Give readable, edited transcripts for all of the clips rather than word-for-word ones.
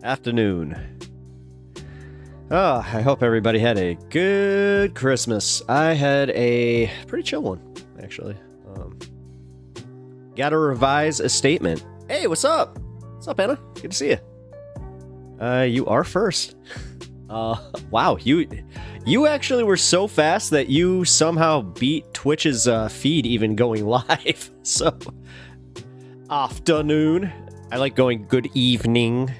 afternoon. Oh, I hope everybody had a good Christmas. I had a pretty chill one, actually. Gotta revise a statement. Hey, what's up? What's up, Anna? Good to see you. You are first. Wow, you actually were so fast that you somehow beat Twitch's feed even going live. So, afternoon. I like going good evening.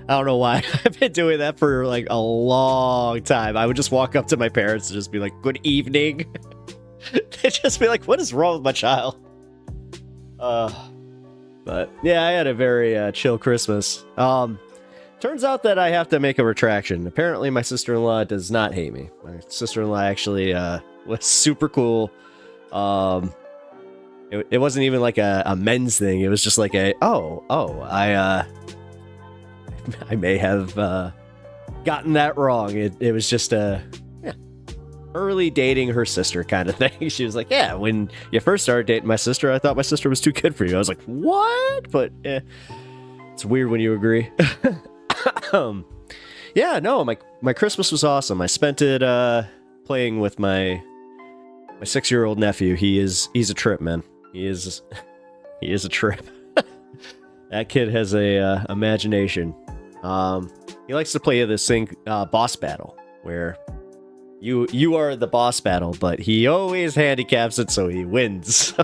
I don't know why. I've been doing that for like a long time. I would just walk up to my parents and just be like, good evening. They'd just be like, what is wrong with my child? But yeah, I had a very chill Christmas. Turns out that I have to make a retraction. Apparently my sister-in-law does not hate me. My sister-in-law actually was super cool. It wasn't even like a men's thing. It was just like I may have gotten that wrong. It was just early dating her sister kind of thing. She was like, yeah, when you first started dating my sister, I thought my sister was too good for you. I was like, what? But it's weird when you agree. Yeah, no, my Christmas was awesome. I spent it playing with my 6-year-old nephew. He's a trip, man. He is a trip. That kid has a imagination. He likes to play this thing, boss battle, where you are the boss battle, but he always handicaps it so he wins. So,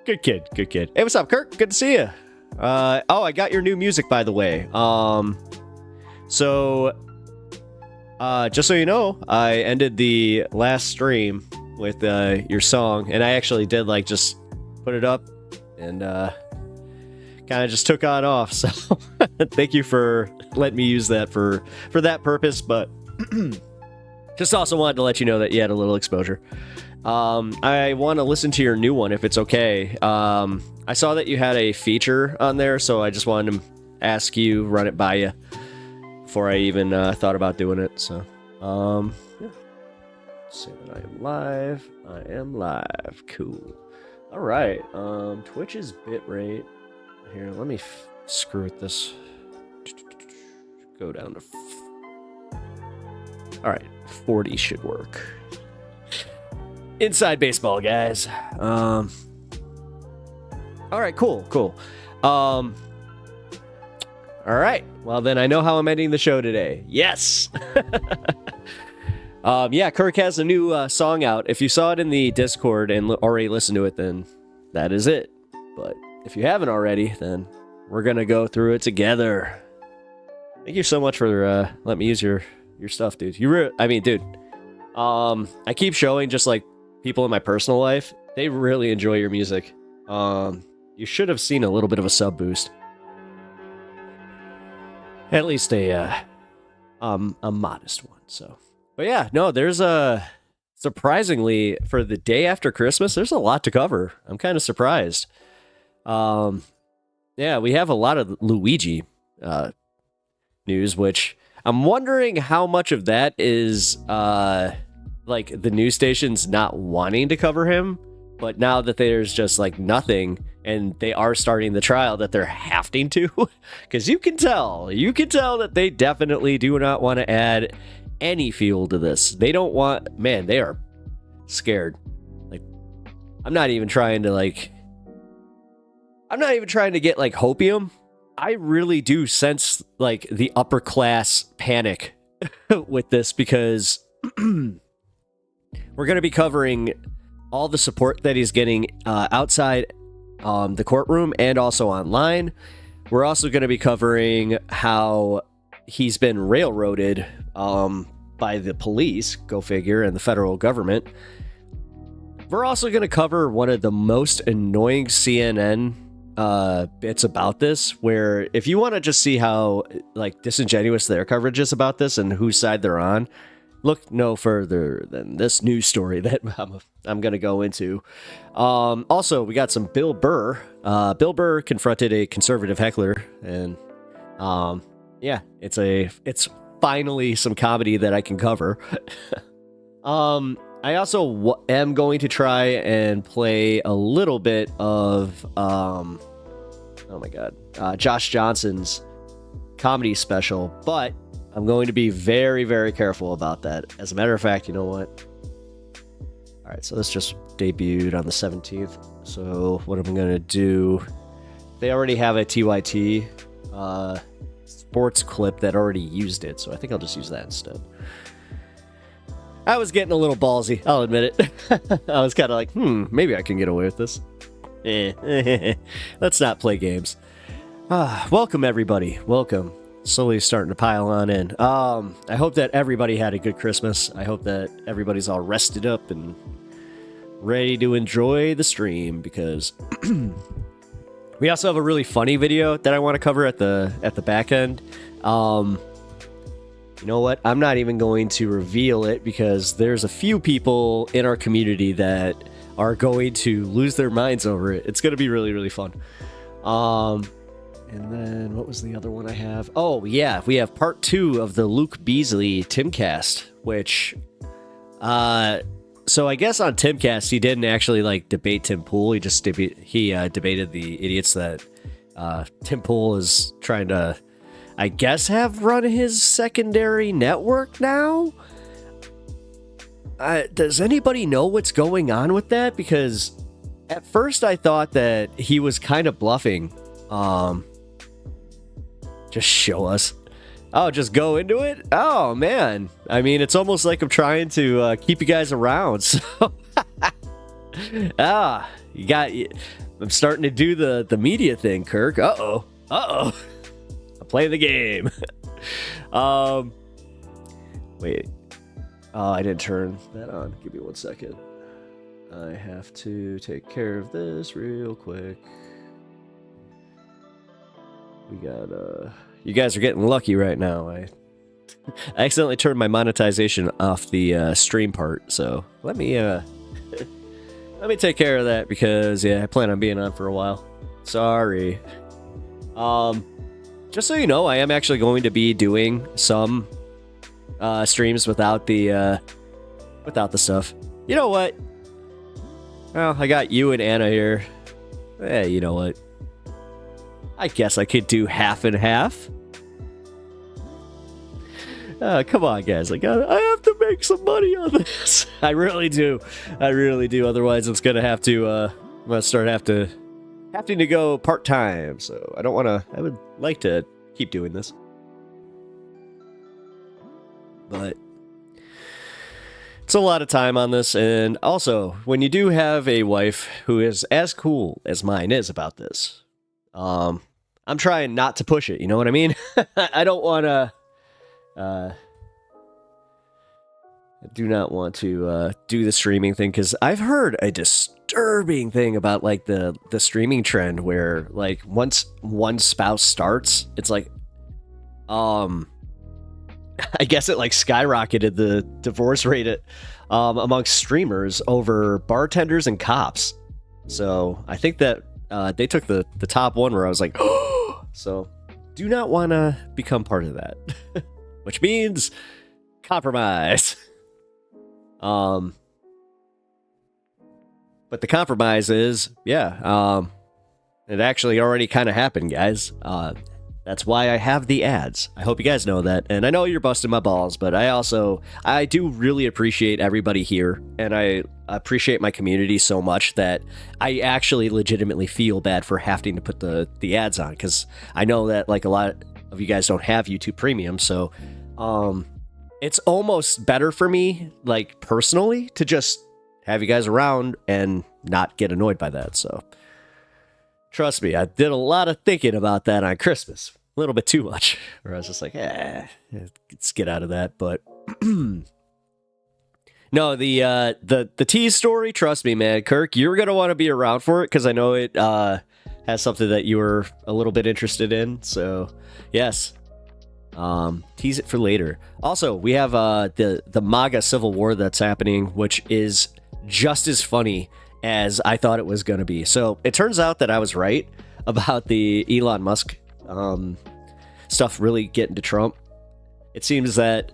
good kid. Hey, what's up, Kirk? Good to see you. I got your new music, by the way. So, just so you know, I ended the last stream with your song, and I actually did like just put it up and kind of just took on off. So thank you for letting me use that for that purpose, but just also wanted to let you know that you had a little exposure. I want to listen to your new one if it's okay. I saw that you had a feature on there, so I just wanted to ask you, run it by you before I even thought about doing it. So yeah. Say that I am live. I am live. Cool. All right. Twitch's bitrate. Here, let me screw with this. Go down to. All right, 40 should work. Inside baseball, guys. All right, cool. All right. Well, then I know how I'm ending the show today. Yes. Yeah, Kirk has a new song out. If you saw it in the Discord and already listened to it, then that is it. But if you haven't already, then we're gonna go through it together. Thank you so much for letting me use your stuff, dude. Dude. I keep showing just like people in my personal life. They really enjoy your music. You should have seen a little bit of a sub boost. At least a modest one. So. But yeah, no, there's surprisingly, for the day after Christmas, there's a lot to cover. I'm kind of surprised. Yeah, we have a lot of Luigi news, which I'm wondering how much of that is like the news stations not wanting to cover him, but now that there's just like nothing and they are starting the trial, that they're having to, because you can tell that they definitely do not want to add any fuel to this. They don't want, man, they are scared. Like, I'm not even trying to get like hopium. I really do sense like the upper class panic with this, because we're going to be covering all the support that he's getting outside the courtroom and also online. We're also going to be covering how he's been railroaded by the police, go figure, and the federal government. We're also going to cover one of the most annoying CNN bits about this, where if you want to just see how like disingenuous their coverage is about this and whose side they're on, look no further than this news story that I'm going to go into. Also, we got some Bill Burr. Bill Burr confronted a conservative heckler, and yeah, it's finally some comedy that I can cover. I also am going to try and play a little bit of oh my god, Josh Johnson's comedy special, but I'm going to be very, very careful about that. As a matter of fact, you know what? All right, so this just debuted on the 17th. So what I'm going to do, they already have a TYT sports clip that already used it, so I think I'll just use that instead. I was getting a little ballsy, I'll admit it. I was kind of like, maybe I can get away with this. Let's not play games. Welcome, everybody. Welcome. Slowly starting to pile on in. I hope that everybody had a good Christmas. I hope that everybody's all rested up and ready to enjoy the stream, because we also have a really funny video that I want to cover at the back end. You know what? I'm not even going to reveal it, because there's a few people in our community that are going to lose their minds over it. It's going to be really, really fun. And then what was the other one I have? Oh, yeah, we have part 2 of the Luke Beasley Timcast, which, so I guess on Timcast, he didn't actually, like, debate Tim Pool. He just debated the idiots that Tim Pool is trying to, I guess, have run his secondary network now? Does anybody know what's going on with that? Because at first I thought that he was kind of bluffing. Just show us. Oh, just go into it? Oh, man. I mean, it's almost like I'm trying to keep you guys around. So I'm starting to do the media thing, Kirk. Uh-oh. I'm playing the game. Wait. Oh, I didn't turn that on. Give me 1 second. I have to take care of this real quick. We got, you guys are getting lucky right now. I accidentally turned my monetization off the stream part, so let me take care of that, because, yeah, I plan on being on for a while. Sorry. Just so you know, I am actually going to be doing some streams without the stuff. You know what? Well, I got you and Anna here. Hey, you know what? I guess I could do half and half. Come on, guys. I have to make some money on this. I really do. Otherwise, it's gonna have to. I'm gonna start having to go part time. So I don't want to. I would like to keep doing this, but it's a lot of time on this. And also, when you do have a wife who is as cool as mine is about this, I'm trying not to push it, you know what I mean? I don't want to, I do not want to do the streaming thing, because I've heard a disturbing thing about, like, the streaming trend where, like, once one spouse starts, it's like, I guess it, like, skyrocketed the divorce rate amongst streamers over bartenders and cops. So I think that they took the top one, where I was like, oh. So do not want to become part of that, which means compromise. But the compromise is, yeah, it actually already kind of happened, guys. That's why I have the ads. I hope you guys know that. And I know you're busting my balls, but I do really appreciate everybody here. And I appreciate my community so much that I actually legitimately feel bad for having to put the ads on. Because I know that, like, a lot of you guys don't have YouTube Premium. So it's almost better for me, like, personally, to just have you guys around and not get annoyed by that. So trust me, I did a lot of thinking about that on Christmas. A little bit too much. Where I was just like, let's get out of that. But no, the tease story, trust me, man, Kirk, you're going to want to be around for it, because I know it has something that you were a little bit interested in. So, yes. Tease it for later. Also, we have the Maga Civil War that's happening, which is just as funny as I thought it was going to be. So it turns out that I was right about the Elon Musk stuff really getting to Trump. It seems that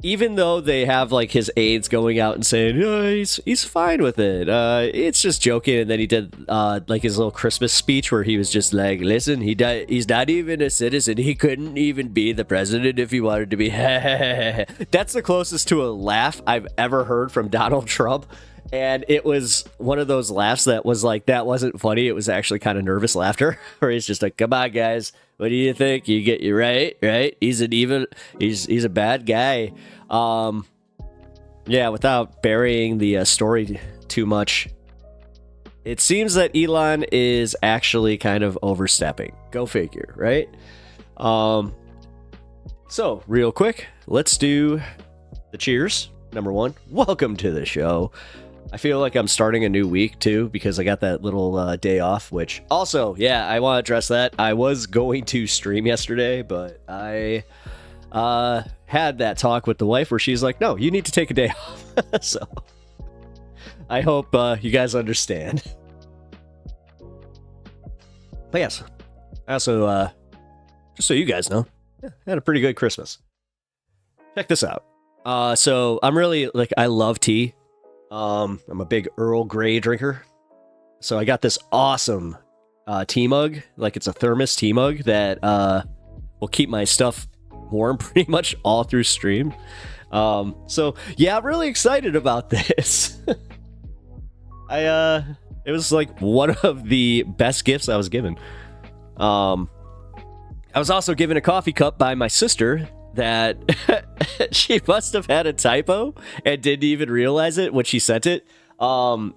even though they have like his aides going out and saying, oh, he's fine with it, it's just joking, and then he did like his little Christmas speech where he was just like, listen, he's not even a citizen, he couldn't even be the president if he wanted to be. That's the closest to a laugh I've ever heard from Donald Trump, and it was one of those laughs that was like, that wasn't funny, it was actually kind of nervous laughter, where he's just like, come on guys, what do you think? You're right? He's a bad guy. Yeah, without burying the story too much, it seems that Elon is actually kind of overstepping. Go figure, right? So, real quick, let's do the cheers. Number one, welcome to the show. I feel like I'm starting a new week, too, because I got that little day off, which also, yeah, I want to address that. I was going to stream yesterday, but I had that talk with the wife where she's like, no, you need to take a day off. So, I hope you guys understand. But yes, I also, just so you guys know, I had a pretty good Christmas. Check this out. So, I'm really, like, I love tea. I'm a big Earl Grey drinker, so I got this awesome tea mug, like it's a thermos tea mug that will keep my stuff warm pretty much all through stream. So yeah, I'm really excited about this. It was like one of the best gifts I was given. I was also given a coffee cup by my sister that she must have had a typo and didn't even realize it when she sent it. I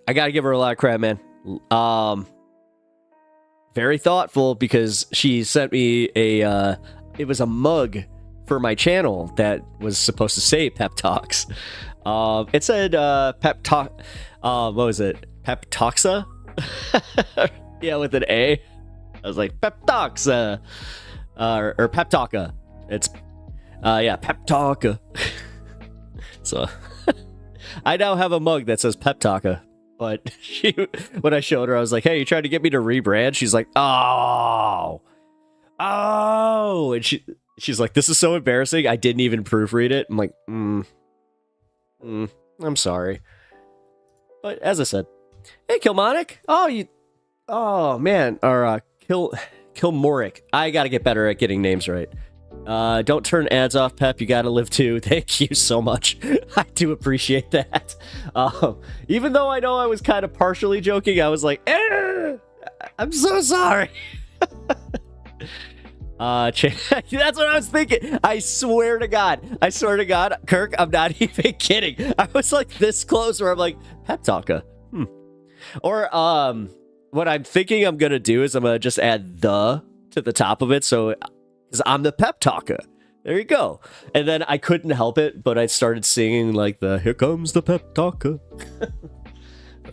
gotta give her a lot of credit, man. Very thoughtful, because she sent me it was a mug for my channel that was supposed to say Pep Talks. It said Pep Talk, what was it? Pep Talksa? Yeah, with an A. I was like, Pep Talks, or Pep Talka. It's, yeah, Pep Talka. So, I now have a mug that says Pep Talka, but when I showed her, I was like, hey, you trying to get me to rebrand? She's like, oh, and she's like, this is so embarrassing, I didn't even proofread it. I'm like, I'm sorry. But as I said, hey, Kilmonic. Oh, man, or, Kilmoric. I gotta get better at getting names right. Don't turn ads off, Pep. You gotta live too. Thank you so much. I do appreciate that. Even though I know I was kind of partially joking, I was like, I'm so sorry. That's what I was thinking. I swear to God, Kirk, I'm not even kidding. I was like this close where I'm like, Pep Talka. Or, what I'm thinking I'm gonna do is I'm gonna just add the to the top of it, so because I'm the Pep Talker. There you go. And then I couldn't help it, but I started singing like the "Here Comes the Pep Talker,"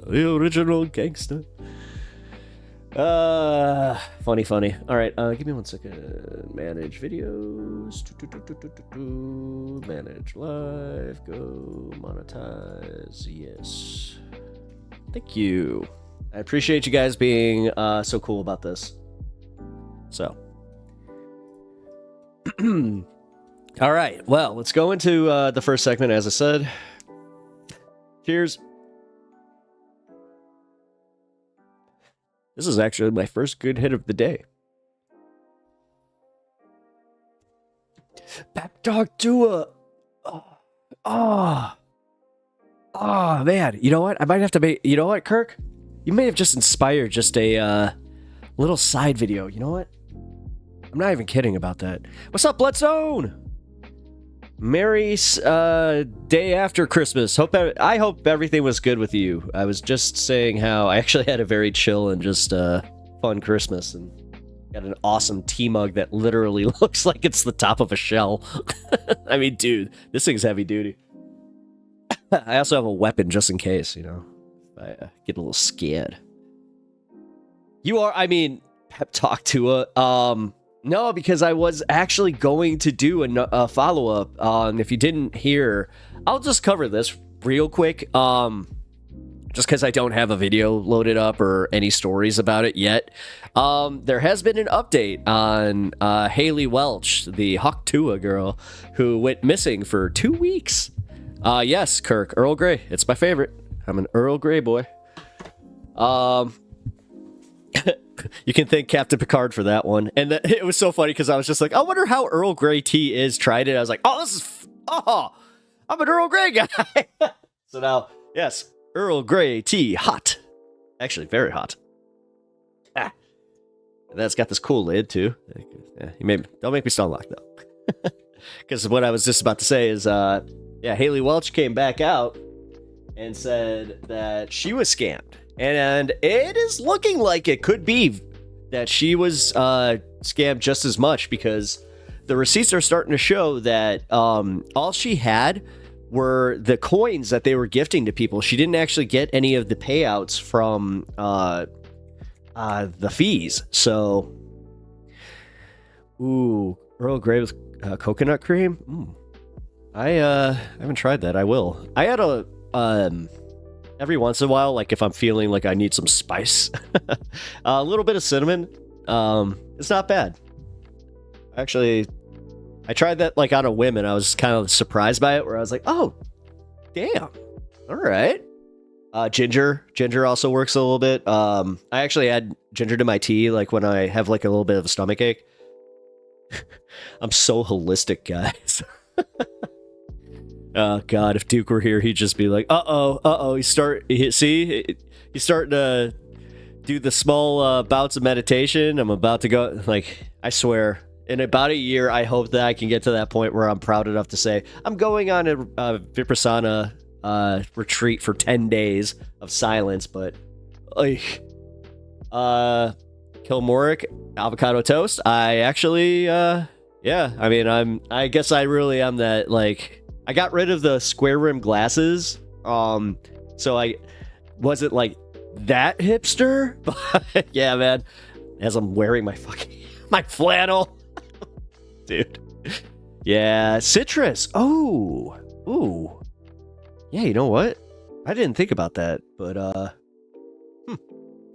the original gangster. Funny. All right, give me 1 second. Manage videos. Manage live. Go monetize. Yes. Thank you. I appreciate you guys being so cool about this. So. All right. Well, let's go into the first segment, as I said. Cheers. This is actually my first good hit of the day. Pep Talk Tua. Oh, man. You know what? I might have to make... You know what, Kirk? You may have just inspired just a little side video. You know what? I'm not even kidding about that. What's up, Bloodstone? Merry day after Christmas. I hope everything was good with you. I was just saying how I actually had a very chill and just fun Christmas, and got an awesome tea mug that literally looks like it's the top of a shell. I mean, dude, this thing's heavy duty. I also have a weapon just in case, you know, if I get a little scared. Pep Talk to no, because I was actually going to do a follow-up. If you didn't hear, I'll just cover this real quick. Just just because I don't have a video loaded up or any stories about it yet. There has been an update on Haley Welch, the Hawktua girl, who went missing for 2 weeks. Yes, Kirk, Earl Grey. It's my favorite. I'm an Earl Grey boy. You can thank Captain Picard for that one. And it was so funny because I was just like, I wonder how Earl Grey tea is. Tried it. I was like, I'm an Earl Grey guy. So now, yes, Earl Grey tea, hot. Actually, very hot. And that's got this cool lid too. Yeah, don't make me stun lock though. Because what I was just about to say is, Haley Welch came back out and said that she was scammed. And it is looking like it could be that she was scammed just as much, because the receipts are starting to show that all she had were the coins that they were gifting to people. She didn't actually get any of the payouts from the fees. So, Earl Grey with coconut cream. I haven't tried that. I will. I had every once in a while, like if I'm feeling like I need some spice, a little bit of cinnamon. It's not bad. Actually, I tried that like on a whim, and I was kind of surprised by it, where I was like, oh, damn. All right. Ginger also works a little bit. I actually add ginger to my tea, like when I have like a little bit of a stomach ache. I'm so holistic, guys. Oh God, if Duke were here, he'd just be like, he's starting to do the small bouts of meditation. I'm about to go, like, I swear, in about a year, I hope that I can get to that point where I'm proud enough to say, I'm going on a Vipassana retreat for 10 days of silence, but, Kilmoric, avocado toast, I actually, I guess I really am that, like, I got rid of the square rim glasses, so I wasn't like that hipster, but yeah, man, as I'm wearing my flannel, dude, yeah, citrus, ooh, yeah, you know what, I didn't think about that, but I'll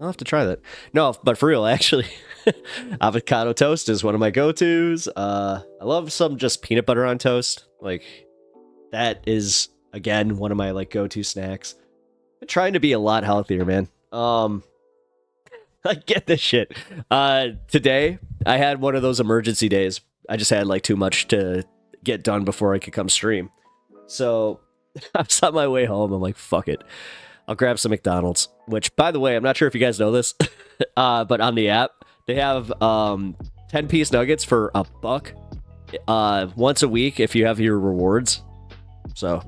have to try that. No, but for real, actually, avocado toast is one of my go-tos. I love some just peanut butter on toast, like. That is, again, one of my like go-to snacks. I'm trying to be a lot healthier, man. I get this shit. Today, I had one of those emergency days. I just had like too much to get done before I could come stream. So I was on my way home. I'm like, fuck it. I'll grab some McDonald's. Which, by the way, I'm not sure if you guys know this, but on the app, they have 10-piece nuggets for $1 once a week if you have your rewards. So,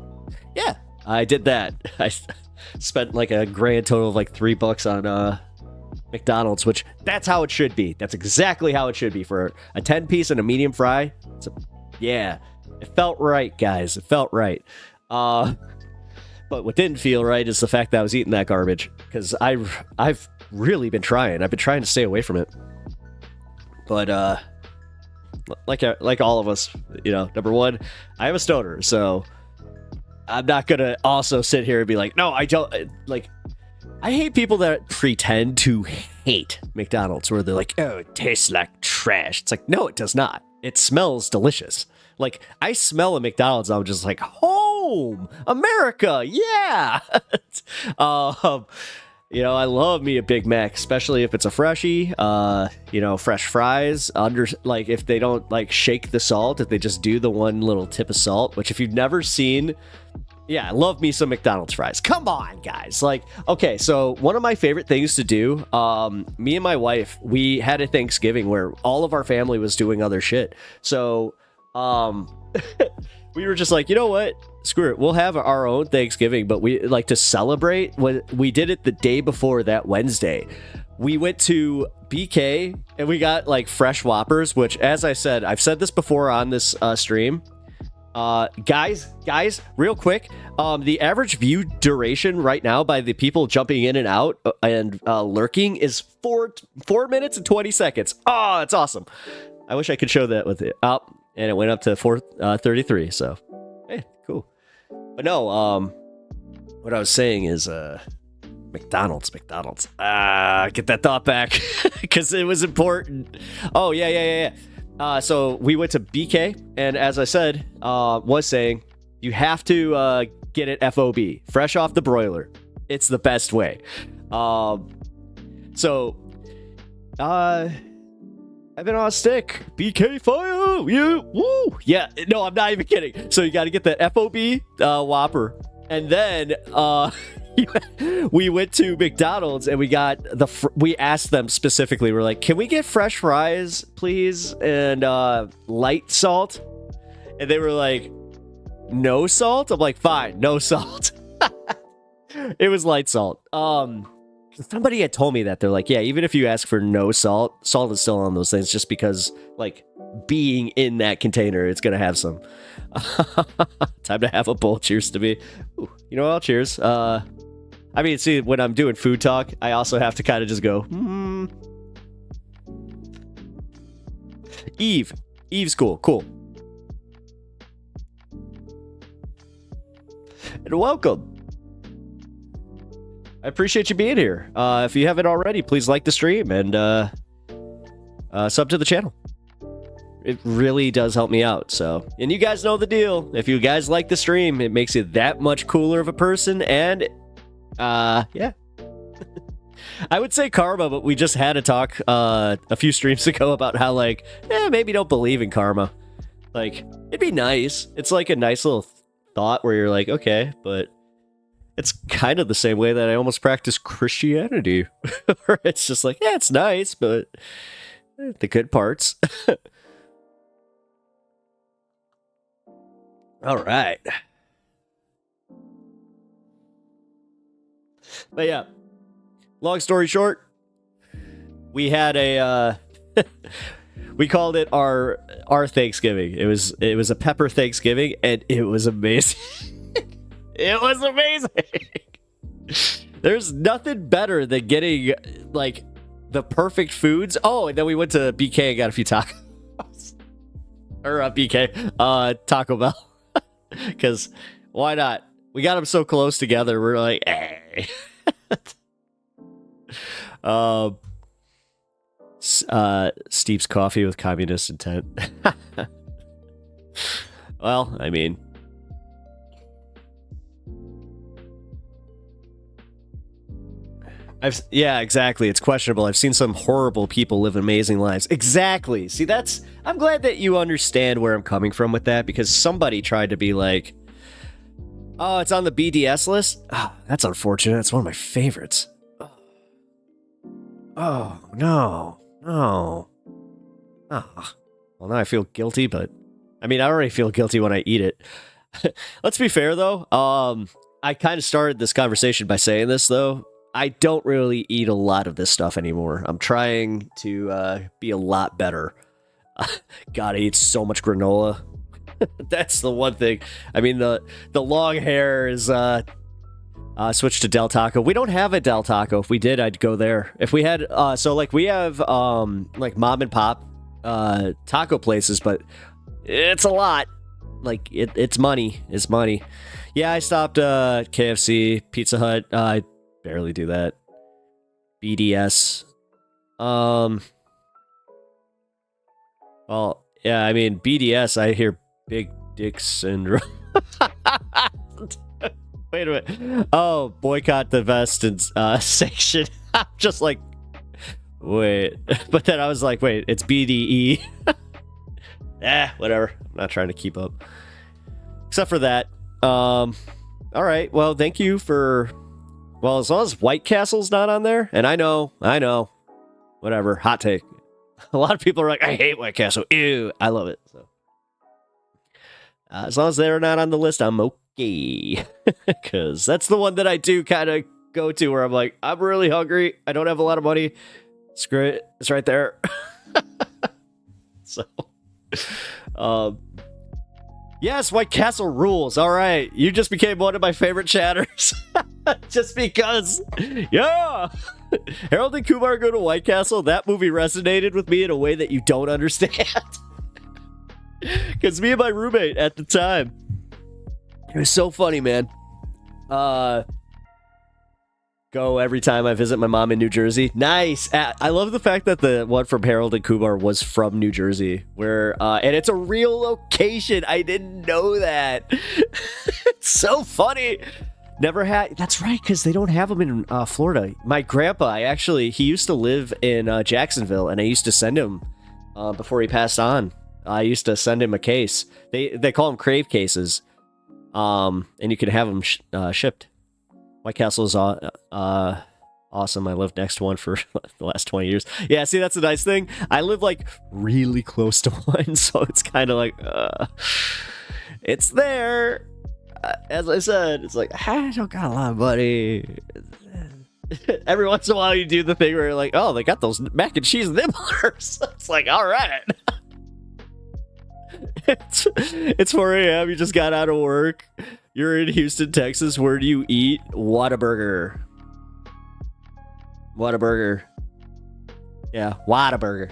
yeah, I did that. I spent like a grand total of like $3 on McDonald's, which that's how it should be. That's exactly how it should be for a 10-piece and a medium fry. Yeah, it felt right, guys. It felt right. But what didn't feel right is the fact that I was eating that garbage, because I've really been trying. I've been trying to stay away from it. But like all of us, number one, I am a stoner, so I'm not gonna also sit here and be like, no, I don't like. I hate people that pretend to hate McDonald's, where they're like, oh, it tastes like trash. It's like, no, it does not. It smells delicious. Like, I smell a McDonald's, I'm just like, home, America, yeah. I love me a Big Mac, especially if it's a freshie. Fresh fries. Like, if they don't like shake the salt, if they just do the one little tip of salt. Which, if you've never seen, yeah, love me some McDonald's fries. Come on, guys. Like, okay, so one of my favorite things to do. Me and my wife, we had a Thanksgiving where all of our family was doing other shit. So, we were just like, you know what? Screw it. We'll have our own Thanksgiving, but we like to celebrate. We did it the day before that Wednesday. We went to BK and we got like fresh Whoppers, which, as I said, I've said this before on this stream. Guys, real quick. The average view duration right now by the people jumping in and out and lurking is 4 minutes and 20 seconds. Oh, it's awesome. I wish I could show that with it. And it went up to 4:33. So, hey, cool. But no, what I was saying is, McDonald's. Get that thought back because it was important. Oh, yeah. So we went to BK, and as I said, was saying, you have to get it FOB, fresh off the broiler. It's the best way. So, I've been on a stick. BK fire! Yeah, woo! Yeah, no, I'm not even kidding. So you got to get the FOB Whopper, and then we went to McDonald's and we got we asked them specifically. We're like, can we get fresh fries, please, and light salt? And they were like, no salt. I'm like, fine, no salt. It was light salt. Somebody had told me that. They're like, yeah, even if you ask for no salt, salt is still on those things just because, like, being in that container, it's gonna have some. Time to have a bowl. Cheers to me. Ooh, you know what? Cheers. I mean, see, when I'm doing food talk, I also have to kind of just go, Eve's cool. And welcome. I appreciate you being here. If you haven't already, please like the stream and sub to the channel. It really does help me out. So, and you guys know the deal. If you guys like the stream, it makes you that much cooler of a person. And yeah, I would say karma, but we just had a talk a few streams ago about how, like, maybe don't believe in karma. Like, it'd be nice. It's like a nice little thought where you're like, okay, but it's kind of the same way that I almost practice Christianity. Where it's just like, yeah, it's nice, but the good parts. All right. But yeah, long story short, we had a we called it our Thanksgiving. It was a pepper Thanksgiving, and it was amazing. It was amazing. There's nothing better than getting, like, the perfect foods. Oh, and then we went to BK and got a few tacos. Or BK, Taco Bell. Because why not? We got them so close together. We're like, hey. Steve's coffee with communist intent. Well, I mean, yeah, exactly. It's questionable. I've seen some horrible people live amazing lives. Exactly. See, I'm glad that you understand where I'm coming from with that, because somebody tried to be like, oh, it's on the BDS list? Oh, that's unfortunate. It's one of my favorites. Oh, no. Oh. Well, now I feel guilty, but I mean, I already feel guilty when I eat it. Let's be fair, though. I kind of started this conversation by saying this, though. I don't really eat a lot of this stuff anymore. I'm trying to be a lot better. God, I eat so much granola. That's the one thing. I mean, the long hair is switched to Del Taco. We don't have a Del Taco. If we did, I'd go there. If we had, so like we have like mom and pop taco places, but it's a lot. Like it's money. It's money. Yeah, I stopped KFC, Pizza Hut. I barely do that. BDS. Well, yeah, I mean BDS. I hear big dick syndrome. Wait a minute. Oh, boycott the vest and sanction. I'm just like, wait. But then I was like, wait, it's BDE. Whatever. I'm not trying to keep up. Except for that. All right. Well, thank you for. Well, as long as White Castle's not on there, and I know. Whatever. Hot take. A lot of people are like, I hate White Castle. Ew. I love it. So, as long as they're not on the list, I'm okay. Because that's the one that I do kind of go to where I'm like, I'm really hungry. I don't have a lot of money. Screw it. It's right there. So, yes, White Castle rules. All right. You just became one of my favorite chatters. Just because. Yeah. Harold and Kumar go to White Castle. That movie resonated with me in a way that you don't understand. Because me and my roommate at the time, it was so funny, man. Because go every time I visit my mom in New Jersey. Nice. I love the fact that the one from Harold and Kumar was from New Jersey, where and it's a real location. I didn't know that. It's so funny. Never had. That's right, because they don't have them in Florida. My grandpa, he used to live in Jacksonville, and I used to send him before he passed on. I used to send him a case. They call them crave cases, and you can have them shipped. White Castle is awesome. I lived next to one for the last 20 years. Yeah, see, that's a nice thing. I live like really close to one, so it's kind of like it's there. As I said, it's like I don't got a lot of money. Every once in a while, you do the thing where you're like, oh, they got those mac and cheese nibblers. It's like, all right. It's 4 a.m. You just got out of work. You're in Houston, Texas. Where do you eat? Whataburger. Whataburger. Yeah, Whataburger.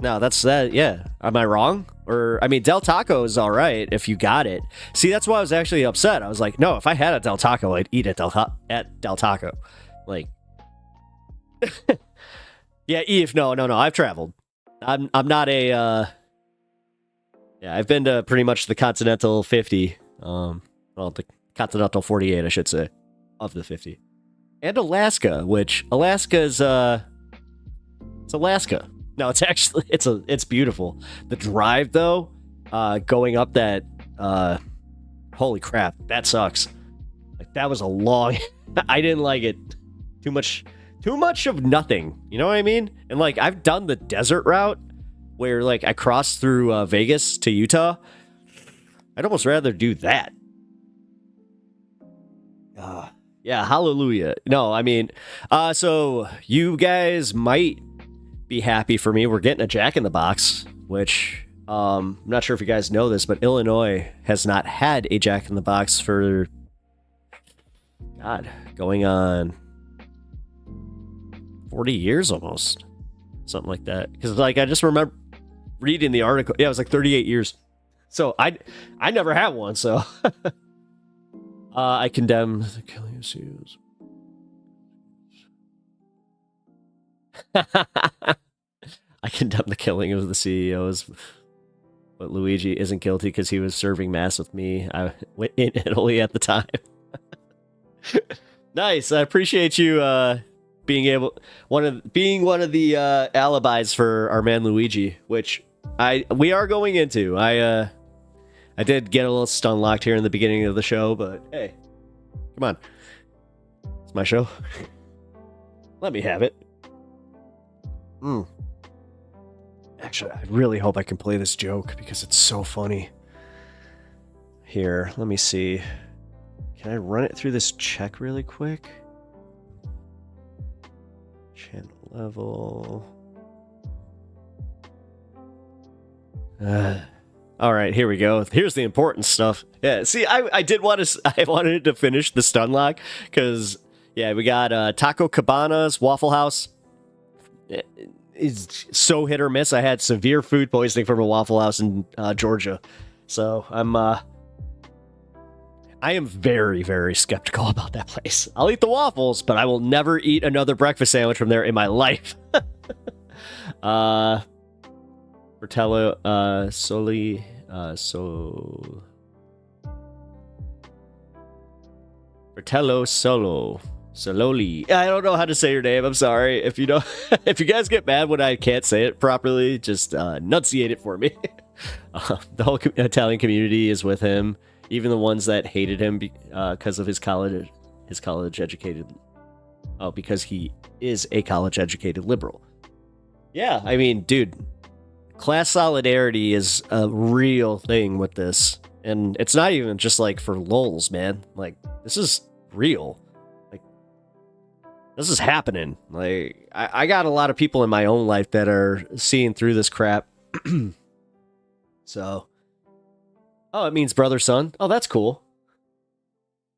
No, that's that. Yeah. Am I wrong? Or, I mean, Del Taco is all right if you got it. See, that's why I was actually upset. I was like, no, if I had a Del Taco, I'd eat at Del Taco. Like, yeah, Eve, no, I've traveled. I'm not a, yeah, I've been to pretty much the Continental 50. Well, the Continental 48, I should say, of the 50. And Alaska, which Alaska's, it's Alaska. No, it's actually, it's beautiful. The drive, though, going up that, holy crap, that sucks. Like, that was a long, I didn't like it. Too much of nothing. You know what I mean? And, like, I've done the desert route where, like, I crossed through Vegas to Utah. I'd almost rather do that. Yeah, hallelujah. No, I mean, so you guys might be happy for me. We're getting a Jack in the Box, which I'm not sure if you guys know this, but Illinois has not had a Jack in the Box for, God, going on 40 years almost. Something like that. Because, like, I just remember reading the article. Yeah, it was like 38 years. So I never had one, so I condemn the killing of CEOs. I condemn the killing of the CEOs, but Luigi isn't guilty because he was serving mass with me in Italy at the time. Nice. I appreciate you being one of the alibis for our man Luigi, which we are going into. I did get a little stun locked here in the beginning of the show, but hey, come on. It's my show. Let me have it. Actually, I really hope I can play this joke because it's so funny. Here, let me see. Can I run it through this check really quick? Channel level. All right, here we go. Here's the important stuff. Yeah, see, I wanted to finish the stun lock because, yeah, we got Taco Cabana's Waffle House. It's so hit or miss. I had severe food poisoning from a Waffle House in Georgia, so I am very, very skeptical about that place. I'll eat the waffles, but I will never eat another breakfast sandwich from there in my life. Fratello Sololi. I don't know how to say your name. I'm sorry. If you don't, if you guys get mad when I can't say it properly, just enunciate it for me. The whole Italian community is with him, even the ones that hated him because of his college educated. Oh, because he is a college educated liberal. Yeah, I mean, dude, class solidarity is a real thing with this, and it's not even just like for lulz, man. Like, this is real. This is happening. Like, I got a lot of people in my own life that are seeing through this crap. So, oh, it means brother, son. Oh, that's cool.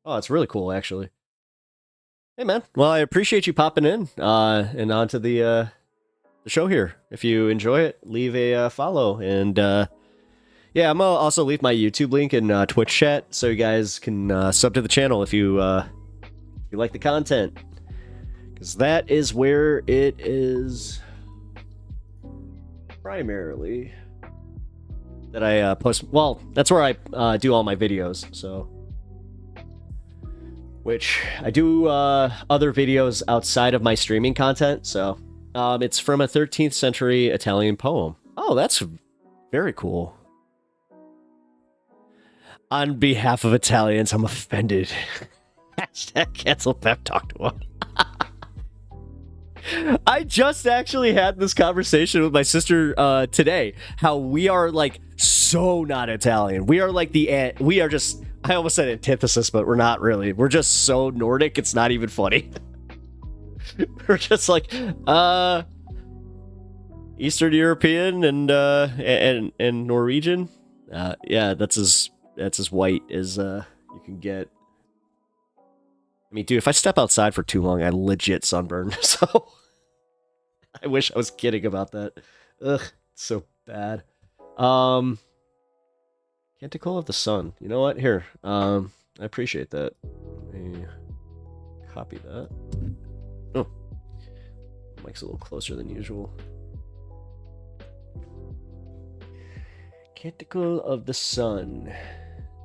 Oh, it's really cool, actually. Hey, man. Well, I appreciate you popping in and onto the show here. If you enjoy it, leave a follow. And, yeah, I'm going to also leave my YouTube link in Twitch chat so you guys can sub to the channel if you like the content. because that is where it is primarily that I post. Well, that's where I do all my videos. So, which I do other videos outside of my streaming content. So, it's from a 13th century Italian poem. Oh, that's very cool. On behalf of Italians, I'm offended. Hashtag cancel pep talk to him. I just actually had this conversation with my sister today. How we are like so not Italian. We are like we are just, I almost said antithesis, but we're not really. We're just so Nordic, it's not even funny. We're just like Eastern European and Norwegian. Yeah, that's as white as you can get. I mean, dude, if I step outside for too long, I legit sunburn. So I wish I was kidding about that. Ugh, it's so bad. Canticle of the Sun. You know what? Here, I appreciate that. Let me copy that. Oh, mic's a little closer than usual. Canticle of the Sun.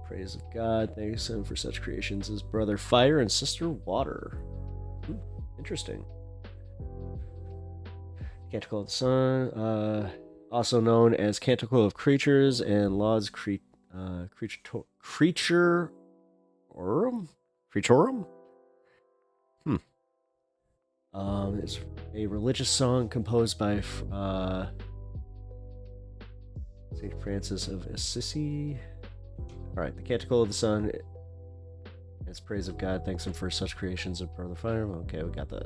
Praise of God, thanks him for such creations as brother fire and sister water. Interesting. Canticle of the Sun, also known as Canticle of Creatures and Laud's Creaturum? It's a religious song composed by St. Francis of Assisi. Alright, the Canticle of the Sun. It's praise of God, thanks him for such creations of brother fire. Okay, we got that.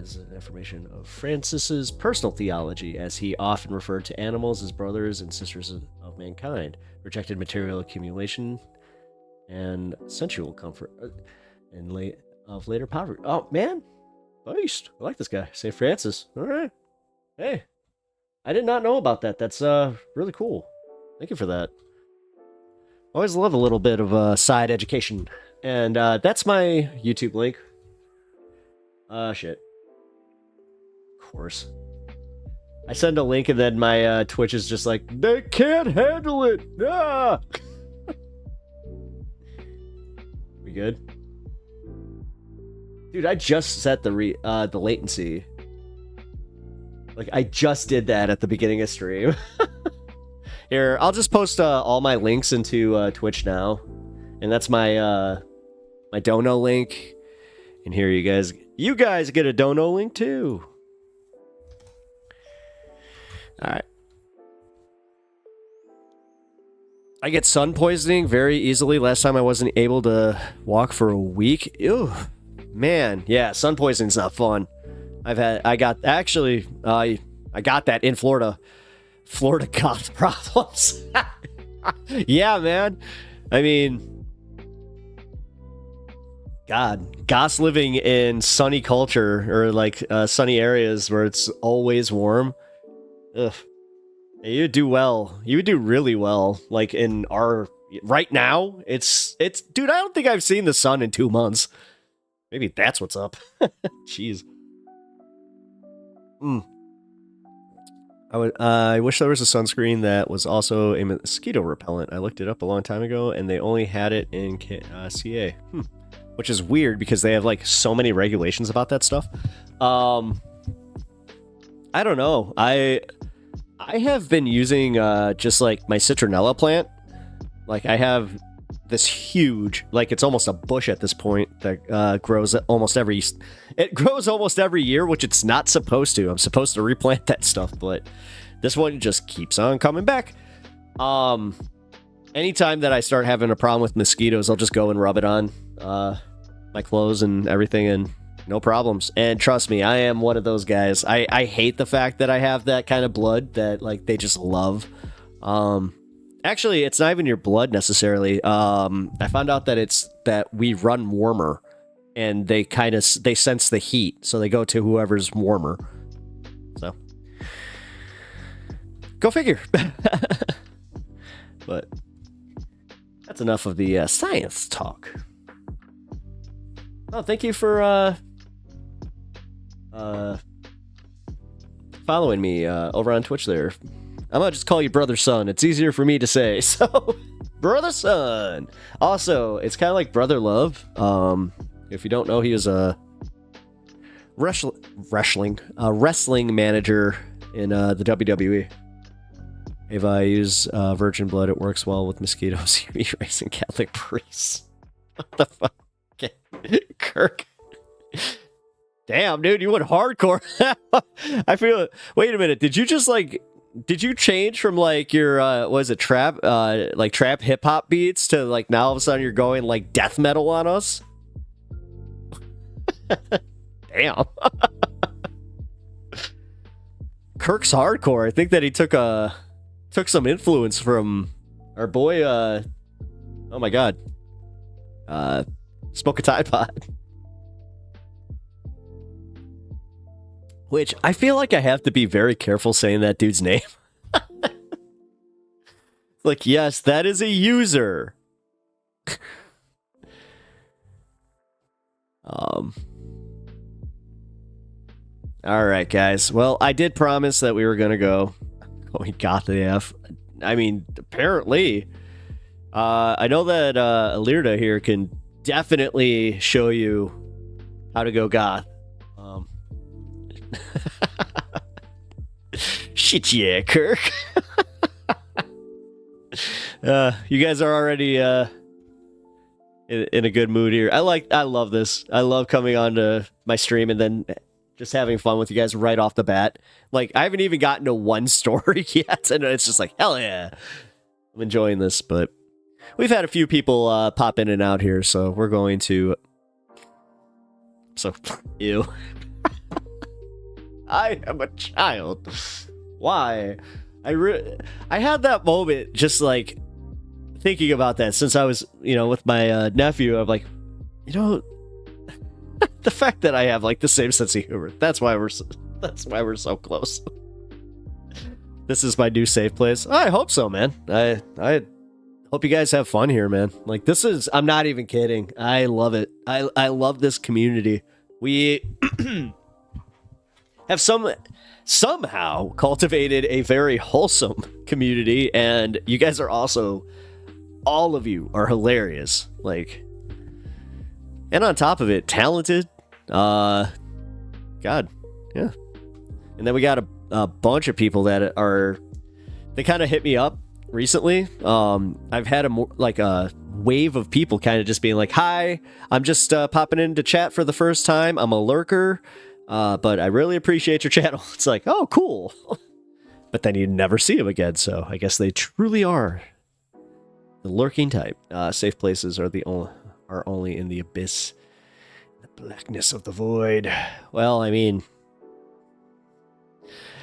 Is an affirmation of Francis's personal theology, as he often referred to animals as brothers and sisters of mankind, rejected material accumulation and sensual comfort, and later poverty. Oh man, beast! I like this guy, St. Francis. All right, hey, I did not know about that. That's really cool. Thank you for that. Always love a little bit of side education. And that's my YouTube link. Shit. Of course. I send a link and then my Twitch is just like, they can't handle it! Ah! We good? Dude, I just set the latency. Like, I just did that at the beginning of stream. Here, I'll just post all my links into Twitch now. And that's my my dono link. And here you guys get a dono link too. Alright. I get sun poisoning very easily. Last time I wasn't able to walk for a week. Ew. Man, yeah, sun poisoning's not fun. I got that in Florida. Florida goth problems. Yeah, man. I mean, God, goths living in sunny culture or like sunny areas where it's always warm. Ugh. You would do well. You would do really well. Like in our right now, it's dude, I don't think I've seen the sun in 2 months. Maybe that's what's up. Jeez. I wish there was a sunscreen that was also a mosquito repellent. I looked it up a long time ago, and they only had it in CA. Which is weird because they have like so many regulations about that stuff. I don't know. I have been using just like my citronella plant. Like I have this huge, like it's almost a bush at this point that grows almost every year, which it's not supposed to. I'm supposed to replant that stuff, but this one just keeps on coming back. Anytime that I start having a problem with mosquitoes, I'll just go and rub it on my clothes and everything, and no problems. And trust me, I am one of those guys. I hate the fact that I have that kind of blood that like they just love. Actually, it's not even your blood necessarily. I found out that it's that we run warmer, and they sense the heat, so they go to whoever's warmer. So, go figure. But that's enough of the science talk. Oh, thank you for following me over on Twitch there. I'm gonna just call you Brother Son. It's easier for me to say. So, Brother Son. Also, it's kind of like Brother Love. If you don't know, he was a wrestling manager in the WWE. If I use virgin blood, it works well with mosquitoes. You be raising Catholic priests. What the fuck? Okay. Kirk. Damn, dude, you went hardcore. I feel it. Wait a minute. Did you just did you change from like your was it trap trap hip hop beats to like now all of a sudden you're going like death metal on us? Damn. Kirk's hardcore. I think that he took some influence from our boy oh my god. Smoke a Tide Pod. Which I feel like I have to be very careful saying that dude's name. Like, yes, that is a user. Alright, guys. Well, I did promise that we were gonna go. Oh, we got the F. I mean, apparently. I know that Alirda here can definitely show you how to go goth. Shit, yeah, Kirk. You guys are already in a good mood here. I love this. I love coming on to my stream and then just having fun with you guys right off the bat. Like, I haven't even gotten to one story yet, and it's just like, hell yeah. I'm enjoying this, but we've had a few people pop in and out here, so we're going to... So, ew. I am a child. Why? I had that moment just like thinking about that since I was, with my nephew. I'm like, the fact that I have like the same sense of humor. That's why we're so close. This is my new safe place. I hope so, man. I hope you guys have fun here, man. Like I'm not even kidding. I love it. I love this community. We have somehow cultivated a very wholesome community, and you guys are also, all of you are hilarious. Like, and on top of it, talented. God, yeah. And then we got a bunch of people that they kind of hit me up recently. I've had a wave of people kind of just being like, hi, I'm just popping into chat for the first time. I'm a lurker. But I really appreciate your channel. It's like, oh, cool. But then you never see them again, so I guess they truly are the lurking type. Safe places are only in the abyss, the blackness of the void. Well, I mean,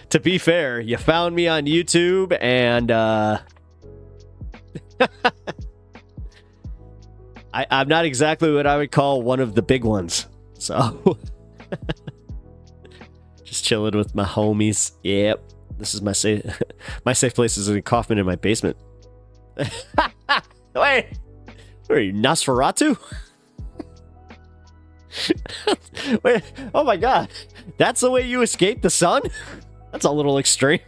to be fair, you found me on YouTube, and I'm not exactly what I would call one of the big ones, so... Just chilling with my homies. Yep. This is my safe place is in Kaufman in my basement. Wait. What are you, Nosferatu? Wait. Oh my god. That's the way you escape the sun? That's a little extreme.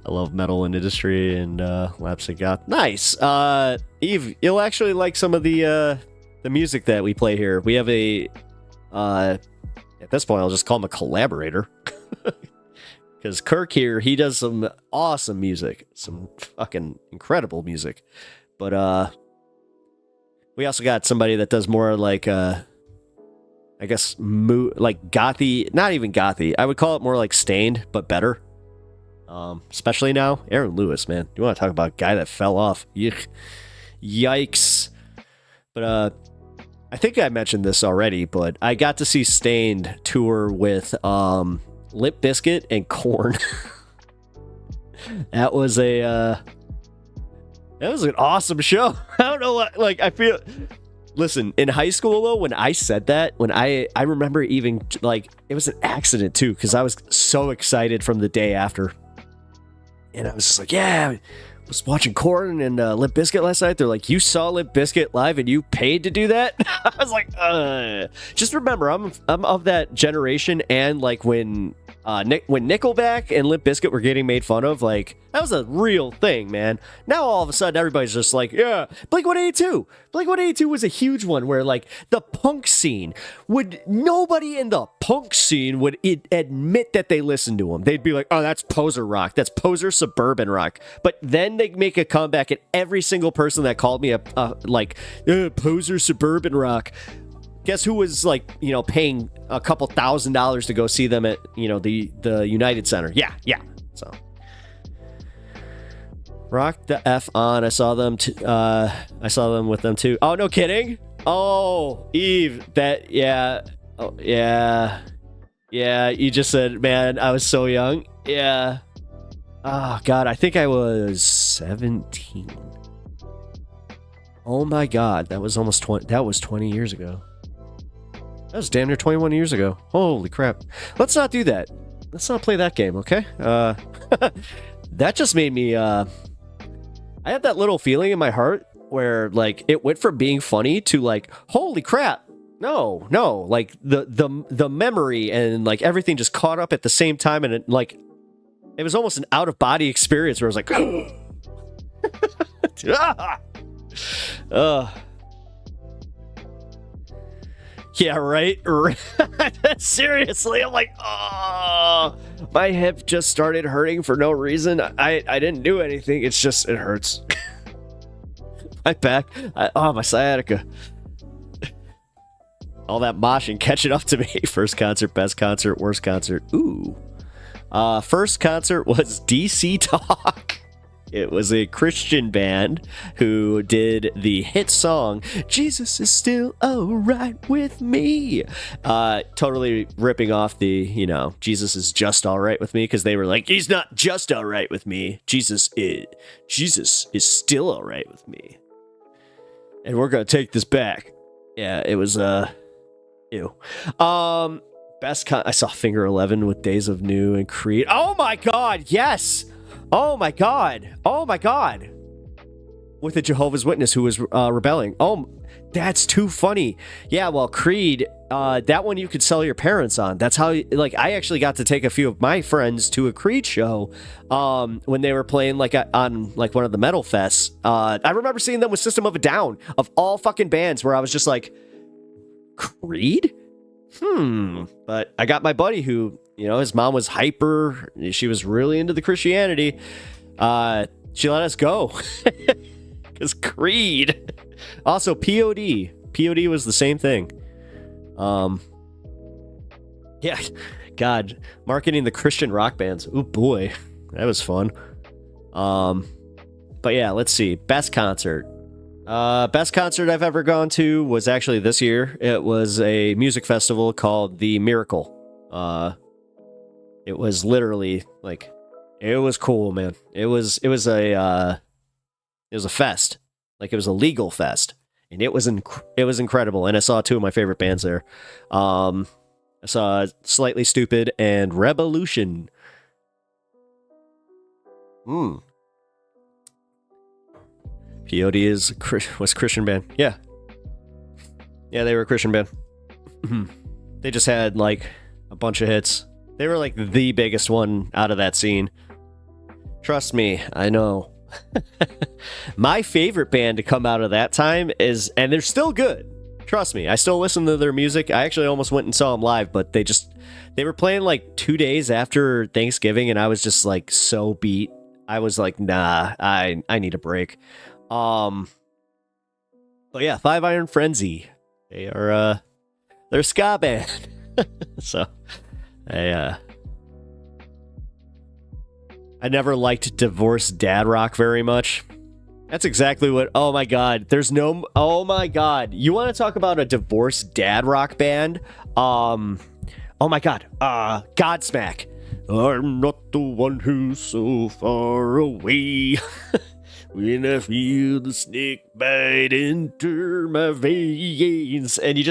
I love metal and industry and Lapsic Goth. Nice. Eve, you'll actually like some of the music that we play here. We have a at this point, I'll just call him a collaborator. Because Kirk here, he does some awesome music. Some fucking incredible music. But, we also got somebody that does more like, I guess, like gothy. Not even gothy. I would call it more like Stained, but better. Especially now. Aaron Lewis, man. You want to talk about a guy that fell off. Yuck. Yikes. But, I think I mentioned this already, but I got to see Stained tour with Limp Bizkit and Korn. That was an awesome show. I don't know what, like, I feel. Listen, in high school though, when I said that, I remember even like it was an accident too, because I was so excited from the day after, and I was just like, yeah, was watching Korn and Limp Bizkit last night. They're like, you saw Limp Bizkit live and you paid to do that? I was like, just remember, I'm of that generation, and like when Nickelback and Limp Bizkit were getting made fun of, like, that was a real thing, man. Now all of a sudden everybody's just like, yeah, Blink-182. Blink-182 was a huge one where, like, the punk scene nobody in the punk scene would admit that they listened to them. They'd be like, oh, that's poser rock. That's poser suburban rock. But then they make a comeback, and every single person that called me poser suburban rock, guess who was, like, you know, paying a couple $1,000s to go see them at, you know, the United Center. Yeah. So rock the F on. I saw them with them too. Oh, no kidding. Oh, Eve, that, yeah. Oh, yeah. Yeah, you just said, man, I was so young. Yeah. Oh, God, I think I was 17. Oh, my God, that was almost 20. That was 20 years ago. That was damn near 21 years ago. Holy crap. Let's not do that. Let's not play that game, okay? That just made me, I had that little feeling in my heart where, like, it went from being funny to, like, holy crap. No, like, the memory and, like, everything just caught up at the same time, and it, like, it was almost an out-of-body experience where I was like, yeah, right? Seriously, I'm like, oh, my hip just started hurting for no reason. I didn't do anything. It's just, it hurts. My back, my sciatica. All that moshing catching up to me. First concert, best concert, worst concert. Ooh. First concert was DC Talk. It was a Christian band who did the hit song, Jesus is Still Alright With Me. Totally ripping off the, you know, Jesus is just alright with me, because they were like, he's not just alright with me. Jesus is still alright with me. And we're gonna take this back. Yeah, it was, ew. I saw Finger 11 with Days of New and Creed. Oh my God, yes! Oh my God. With a Jehovah's Witness who was rebelling. Oh, that's too funny. Yeah, well, Creed, that one you could sell your parents on. That's how, like, I actually got to take a few of my friends to a Creed show when they were playing, like, on, like, one of the metal fests. I remember seeing them with System of a Down, of all fucking bands, where I was just like, Creed? But I got my buddy who, you know, his mom was hyper. She was really into the Christianity. She let us go. Because Creed. Also, POD. POD was the same thing. Yeah. God. Marketing the Christian rock bands. Oh, boy. That was fun. But yeah, let's see. Best concert. Best concert I've ever gone to was actually this year. It was a music festival called The Miracle. It was literally, like, it was cool, man. It was a fest. Like, it was a legal fest, and it was incredible. And I saw two of my favorite bands there. I saw Slightly Stupid and Revolution. POD was Christian band. Yeah, they were a Christian band. They just had, like, a bunch of hits. They were, like, the biggest one out of that scene. Trust me, I know. My favorite band to come out of that time is, and they're still good. Trust me, I still listen to their music. I actually almost went and saw them live, but they were playing, like, 2 days after Thanksgiving, and I was just, like, so beat. I was like, nah, I need a break. But yeah, Five Iron Frenzy. They're a ska band. So I never liked divorced dad rock very much. That's exactly what, oh my God, oh my God. You want to talk about a divorced dad rock band? Oh my God, Godsmack. I'm not the one who's so far away. When I feel the snake bite enter my veins, and you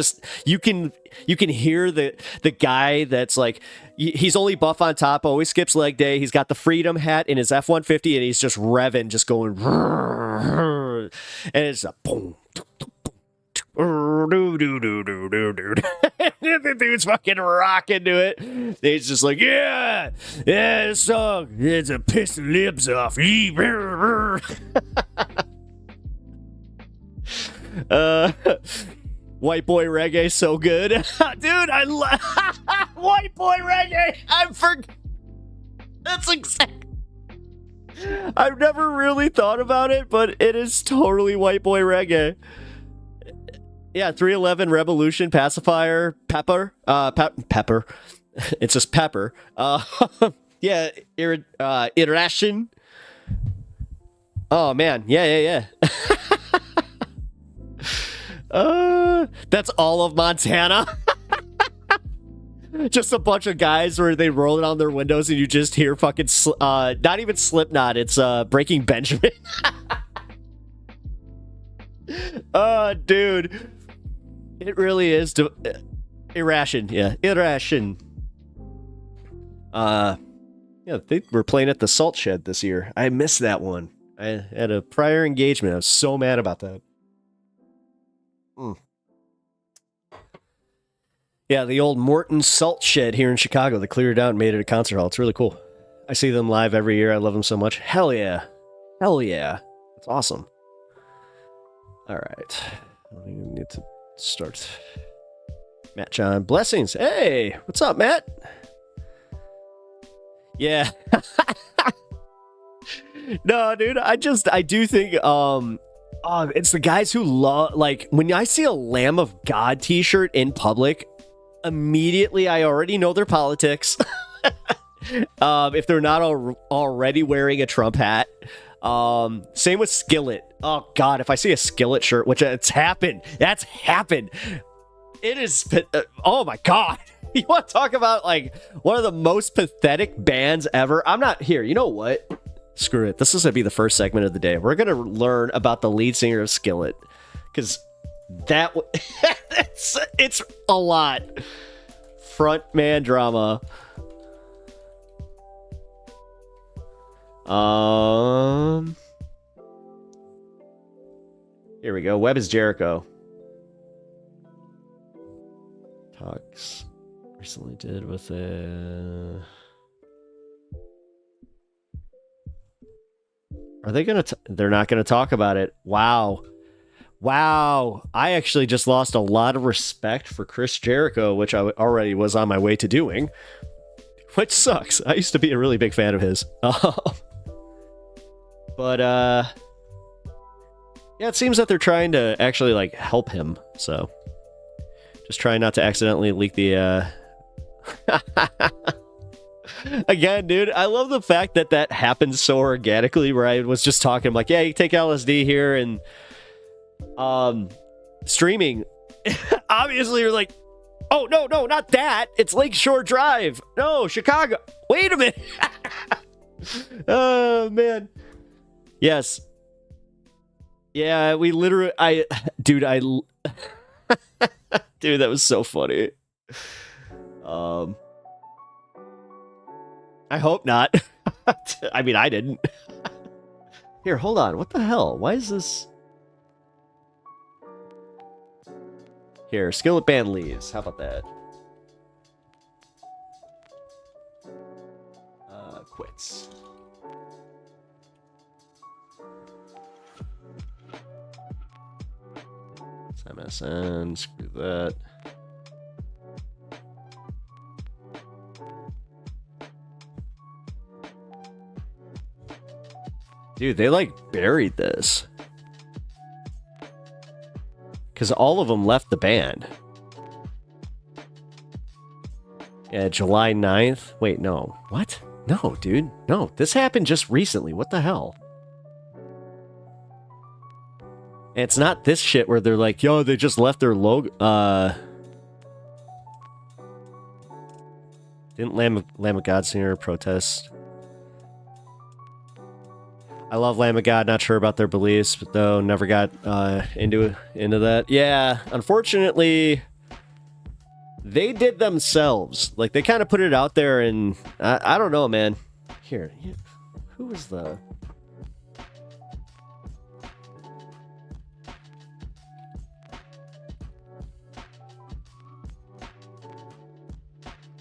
can hear the guy that's like, he's only buff on top, always skips leg day. He's got the Freedom hat in his F-150, and he's just revving, just going, and it's a boom. The dude's fucking rocking to it. He's just like, yeah, this song, it's a piss the lips off. White boy reggae, so good. Dude, I love white boy reggae. That's exact. I've never really thought about it, but it is totally white boy reggae. Yeah, 311 Revolution, Pacifier, Pepper. Pepper. It's just Pepper. Yeah, Iteration. Oh, man. Yeah. That's all of Montana. Just a bunch of guys where they roll it on their windows and you just hear fucking, not even Slipknot, it's Breaking Benjamin. Oh, dude. It really is Irration, yeah. Irration. Yeah, they were playing at the Salt Shed this year. I missed that one. I had a prior engagement. I was so mad about that. Yeah, the old Morton Salt Shed here in Chicago. They cleared it out and made it a concert hall. It's really cool. I see them live every year. I love them so much. Hell yeah. Hell yeah. It's awesome. All right. We need to start. Matt John, blessings. Hey, what's up, Matt? Yeah. No, dude, I do think it's the guys who love, like, when I see a Lamb of God t-shirt in public, immediately I already know their politics. If they're not already wearing a Trump hat. Same with Skillet. Oh God, if I see a Skillet shirt, which that's happened. It is, oh my God. You want to talk about like one of the most pathetic bands ever? I'm not here. You know what? Screw it. This is going to be the first segment of the day. We're going to learn about the lead singer of Skillet. Because it's a lot. Frontman drama. Here we go. Webb is Jericho. Talks recently did with a. Are they gonna? They're not gonna talk about it. Wow. I actually just lost a lot of respect for Chris Jericho, which I already was on my way to doing, which sucks. I used to be a really big fan of his. But yeah, it seems that they're trying to actually like help him. So just trying not to accidentally leak the Again, dude, I love the fact that happens so organically, where I was just talking, I'm like, yeah, you take LSD here and streaming. Obviously you're like, oh no, not that, it's Lakeshore Drive, no, Chicago, wait a minute. Oh man. Yes. Yeah, we literally, dude, dude, that was so funny. I hope not. I mean, I didn't. Here, hold on. What the hell? Why is this? Here, Skillet Band leaves. How about that? Quits. It's MSN. Screw that. Dude, they like buried this. Because all of them left the band. Yeah, July 9th. Wait, no. What? No, dude. No, this happened just recently. What the hell? And it's not this shit where they're like, yo, they just left their logo. Didn't Lamb of God Singer protest? I love Lamb of God. Not sure about their beliefs, but though never got into that. Yeah, unfortunately, they did themselves. Like they kind of put it out there, and I don't know, man. Here, who was the?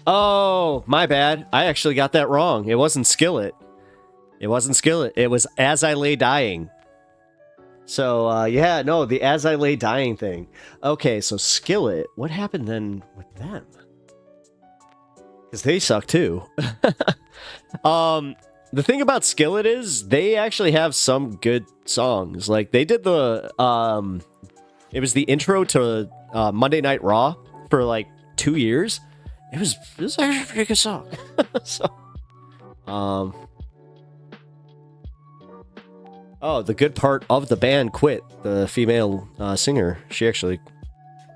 Oh, my bad. I actually got that wrong. It wasn't Skillet. It wasn't Skillet. It was As I Lay Dying. So, yeah, no, the As I Lay Dying thing. Okay, so Skillet, what happened then with them? Because they suck too. The thing about Skillet is they actually have some good songs. Like, they did the, it was the intro to Monday Night Raw for like 2 years. It was actually a pretty good song. So, oh, the good part of the band quit. The female singer. She actually,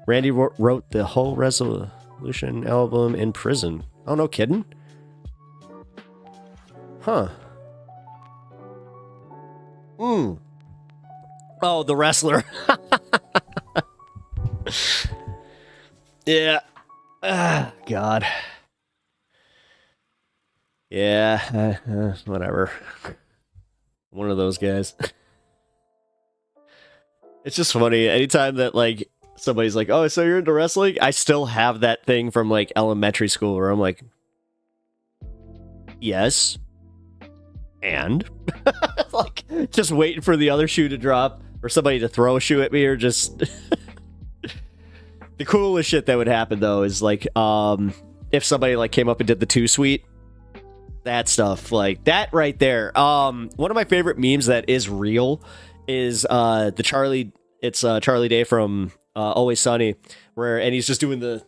Randy wrote the whole Resolution album in prison. Oh, no kidding? Huh. Oh, the wrestler. Yeah. God. Yeah, whatever. One of those guys. It's just funny. Anytime that, like, somebody's like, oh, so you're into wrestling? I still have that thing from, like, elementary school where I'm like, yes. And? Like, just waiting for the other shoe to drop or somebody to throw a shoe at me or just... The coolest shit that would happen, though, is, like, if somebody, like, came up and did the 2-Sweet, that stuff, like, that right there. One of my favorite memes that is real is, the Charlie, it's, Charlie Day from, Always Sunny, and he's just doing the,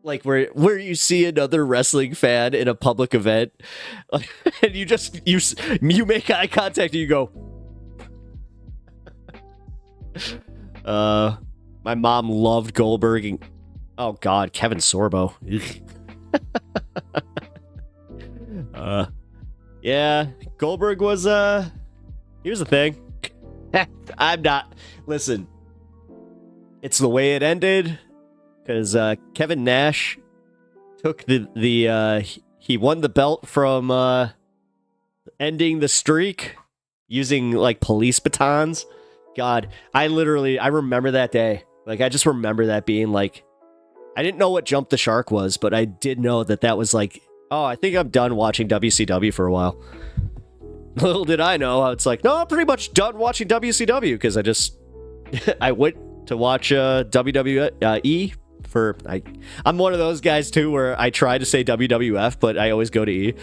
like, where you see another wrestling fan in a public event, and you make eye contact and you go, my mom loved Goldberg. And, oh God, Kevin Sorbo. Yeah, Goldberg was here's the thing. I'm not. Listen, it's the way it ended because Kevin Nash took he won the belt from ending the streak using like police batons. God, I remember that day. Like, I just remember that being like, I didn't know what Jump the Shark was, but I did know that was like, oh, I think I'm done watching WCW for a while. Little did I know, it's like, no, I'm pretty much done watching WCW because I went to watch WWE I'm one of those guys too where I try to say WWF, but I always go to E.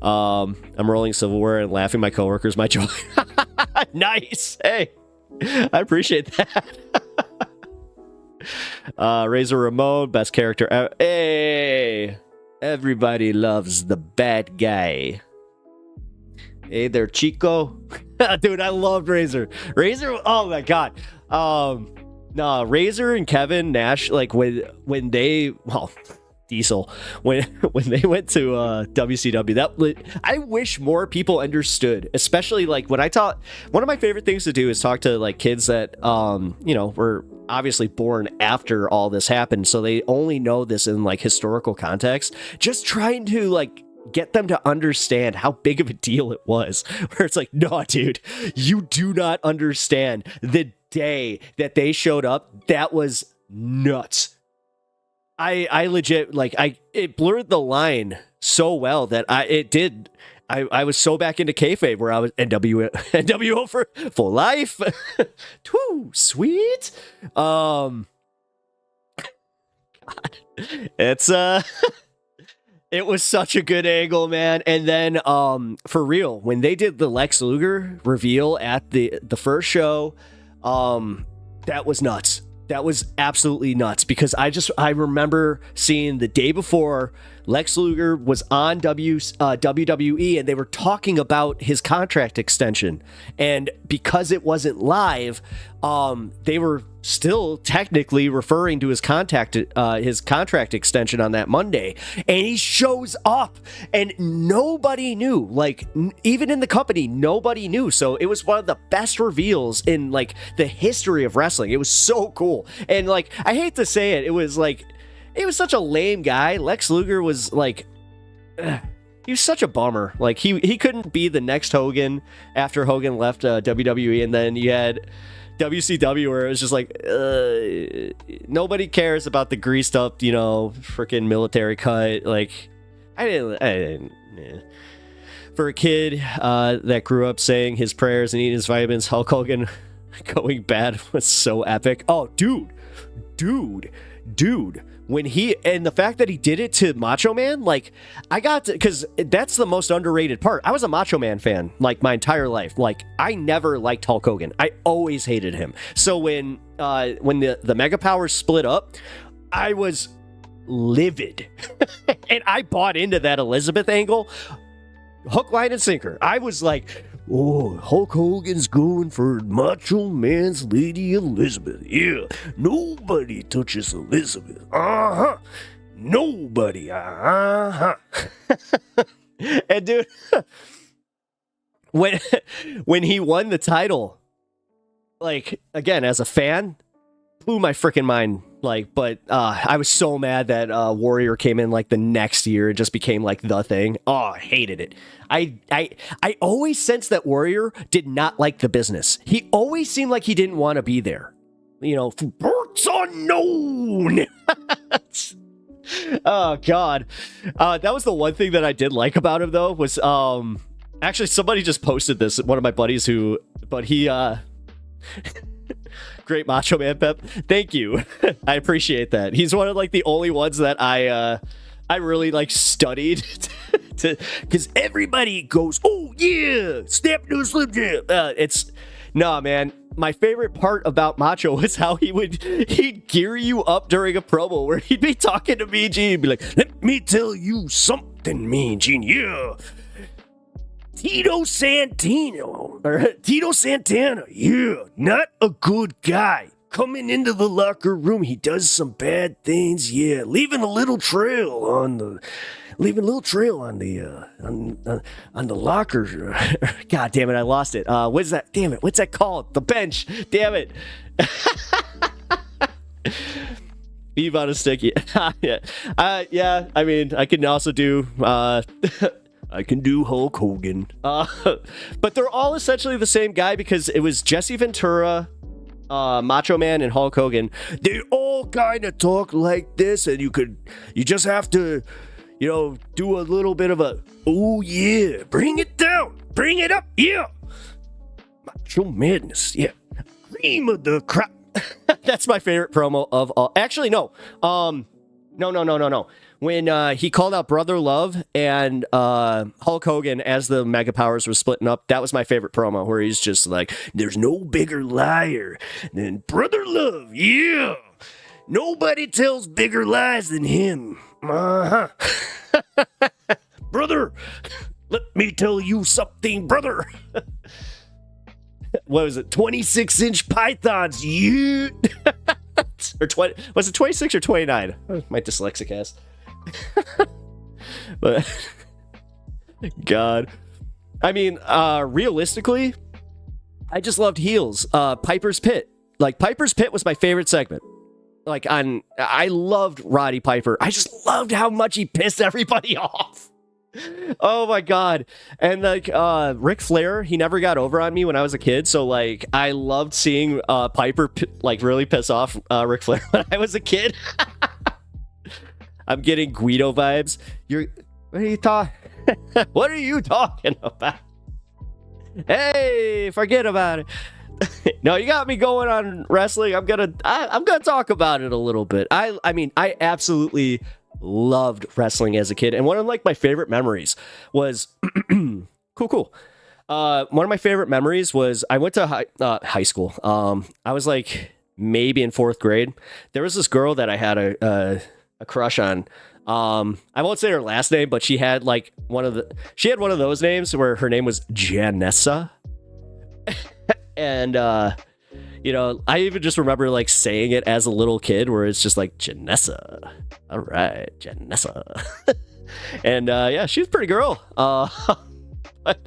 I'm rolling silverware and laughing my coworkers my joy. Nice. Hey, I appreciate that. Razor Ramon, best character ever. Hey, everybody loves the bad guy. Hey there, Chico. Dude, I loved Razor. Oh my God. No, Razor and Kevin Nash, like when they, well, Diesel, when they went to WCW, I wish more people understood, especially like when I talk. One of my favorite things to do is talk to like kids that were obviously born after all this happened, so they only know this in like historical context. Just trying to like get them to understand how big of a deal it was, where it's like, no, dude, you do not understand. The day that they showed up, that was nuts. I legit, like, it blurred the line so well that I was so back into kayfabe where I was NWO for life. Woo, sweet. God. It's it was such a good angle, man. And then for real, when they did the Lex Luger reveal at the first show, that was nuts. That was absolutely nuts because I remember seeing the day before Lex Luger was on WWE, and they were talking about his contract extension. And because it wasn't live, they were still technically referring to his contract extension on that Monday. And he shows up, and nobody knew. Like, even in the company, nobody knew. So it was one of the best reveals in like the history of wrestling. It was so cool. And like, I hate to say it, it was like, he was such a lame guy. Lex Luger was like, he was such a bummer. Like, he couldn't be the next Hogan after Hogan left WWE, and then you had WCW where it was just like, nobody cares about the greased up, freaking military cut. Like, I didn't For a kid that grew up saying his prayers and eating his vitamins, Hulk Hogan going bad was so epic. Oh, dude. When and the fact that he did it to Macho Man, like, I got to, because that's the most underrated part. I was a Macho Man fan, like, my entire life. Like, I never liked Hulk Hogan. I always hated him. So when the Mega Powers split up, I was livid. And I bought into that Elizabeth angle. Hook, line, and sinker. I was like, oh, Hulk Hogan's going for Macho Man's Lady Elizabeth. Yeah, nobody touches Elizabeth. Uh-huh. Nobody. Uh-huh. And dude, when he won the title, like, again, as a fan, blew my freaking mind. Like, but I was so mad that Warrior came in like the next year and just became like the thing. Oh, I hated it. I always sensed that Warrior did not like the business. He always seemed like he didn't want to be there. Parts unknown. Oh God, that was the one thing that I did like about him though. Was actually somebody just posted this. One of my buddies Great Macho Man Pep. Thank you. I appreciate that. He's one of like the only ones that I really like studied because everybody goes, oh yeah, snap to a Slim Jim. Man. My favorite part about Macho was how he'd gear you up during a promo where he'd be talking to Mean Gene and be like, let me tell you something, Mean Gene. Yeah. Tito Santana, yeah, not a good guy. Coming into the locker room, he does some bad things, yeah, leaving a little trail on the locker. God damn it, I lost it. What's that? Damn it, what's that called? The bench. Damn it. Eve on a sticky. Yeah. I mean, I can also do I can do Hulk Hogan. But they're all essentially the same guy because it was Jesse Ventura, Macho Man, and Hulk Hogan. They all kind of talk like this, and you just have to, do a little bit of a, oh yeah, bring it down, bring it up, yeah. Macho Madness, yeah. Cream of the crop. That's my favorite promo of all. Actually, no. No. When he called out Brother Love and Hulk Hogan as the Mega Powers were splitting up, that was my favorite promo, where he's just like, there's no bigger liar than Brother Love, yeah. Nobody tells bigger lies than him. Uh-huh. Brother, let me tell you something, brother. What was it? 26-inch pythons, yeah. Or 20, was it 26 or 29? My dyslexic ass. But God, I mean, realistically, I just loved heels. Piper's Pit. Like, Piper's Pit was my favorite segment. Like, I loved Roddy Piper. I just loved how much he pissed everybody off. Oh my God. And like Ric Flair, he never got over on me when I was a kid, so like I loved seeing Piper like really piss off Ric Flair when I was a kid. I'm getting Guido vibes. What are you talking about? Hey, forget about it. No, you got me going on wrestling. I'm gonna talk about it a little bit. I mean, I absolutely loved wrestling as a kid, and one of like my favorite memories was cool. One of my favorite memories was I went to high school. I was like maybe in 4th grade. There was this girl that I had a crush on. I won't say her last name, but she had like one of those names where her name was Janessa. And you know, I even just remember like saying it as a little kid where it's just like Janessa. All right, Janessa. And yeah, she's a pretty girl. But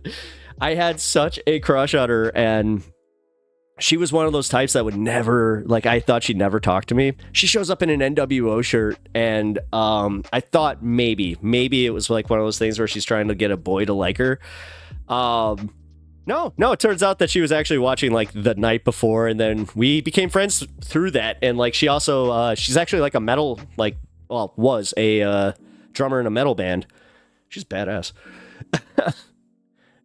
I had such a crush on her, and she was one of those types that would never, like, I thought she'd never talk to me. She shows up in an NWO shirt, and I thought maybe it was like one of those things where she's trying to get a boy to like her. No, it turns out that she was actually watching like the night before, and then we became friends through that. And like she also, she's actually like a metal, like, well, was a drummer in a metal band. She's badass.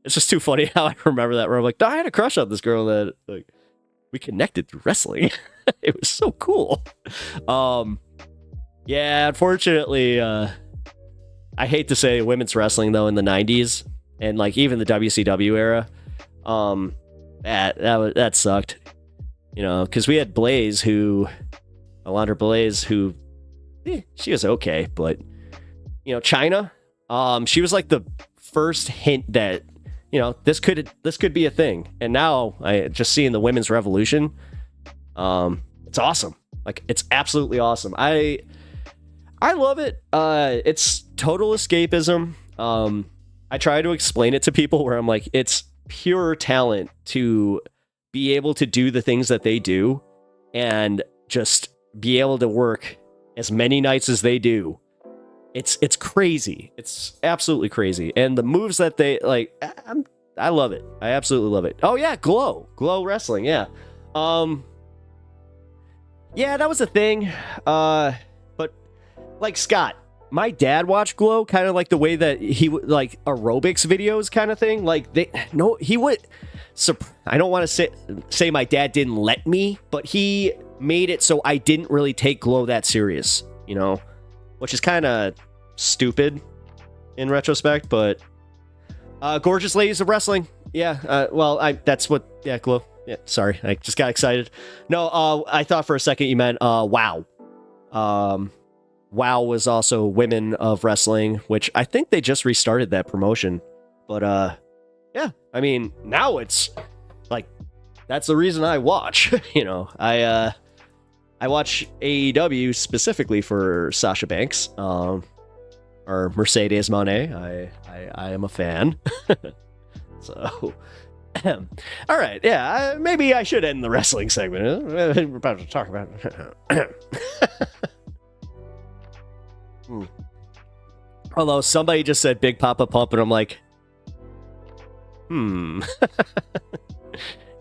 It's just too funny how I remember that, where I'm like, I had a crush on this girl that like we connected through wrestling. It was so cool. Yeah, unfortunately, I hate to say women's wrestling though in the 90s and like even the WCW era, that sucked. You know, because we had Alondra Blaze, who she was okay, but you know, Chyna, she was like the first hint that, you know, this could be a thing. And now I just seeing the women's revolution, it's awesome. Like, it's absolutely awesome. I love it. It's total escapism. I try to explain it to people where I'm like, it's pure talent to be able to do the things that they do and just be able to work as many nights as they do. It's crazy. It's absolutely crazy. And the moves that they like, I love it. I absolutely love it. Oh yeah, Glow Wrestling. Yeah. Yeah, that was a thing. But like Scott, my dad watched Glow kind of like the way that he would like aerobics videos kind of thing. Like he would, I don't want to say my dad didn't let me, but he made it so I didn't really take Glow that serious, you know, which is kind of stupid in retrospect, but Gorgeous Ladies of Wrestling. Yeah. Glow. Yeah. Sorry. I just got excited. No, I thought for a second you meant, WoW. WoW was also Women of Wrestling, which I think they just restarted that promotion, but, yeah, I mean, now it's like, that's the reason I watch, you know, I watch AEW specifically for Sasha Banks, or Mercedes Moné. I am a fan. So, all right, yeah, maybe I should end the wrestling segment. We're about to talk about Although somebody just said Big Papa Pump, and I'm like,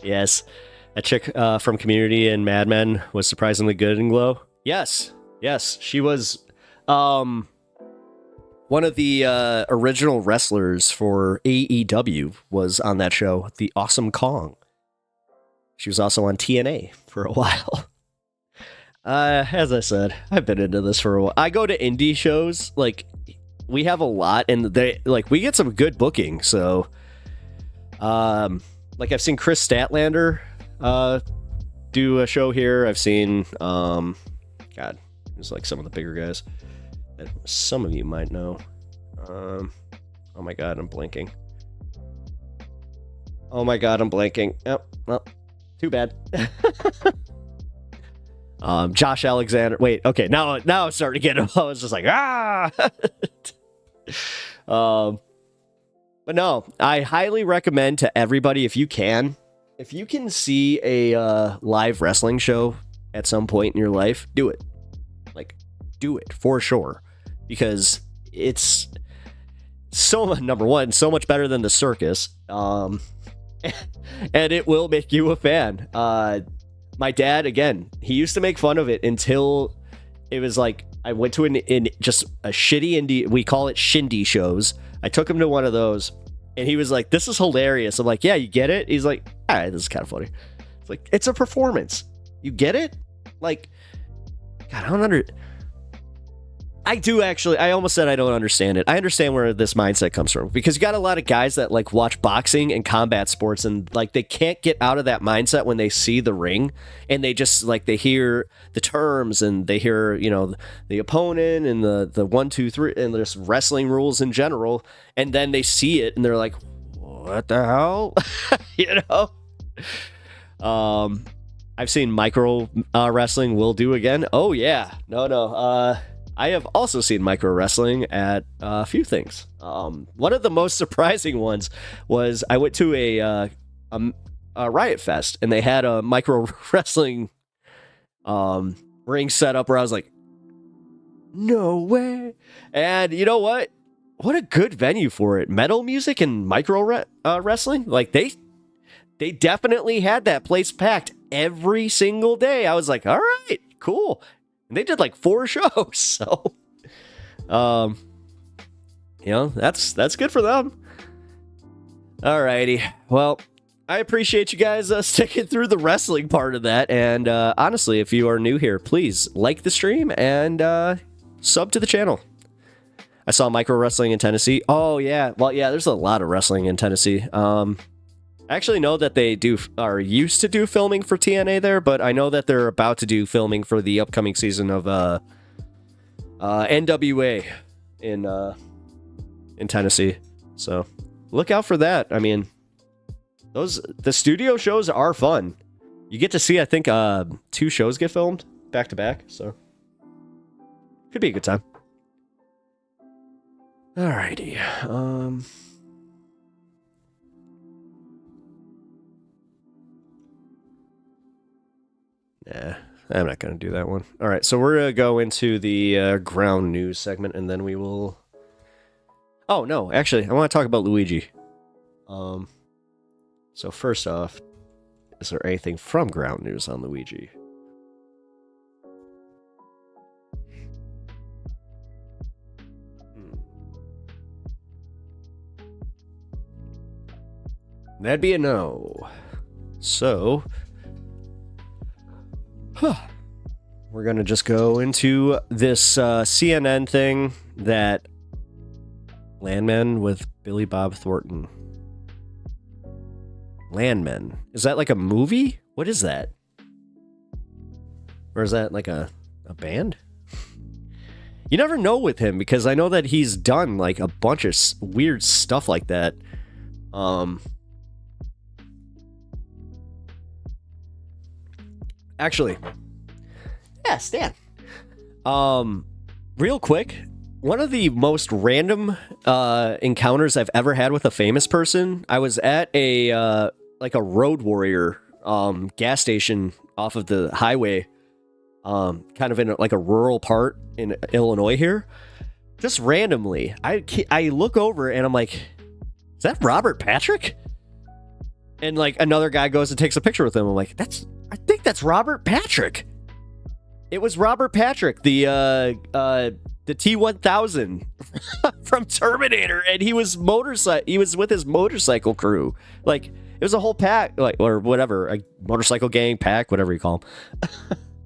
Yes, that chick from Community and Mad Men was surprisingly good in Glow. Yes, she was one of the original wrestlers for AEW was on that show, The Awesome Kong. She was also on TNA for a while. As I said, I've been into this for a while. I go to indie shows, like, we have a lot, and we get some good booking, so like I've seen Chris Statlander do a show here. I've seen there's like some of the bigger guys that some of you might know. Oh my god, I'm blanking. Oh, well, too bad. Josh Alexander. Wait, okay, now I'm starting to get him. I was just like, but no, I highly recommend to everybody, if you can see a live wrestling show at some point in your life, do it. Like, do it for sure, because it's number one, so much better than the circus, and it will make you a fan. My dad, again, he used to make fun of it until it was like I went to just a shitty indie, we call it shindy shows. I took him to one of those, and he was like, "This is hilarious." I'm like, "Yeah, you get it?" He's like, "All right, this is kind of funny." It's like, it's a performance. You get it? Like, God, I do actually. I almost said I don't understand it. I understand where this mindset comes from, because you got a lot of guys that like watch boxing and combat sports, and like they can't get out of that mindset when they see the ring, and they just like they hear the terms and they hear, you know, the opponent and the 1, 2, 3 and there's wrestling rules in general, and then they see it and they're like, what the hell? You know? I've seen micro wrestling. Will do again. Oh yeah. No. I have also seen micro wrestling at a few things. One of the most surprising ones was I went to a Riot Fest, and they had a micro wrestling ring set up where I was like, no way. And you know what? What a good venue for it. Metal music and micro wrestling. Like they definitely had that place packed every single day. I was like, all right, cool. And they did like 4 shows, so you know, that's good for them. Alrighty, well, I appreciate you guys sticking through the wrestling part of that. And honestly, if you are new here, please like the stream and sub to the channel. I saw micro wrestling in Tennessee. Oh yeah, well yeah, there's a lot of wrestling in Tennessee. I actually know that they are used to do filming for TNA there, but I know that they're about to do filming for the upcoming season of NWA in Tennessee. So look out for that. I mean, the studio shows are fun. You get to see, I think, 2 shows get filmed back to back, so could be a good time. Alrighty. Yeah, I'm not going to do that one. All right, so we're going to go into the ground news segment, and then we will... Oh, no, actually, I want to talk about Luigi. So first off, is there anything from ground news on Luigi? That'd be a no. So... we're gonna just go into this CNN thing that Landmen with Billy Bob Thornton. Landmen. Is that like a movie? What is that? Or is that like a band? You never know with him, because I know that he's done like a bunch of weird stuff like that. Actually, yeah, Stan. Real quick, one of the most random encounters I've ever had with a famous person. I was at a like a Road Warrior gas station off of the highway, kind of in like a rural part in Illinois here. Just randomly, I look over and I'm like, is that Robert Patrick? And like another guy goes and takes a picture with him. I'm like, I think that's Robert Patrick. It was Robert Patrick, the T-1000 from Terminator, and he was with his motorcycle crew. Like, it was a whole pack, like, or whatever, a motorcycle gang pack, whatever you call them.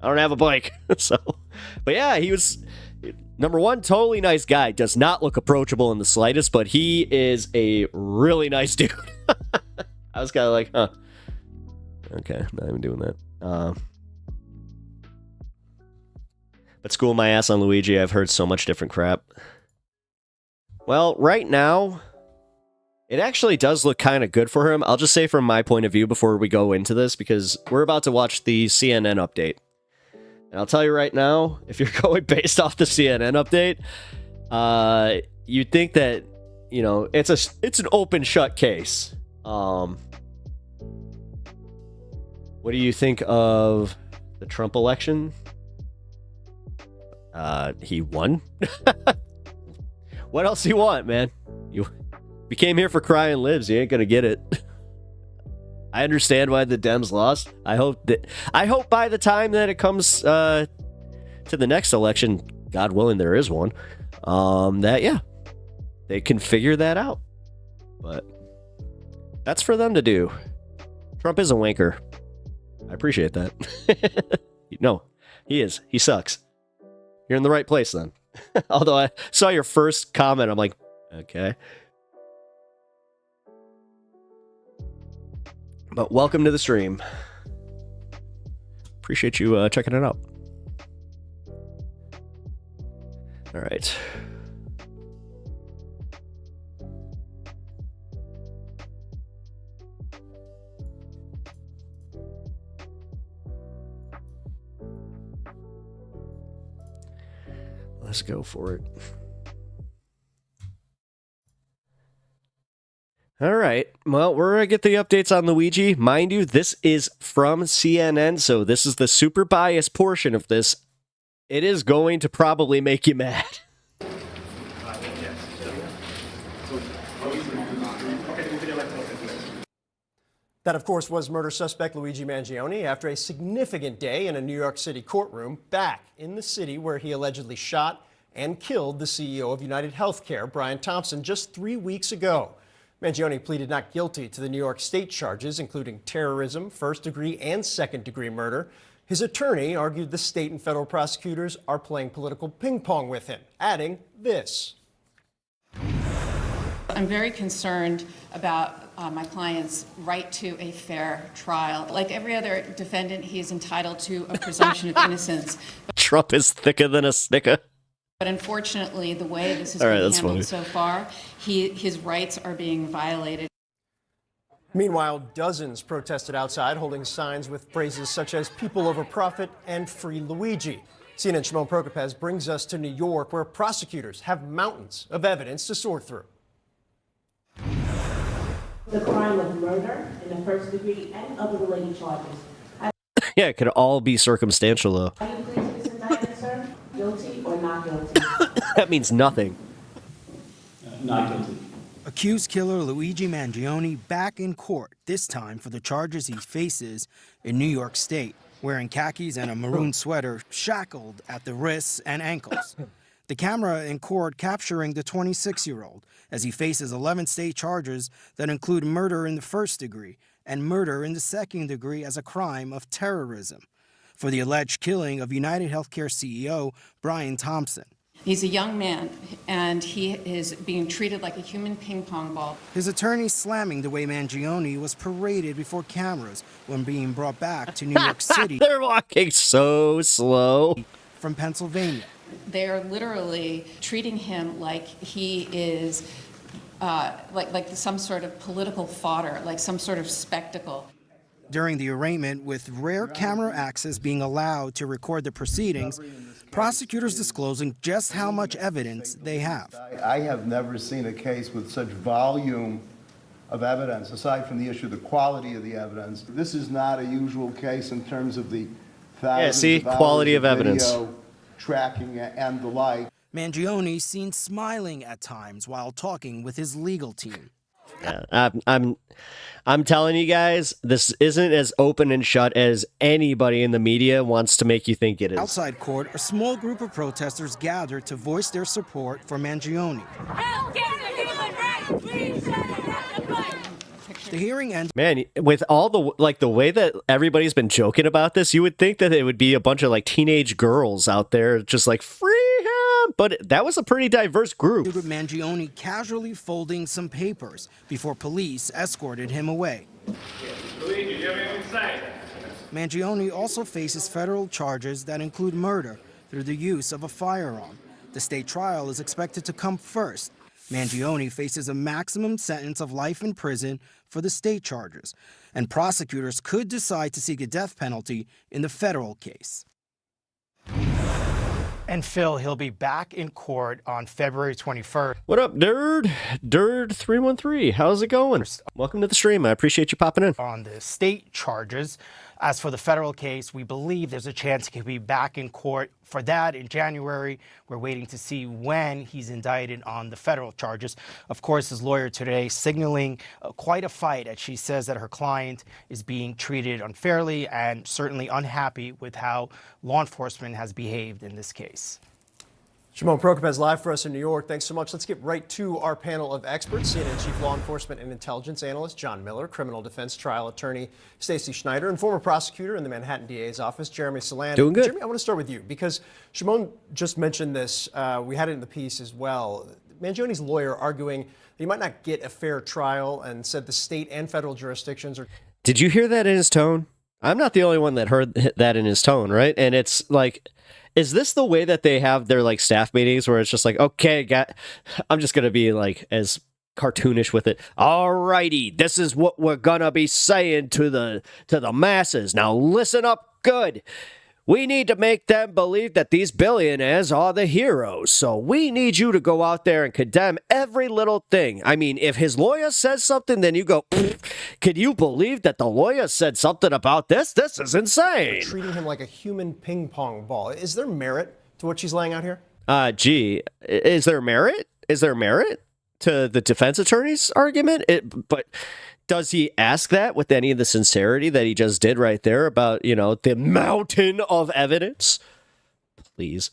I don't have a bike, so. But yeah, he was, number one, totally nice guy. Does not look approachable in the slightest, but he is a really nice dude. I was kind of like, huh. Okay, not even doing that. But school my ass on Luigi. I've heard so much different crap. Well, right now, it actually does look kind of good for him. I'll just say from my point of view before we go into this, because we're about to watch the CNN update. And I'll tell you right now, if you're going based off the CNN update, you'd think that, you know, it's an open shut case. What do you think of the Trump election? He won. What else do you want, man? You came here for crying libs. You ain't gonna get it. I understand why the Dems lost. I hope by the time that it comes to the next election, God willing, there is one. That yeah, they can figure that out. But that's for them to do. Trump is a wanker. I appreciate that. No, he is. He sucks. You're in the right place then. Although I saw your first comment, I'm like, okay. But welcome to the stream. Appreciate you checking it out. All right. Let's go for it. All right. Well, we're going to get the updates on Luigi. Mind you, this is from CNN, so this is the super biased portion of this. It is going to probably make you mad. That, of course, was murder suspect Luigi Mangione after a significant day in a New York City courtroom back in the city where he allegedly shot and killed the CEO of United Healthcare, Brian Thompson, just 3 weeks ago. Mangione pleaded not guilty to the New York State charges, including terrorism, first-degree and second-degree murder. His attorney argued the state and federal prosecutors are playing political ping-pong with him, adding this. I'm very concerned about my client's right to a fair trial. Like every other defendant, he is entitled to a presumption of innocence. Trump is thicker than a snicker. But unfortunately, the way this has been handled so far, his rights are being violated. Meanwhile, dozens protested outside, holding signs with phrases such as "People over profit" and "Free Luigi." CNN's Shimon Prokopez brings us to New York, where prosecutors have mountains of evidence to sort through. The crime of murder in the first degree and other related charges. Yeah, it could all be circumstantial, though. Are you pleased with this indictment, sir? Guilty or not guilty? That means nothing. Not guilty. Accused killer Luigi Mangione back in court, this time for the charges he faces in New York State, wearing khakis and a maroon sweater, shackled at the wrists and ankles. The camera in court capturing the 26-year-old as he faces 11 state charges that include murder in the first degree and murder in the second degree as a crime of terrorism for the alleged killing of United Healthcare CEO Brian Thompson. He's a young man, and he is being treated like a human ping pong ball. His attorney slamming the way Mangione was paraded before cameras when being brought back to New York City. They're walking so slow. From Pennsylvania. They are literally treating him like he is like some sort of political fodder, like some sort of spectacle. During the arraignment, with rare camera access being allowed to record the proceedings, prosecutors disclosing just how much evidence they have. I have never seen a case with such volume of evidence, aside from the issue of the quality of the evidence. This is not a usual case in terms of the thousands of quality of hours evidence. Video tracking and the like. Mangione seen smiling at times while talking with his legal team. Yeah, I'm telling you guys, this isn't as open and shut as anybody in the media wants to make you think it is. Outside court, a small group of protesters gathered to voice their support for Mangione. The hearing ended. Man, with all the way that everybody's been joking about this, you would think that it would be a bunch of like teenage girls out there just like free him, but that was a pretty diverse group. With Mangione casually folding some papers before police escorted him away. Luigi, do you have anything to say? Mangione also faces federal charges that include murder through the use of a firearm. The state trial is expected to come first. Mangione faces a maximum sentence of life in prison for the state charges, and prosecutors could decide to seek a death penalty in the federal case. And Phil, he'll be back in court on February 21st. What up, Dirt? Dirt313, how's it going? Welcome to the stream. I appreciate you popping in. On the state charges. As for the federal case, we believe there's a chance he could be back in court for that in January. We're waiting to see when he's indicted on the federal charges. Of course, his lawyer today signaling quite a fight as she says that her client is being treated unfairly and certainly unhappy with how law enforcement has behaved in this case. Shimon Prokop is live for us in New York. Thanks so much. Let's get right to our panel of experts. CNN Chief Law Enforcement and Intelligence Analyst John Miller, Criminal Defense Trial Attorney Stacey Schneider, and former prosecutor in the Manhattan DA's office, Jeremy Saland. Doing good. Jeremy, I want to start with you because Shimon just mentioned this. We had it in the piece as well. Mangione's lawyer arguing that he might not get a fair trial and said the state and federal jurisdictions are... Did you hear that in his tone? I'm not the only one that heard that in his tone, right? And it's like... Is this the way that they have their like staff meetings where it's just like, okay, I'm just going to be like as cartoonish with it. All righty, this is what we're going to be saying to the masses. Now listen up good. We need to make them believe that these billionaires are the heroes. So we need you to go out there and condemn every little thing. I mean, if his lawyer says something, then you go, can you believe that the lawyer said something about this? This is insane. Treating him like a human ping pong ball. Is there merit to what she's laying out here? Gee, is there merit? Is there merit to the defense attorney's argument? But does he ask that with any of the sincerity that he just did right there about, the mountain of evidence? Please.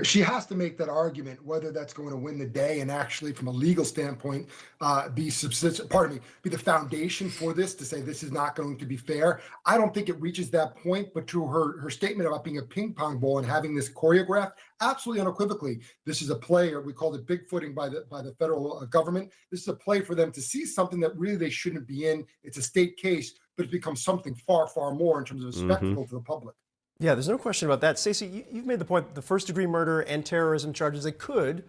She has to make that argument, whether that's going to win the day and actually, from a legal standpoint, be the foundation for this to say this is not going to be fair. I don't think it reaches that point, but to her statement about being a ping pong ball and having this choreographed, absolutely unequivocally, this is a play, or we call it bigfooting by the federal government. This is a play for them to see something that really they shouldn't be in. It's a state case, but it becomes something far, far more in terms of a spectacle to the public. Yeah, there's no question about that. Stacey, you've made the point that the first-degree murder and terrorism charges, they could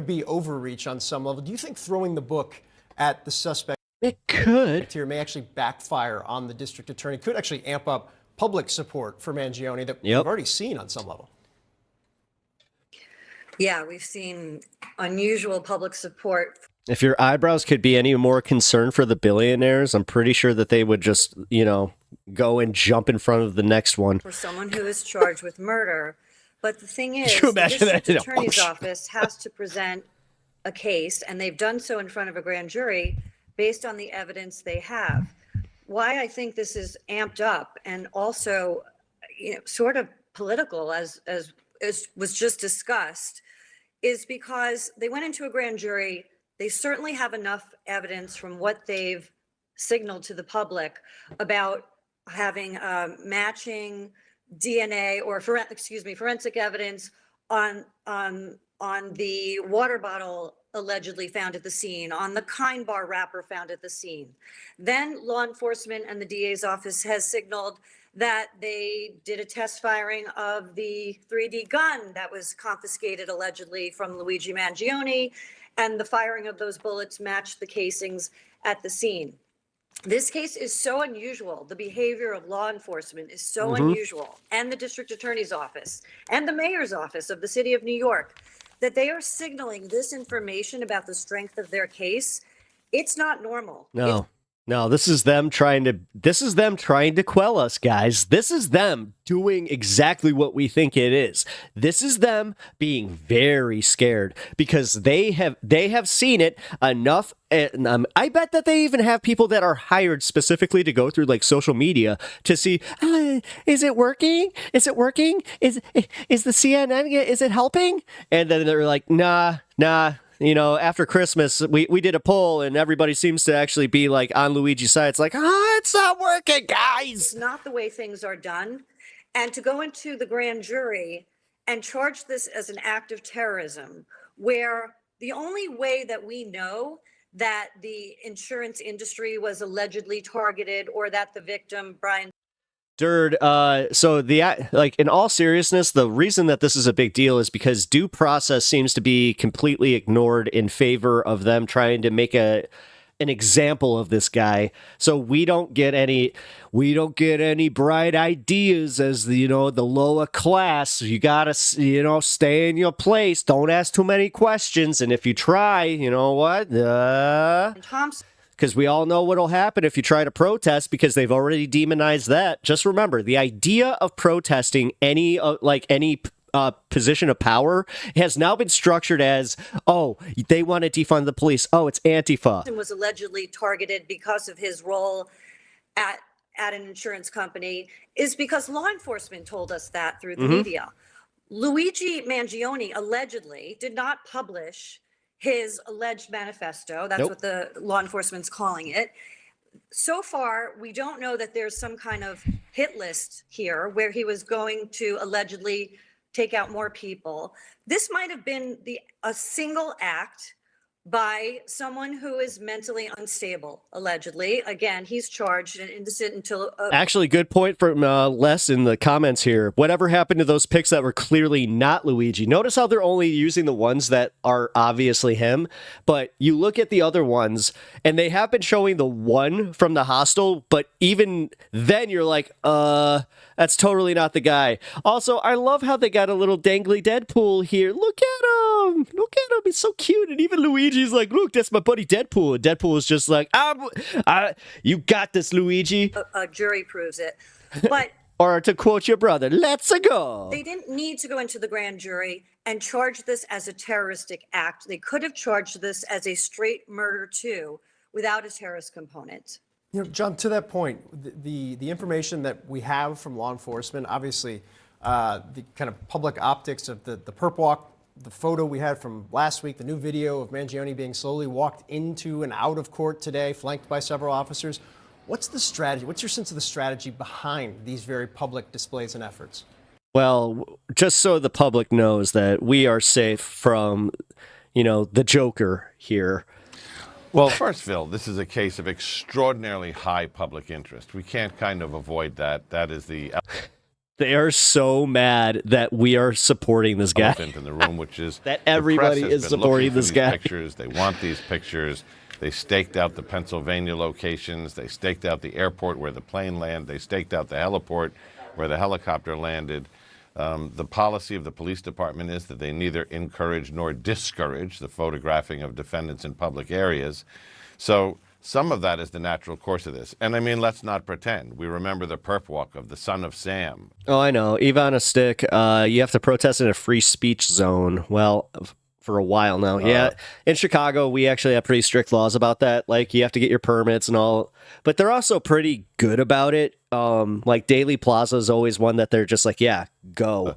be overreach on some level. Do you think throwing the book at the suspect here may actually backfire on the district attorney, could actually amp up public support for Mangione that we've already seen on some level? Yeah, we've seen unusual public support. If your eyebrows could be any more concerned for the billionaires, I'm pretty sure that they would just, go and jump in front of the next one. For someone who is charged with murder. But the thing is, Can you the imagine district that? attorney's office has to present a case, and they've done so in front of a grand jury based on the evidence they have. Why I think this is amped up and also, sort of political, as was just discussed, is because they went into a grand jury. They certainly have enough evidence from what they've signaled to the public about having matching DNA or forensic evidence on the water bottle allegedly found at the scene, on the Kind bar wrapper found at the scene. Then law enforcement and the DA's office has signaled that they did a test firing of the 3D gun that was confiscated allegedly from Luigi Mangione, and the firing of those bullets matched the casings at the scene. This case is so unusual. The behavior of law enforcement is so unusual, and the district attorney's office and the mayor's office of the city of New York, that they are signaling this information about the strength of their case. It's not normal. No, this is them trying to quell us, guys. This is them doing exactly what we think it is. This is them being very scared because they have seen it enough. And I bet that they even have people that are hired specifically to go through like social media to see, is it working? Is it working? Is the CNN, is it helping? And then they're like, nah. After Christmas, we did a poll and everybody seems to actually be like on Luigi's side. It's like, it's not working, guys. It's not the way things are done. And to go into the grand jury and charge this as an act of terrorism, where the only way that we know that the insurance industry was allegedly targeted or that the victim, Brian Durd, so in all seriousness, the reason that this is a big deal is because due process seems to be completely ignored in favor of them trying to make an example of this guy. So we don't get any bright ideas as the lower class. You gotta, stay in your place. Don't ask too many questions. And if you try, Thompson. Because we all know what'll happen if you try to protest, because they've already demonized that. Just remember, the idea of protesting any position of power has now been structured as, they want to defund the police. It's Antifa. Was allegedly targeted because of his role at an insurance company is because law enforcement told us that through the media. Luigi Mangione allegedly did not publish his alleged manifesto. That's what the law enforcement's calling it. So far, we don't know that there's some kind of hit list here where he was going to allegedly take out more people. This might have been a single act by someone who is mentally unstable, allegedly. Again, he's charged and innocent until... Actually, good point from Les in the comments here. Whatever happened to those pics that were clearly not Luigi? Notice how they're only using the ones that are obviously him, but you look at the other ones, and they have been showing the one from the hostel, but even then you're like, that's totally not the guy. Also, I love how they got a little dangly Deadpool here. Look at him! Look at him! It's so cute. And even Luigi's like, look, that's my buddy Deadpool. And Deadpool is just like, you got this, Luigi. A jury proves it. But or to quote your brother, let's go. They didn't need to go into the grand jury and charge this as a terroristic act. They could have charged this as a straight murder too, without a terrorist component. You know, John, to that point, the information that we have from law enforcement, obviously, the kind of public optics of the perp walk, the photo we had from last week, the new video of Mangione being slowly walked into and out of court today, flanked by several officers. What's the strategy? What's your sense of the strategy behind these very public displays and efforts? Well, just so the public knows that we are safe from, the Joker here. Well, first, Phil, this is a case of extraordinarily high public interest. We can't kind of avoid that. That is the... They are so mad that we are supporting this guy. ...elephant in the room, which is... that everybody is supporting this guy. Pictures. They want these pictures. They staked out the Pennsylvania locations. They staked out the airport where the plane landed. They staked out the heliport where the helicopter landed. The policy of the police department is that they neither encourage nor discourage the photographing of defendants in public areas. So some of that is the natural course of this. And I mean, let's not pretend. We remember the perp walk of the son of Sam. Oh, I know. Ivana Stick, you have to protest in a free speech zone. Well, for a while now. Yeah. In Chicago, we actually have pretty strict laws about that. Like, you have to get your permits and all. But they're also pretty good about it. Like, Daily Plaza is always one that they're just like, yeah, go.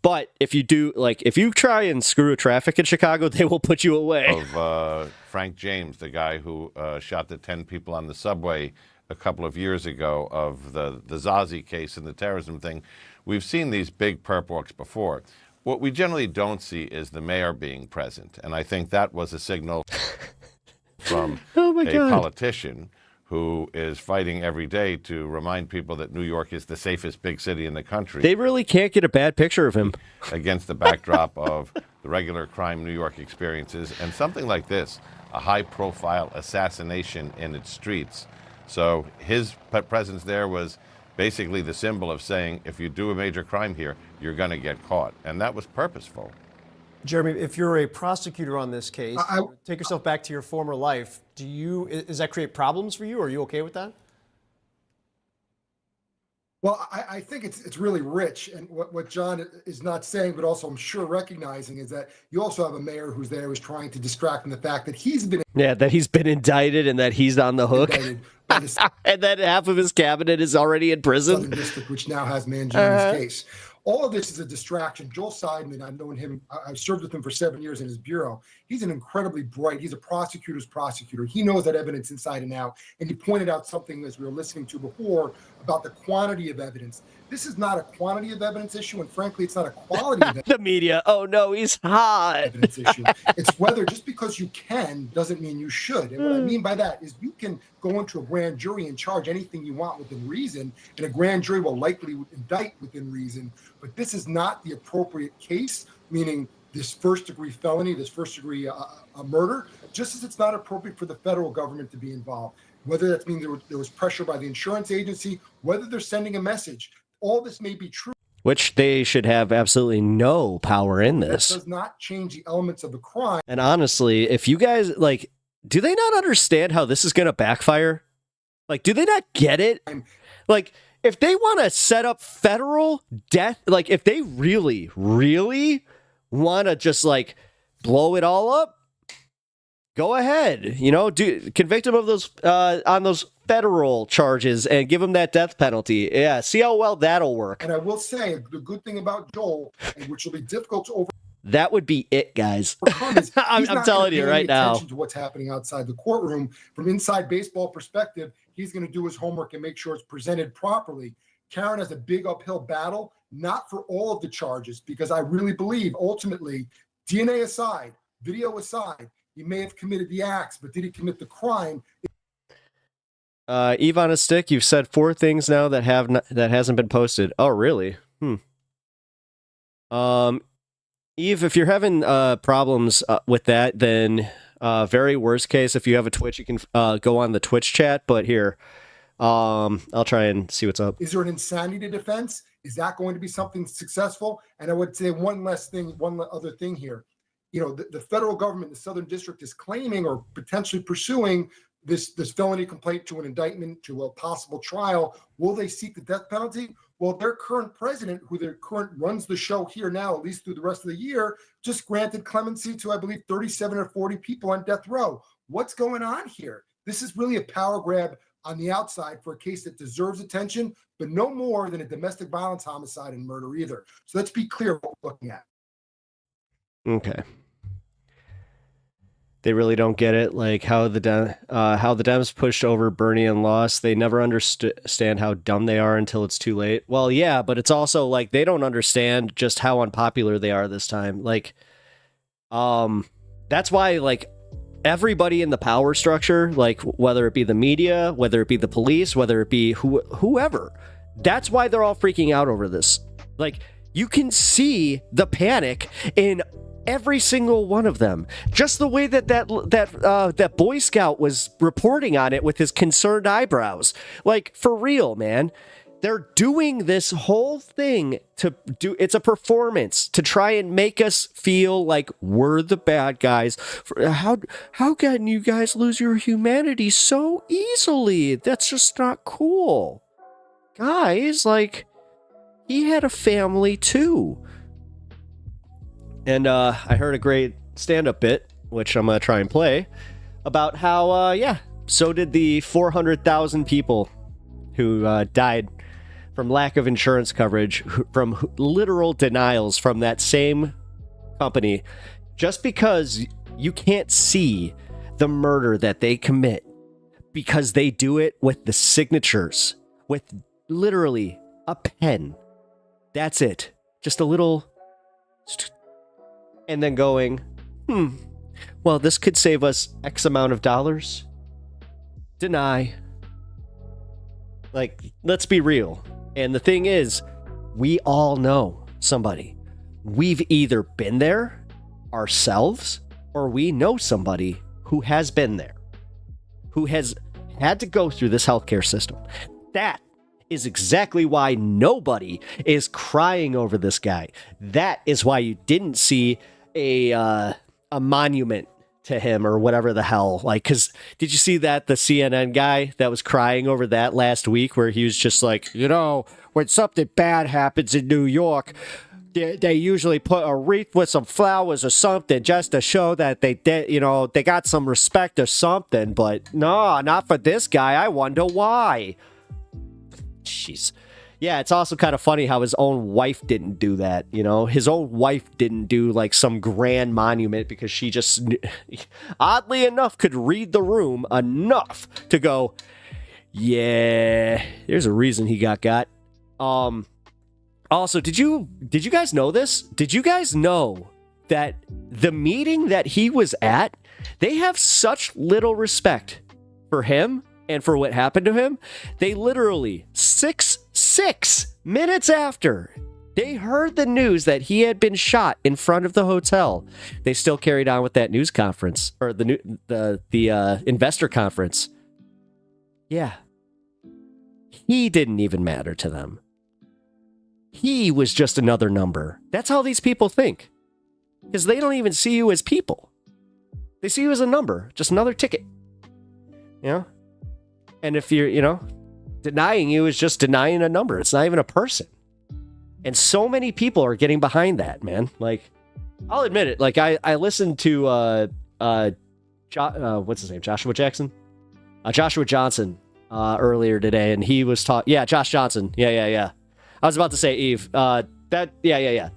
But if you do, like, if you try and screw traffic in Chicago, they will put you away. Of Frank James, the guy who shot the 10 people on the subway a couple of years ago, of the Zazi case and the terrorism thing. We've seen these big perp walks before. What we generally don't see is the mayor being present. And I think that was a signal from a politician who is fighting every day to remind people that New York is the safest big city in the country. They really can't get a bad picture of him. Against the backdrop of the regular crime New York experiences. And something like this, a high-profile assassination in its streets. So his presence there was basically the symbol of saying, if you do a major crime here, you're going to get caught. And that was purposeful. Jeremy, if you're a prosecutor on this case, take yourself back to your former life. Does that create problems for you? Are you okay with that? Well, I think it's really rich. And what John is not saying, but also I'm sure recognizing, is that you also have a mayor who's there who's trying to distract from the fact that he's been... Yeah, that he's been indicted and that he's on the hook. And that half of his cabinet is already in prison. Southern District, which now has Mangione's case. All of this is a distraction. Joel Seidman, I've known him, I've served with him for 7 years in his bureau. He's an incredibly bright, he's a prosecutor's prosecutor. He knows that evidence inside and out. And he pointed out something, as we were listening to before, about the quantity of evidence. This is not a quantity of evidence issue, and frankly, it's not a quality of evidence. The media, oh no, he's hot. Evidence issue. It's whether, just because you can doesn't mean you should. And what I mean by that is you can go into a grand jury and charge anything you want within reason, and a grand jury will likely indict within reason. But this is not the appropriate case, meaning this first-degree felony, this first-degree murder, just as it's not appropriate for the federal government to be involved. Whether that means there was pressure by the insurance agency, whether they're sending a message. All this may be true. Which they should have absolutely no power in this. That does not change the elements of the crime. And honestly, if you guys, like, do they not understand how this is going to backfire? Like, do they not get it? Like, if they want to set up federal death, like, if they really, really want to just, like, blow it all up, go ahead, convict them of those, on those federal charges and give him that death penalty. Yeah, see how well that'll work. And I will say the good thing about Joel, and which will be difficult to That would be it, guys. overcome, is I'm telling you right now. Attention to what's happening outside the courtroom from inside baseball perspective. He's going to do his homework and make sure it's presented properly. Karen has a big uphill battle, not for all of the charges, because I really believe ultimately, DNA aside, video aside, he may have committed the acts, but did he commit the crime? Eve on a stick, you've said 4 things now that hasn't been posted. Oh, really? Eve, if you're having problems with that, then very worst case, if you have a Twitch, you can go on the Twitch chat. But here, I'll try and see what's up. Is there an insanity defense? Is that going to be something successful? And I would say one other thing here. You know, the federal government, the Southern District, is claiming or potentially pursuing this felony complaint to an indictment, to a possible trial. Will they seek the death penalty? Well, their current president, who their current runs the show here now, at least through the rest of the year, just granted clemency to, I believe, 37 or 40 people on death row. What's going on here? This is really a power grab on the outside for a case that deserves attention, but no more than a domestic violence homicide and murder either. So let's be clear what we're looking at. Okay. They really don't get it, like how the Dems pushed over Bernie and lost. They never understand how dumb they are until it's too late. Well, yeah, but it's also like they don't understand just how unpopular they are this time. Like, that's why, like, everybody in the power structure, like whether it be the media, whether it be the police, whether it be whoever, that's why they're all freaking out over this. Like, you can see the panic in every single one of them. Just the way that Boy Scout was reporting on it with his concerned eyebrows. Like, for real, man. They're doing this whole thing it's a performance to try and make us feel like we're the bad guys. How can you guys lose your humanity so easily? That's just not cool. Guys, like, he had a family too. And I heard a great stand-up bit, which I'm going to try and play, about how, so did the 400,000 people who died from lack of insurance coverage, from literal denials from that same company, just because you can't see the murder that they commit, because they do it with the signatures, with literally a pen. That's it. Just a little... And then going, well, this could save us X amount of dollars. Deny. Like, let's be real. And the thing is, we all know somebody. We've either been there ourselves, or we know somebody who has been there, who has had to go through this healthcare system. That is exactly why nobody is crying over this guy. That is why you didn't see a monument to him or whatever the hell. Like, because did you see that the CNN guy that was crying over that last week, where he was just like, you know, when something bad happens in New York, they usually put a wreath with some flowers or something just to show that they did, you know, they got some respect or something. But no, not for this guy. I wonder why. Jeez. Yeah, it's also kind of funny how his own wife didn't do that, you know? His own wife didn't do, like, some grand monument because she just, oddly enough, could read the room enough to go, yeah, there's a reason he got. Also, did you guys know this? Did you guys know that the meeting that he was at, they have such little respect for him and for what happened to him? They literally, six minutes after they heard the news that he had been shot in front of the hotel, they still carried on with that news conference, or the investor conference. Yeah. He didn't even matter to them. He was just another number. That's how these people think. Because they don't even see you as people. They see you as a number, just another ticket. You know? And if you're, you know, denying you is just denying a number. It's not even a person. And so many people are getting behind that, man. Like, I'll admit it. Like, I listened to, what's his name? Joshua Jackson? Joshua Johnson earlier today, and he was talking. Yeah, Josh Johnson. Yeah. I was about to say Eve. Yeah.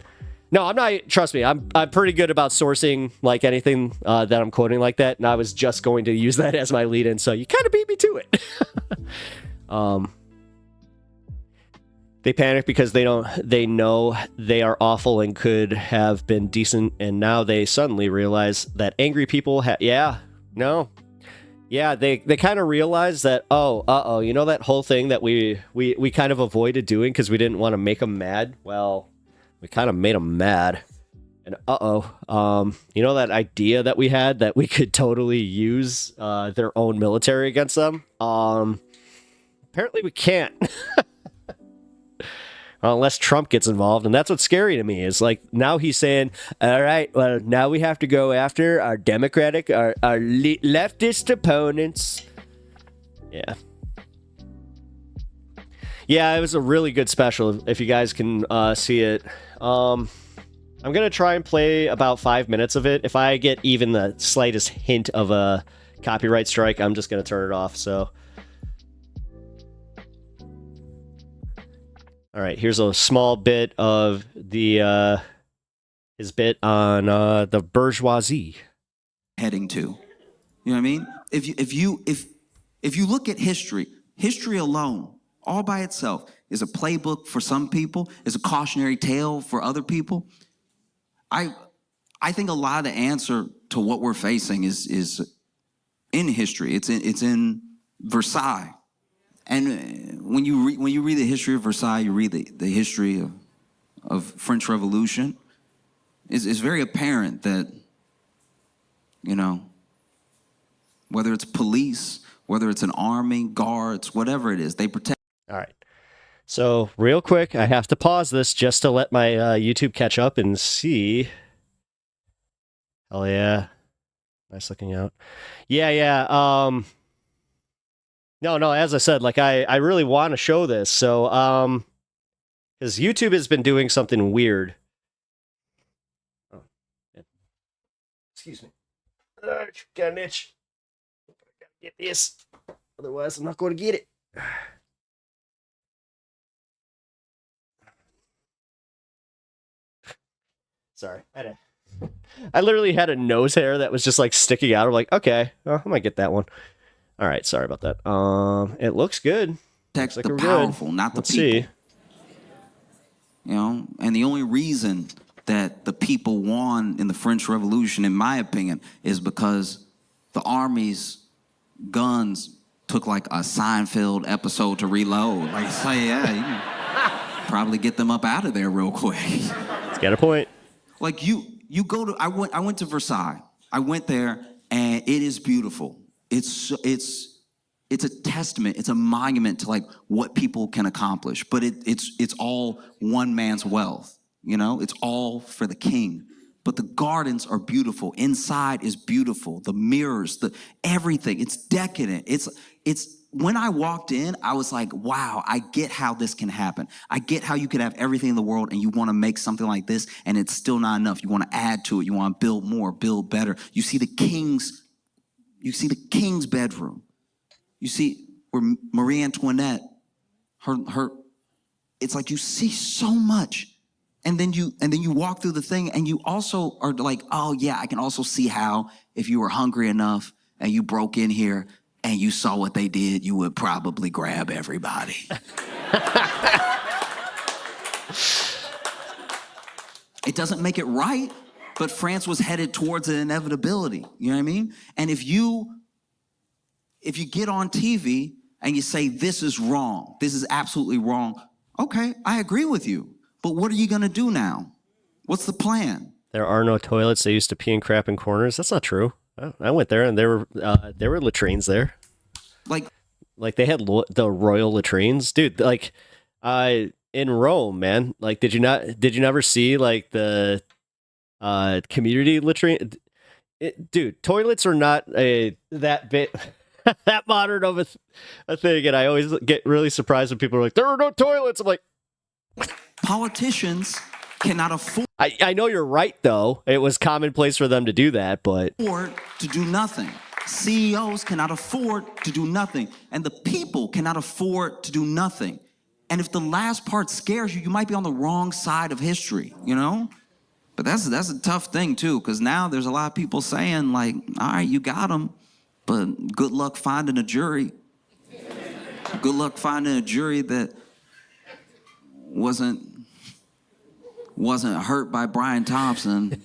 No, I'm not. Trust me, I'm pretty good about sourcing like anything that I'm quoting like that, and I was just going to use that as my lead-in. So you kind of beat me to it. They panic because they know they are awful and could have been decent, and now they suddenly realize that angry people they kind of realize that, you know, that whole thing that we kind of avoided doing because we didn't want to make them mad. Well, we kind of made them mad, and you know that idea that we had that we could totally use their own military against them. Apparently we can't. Unless Trump gets involved, and that's what's scary to me, is like now he's saying, all right, well, now we have to go after our Democratic, our leftist opponents. Yeah, it was a really good special, if you guys can see it. I'm going to try and play about 5 minutes of it. If I get even the slightest hint of a copyright strike, I'm just going to turn it off, so... All right, here's a small bit of the his bit on the bourgeoisie. Heading to, you know what I mean? If you look at history alone, all by itself, is a playbook for some people, is a cautionary tale for other people. I think a lot of the answer to what we're facing is in history. It's in Versailles. And when you read the history of Versailles, you read the history of French Revolution, it's very apparent that, you know, whether it's police, whether it's an army, guards, whatever it is, they protect. All right. So real quick, I have to pause this just to let my YouTube catch up and see. Oh yeah. Nice looking out. Yeah. No, as I said, like I really want to show this. So, because YouTube has been doing something weird. Oh, yeah. Excuse me. Got an itch. Gotta get this. Otherwise, I'm not going to get it. Sorry. I literally had a nose hair that was just like sticking out. I'm like, okay, well, I might get that one. All right, sorry about that. It looks good. Protect looks like the we're powerful, good. not the Let's people. See. You know, and the only reason that the people won in the French Revolution, in my opinion, is because the army's guns took like a Seinfeld episode to reload. Like, it's like, yeah, you can probably get them up out of there real quick. It's got a point. Like you go to, I went to Versailles. I went there, and it is beautiful. It's a testament. It's a monument to like what people can accomplish. But it's all one man's wealth. You know, it's all for the king. But the gardens are beautiful. Inside is beautiful. The mirrors, everything. It's decadent. It's when I walked in, I was like, wow, I get how this can happen. I get how you could have everything in the world and you want to make something like this and it's still not enough. You want to add to it. You want to build more, build better. You see the king's bedroom. You see where Marie Antoinette, her, it's like you see so much. And then you walk through the thing and you also are like, oh yeah, I can also see how if you were hungry enough and you broke in here and you saw what they did, you would probably grab everybody. It doesn't make it right, but France was headed towards an inevitability. You know what I mean? And if you get on TV and you say, this is wrong, this is absolutely wrong, okay, I agree with you. But what are you going to do now? What's the plan? There are no toilets. They used to pee and crap in corners. That's not true. I went there and there were latrines there. Like they had the royal latrines, dude. Like, in Rome, man. Like, did you never see like the community latrine? Dude, toilets are not that bit that modern of a thing, and I always get really surprised when people are like, there are no toilets. I'm like, politicians cannot afford. I know you're right, though. It was commonplace for them to do that, but to do nothing. CEOs cannot afford to do nothing, and the people cannot afford to do nothing. And if the last part scares you, you might be on the wrong side of history, you know? But that's a tough thing, too, because now there's a lot of people saying, like, all right, you got him, but good luck finding a jury. Good luck finding a jury that wasn't hurt by Brian Thompson.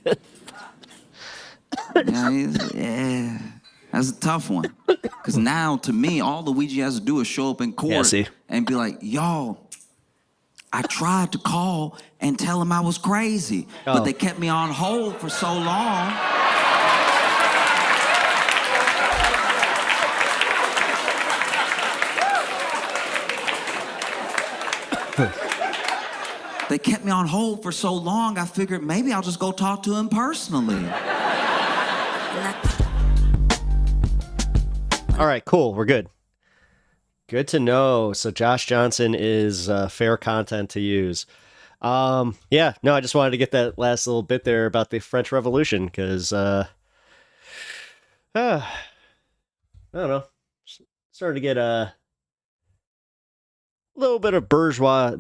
Yeah, that's a tough one. Because now, to me, all Luigi has to do is show up in court and be like, y'all, I tried to call and tell him I was crazy, but they kept me on hold for so long. They kept me on hold for so long, I figured maybe I'll just go talk to him personally. All right, cool. We're good. Good to know. So Josh Johnson is fair content to use. Yeah, no, I just wanted to get that last little bit there about the French Revolution because, I don't know, starting to get a little bit of bourgeois,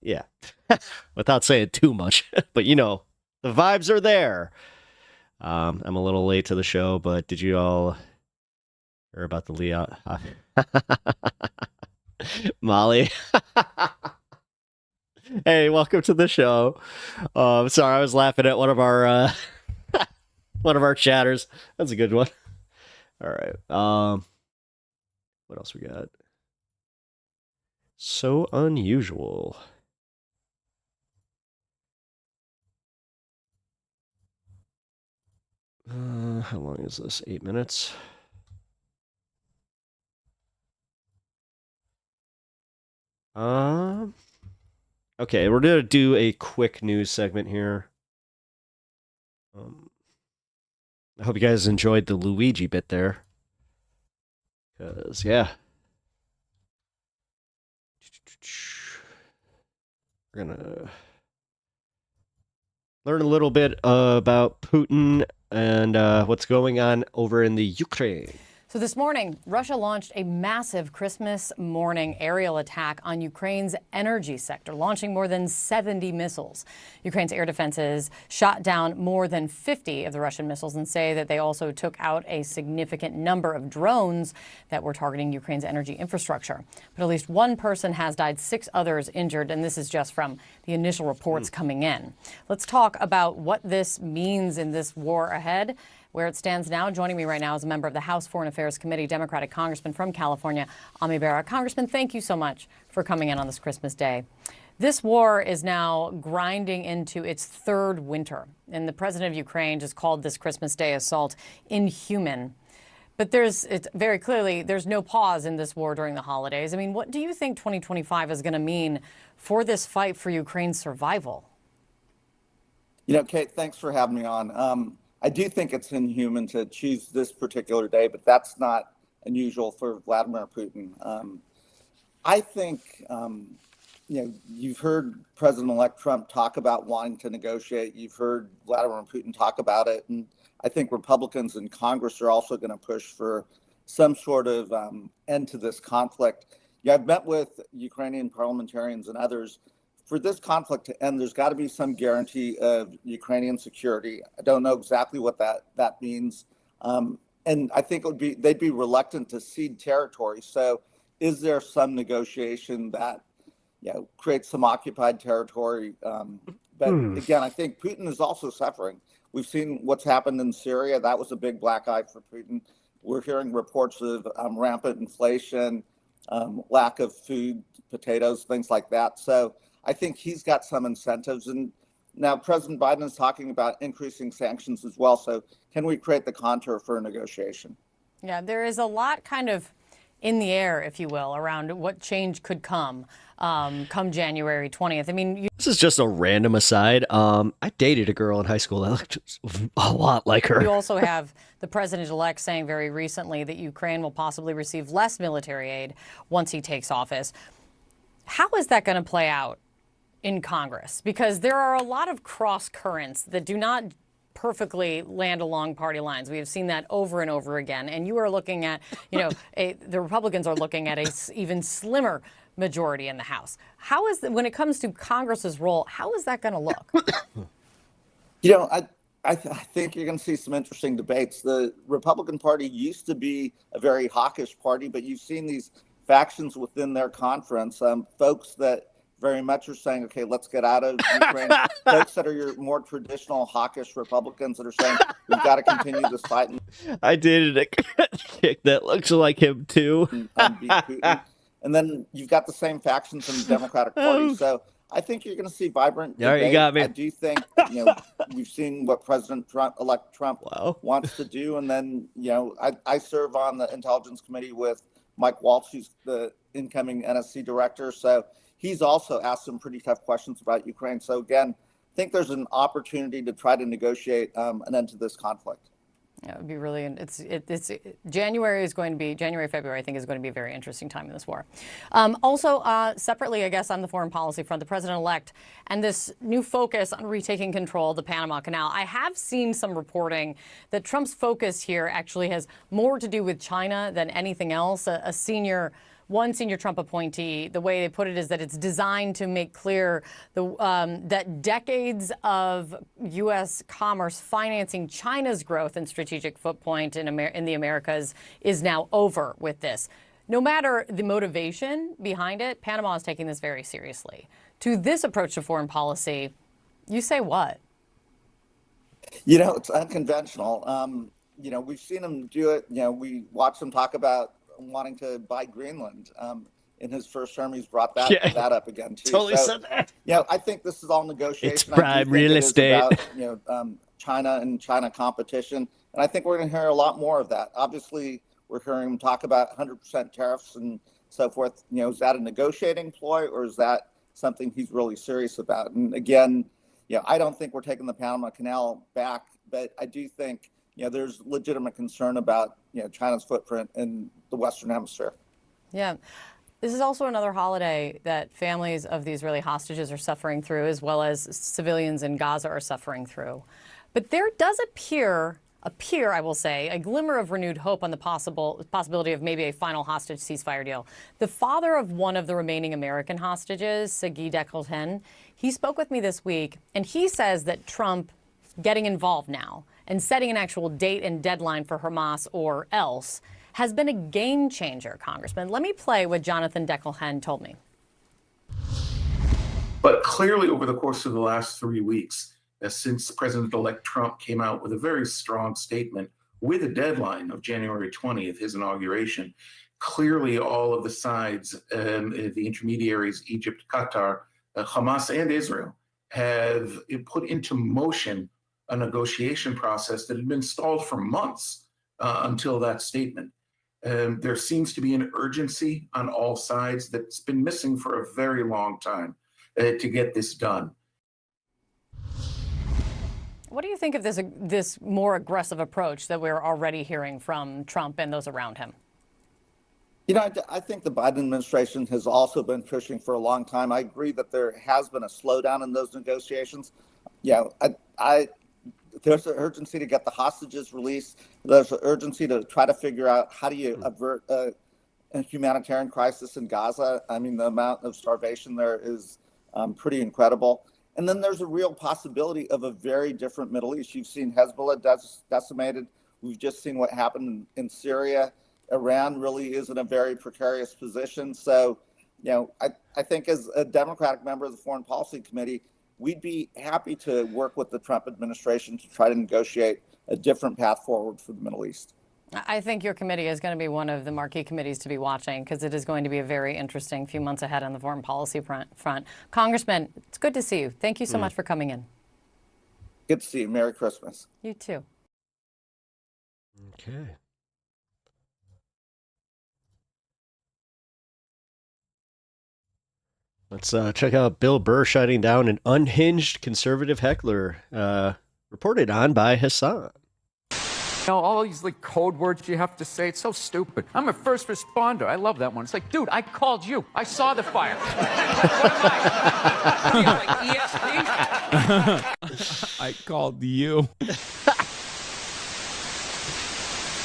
yeah, without saying too much, but you know, the vibes are there. I'm a little late to the show, but did you all hear about the Leon? Molly. Hey, welcome to the show. Sorry, I was laughing at one of our chatters. That's a good one. All right. What else we got? So unusual. How long is this? 8 minutes. Okay, we're gonna do a quick news segment here. I hope you guys enjoyed the Luigi bit there. Because, yeah. We're gonna learn a little bit about Putin and what's going on over in the Ukraine. So this morning, Russia launched a massive Christmas morning aerial attack on Ukraine's energy sector, launching more than 70 missiles. Ukraine's air defenses shot down more than 50 of the Russian missiles and say that they also took out a significant number of drones that were targeting Ukraine's energy infrastructure. But at least one person has died, 6 others injured, and this is just from the initial reports coming in. Let's talk about what this means in this war ahead. Where it stands now. Joining me right now is a member of the House Foreign Affairs Committee, Democratic Congressman from California, Ami Bera. Congressman, thank you so much for coming in on this Christmas Day. This war is now grinding into its 3rd winter, and the president of Ukraine just called this Christmas Day assault inhuman. But it's very clearly, there's no pause in this war during the holidays. I mean, what do you think 2025 is going to mean for this fight for Ukraine's survival? You know, Kate, thanks for having me on. I do think it's inhuman to choose this particular day, but that's not unusual for Vladimir Putin. I think, you've heard President-elect Trump talk about wanting to negotiate. You've heard Vladimir Putin talk about it. And I think Republicans in Congress are also going to push for some sort of end to this conflict. Yeah, I've met with Ukrainian parliamentarians and others. For this conflict to end, there's got to be some guarantee of Ukrainian security. I don't know exactly what that means. And I think they'd be reluctant to cede territory. So is there some negotiation that creates some occupied territory? But again, I think Putin is also suffering. We've seen what's happened in Syria. That was a big black eye for Putin. We're hearing reports of rampant inflation, lack of food, potatoes, things like that. So I think he's got some incentives. And now President Biden is talking about increasing sanctions as well. So can we create the contour for a negotiation? Yeah, there is a lot kind of in the air, if you will, around what change could come January 20th. I mean, this is just a random aside. I dated a girl in high school that looked a lot like her. You also have the president-elect saying very recently that Ukraine will possibly receive less military aid once he takes office. How is that going to play out in Congress? Because there are a lot of cross currents that do not perfectly land along party lines. We have seen that over and over again. And you are looking at, the Republicans are looking at a even slimmer majority in the House. How is when it comes to Congress's role, how is that going to look? I think you're going to see some interesting debates. The Republican Party used to be a very hawkish party, but you've seen these factions within their conference, folks that very much are saying, okay, let's get out of Ukraine. Folks that are your more traditional hawkish Republicans that are saying, we've got to continue this fight. I dated a chick that looks like him too. Beat Putin. And then you've got the same factions in the Democratic Party. So I think you're going to see vibrant debate. All right, you got me. I do think, we've seen what President-elect Trump wants to do. And then, I serve on the Intelligence Committee with Mike Waltz, who's the incoming NSC director. So he's also asked some pretty tough questions about Ukraine. So again, I think there's an opportunity to try to negotiate an end to this conflict. Yeah, it would be really, January, February, I think is going to be a very interesting time in this war. Also, separately, I guess, on the foreign policy front, the president-elect and this new focus on retaking control of the Panama Canal. I have seen some reporting that Trump's focus here actually has more to do with China than anything else. One senior Trump appointee, the way they put it is that it's designed to make clear that decades of U.S. commerce financing China's growth and strategic footprint in the Americas is now over with this. No matter the motivation behind it, Panama is taking this very seriously. To this approach to foreign policy, you say what? It's unconventional. We've seen them do it. We watched them talk about wanting to buy Greenland. In his first term, he's brought that up again too. Totally said that. I think this is all negotiation. It's prime real estate. About, China and China competition, and I think we're going to hear a lot more of that. Obviously, we're hearing him talk about 100% tariffs and so forth. Is that a negotiating ploy, or is that something he's really serious about? And again, I don't think we're taking the Panama Canal back, but I do think there's legitimate concern about China's footprint in the Western Hemisphere. Yeah. This is also another holiday that families of the Israeli hostages are suffering through, as well as civilians in Gaza are suffering through. But there does appear, I will say, a glimmer of renewed hope on the possibility of maybe a final hostage ceasefire deal. The father of one of the remaining American hostages, Sagi Dekolten, he spoke with me this week, and he says that Trump getting involved now and setting an actual date and deadline for Hamas or else has been a game changer, Congressman. Let me play what Jonathan Dekolten told me. But clearly over the course of the last 3 weeks, since President-elect Trump came out with a very strong statement with a deadline of January 20th, his inauguration, clearly all of the sides, the intermediaries, Egypt, Qatar, Hamas, and Israel, have put into motion a negotiation process that had been stalled for months until that statement. There seems to be an urgency on all sides that's been missing for a very long time to get this done. What do you think of this more aggressive approach that we're already hearing from Trump and those around him? I think the Biden administration has also been pushing for a long time. I agree that there has been a slowdown in those negotiations. There's an urgency to get the hostages released. There's an urgency to try to figure out how do you avert a humanitarian crisis in Gaza. I mean, the amount of starvation there is pretty incredible. And then there's a real possibility of a very different Middle East. You've seen Hezbollah decimated. We've just seen what happened in Syria. Iran really is in a very precarious position. So, I think as a Democratic member of the Foreign Policy Committee, we'd be happy to work with the Trump administration to try to negotiate a different path forward for the Middle East. I think your committee is going to be one of the marquee committees to be watching because it is going to be a very interesting few months ahead on the foreign policy front. Congressman, it's good to see you. Thank you so much for coming in. Good to see you. Merry Christmas. You too. Okay. Let's check out Bill Burr shutting down an unhinged conservative heckler, reported on by Hassan. All these code words you have to say, it's so stupid. I'm a first responder. I love that one. It's like, dude, I called you. I saw the fire. What am I? ESP? I called you.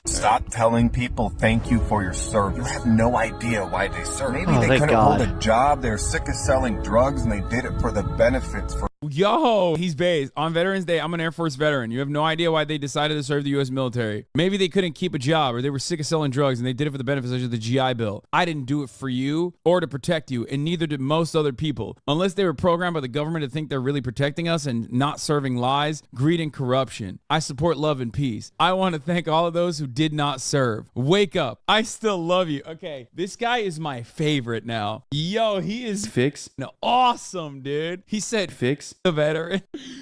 Stop telling people thank you for your service. You have no idea why they serve. Maybe they couldn't hold a job, they're sick of selling drugs, and they did it for the benefits. Yo, he's based. On Veterans Day, I'm an Air Force veteran. You have no idea why they decided to serve the U.S. military. Maybe they couldn't keep a job, or they were sick of selling drugs, and they did it for the benefits of the GI Bill. I didn't do it for you or to protect you, and neither did most other people. Unless they were programmed by the government to think they're really protecting us and not serving lies, greed, and corruption. I support love and peace. I want to thank all of those who did not serve. Wake up. I still love you. Okay, this guy is my favorite now. Yo, he is Fix. Awesome, dude. He said Fix the veteran.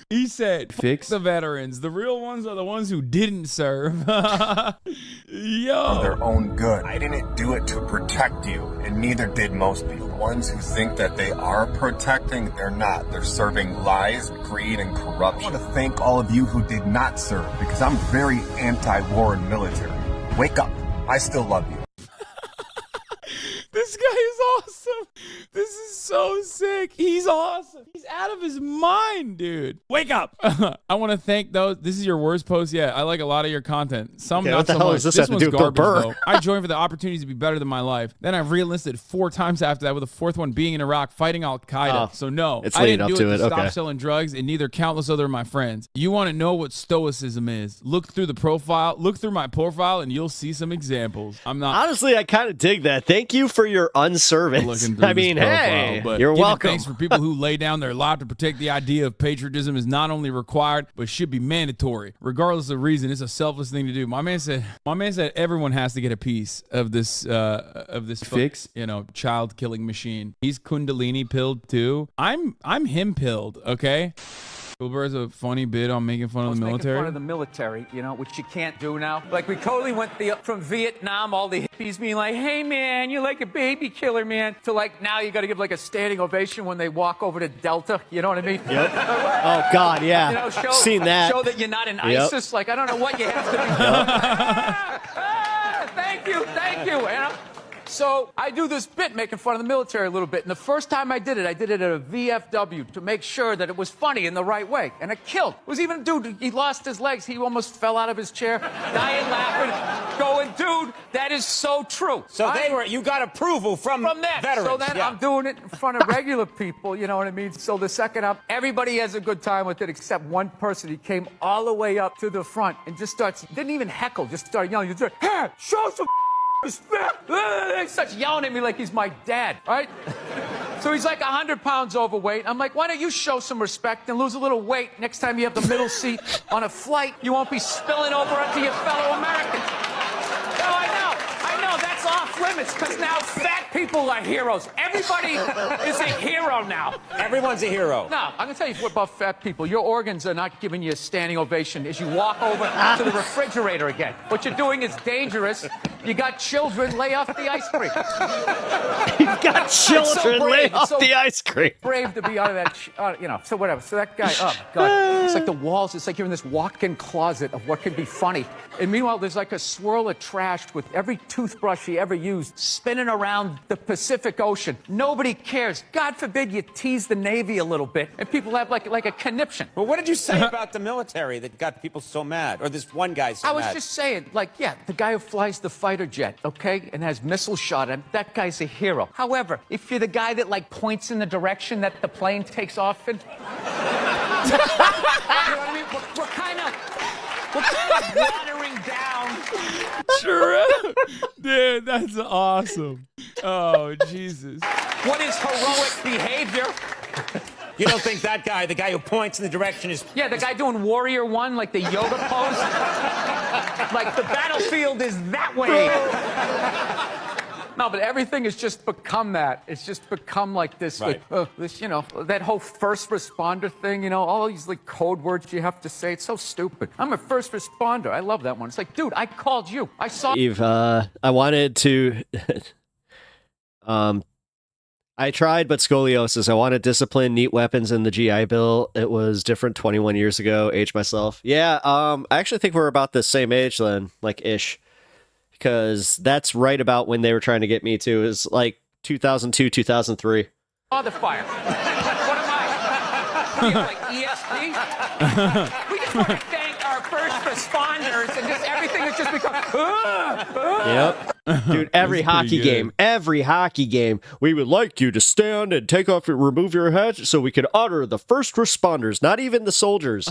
He said Fix the veterans. The real ones are the ones who didn't serve. Yo. For their own good. I didn't do it to protect you, and neither did most people. The ones who think that they are protecting, they're not. They're serving lies, greed, and corruption. I want to thank all of you who did not serve, because I'm very anti-war and military. Wake up. I still love you. This guy is awesome. This is so sick. He's awesome. He's out of his mind, dude. Wake up. I want to thank those. This is your worst post yet. I like a lot of your content. Some not what the so hell much. does this have to one's do with garbage, Burr? though. I joined for the opportunity to be better than my life. Then I re-enlisted 4 times after that, with the 4th one being in Iraq fighting Al-Qaeda. So no, it's I leading didn't up do to it it. to stop Okay. selling drugs, and neither countless other of my friends. You want to know what stoicism is? Look through the profile. Look through my profile, and you'll see some examples. I'm not. Honestly, I kind of dig that. Thank you for your unservice. I mean, hey, but you're giving welcome. Thanks for people who lay down their life to protect the idea of patriotism is not only required but should be mandatory, regardless of reason. It's a selfless thing to do. My man said everyone has to get a piece of this Fix, child killing machine. He's Kundalini pilled too. I'm him pilled. Okay. Burr has a funny bit on making fun of the military. Making fun of the military, which you can't do now. Like, we totally went from Vietnam, all the hippies being like, hey, man, you're like a baby killer, man, to like, now you got to give like a standing ovation when they walk over to Delta. You know what I mean? Yep. Oh, God, yeah. Seen that. Show that you're not in ISIS. Like, I don't know what you have to be. Thank you. So I do this bit making fun of the military a little bit. And the first time I did it at a VFW to make sure that it was funny in the right way. And it killed. It was even a dude, he lost his legs. He almost fell out of his chair, dying laughing, going, dude, that is so true. So you got approval from that. veterans. So then I'm doing it in front of regular people, you know what I mean? So the second up, everybody has a good time with it except one person. He came all the way up to the front and just didn't even heckle, just started yelling, hey, show some respect. He starts yelling at me like he's my dad, right? So he's like 100 pounds overweight. I'm like, why don't you show some respect and lose a little weight? Next time you have the middle seat on a flight, you won't be spilling over onto your fellow Americans. No, I know, that's off limits, because now fat people are heroes. Everybody is a hero now. Everyone's a hero. No, I'm going to tell you what about fat people. Your organs are not giving you a standing ovation as you walk over to the refrigerator again. What you're doing is dangerous. You got children, lay off the ice cream. You've got children, lay off the ice cream. Brave to be out of that, so whatever. So that guy, oh, God. It's like the walls, it's like you're in this walk-in closet of what can be funny. And meanwhile, there's like a swirl of trash with every toothbrush he ever used spinning around the Pacific Ocean. Nobody cares. God forbid you tease the Navy a little bit and people have like a conniption. Well, what did you say about the military that got people so mad? Or this one guy so I mad? was just saying, the guy who flies the fighter jet, okay, and has missiles shot at him, that guy's a hero. However, if you're the guy that points in the direction that the plane takes off in, you know what I mean? We're kind of watering down. True. Dude, that's awesome. Oh, Jesus. What is heroic behavior? You don't think that guy, the guy who points in the direction is... Yeah, the guy doing Warrior One, like the yoga pose. Like the battlefield is that way. No, but everything has just become that. It's just become like this, Right. that whole first responder thing, all these code words you have to say. It's so stupid. I'm a first responder. I love that one. It's like, dude, I called you. I saw... Eve, I wanted to... I tried, but scoliosis. I wanted discipline, neat weapons in the GI Bill. It was different 21 years ago. Aged myself. Yeah, I actually think we're about the same age then, ish. Because that's right about when they were trying to get me to. It was 2002, 2003. Oh, the fire. What am I? Like ESP? We just want to thank our first responders and just everything has just become. Yep. Dude, every hockey game, we would like you to stand and remove your hat so we can honor the first responders, not even the soldiers.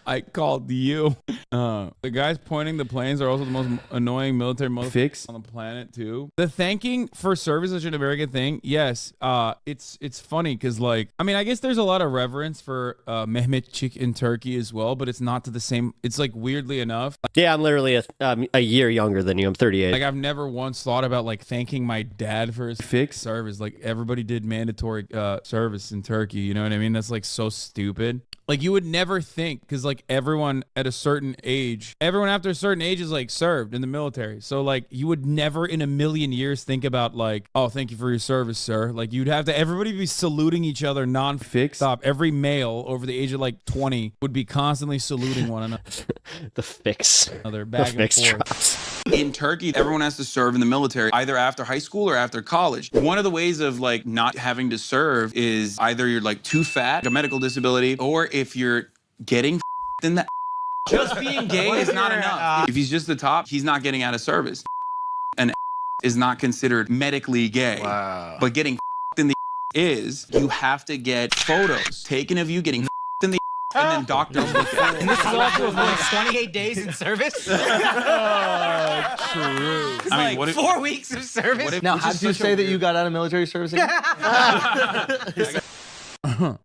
I called you. The guys pointing the planes are also the most annoying military fix on the planet too. The thanking for service is an American thing. Yes. It's funny because like, I mean, I guess there's a lot of reverence for Mehmetçik in Turkey as well, but it's not to the same. It's like weirdly enough. Yeah, I'm literally a year younger than you. I'm 38. Like I've never once thought about like thanking my dad for his fixed service. Like everybody did mandatory service in Turkey. You know what I mean? That's like so stupid. Like you would never think because like everyone at a certain age, everyone after a certain age is like served in the military. So like you would never in a million years think about like, oh, thank you for your service, sir. Like you'd have to everybody be saluting each other non-fixed. Stop. Every male over the age of like 20 would be constantly saluting one another. The fix. Another back and forth. In Turkey, everyone has to serve in the military either after high school or after college. One of the ways of like not having to serve is either you're like too fat, a medical disability, or if you're getting in the just being gay is not enough. If he's just the top, he's not getting out of service. And is not considered medically gay. Wow. But getting in the is, you have to get photos taken of you getting in the and then doctors look at it. And this is also avoid 28 days in service? True. It's I mean, like 4 weeks of service? Now, how did you say that you got out of military service again?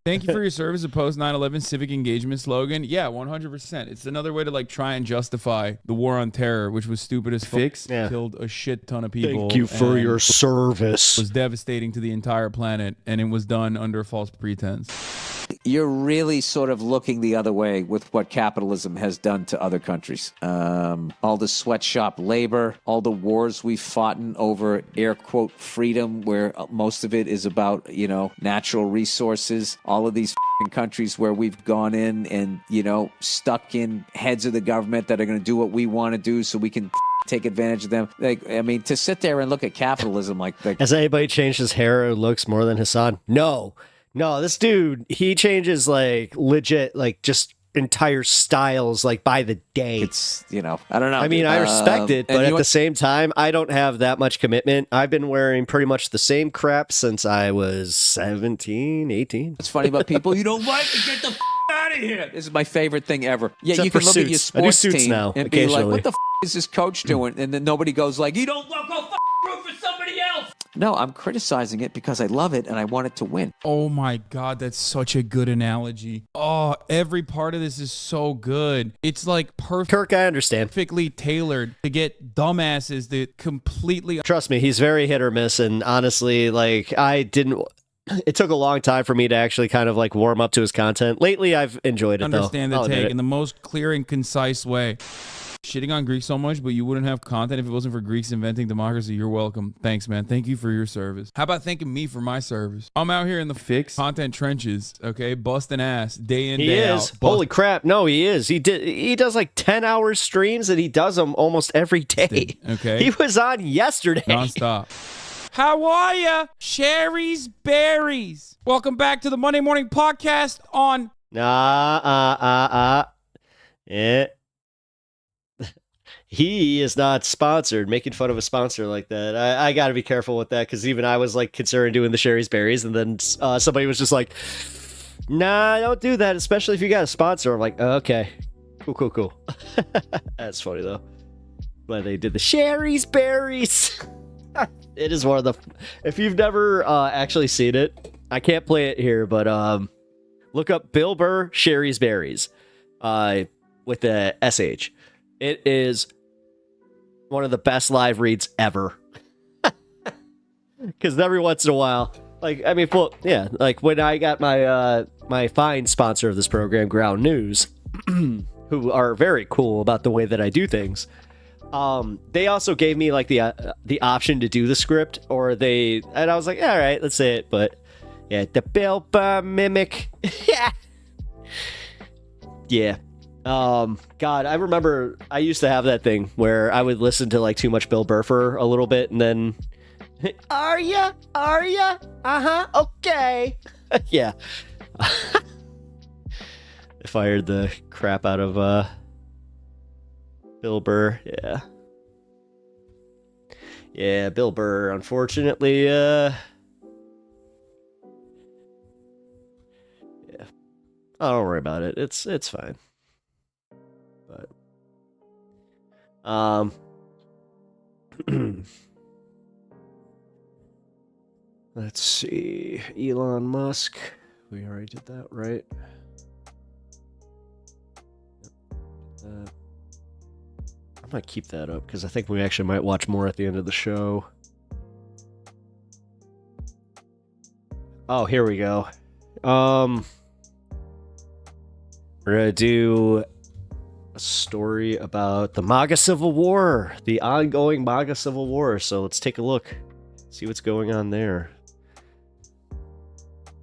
Thank you for your service. A post 9/11 civic engagement slogan. Yeah, 100%. It's another way to like try and justify the war on terror, which was stupid as fix. Yeah. Killed a shit ton of people. Thank you for and your service. Was devastating to the entire planet, and it was done under false pretense. You're really sort of looking the other way with what capitalism has done to other countries. All the sweatshop labor, all the wars we've fought in over air quote freedom, where most of it is about, you know, natural resources. All of these countries where we've gone in and, you know, stuck in heads of the government that are going to do what we want to do so we can take advantage of them. Like, I mean, to sit there and look at capitalism like Has anybody changed his hair or looks more than Hassan? No, this dude, he changes like legit, like just entire styles like by the day. It's, you know, I don't know. I mean, I respect it, but at the same time, I don't have that much commitment. I've been wearing pretty much the same crap since I was 17, 18. It's funny about people you don't like to get the out of here. This is my favorite thing ever. Yeah, Except you can for look at your suits. I do sports suits team now, and be like, occasionally. what the is this coach doing? And then nobody goes like, you don't look, go root for somebody else. No, I'm criticizing it because I love it and I want it to win. Oh my God, that's such a good analogy. Oh, every part of this is so good. It's like perfect. Kirk, I understand. Perfectly tailored to get dumbasses that completely. Trust me, he's very hit or miss. And honestly, like, it took a long time for me to actually kind of like warm up to his content. Lately, I've enjoyed it, Understand though. the take in the most clear and concise way. Shitting on Greeks so much, but you wouldn't have content if it wasn't for Greeks inventing democracy. You're welcome. Thanks, man. Thank you for your service. How about thanking me for my service? I'm out here in the content trenches, okay, busting ass day in, day out. Holy crap. No, he is. He does like 10-hour streams and he does them almost every day. Okay. He was on yesterday. Nonstop. How are ya? Sherry's Berries. Welcome back to the Monday Morning Podcast on... He is not sponsored. Making fun of a sponsor like that, I got to be careful with that, because even I was like considering doing the Sherry's Berries, and then somebody was just like, "Nah, don't do that, especially if you got a sponsor." I'm like, "Okay, cool." That's funny though. But they did the Sherry's Berries. It is one of the. If you've never actually seen it, I can't play it here, but look up Bill Burr Sherry's Berries, with the SH. It is one of the best live reads ever. Because every once in a while, like, I mean, like when I got my my fine sponsor of this program, Ground News, who are very cool about the way that I do things, they also gave me like the option to do the script, and I was like, all right, let's say it. But yeah, the Bill Burr mimic. Yeah. God, I remember I used to have that thing where I would listen to like too much Bill Burr for a little bit, and then, are ya? Uh-huh, okay. Yeah. fired the crap out of Bill Burr. Yeah. Yeah, Bill Burr, unfortunately, yeah. Oh, don't worry about it. It's fine. But let's see. Elon Musk. We already did that, right? I might keep that up because I think we actually might watch more at the end of the show. Oh, here we go. We're gonna do a story about the Maga Civil War, the ongoing Maga Civil War. So let's take a look, see what's going on there.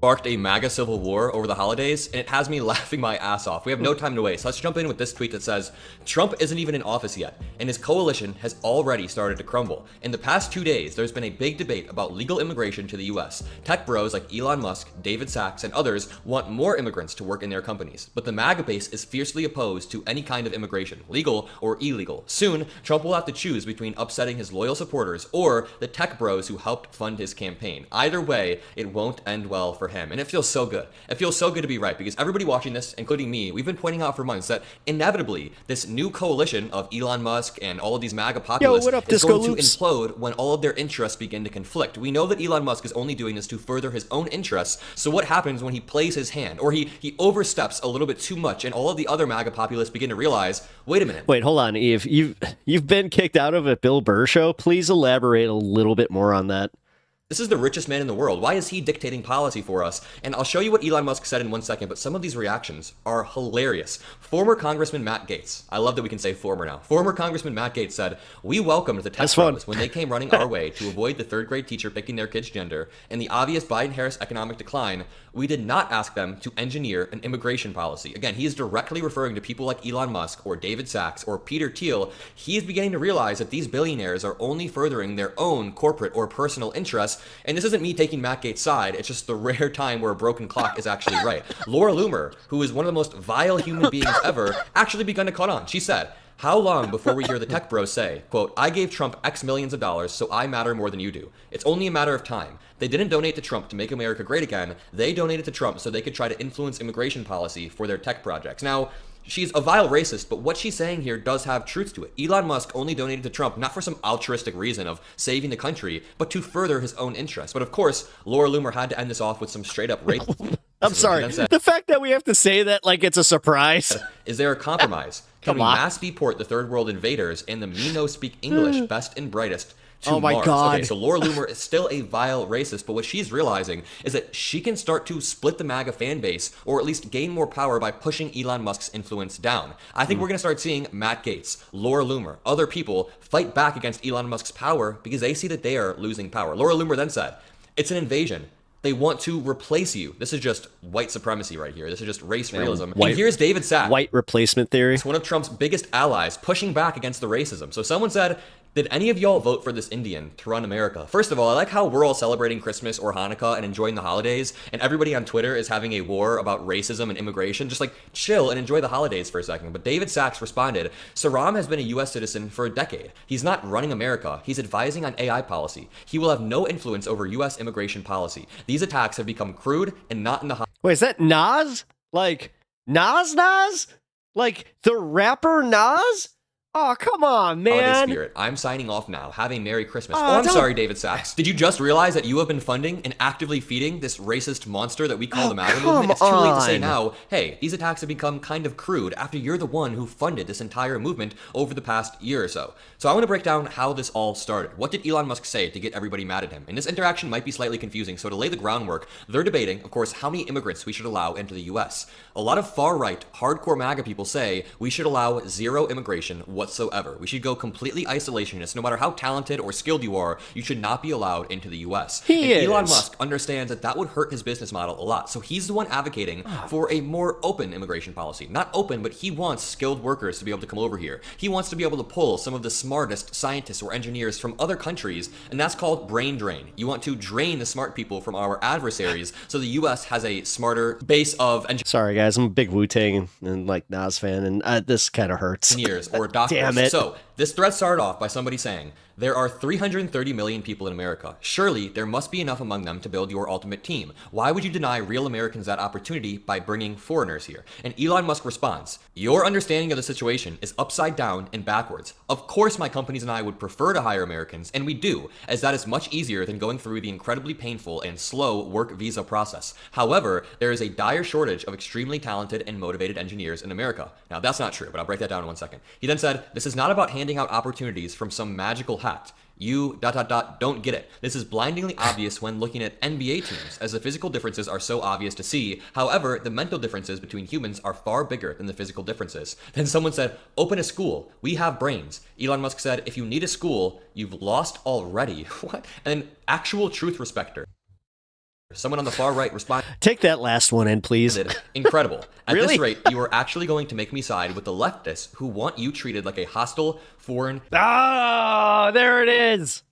Sparked a MAGA civil war over the holidays, and it has me laughing my ass off. We have no time to waste. Let's jump in with this tweet that says, Trump isn't even in office yet, and his coalition has already started to crumble. In the past 2 days, there's been a big debate about legal immigration to the US. Tech bros like Elon Musk, David Sachs, and others want more immigrants to work in their companies. But the MAGA base is fiercely opposed to any kind of immigration, legal or illegal. Soon, Trump will have to choose between upsetting his loyal supporters or the tech bros who helped fund his campaign. Either way, it won't end well for him, and it feels so good. It feels so good to be right, because everybody watching this, including me, we've been pointing out for months that inevitably this new coalition of Elon Musk and all of these MAGA populists is going to implode when all of their interests begin to conflict. We know that Elon Musk is only doing this to further his own interests, so what happens when he plays his hand, or he oversteps a little bit too much, and all of the other MAGA populists begin to realize, wait a minute. Wait, hold on, Eve. You've been kicked out of a Bill Burr show. Please elaborate a little bit more on that. This is the richest man in the world. Why is he dictating policy for us? And I'll show you what Elon Musk said in 1 second, but some of these reactions are hilarious. Former Congressman Matt Gaetz, I love that we can say former now. Former Congressman Matt Gaetz said, we welcomed the tech bros when they came running our way to avoid the third grade teacher picking their kid's gender and the obvious Biden-Harris economic decline. We did not ask them to engineer an immigration policy. Again, he is directly referring to people like Elon Musk or David Sachs or Peter Thiel. He is beginning to realize that these billionaires are only furthering their own corporate or personal interests. And this isn't me taking Matt Gaetz' side. It's just the rare time where a broken clock is actually right. Laura Loomer, who is one of the most vile human beings ever, actually begun to cut on. She said, how long before we hear the tech bros say, quote, I gave Trump X millions of dollars, so I matter more than you do. It's only a matter of time. They didn't donate to Trump to make America great again. They donated to Trump so they could try to influence immigration policy for their tech projects. Now, she's a vile racist, but what she's saying here does have truth to it. Elon Musk only donated to Trump not for some altruistic reason of saving the country, but to further his own interests. But of course, Laura Loomer had to end this off with some straight up rape. I'm sorry. The fact that we have to say that like it's a surprise. Is there a compromise? Can we mass deport the third world invaders and the me-no speak English best and brightest to Mars? God. Okay, so Laura Loomer is still a vile racist, but what she's realizing is that she can start to split the MAGA fan base, or at least gain more power by pushing Elon Musk's influence down. I think we're going to start seeing Matt Gaetz, Laura Loomer, other people fight back against Elon Musk's power because they see that they are losing power. Laura Loomer then said, it's an invasion. They want to replace you. This is just white supremacy right here. This is just race realism. And here's David Sachs. White replacement theory. It's one of Trump's biggest allies pushing back against the racism. So someone said, did any of y'all vote for this Indian to run America? First of all, I like how we're all celebrating Christmas or Hanukkah and enjoying the holidays, and everybody on Twitter is having a war about racism and immigration. Just like chill and enjoy the holidays for a second. But David Sachs responded, Saram has been a US citizen for a decade. He's not running America. He's advising on AI policy. He will have no influence over US immigration policy. These attacks have become crude and not in the... Wait, is that Nas? Like, Nas? Like, the rapper Nas? Oh, come on, man. Holiday spirit. I'm signing off now. Have a Merry Christmas. I'm sorry, David Sachs. Did you just realize that you have been funding and actively feeding this racist monster that we call the MAGA movement? It's too late to say now, hey, these attacks have become kind of crude after you're the one who funded this entire movement over the past year or so. So I want to break down how this all started. What did Elon Musk say to get everybody mad at him? And this interaction might be slightly confusing, so to lay the groundwork, they're debating, of course, how many immigrants we should allow into the US. A lot of far-right, hardcore MAGA people say we should allow zero immigration whatsoever. We should go completely isolationist. No matter how talented or skilled you are, you should not be allowed into the US. Elon Musk understands that that would hurt his business model a lot. So he's the one advocating for a more open immigration policy. Not open, but he wants skilled workers to be able to come over here. He wants to be able to pull some of the smartest scientists or engineers from other countries, and that's called brain drain. You want to drain the smart people from our adversaries so the US has a smarter base of engineers. Sorry, guys. I'm a big Wu-Tang and like Nas fan, and this kind of hurts. Engineers or doctors. Damn it. So this thread started off by somebody saying, there are 330 million people in America. Surely there must be enough among them to build your ultimate team. Why would you deny real Americans that opportunity by bringing foreigners here? And Elon Musk responds, your understanding of the situation is upside down and backwards. Of course my companies and I would prefer to hire Americans, and we do, as that is much easier than going through the incredibly painful and slow work visa process. However, there is a dire shortage of extremely talented and motivated engineers in America. Now that's not true, but I'll break that down in 1 second. He then said, this is not about handing out opportunities from some magical hat. You ... don't get it. This is blindingly obvious when looking at NBA teams, as the physical differences are so obvious to see. However, the mental differences between humans are far bigger than the physical differences. Then someone said, open a school. We have brains. Elon Musk said, if you need a school, you've lost already. What? And actual truth respecter. Someone on the far right responded. Take that last one in, please. Incredible. At Really? this rate, you are actually going to make me side with the leftists who want you treated like a hostile foreign. Oh, there it is.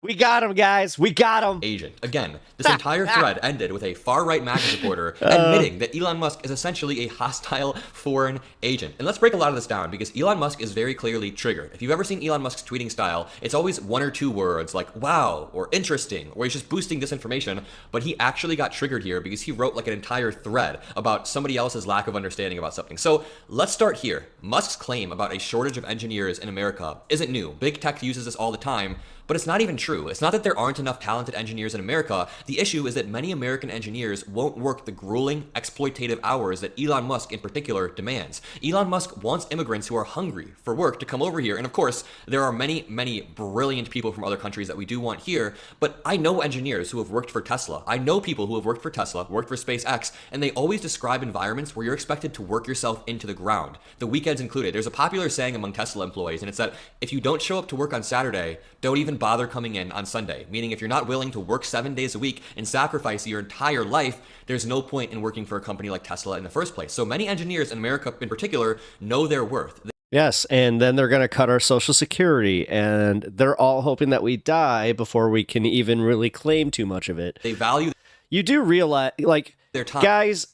We got him, guys. We got him. Agent. Again, this entire thread ended with a far-right MAGA supporter admitting that Elon Musk is essentially a hostile foreign agent. And let's break a lot of this down because Elon Musk is very clearly triggered. If you've ever seen Elon Musk's tweeting style, it's always one or two words like wow or interesting, or he's just boosting disinformation. But he actually got triggered here because he wrote like an entire thread about somebody else's lack of understanding about something. So let's start here. Musk's claim about a shortage of engineers in America isn't new. Big tech uses this all the time. But it's not even true. It's not that there aren't enough talented engineers in America. The issue is that many American engineers won't work the grueling, exploitative hours that Elon Musk in particular demands. Elon Musk wants immigrants who are hungry for work to come over here. And of course, there are many, many brilliant people from other countries that we do want here. But I know engineers who have worked for Tesla. I know people who have worked for Tesla, worked for SpaceX, and they always describe environments where you're expected to work yourself into the ground, the weekends included. There's a popular saying among Tesla employees, and it's that if you don't show up to work on Saturday, don't even bother coming in on Sunday. Meaning if you're not willing to work 7 days a week and sacrifice your entire life, there's no point in working for a company like Tesla in the first place. So many engineers in America in particular know their worth. Yes, and then they're going to cut our Social Security, and they're all hoping that we die before we can even really claim too much of it. They value. You do realize, like, their time. Guys,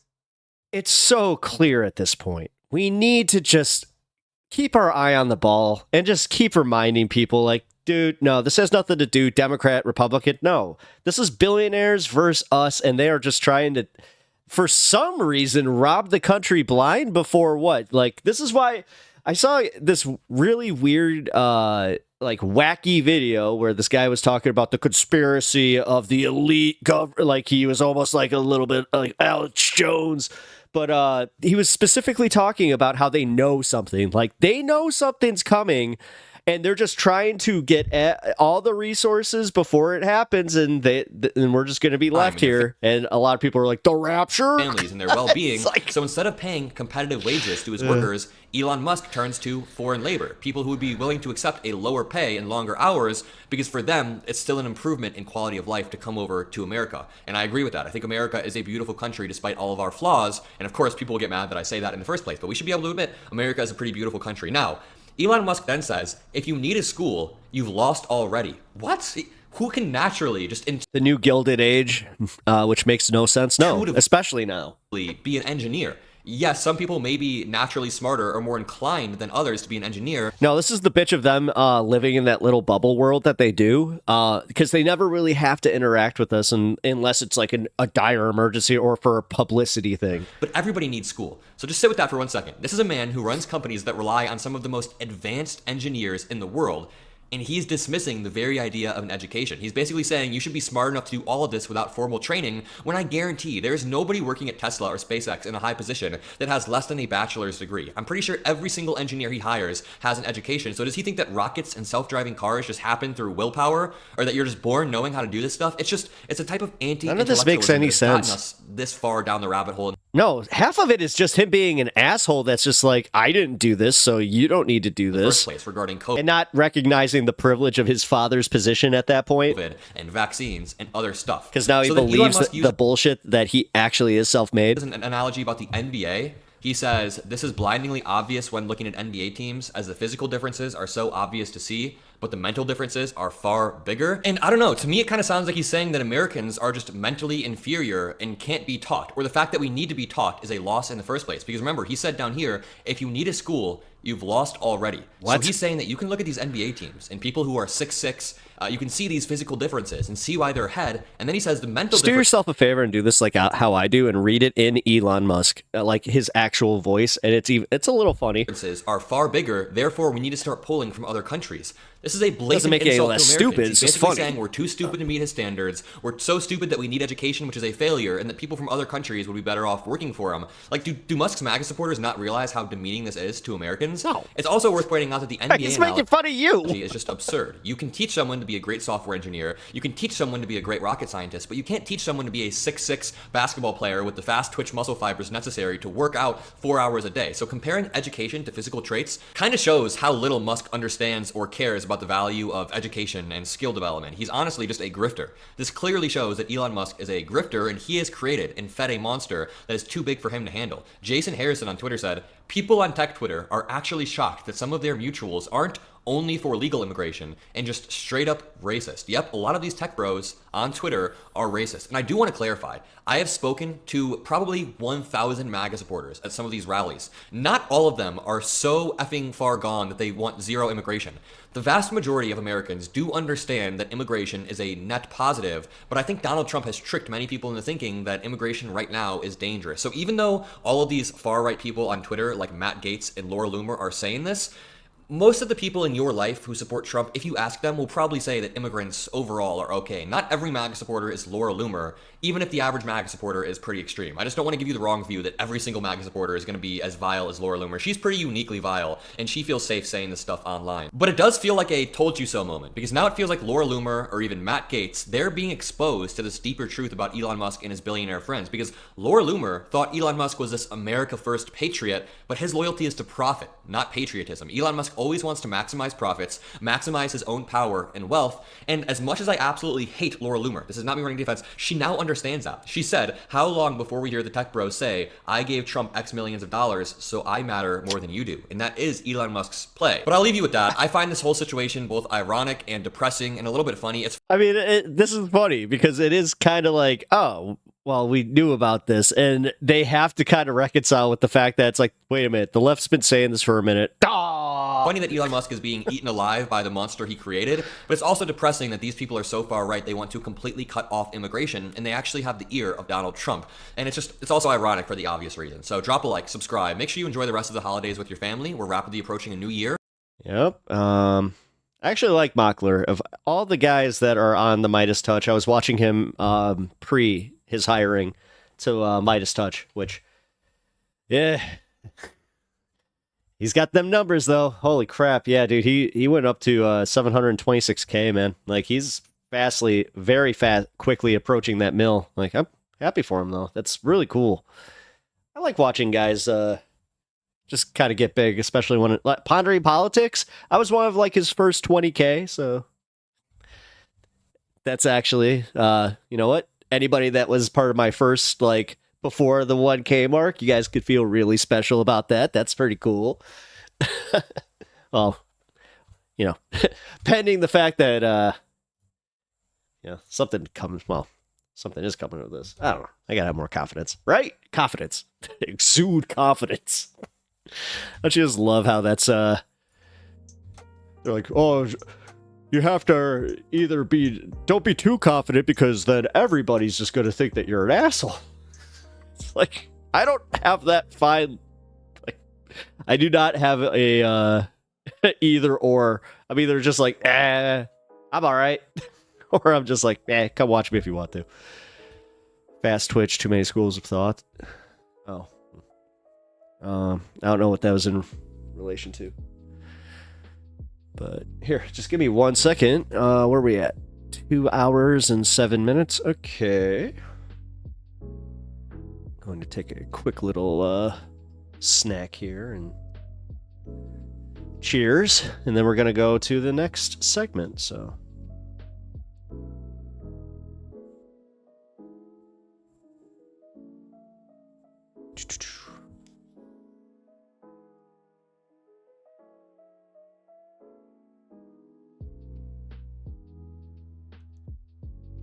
it's so clear at this point. We need to just keep our eye on the ball and just keep reminding people, like, dude, no, this has nothing to do Democrat, Republican. No, this is billionaires versus us, and they are just trying to, for some reason, rob the country blind before what? Like, this is why I saw this really weird, like, wacky video where this guy was talking about the conspiracy of the elite government. Like, he was almost like a little bit like Alex Jones. But he was specifically talking about how they know something. Like, they know something's coming, and they're just trying to get all the resources before it happens, and we're just going to be left here. And a lot of people are like, the rapture? Families and their well-being. Like, so instead of paying competitive wages to his workers, Elon Musk turns to foreign labor, people who would be willing to accept a lower pay and longer hours, because for them, it's still an improvement in quality of life to come over to America. And I agree with that. I think America is a beautiful country despite all of our flaws. And of course, people will get mad that I say that in the first place, but we should be able to admit America is a pretty beautiful country. Now, Elon Musk then says, if you need a school, you've lost already. What? Who can naturally just... the new Gilded Age, which makes no sense. No, especially now. ...be an engineer. Yes, some people may be naturally smarter or more inclined than others to be an engineer. No, this is the bitch of them living in that little bubble world that they do, because they never really have to interact with us unless it's like a dire emergency or for a publicity thing. But everybody needs school. So just sit with that for 1 second. This is a man who runs companies that rely on some of the most advanced engineers in the world. And he's dismissing the very idea of an education. He's basically saying you should be smart enough to do all of this without formal training, when I guarantee there's nobody working at Tesla or SpaceX in a high position that has less than a bachelor's degree. I'm pretty sure every single engineer he hires has an education. So does he think that rockets and self-driving cars just happen through willpower, or that you're just born knowing how to do this stuff? It's a type of anti-intellectualism. None of this makes any sense. this far down the rabbit hole. No, half of it is just him being an asshole that's just like, I didn't do this, so you don't need to do this. First place regarding COVID. And not recognizing the privilege of his father's position at that point. And vaccines and other stuff. Because now he believes that the bullshit that he actually is self-made. An analogy about the NBA. He says, this is blindingly obvious when looking at NBA teams, as the physical differences are so obvious to see, but the mental differences are far bigger. And I don't know, to me it kind of sounds like he's saying that Americans are just mentally inferior and can't be taught, or the fact that we need to be taught is a loss in the first place. Because remember, he said down here, if you need a school, you've lost already. What? So he's saying that you can look at these NBA teams and people who are 6'6", you can see these physical differences and see why they're ahead. And then he says the mental Just do yourself a favor and do this like how I do and read it in Elon Musk, like his actual voice. And it's a little funny. Differences are far bigger. Therefore, we need to start pulling from other countries. This is a blatant Doesn't make it any insult less to Americans. stupid, He's it's just basically funny. saying we're too stupid to meet his standards. We're so stupid that we need education, which is a failure, and that people from other countries would be better off working for him. Like, do Musk's MAGA supporters not realize how demeaning this is to Americans? No. It's also worth pointing out that the NBA He's making fun of you. is just absurd. You can teach someone to be a great software engineer. You can teach someone to be a great rocket scientist, but you can't teach someone to be a 6'6" basketball player with the fast twitch muscle fibers necessary to work out 4 hours a day. So comparing education to physical traits kind of shows how little Musk understands or cares about the value of education and skill development. He's honestly just a grifter. This clearly shows that Elon Musk is a grifter, and he has created and fed a monster that is too big for him to handle. Jason Harrison on Twitter said, people on tech Twitter are actually shocked that some of their mutuals aren't only for legal immigration and just straight up racist. Yep, a lot of these tech bros on Twitter are racist. And I do want to clarify, I have spoken to probably 1,000 MAGA supporters at some of these rallies. Not all of them are so effing far gone that they want zero immigration. The vast majority of Americans do understand that immigration is a net positive, but I think Donald Trump has tricked many people into thinking that immigration right now is dangerous. So even though all of these far-right people on Twitter, like Matt Gaetz and Laura Loomer, are saying this, most of the people in your life who support Trump, if you ask them, will probably say that immigrants overall are okay. Not every MAGA supporter is Laura Loomer, even if the average MAGA supporter is pretty extreme. I just don't want to give you the wrong view that every single MAGA supporter is going to be as vile as Laura Loomer. She's pretty uniquely vile, and she feels safe saying this stuff online. But it does feel like a told you so moment, because now it feels like Laura Loomer or even Matt Gaetz, they're being exposed to this deeper truth about Elon Musk and his billionaire friends, because Laura Loomer thought Elon Musk was this America first patriot, but his loyalty is to profit, not patriotism. Elon Musk always wants to maximize profits, maximize his own power and wealth, and as much as I absolutely hate Laura Loomer, this is not me running defense, she now understands that. She said, how long before we hear the tech bros say, I gave Trump X millions of dollars, so I matter more than you do? And that is Elon Musk's play. But I'll leave you with that. I find this whole situation both ironic and depressing and a little bit funny. I mean, this is funny because it is kind of like, oh, well, we knew about this, and they have to kind of reconcile with the fact that it's like, wait a minute, the left's been saying this for a minute. Funny that Elon Musk is being eaten alive by the monster he created, but it's also depressing that these people are so far right they want to completely cut off immigration, and they actually have the ear of Donald Trump. And it's also ironic for the obvious reason. So drop a like, subscribe, make sure you enjoy the rest of the holidays with your family. We're rapidly approaching a new year. Yep. I actually like Mockler. Of all the guys that are on the Midas Touch, I was watching him pre his hiring to Midas Touch, which, yeah, he's got them numbers though. Holy crap. Yeah, dude, he went up to 726K, man. Like, he's very fast, quickly approaching that mill. Like, I'm happy for him though. That's really cool. I like watching guys just kind of get big, especially when like Pondering Politics. I was one of like his first 20K, so that's actually you know what? Anybody that was part of my first, like, before the 1K mark, you guys could feel really special about that. That's pretty cool. Well, you know, pending the fact that, something is coming with this. I don't know. I gotta have more confidence, right? Confidence. Exude confidence. Don't you just love how that's, they're like, oh, you have to either don't be too confident because then everybody's just going to think that you're an asshole. It's like, I don't have that fine. Like, I do not have a either or. I'm either just like, I'm all right. Or I'm just like, come watch me if you want to. Fast twitch, too many schools of thought. Oh. I don't know what that was in relation to. But here, just give me 1 second. Where are we at? 2 hours and 7 minutes. Okay. Going to take a quick little snack here and cheers, and then we're going to go to the next segment. So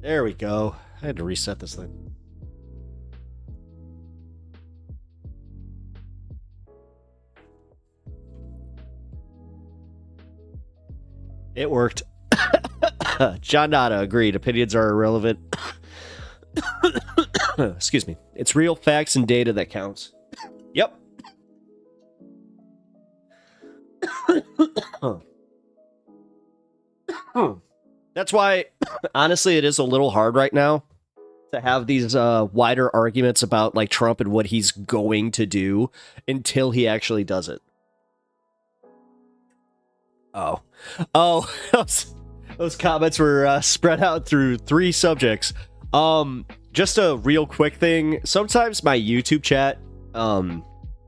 there we go. I had to reset this thing. It worked. John Nada agreed. Opinions are irrelevant. Excuse me. It's real facts and data that counts. Yep. That's why, honestly, it is a little hard right now to have these wider arguments about like Trump and what he's going to do until he actually does it. Oh, those comments were spread out through 3 subjects. Just a real quick thing. Sometimes my YouTube chat,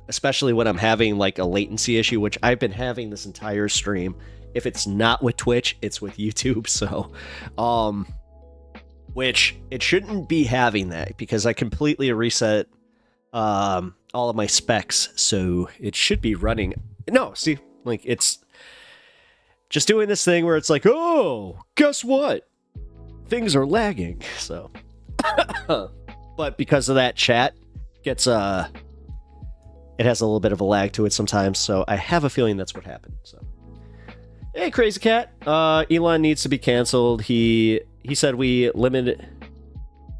especially when I'm having like a latency issue, which I've been having this entire stream. If it's not with Twitch, it's with YouTube. So, which it shouldn't be having that because I completely reset all of my specs. So it should be running. No, see, like it's just doing this thing where it's like, oh, guess what? Things are lagging. So, but because of that, chat gets it has a little bit of a lag to it sometimes. So I have a feeling that's what happened. So, hey, Crazy Cat, Elon needs to be canceled. He said we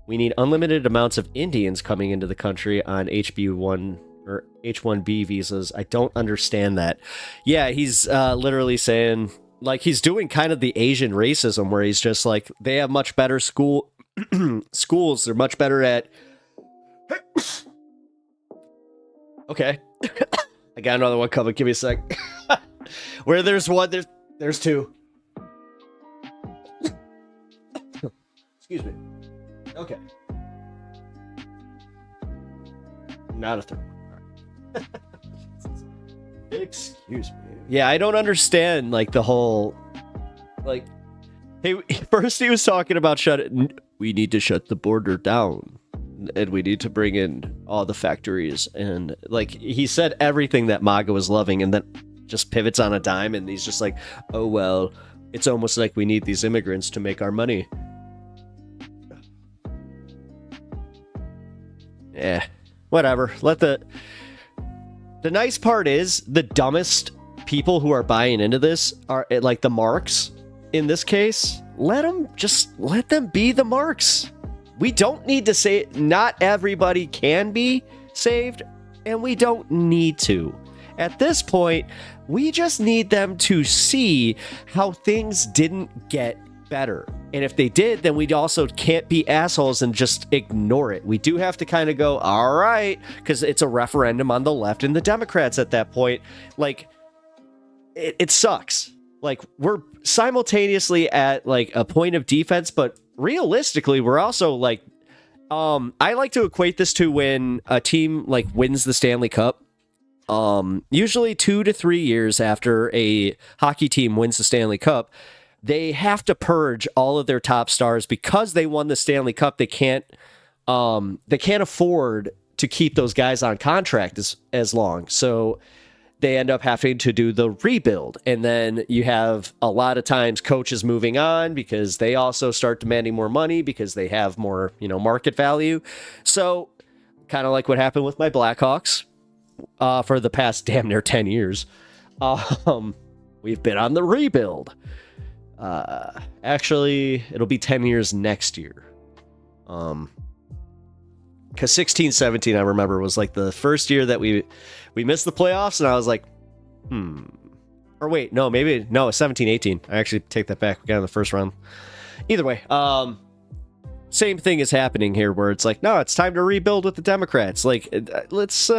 need unlimited amounts of Indians coming into the country on HB1 or H1B visas. I don't understand that. Yeah, he's literally saying, like, he's doing kind of the Asian racism where he's just like, they have much better schools. They're much better at... Okay. I got another one coming. Give me a sec. Where there's one, there's 2. Excuse me. Okay. Not a 3rd. Excuse me. Yeah, I don't understand, like, the whole, like, hey, first he was talking about we need to shut the border down, and we need to bring in all the factories, and, like, he said everything that Maga was loving, and then just pivots on a dime, and he's just like, oh, well, it's almost like we need these immigrants to make our money. Yeah, whatever. The nice part is the dumbest people who are buying into this are like the marks in this case. Let them be the marks. We don't need to say not everybody can be saved, and we don't need to. At this point, we just need them to see how things didn't get better. And if they did, then we also can't be assholes and just ignore it. We do have to kind of go, all right, because it's a referendum on the left and the Democrats at that point. Like, it sucks. Like, we're simultaneously at, like, a point of defense, but realistically, we're also, like, I like to equate this to when a team, like, wins the Stanley Cup. Usually 2 to 3 years after a hockey team wins the Stanley Cup, they have to purge all of their top stars because they won the Stanley Cup. They can't afford to keep those guys on contract as long. So they end up having to do the rebuild. And then you have a lot of times coaches moving on because they also start demanding more money because they have more, market value. So kind of like what happened with my Blackhawks for the past damn near 10 years. We've been on the rebuild. Actually, it'll be 10 years next year. Because 16-17, I remember, was like the first year that we missed the playoffs, and I was like, Or wait, no, 17-18. I actually take that back. We got in the first round. Either way, same thing is happening here, where it's like, no, it's time to rebuild with the Democrats. Like, let's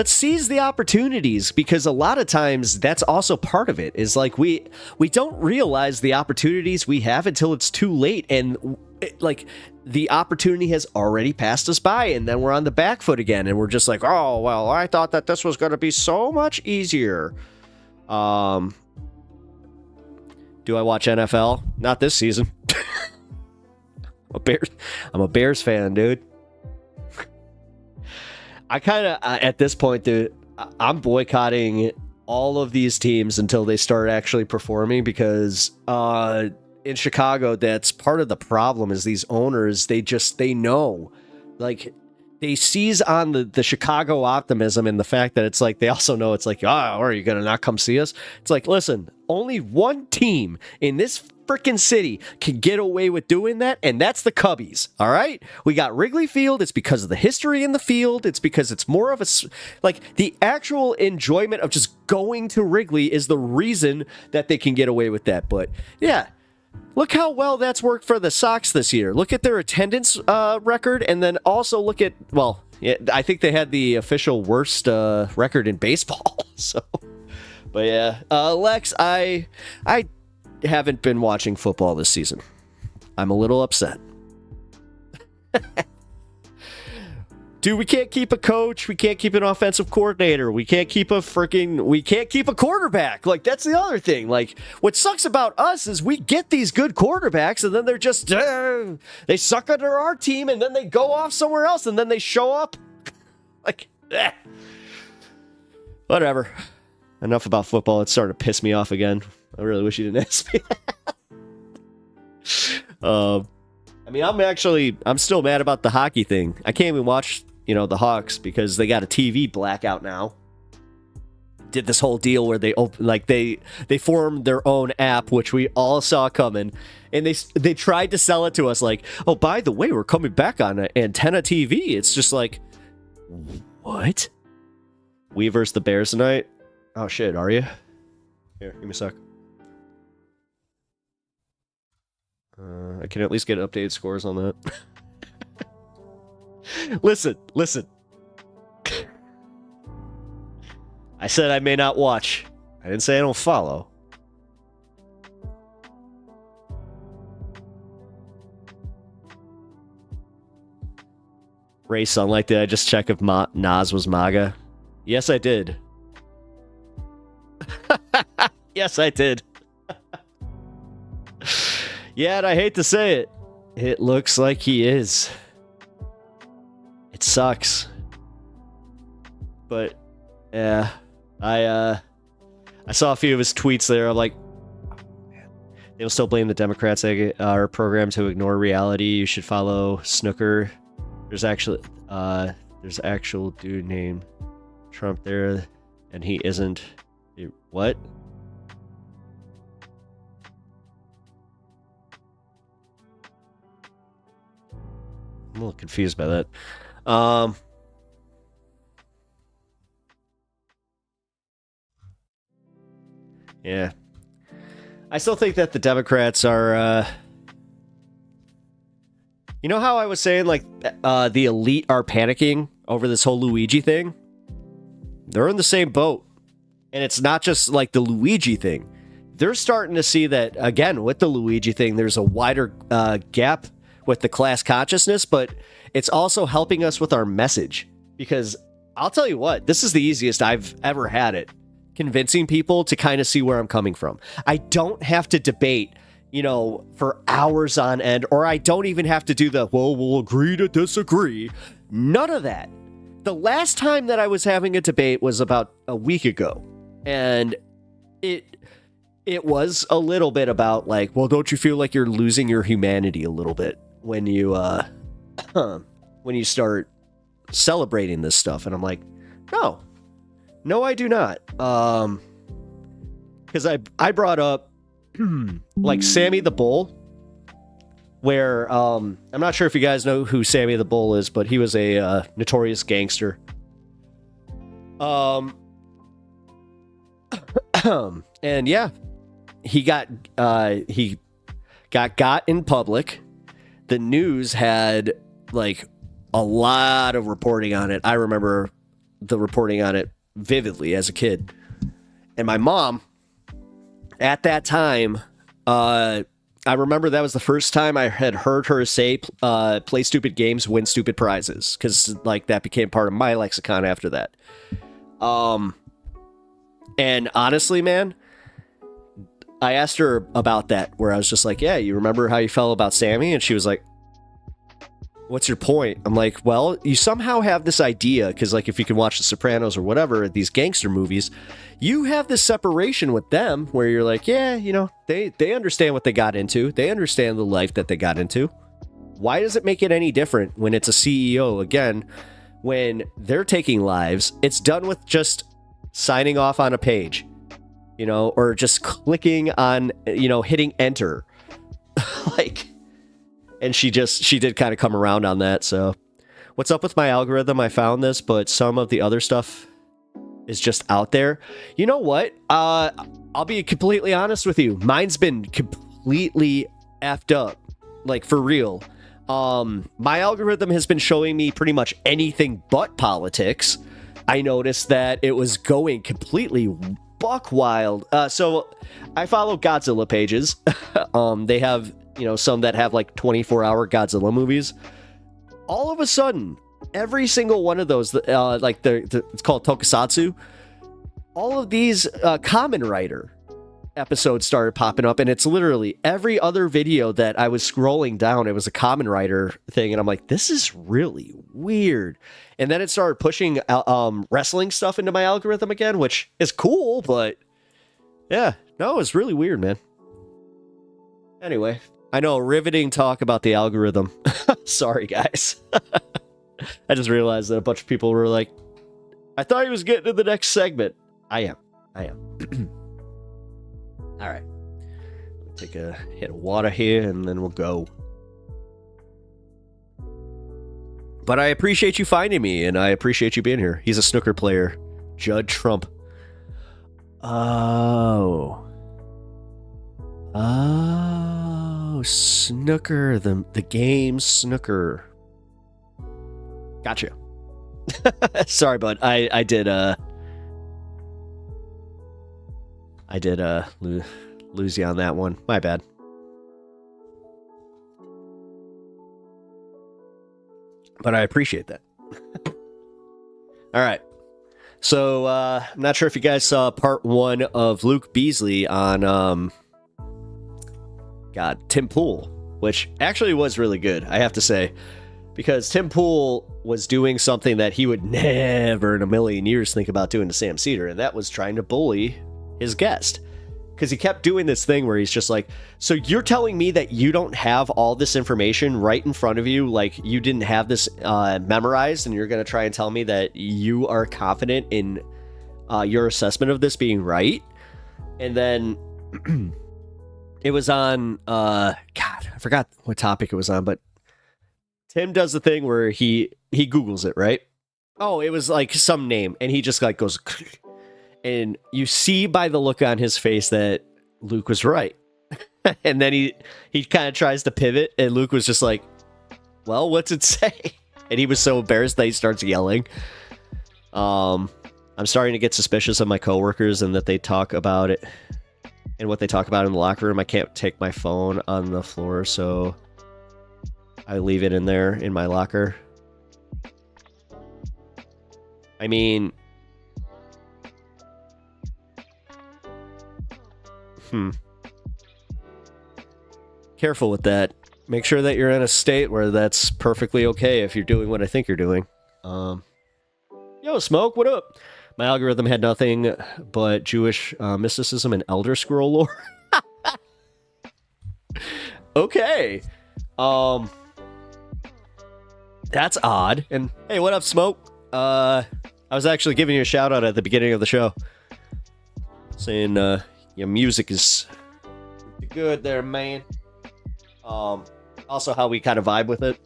seize the opportunities, because a lot of times that's also part of it, is like we don't realize the opportunities we have until it's too late. And like the opportunity has already passed us by, and then we're on the back foot again, and we're just like, oh well, I thought that this was going to be so much easier. Do I watch NFL? Not this season. I'm a Bears fan, dude. I kind of at this point, dude, I'm boycotting all of these teams until they start actually performing, because in Chicago, that's part of the problem. Is these owners, they know, like, they seize on the Chicago optimism, and the fact that it's like, they also know it's like, are you gonna not come see us? It's like, listen, only one team in this freaking city can get away with doing that, and that's the Cubbies. All right, we got Wrigley Field. It's because of the history in the field. It's because it's more of a, like, the actual enjoyment of just going to Wrigley is the reason that they can get away with that. But yeah, look how well that's worked for the Sox this year. Look at their attendance record, and then also look at, well, yeah, I think they had the official worst record in baseball. So, but yeah, Lex, I haven't been watching football this season. I'm a little upset. Dude, we can't keep a coach. We can't keep an offensive coordinator. We can't keep a quarterback. Like, that's the other thing. Like, what sucks about us is we get these good quarterbacks, and then they're just, they suck under our team, and then they go off somewhere else, and then they show up. Like, whatever. Enough about football. It's starting to piss me off again. I really wish you didn't ask me that. I mean, I'm still mad about the hockey thing. I can't even watch, the Hawks, because they got a TV blackout now. Did this whole deal where they formed their own app, which we all saw coming, and they tried to sell it to us like, oh, by the way, we're coming back on Antenna TV. It's just like, what? We versus the Bears tonight? Oh shit, are you? Here, give me a sec. I can at least get updated scores on that. Listen. I said I may not watch. I didn't say I don't follow. Ray Sunlight, did I just check if Nas was Maga? Yes, I did. Yes, I did. Yeah, and I hate to say it. It looks like he is. It sucks. But, yeah. I saw a few of his tweets there. I'm like, oh, man. They'll still blame the Democrats our program to ignore reality. You should follow Snooker. There's actual dude named Trump there, and he isn't. What? I'm a little confused by that. Yeah. I still think that the Democrats are, you know how I was saying, like, the elite are panicking over this whole Luigi thing? They're in the same boat. And it's not just like the Luigi thing. They're starting to see that, again, with the Luigi thing, there's a wider gap with the class consciousness, but it's also helping us with our message. Because I'll tell you what, this is the easiest I've ever had it. Convincing people to kind of see where I'm coming from. I don't have to debate, for hours on end, or I don't even have to do we'll agree to disagree. None of that. The last time that I was having a debate was about a week ago. And it was a little bit about like, well, don't you feel like you're losing your humanity a little bit when you start celebrating this stuff? And I'm like, no, I do not. Because I brought up like Sammy the Bull, where I'm not sure if you guys know who Sammy the Bull is, but he was a notorious gangster. And yeah, he got in public. The news had like a lot of reporting on it. I remember the reporting on it vividly as a kid. And my mom at that time I remember that was the first time I had heard her say, play stupid games, win stupid prizes. Because, like, that became part of my lexicon after that. And honestly, man, I asked her about that, where I was just like, yeah, you remember how you felt about Sammy? And she was like, what's your point? I'm like, well, you somehow have this idea, because, like, if you can watch The Sopranos or whatever, these gangster movies, you have this separation with them where you're like, yeah, you know, they understand what they got into. They understand the life that they got into. Why does it make it any different when it's a CEO? Again, when they're taking lives, it's done with just signing off on a page, you know, or just clicking on, you know, hitting enter. Like, and she did kind of come around on that. So what's up with my algorithm? I found this, but some of the other stuff is just out there. You know what? I'll be completely honest with you. Mine's been completely effed up. Like, for real. My algorithm has been showing me pretty much anything but politics. I noticed that it was going completely buck wild. So I follow Godzilla pages. They have, you know, some that have like 24-hour Godzilla movies. All of a sudden, every single one of those, like it's called Tokusatsu, all of these Kamen Rider episodes started popping up, and it's literally every other video that I was scrolling down, it was a Kamen Rider thing, and I'm like, this is really weird. And then it started pushing wrestling stuff into my algorithm again, which is cool, but yeah, no, it's really weird, man. Anyway, I know, riveting talk about the algorithm. Sorry, guys. I just realized that a bunch of people were like, I thought he was getting to the next segment. I am. All right. Take a hit of water here, and then we'll go. But I appreciate you finding me, and I appreciate you being here. He's a snooker player. Judd Trump. Oh, snooker. The game snooker. Gotcha. Sorry, bud. I did lose you on that one. My bad. But I appreciate that. All right. So, I'm not sure if you guys saw part 1 of Luke Beasley on, Tim Pool, which actually was really good, I have to say. Because Tim Pool was doing something that he would never in a million years think about doing to Sam Cedar, and that was trying to bully his guest. Because he kept doing this thing where he's just like, so you're telling me that you don't have all this information right in front of you, like you didn't have this memorized, and you're going to try and tell me that you are confident in your assessment of this being right? And then it was on, God, I forgot what topic it was on, but Tim does the thing where he Googles it, right? Oh, it was like some name, and he just like goes... And you see by the look on his face that Luke was right. And then he kind of tries to pivot, and Luke was just like, well, what's it say? And he was so embarrassed that he starts yelling. I'm starting to get suspicious of my coworkers and that they talk about it and what they talk about in the locker room. I can't take my phone on the floor, so I leave it in there in my locker. I mean... Careful with that. Make sure that you're in a state where that's perfectly okay if you're doing what I think you're doing. Yo, Smoke, what up? My algorithm had nothing but Jewish mysticism and Elder Scroll lore. Okay. That's odd. And hey, what up, Smoke? I was actually giving you a shout out at the beginning of the show, saying your music is good there, man. Also how we kind of vibe with it.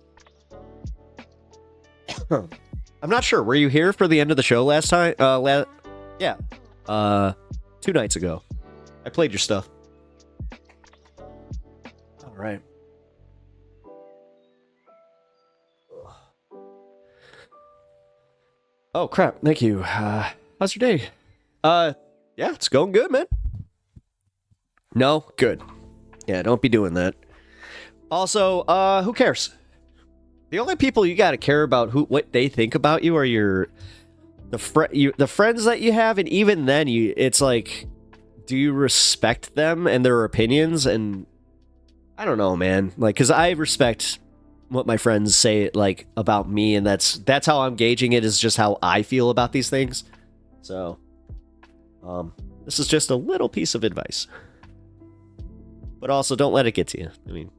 I'm not sure. Were you here for the end of the show last time? Yeah. 2 nights ago. I played your stuff. All right. Oh, crap. Thank you. How's your day? Yeah, it's going good, man. No? Good. Yeah, don't be doing that. Also, who cares? The only people you got to care about what they think about you are the friends that you have, and even then, it's like, do you respect them and their opinions? And I don't know, man. Like, because I respect what my friends say, like, about me, and that's how I'm gauging it, is just how I feel about these things. So, this is just a little piece of advice. But also, don't let it get to you. I mean,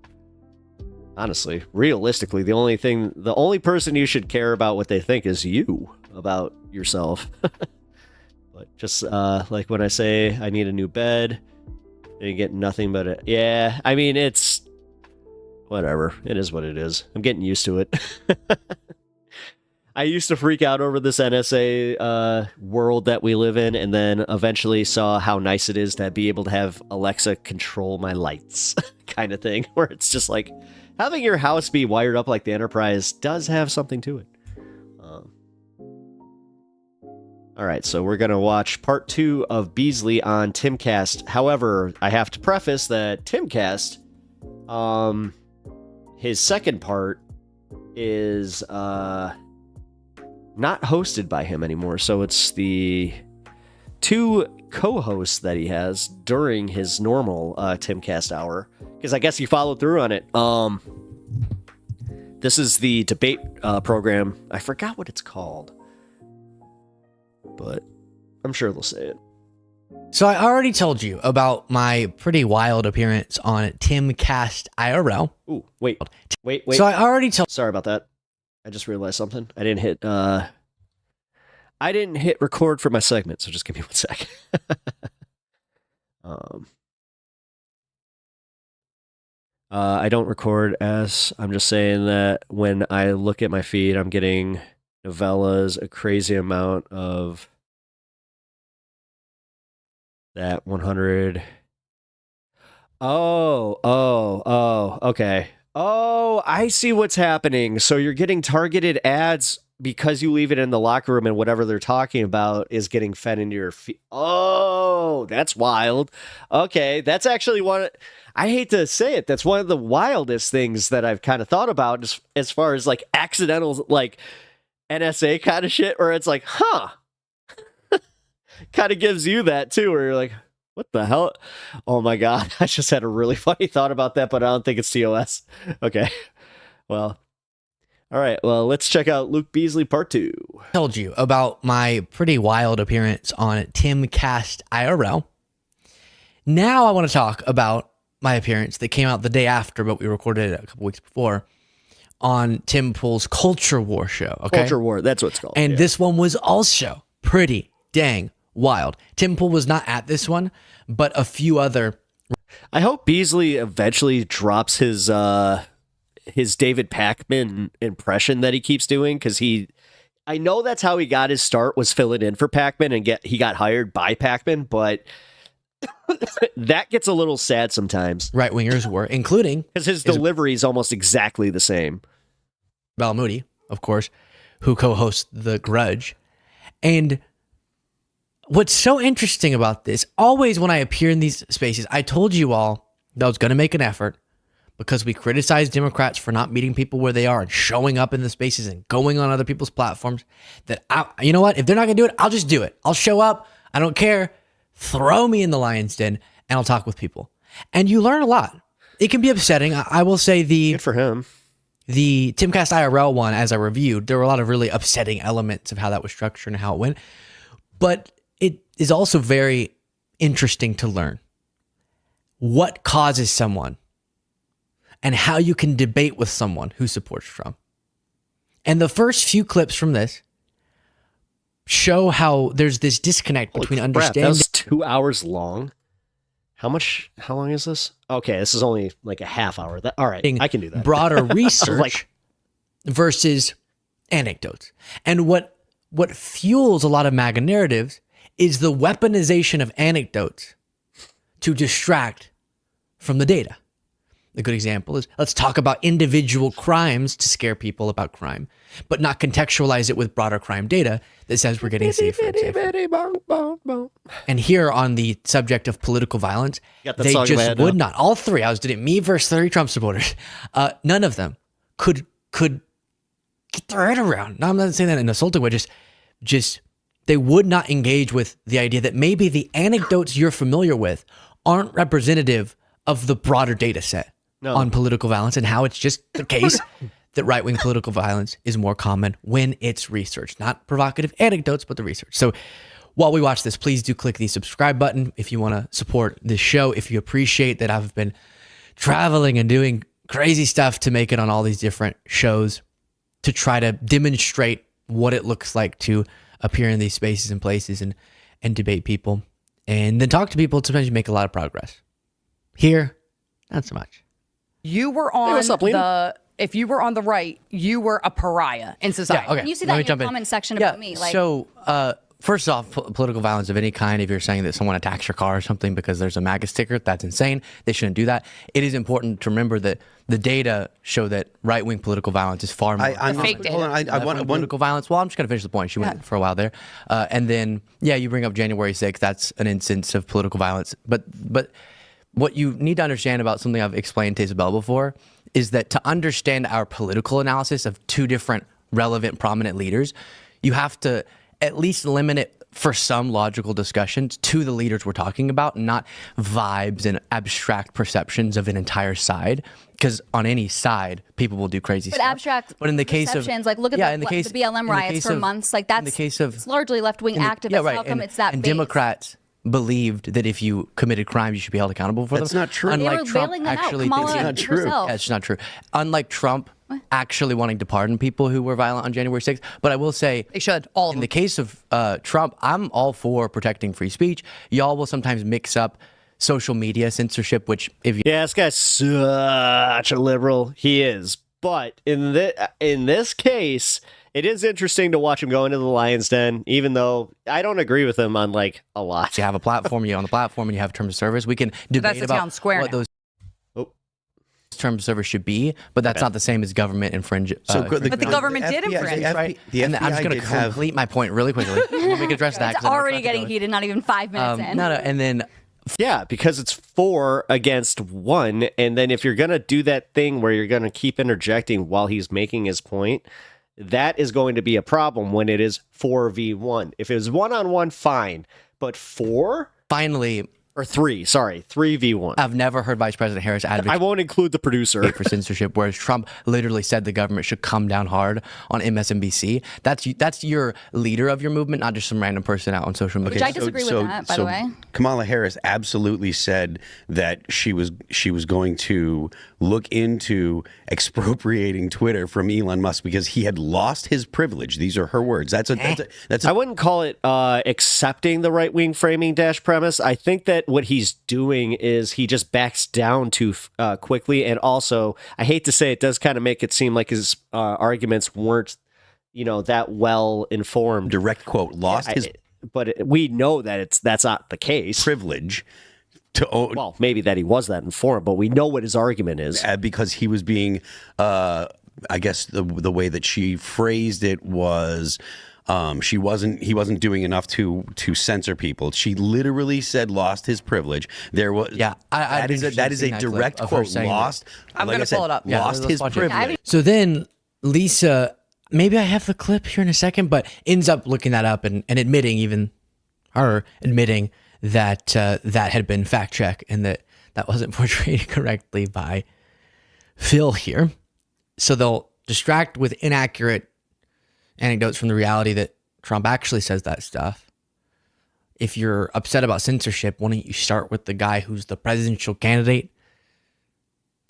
honestly, realistically, the only person you should care about what they think is you about yourself. But just like when I say I need a new bed, and you get nothing but yeah. I mean, it's whatever. It is what it is. I'm getting used to it. I used to freak out over this NSA world that we live in, and then eventually saw how nice it is to be able to have Alexa control my lights, kind of thing, where it's just like having your house be wired up like the Enterprise does have something to it. All right, so we're going to watch part 2 of Beasley on Timcast. However, I have to preface that Timcast, his second part is not hosted by him anymore. So it's the 2 co-hosts that he has during his normal Timcast hour, because I guess he followed through on it. This is the debate program. I forgot what it's called, but I'm sure they'll say it. So I already told you about my pretty wild appearance on Timcast IRL. Ooh, wait. So I already told. Sorry about that. I just realized something. I didn't hit record for my segment, so just give me 1 sec. I don't record as. I'm just saying that when I look at my feed, I'm getting novellas, a crazy amount of that 100. Oh, okay. Oh, I see what's happening. So you're getting targeted ads because you leave it in the locker room, and whatever they're talking about is getting fed into your feed. Oh, that's wild. Okay, that's actually one. I hate to say it, that's one of the wildest things that I've kind of thought about as far as like accidental, like NSA kind of shit, where it's like, huh, kind of gives you that too, where you're like, what the hell? Oh my God, I just had a really funny thought about that, but I don't think it's TOS. Okay, well, all right, well, let's check out Luke Beasley part 2. Told you about my pretty wild appearance on Timcast IRL. Now I want to talk about my appearance that came out the day after, but we recorded it a couple weeks before, on Tim Pool's Culture War show. Okay? Culture War, that's what it's called. And this one was also pretty dang wild. Tim Pool was not at this one, but a few other. I hope Beasley eventually drops his David Pakman impression that he keeps doing, because I know that's how he got his start, was filling in for Pakman, and he got hired by Pakman, but that gets a little sad sometimes. Right-wingers were, including... because his delivery is almost exactly the same. Balamoody, of course, who co-hosts The Grudge. And what's so interesting about this, always when I appear in these spaces, I told you all that I was going to make an effort, because we criticize Democrats for not meeting people where they are and showing up in the spaces and going on other people's platforms, that, you know what, if they're not going to do it, I'll just do it. I'll show up. I don't care. Throw me in the lion's den and I'll talk with people. And you learn a lot. It can be upsetting. I will say good for him. The Timcast IRL one, as I reviewed, there were a lot of really upsetting elements of how that was structured and how it went. But it is also very interesting to learn what causes someone and how you can debate with someone who supports Trump. And the first few clips from this show how there's this disconnect between understanding. That was 2 hours long. How long is this? Okay, this is only like a half hour. All right, I can do that. Broader research versus anecdotes. And what fuels a lot of MAGA narratives is the weaponization of anecdotes to distract from the data. A good example is let's talk about individual crimes to scare people about crime, but not contextualize it with broader crime data that says we're getting safer and safer. And here on the subject of political violence, they just would not. All three, I was doing me versus 30 Trump supporters. None of them could get their head around. Now, I'm not saying that in an assaulting way, just they would not engage with the idea that maybe the anecdotes you're familiar with aren't representative of the broader data set on political violence and how it's just the case that right-wing political violence is more common when it's researched. Not provocative anecdotes, but the research. So while we watch this, please do click the subscribe button if you want to support this show. If you appreciate that I've been traveling and doing crazy stuff to make it on all these different shows to try to demonstrate what it looks like to appear in these spaces and places and debate people and then talk to people, sometimes you make a lot of progress. Here, not so much. You were on if you were on the right, you were a pariah in society. Yeah, okay. You see that in your comment section about me. Like, so, first off, political violence of any kind, if you're saying that someone attacks your car or something because there's a MAGA sticker, that's insane. They shouldn't do that. It is important to remember that the data show that right-wing political violence is far more fake data. Hold on, I want political violence. Well, I'm just going to finish the point. She went for a while there. And then, you bring up January 6th. That's an instance of political violence. But what you need to understand about something I've explained to Isabel before is that to understand our political analysis of two different relevant, prominent leaders, you have to at least limit it for some logical discussions to the leaders we're talking about, not vibes and abstract perceptions of an entire side. Because on any side, people will do crazy stuff. But in the case of like, look at the BLM riots for months. Like that's it's largely left-wing activists. How come it's that? And Democrats believed that if you committed crimes, you should be held accountable for them. That's not true. Unlike They were Trump bailing them out. actually Kamala thinking It's not true. herself. Yeah, it's not true. Unlike Trump actually wanting to pardon people who were violent on January 6th. But I will say, they should, all of them. In the case of Trump, I'm all for protecting free speech. Y'all will sometimes mix up social media censorship, which if you... Yeah, this guy's such a liberal. He is. But in this case, it is interesting to watch him go into the lion's den, even though I don't agree with him on like a lot. You have a platform, you're on the platform, and you have terms of service. We can debate about what those terms of service should be, but that's not the same as government infringe. But the government did infringe, right? The and I'm just going to complete my point really quickly. We can address that. It's already getting heated, not even 5 minutes in. No, and then... Yeah, because it's 4 against 1, and then if you're going to do that thing where you're going to keep interjecting while he's making his point, that is going to be a problem when it is 4v1. If it was 1-on-1, fine, but 4? Finally... Or 3v1. I've never heard Vice President Harris advocate. I won't include the producer for censorship, whereas Trump literally said the government should come down hard on MSNBC. That's your leader of your movement, not just some random person out on social media. Which I disagree with that, by the way. Kamala Harris absolutely said that she was going to look into expropriating Twitter from Elon Musk because he had lost his privilege. These are her words. I wouldn't call it accepting the right-wing framing premise. I think that what he's doing is he just backs down too quickly, and also I hate to say it does kind of make it seem like his arguments weren't, that well informed. Direct quote: lost his, but we know that that's not the case. Privilege. Well, maybe that he was that informed, but we know what his argument is because he was being, I guess the way that she phrased it was. He wasn't doing enough to censor people. She literally said lost his privilege. There was that is a direct quote. Lost. I'm going to pull it up. Lost his privilege. So then Lisa, maybe I have the clip here in a second, but ends up looking that up and admitting, even her admitting that that had been fact checked and that wasn't portrayed correctly by Phil here. So they'll distract with inaccurate anecdotes from the reality that Trump actually says that stuff. If you're upset about censorship, why don't you start with the guy who's the presidential candidate,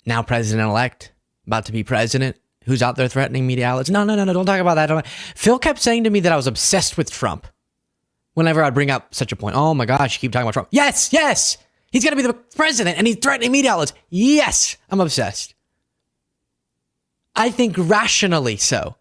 now president-elect, about to be president, who's out there threatening media outlets? No, don't talk about that. Phil kept saying to me that I was obsessed with Trump whenever I'd bring up such a point. Oh my gosh, you keep talking about Trump. Yes, he's going to be the president and he's threatening media outlets. Yes, I'm obsessed. I think rationally so.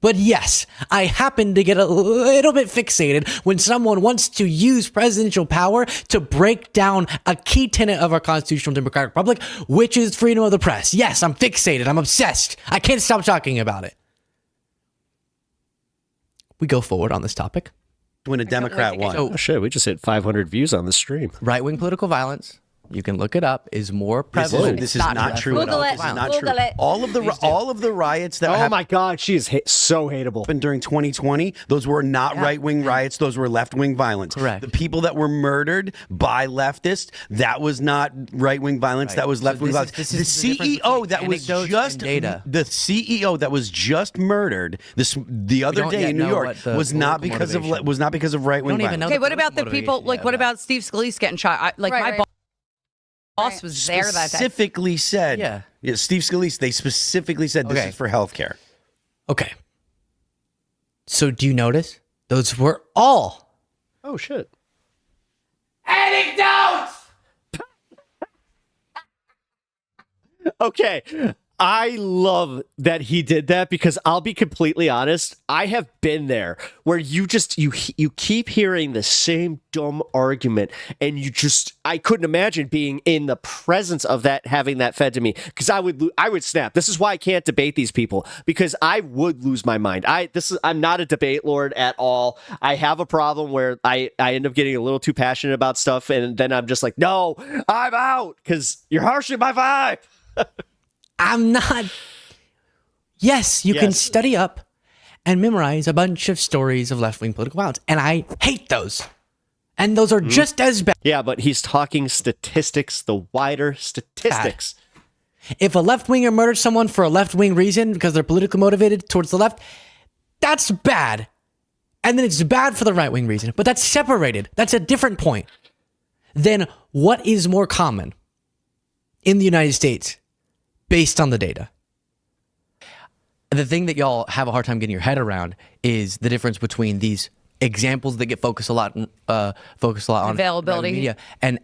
But yes, I happen to get a little bit fixated when someone wants to use presidential power to break down a key tenet of our constitutional democratic republic, which is freedom of the press. Yes, I'm fixated. I'm obsessed. I can't stop talking about it. We go forward on this topic. When a Democrat won. Oh, shit, we just hit 500 views on the stream. Right-wing political violence, you can look it up, is more prevalent. This is not true at all. This is not true. All of the riots that oh my God, she is so hateable. During 2020, those were not right-wing riots. Those were left-wing violence. Correct. The people that were murdered by leftists, that was not right-wing violence. That was left-wing violence. The CEO that was just the CEO that was just murdered the other day in New York was not because of right-wing violence. Okay, what about the people? Like, what about Steve Scalise getting shot? My boss was there that day. Specifically said, yeah, Steve Scalise, they specifically said this is for healthcare. Okay. So do you notice? Those were all. Oh, shit. Anecdotes! Okay. I love that he did that because I'll be completely honest, I have been there where you keep hearing the same dumb argument and I couldn't imagine being in the presence of that, having that fed to me, because I would snap. This is why I can't debate these people, because I would lose my mind. I'm not a debate lord at all. I have a problem where I end up getting a little too passionate about stuff, and then I'm just like, no, I'm out because you're harshing my vibe. I'm not. Yes, you can study up and memorize a bunch of stories of left-wing political violence, and I hate those. And those are just as bad. Yeah, but he's talking statistics, the wider statistics. Bad. If a left-winger murdered someone for a left-wing reason because they're politically motivated towards the left, that's bad. And then it's bad for the right-wing reason. But that's separated. That's a different point. Then what is more common in the United States based on the data? The thing that y'all have a hard time getting your head around is the difference between these examples that get focused a lot on availability media and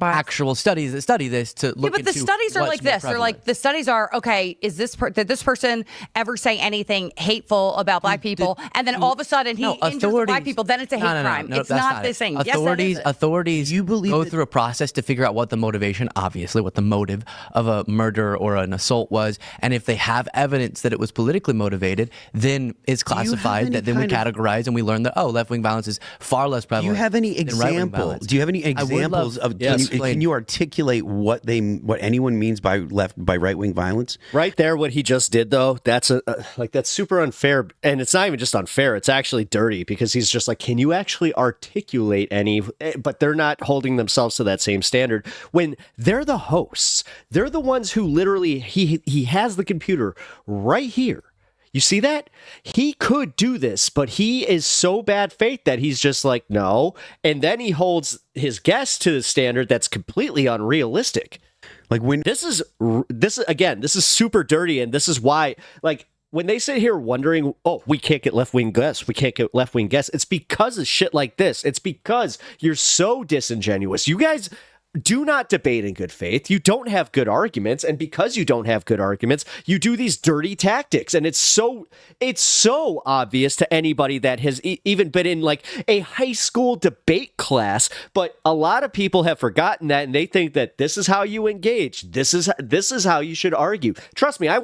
actual studies that study this to look but the studies are like this. They're like, the studies are, okay, did this person ever say anything hateful about black people? And then all of a sudden he injures black people, then it's a hate crime. No, it's not this thing. Authorities go through a process to figure out what the motivation, obviously, what the motive of a murder or an assault was. And if they have evidence that it was politically motivated, then it's classified, that then we categorize and we learn that, left-wing violence is far less prevalent. Do you have any examples? Do you have any examples of can you articulate what anyone means by right-wing violence? Right there, what he just did, though, that's that's super unfair, and it's not even just unfair; it's actually dirty, because he's just like, can you actually articulate any? But they're not holding themselves to that same standard when they're the hosts. They're the ones who literally he has the computer right here. You see that? He could do this, but he is so bad faith that he's just like, no. And then he holds his guests to the standard that's completely unrealistic. Like this is super dirty. And this is why, like, when they sit here wondering, we can't get left-wing guests, it's because of shit like this. It's because you're so disingenuous. You guys do not debate in good faith. You don't have good arguments, and because you don't have good arguments, you do these dirty tactics. And it's so obvious to anybody that has even been in like a high school debate class. But a lot of people have forgotten that, and they think that this is how you engage. This is how you should argue. Trust me, I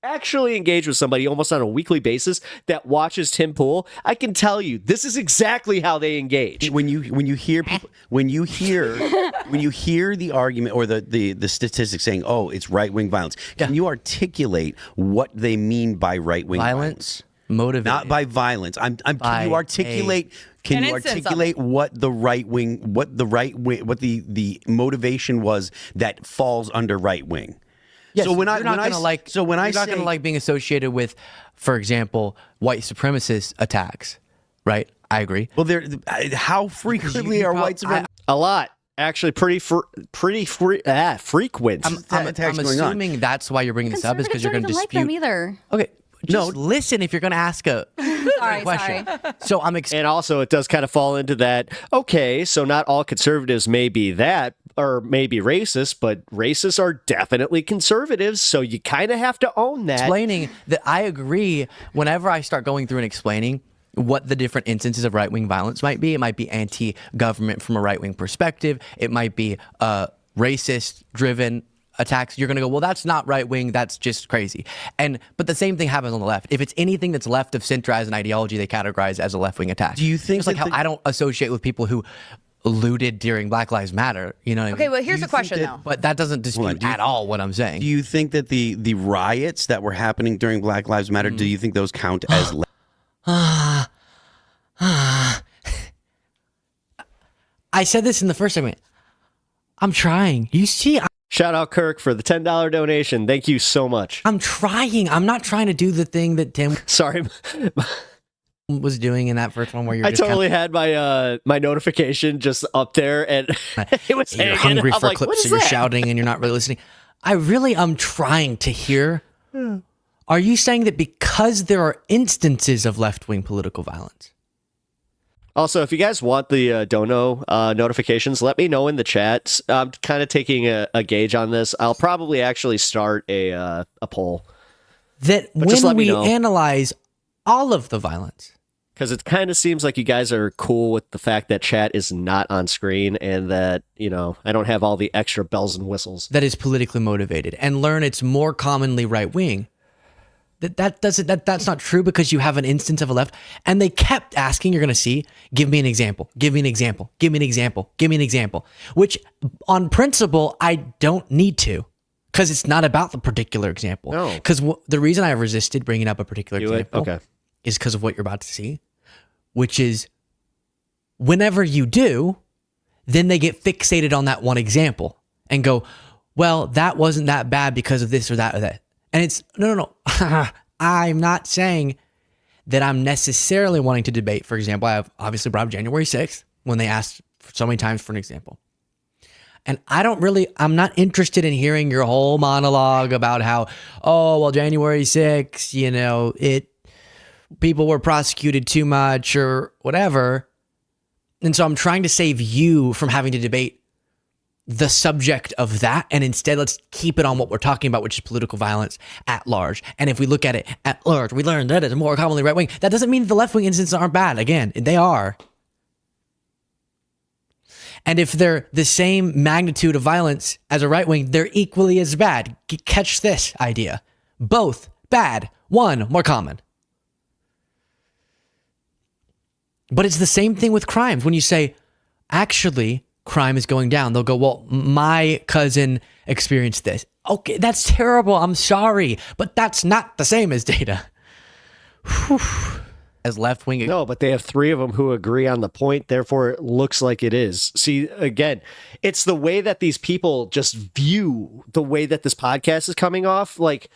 actually engage with somebody almost on a weekly basis that watches Tim Pool. I can tell you this is exactly how they engage. When you hear the argument or the statistics saying, it's right-wing violence, can you articulate what they mean by right-wing violence? Motivated. Not by violence. Can you articulate what the motivation was that falls under right-wing? Yes, so you're not going to like being associated with, for example, white supremacist attacks, right? I agree. Well, how frequently are white supremacists? A lot, actually, pretty frequent. I'm assuming that's why you're bringing this up, is because you're going to dispute. Like them either. Okay. Listen if you're going to ask a question. So and also it does kind of fall into that. Okay, so not all conservatives may be that, are maybe racist, but racists are definitely conservatives, so you kind of have to own that. Explaining that I agree whenever I start going through and explaining what the different instances of right-wing violence might be. It might be anti-government from a right-wing perspective. It might be racist-driven attacks. You're going to go, well, that's not right-wing. That's just crazy. But the same thing happens on the left. If it's anything that's left of center as an ideology, they categorize as a left-wing attack. Do you think it's like how I don't associate with people who looted during Black Lives Matter? You know what I mean? Okay, well, here's the question, though. But that doesn't dispute at all what I'm saying. Do you think that the riots that were happening during Black Lives Matter, do you think those count as I said this in the first segment. I'm trying. You see, shout out Kirk for the $10 donation. Thank you so much. I'm trying. I'm not trying to do the thing that Tim sorry was doing in that first one where you're I totally had my my notification just up there and it was you're hanging. hungry I'm for like, clips, what so is you're that? shouting and you're not really listening. I'm trying to hear. Are you saying that because there are instances of left-wing political violence? Also, if you guys want the dono notifications, let me know in the chat. I'm kind of taking a gauge on this. I'll probably actually start a poll. That But just when let me we know. analyze all of the violence. Because it kind of seems like you guys are cool with the fact that chat is not on screen and that, I don't have all the extra bells and whistles. That is politically motivated and learn it's more commonly right-wing. That's not true because you have an instance of a left and they kept asking, you're going to see, give me an example, give me an example, give me an example, give me an example, which on principle, I don't need to because it's not about the particular example. No. Because the reason I resisted bringing up a particular example is because of what you're about to see, which is whenever you do, then they get fixated on that one example and go, well, that wasn't that bad because of this or that or that. And it's, no. I'm not saying that I'm necessarily wanting to debate. For example, I have obviously brought up January 6th when they asked so many times for an example. And I'm not interested in hearing your whole monologue about how, January 6th, people were prosecuted too much or whatever. And so I'm trying to save you from having to debate the subject of that, and instead let's keep it on what we're talking about, which is political violence at large. And if we look at it at large, we learn that it's more commonly right-wing. That doesn't mean the left-wing instances aren't bad. Again, they are. And if they're the same magnitude of violence as a right-wing, they're equally as bad. Catch this idea. Both bad, one more common. But it's the same thing with crimes. When you say, actually, crime is going down, they'll go, well, my cousin experienced this. Okay, that's terrible. I'm sorry. But that's not the same as data. As left-wing. No, but they have 3 of them who agree on the point. Therefore, it looks like it is. See, again, it's the way that these people just view the way that this podcast is coming off. Like,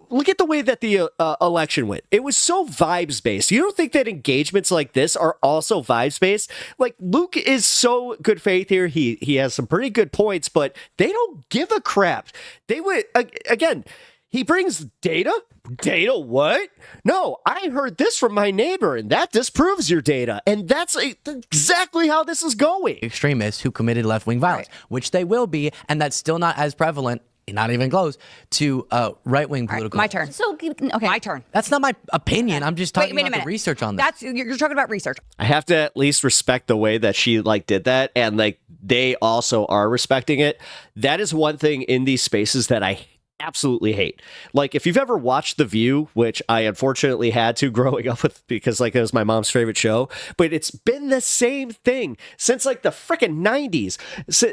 look at the way that the election went. It was so vibes-based. You don't think that engagements like this are also vibes-based? Like, Luke is so good faith here. He has some pretty good points, but they don't give a crap. They would, again, he brings data. Data what? No, I heard this from my neighbor, and that disproves your data. And that's exactly how this is going. Extremists who committed left-wing violence, which they will be, and that's still not as prevalent, not even close, to right-wing political. My turn. So, okay. My turn. That's not my opinion. I'm just talking about the research on this. You're talking about research. I have to at least respect the way that she did that, and they also are respecting it. That is one thing in these spaces that I absolutely hate. Like, if you've ever watched The View, which I unfortunately had to growing up with because it was my mom's favorite show, but it's been the same thing since the freaking 90s. So,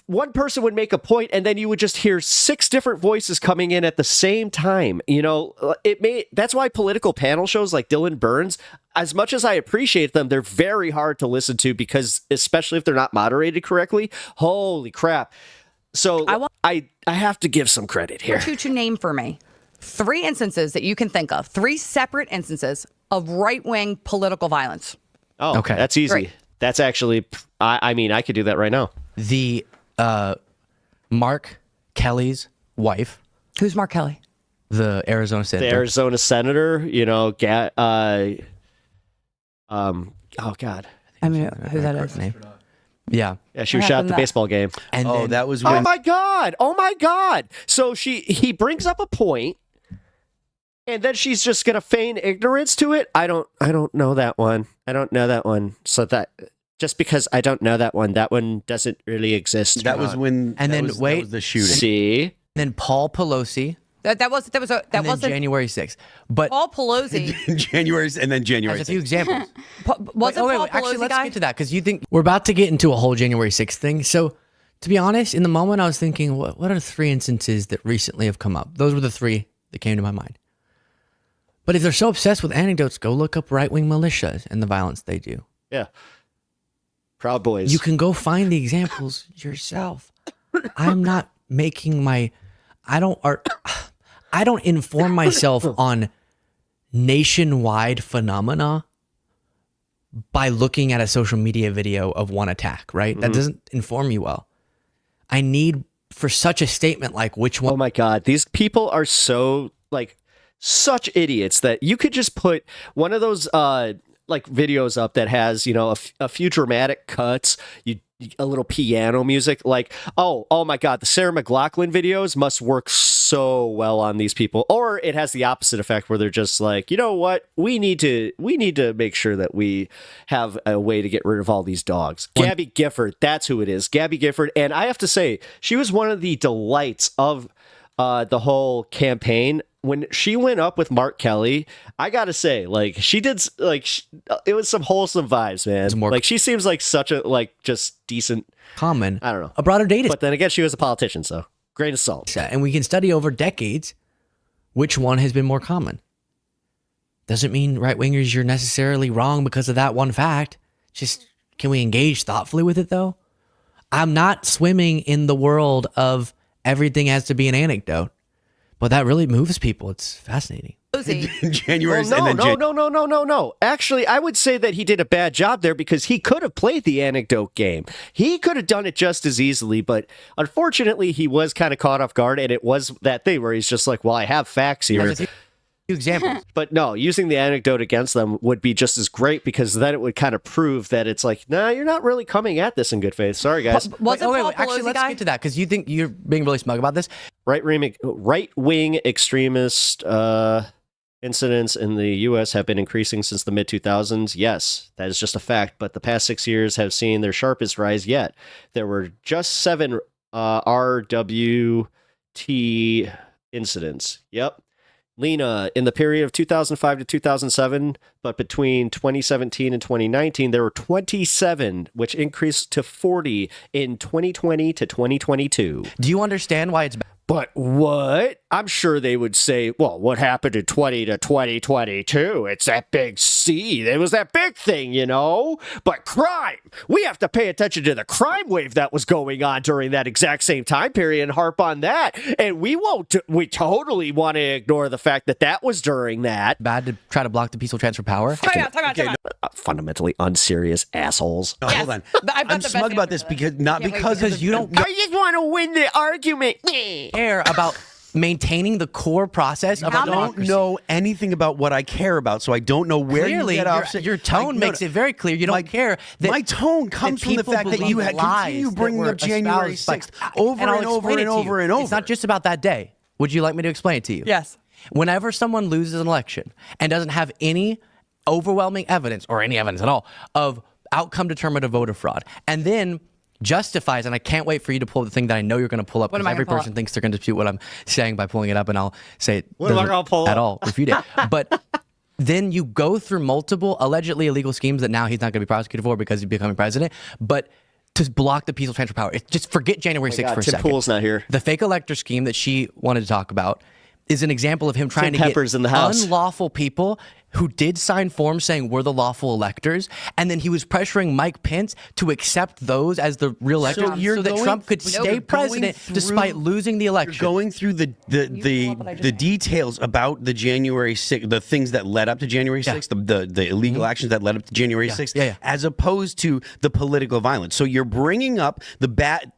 one person would make a point and then you would just hear 6 different voices coming in at the same time. That's why political panel shows like Dylan Burns, as much as I appreciate them, they're very hard to listen to because, especially if they're not moderated correctly, holy crap. So I have to give some credit here. I want you to name for me 3 instances that you can think of, 3 separate instances of right-wing political violence. Oh, okay. That's easy. Great. That's actually, I could do that right now. The Mark Kelly's wife. Who's Mark Kelly? The Arizona senator. The Arizona senator, oh God. I mean, who that is? Name. Yeah, she was shot at the baseball game. And then, that was when. Oh my god! So he brings up a point, and then she's just gonna feign ignorance to it. I don't know that one. I don't know that one. So that just because I don't know that one doesn't really exist. That was when. And then that was the shooting. See. And then Paul Pelosi. That wasn't January 6th. But Paul Pelosi. January 6th. A few examples. Wasn't Paul Actually, Pelosi let's guy? get to that because you think we're about to get into a whole January 6th thing. So, to be honest, in the moment, I was thinking, what are the 3 instances that recently have come up? Those were the 3 that came to my mind. But if they're so obsessed with anecdotes, go look up right-wing militias and the violence they do. Yeah. Proud Boys. You can go find the examples yourself. I'm not making I don't inform myself on nationwide phenomena by looking at a social media video of one attack, right? That doesn't inform you well. I need for such a statement like which one. Oh my God. These people are so such idiots that you could just put one of those videos up that has, a few dramatic cuts, a little piano music, oh my God, the Sarah McLachlan videos must work so well on these people. Or it has the opposite effect where they're just like, you know what, we need to make sure that we have a way to get rid of all these dogs. Gabby Gifford, that's who it is. Gabby Gifford. And I have to say, she was one of the delights of the whole campaign. When she went up with Mark Kelly, I gotta say, she did, it was some wholesome vibes, man. She seems like such a, just decent. Common. I don't know. A broader data. But then again, she was a politician, so grain of salt. And we can study over decades which one has been more common. Doesn't mean right-wingers, you're necessarily wrong because of that one fact. Just, can we engage thoughtfully with it, though? I'm not swimming in the world of everything has to be an anecdote. But that really moves people. It's fascinating. January. No. Actually, I would say that he did a bad job there because he could have played the anecdote game. He could have done it just as easily, but unfortunately, he was kind of caught off guard, and it was that thing where he's just like, well, I have facts here. Examples. But no, using the anecdote against them would be just as great because then it would kind of prove that it's like, nah, you're not really coming at this in good faith. Sorry, guys. Actually, let's get to that because you think you're being really smug about this. Right-wing extremist incidents in the U.S. have been increasing since the mid-2000s. Yes, that is just a fact. But the past 6 years have seen their sharpest rise yet. There were just 7 RWT incidents. Yep. Lena, in the period of 2005 to 2007, but between 2017 and 2019, there were 27, which increased to 40 in 2020 to 2022. Do you understand why it's bad? But what? I'm sure they would say, well, what happened in 20 to 2022? It's that big C. It was that big thing, But crime. We have to pay attention to the crime wave that was going on during that exact same time period and harp on that. And we totally want to ignore the fact that was during that. Bad to try to block the peaceful transfer of power? Time out. Fundamentally unserious assholes. Oh, hold on. I'm smug about this because you don't. I just want to win the argument. Care about maintaining the core process of I don't know anything about what I care about, so I don't know where Clearly, you get off. Your tone makes it very clear you don't care. My tone comes from the fact that you continue bringing up January 6th over and over and over and over. It's not just about that day. Would you like me to explain it to you? Yes. Whenever someone loses an election and doesn't have any overwhelming evidence or any evidence at all of outcome determinative voter fraud, and then justifies, and I can't wait for you to pull the thing that I know you're going to pull up because every person thinks they're going to dispute what I'm saying by pulling it up, and I'll say it what am I going to pull at all, refute it. But then you go through multiple allegedly illegal schemes that now he's not going to be prosecuted for because he's becoming president, but to block the peaceful transfer of power. Just forget January 6th for a second. Tim Pool's not here. The fake elector scheme that she wanted to talk about is an example of him trying to get in the house. Unlawful people who did sign forms saying we're the lawful electors, and then he was pressuring Mike Pence to accept those as the real electors so that Trump could stay president despite losing the election. You're going through the details about the January 6th, the things that led up to January 6th, the illegal actions that led up to January 6th, as opposed to the political violence. So you're bringing up the bad.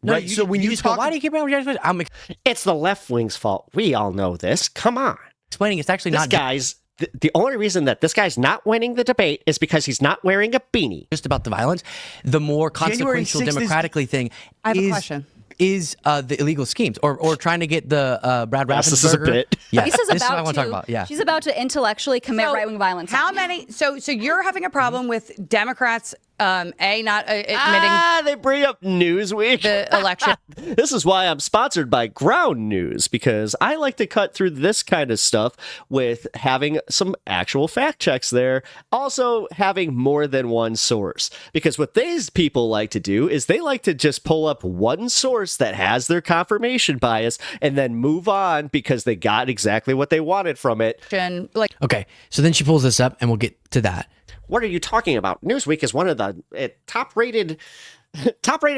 No, right. So when you talk, why do you keep bringing up January 6th? It's the left wing's fault. We all know this. Come on. Explaining it's actually not guy's the only reason that this guy's not winning the debate is because he's not wearing a beanie. Just about the violence, the more consequential democratically thing I have a question. Is the illegal schemes or trying to get the Brad Raffensperger. This is a bit. Yeah, Lisa's this is what I about want to talk about. Yeah, she's about to intellectually commit right-wing violence. How many? So you're having a problem with Democrats not admitting they bring up Newsweek, the election. This is why I'm sponsored by Ground News, because I like to cut through this kind of stuff with having some actual fact checks there. Also having more than one source, because what these people like to do is they like to just pull up one source that has their confirmation bias and then move on because they got exactly what they wanted from it. Okay, so then she pulls this up and we'll get to that. What are you talking about? Newsweek is one of the top-rated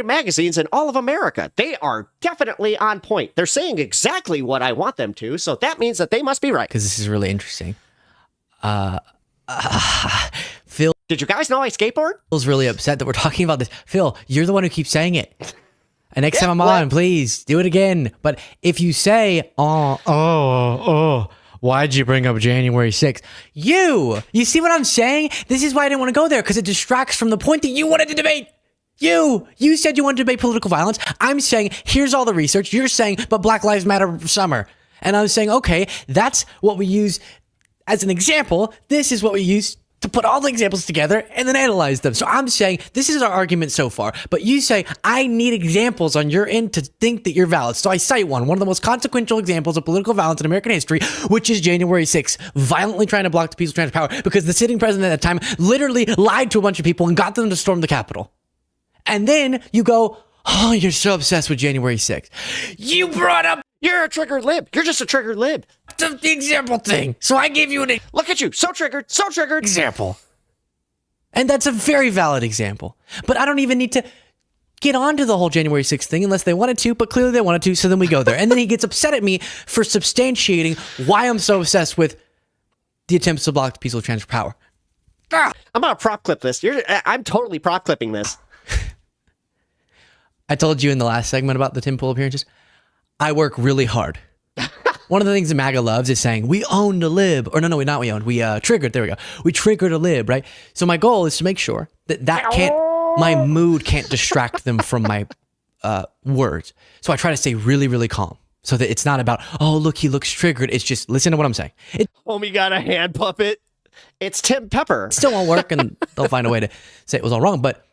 magazines in all of America. They are definitely on point. They're saying exactly what I want them to, so that means that they must be right. Because this is really interesting. Phil, did you guys know I skateboard? Phil's really upset that we're talking about this. Phil, you're the one who keeps saying it. And next time I'm on, please do it again. But if you say, why'd you bring up January 6th? You see what I'm saying? This is why I didn't want to go there, because it distracts from the point that you wanted to debate. You said you wanted to debate political violence. I'm saying, here's all the research. You're saying, but Black Lives Matter summer. And I was saying, okay, that's what we use as an example. This is what we use to put all the examples together and then analyze them. So I'm saying this is our argument so far, but you say I need examples on your end to think that you're valid. So I cite one of the most consequential examples of political violence in American history, which is January 6th, violently trying to block the peaceful transfer of power because the sitting president at the time literally lied to a bunch of people and got them to storm the Capitol. And then you go, oh, you're so obsessed with January 6th. You brought up you're a triggered lib. You're just a triggered lib. The example thing. So I gave you an look at you. So triggered example. And that's a very valid example. But I don't even need to get onto the whole January 6th thing unless they wanted to, but clearly they wanted to, so then we go there. And then he gets upset at me for substantiating why I'm so obsessed with the attempts to block the peaceful transfer of power. I'm gonna prop clip this. I'm totally prop clipping this. I told you in the last segment about the Tim Pool appearances. I work really hard. One of the things that Maga loves is saying, we owned a lib. Or no, we owned. We triggered. There we go. We triggered a lib, right? So my goal is to make sure that my mood can't distract them from my words. So I try to stay really, really calm so that it's not about, oh, look, he looks triggered. It's just, listen to what I'm saying. Homie got a hand puppet. It's Tim Pepper. It still won't work, and they'll find a way to say it was all wrong. But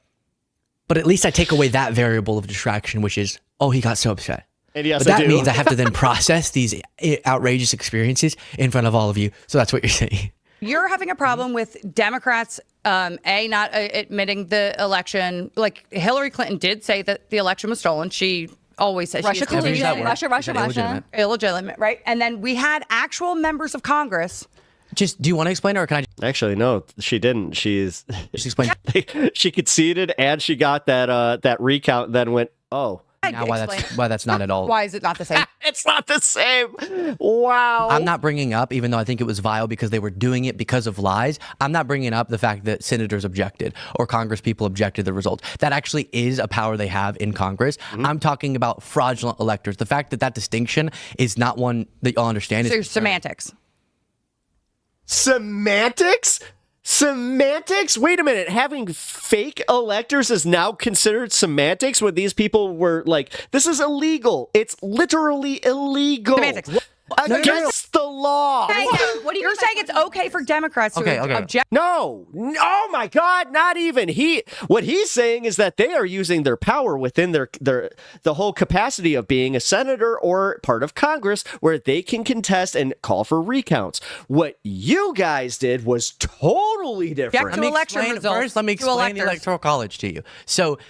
at least I take away that variable of distraction, which is, oh, he got so upset. And yes, but that means I have to then process these outrageous experiences in front of all of you. So that's what you're saying. You're having a problem with Democrats, not admitting the election. Like Hillary Clinton did say that the election was stolen. She always says Russia collusion, Russia. Illegitimate, right? And then we had actual members of Congress. Just, do you want to explain, or can I? Actually, no, she didn't. She explained. She conceded, and she got that recount. Then went, oh. Now why that's not at all. Why is it not the same? It's not the same. Wow. I'm not bringing up, even though I think it was vile because they were doing it because of lies. I'm not bringing up the fact that senators objected or Congress people objected to the results. That actually is a power they have in Congress. Mm-hmm. I'm talking about fraudulent electors. The fact that distinction is not one that y'all understand. So semantics. Semantics? Semantics? Wait a minute. Having fake electors is now considered semantics when these people were like, this is illegal. It's literally illegal. Semantics. Against the law. Hey, what are you saying? It's okay for Democrats to object? No. Oh my God. Not even. What he's saying is that they are using their power within the whole capacity of being a senator or part of Congress where they can contest and call for recounts. What you guys did was totally different. Let me explain the Electoral College to you. So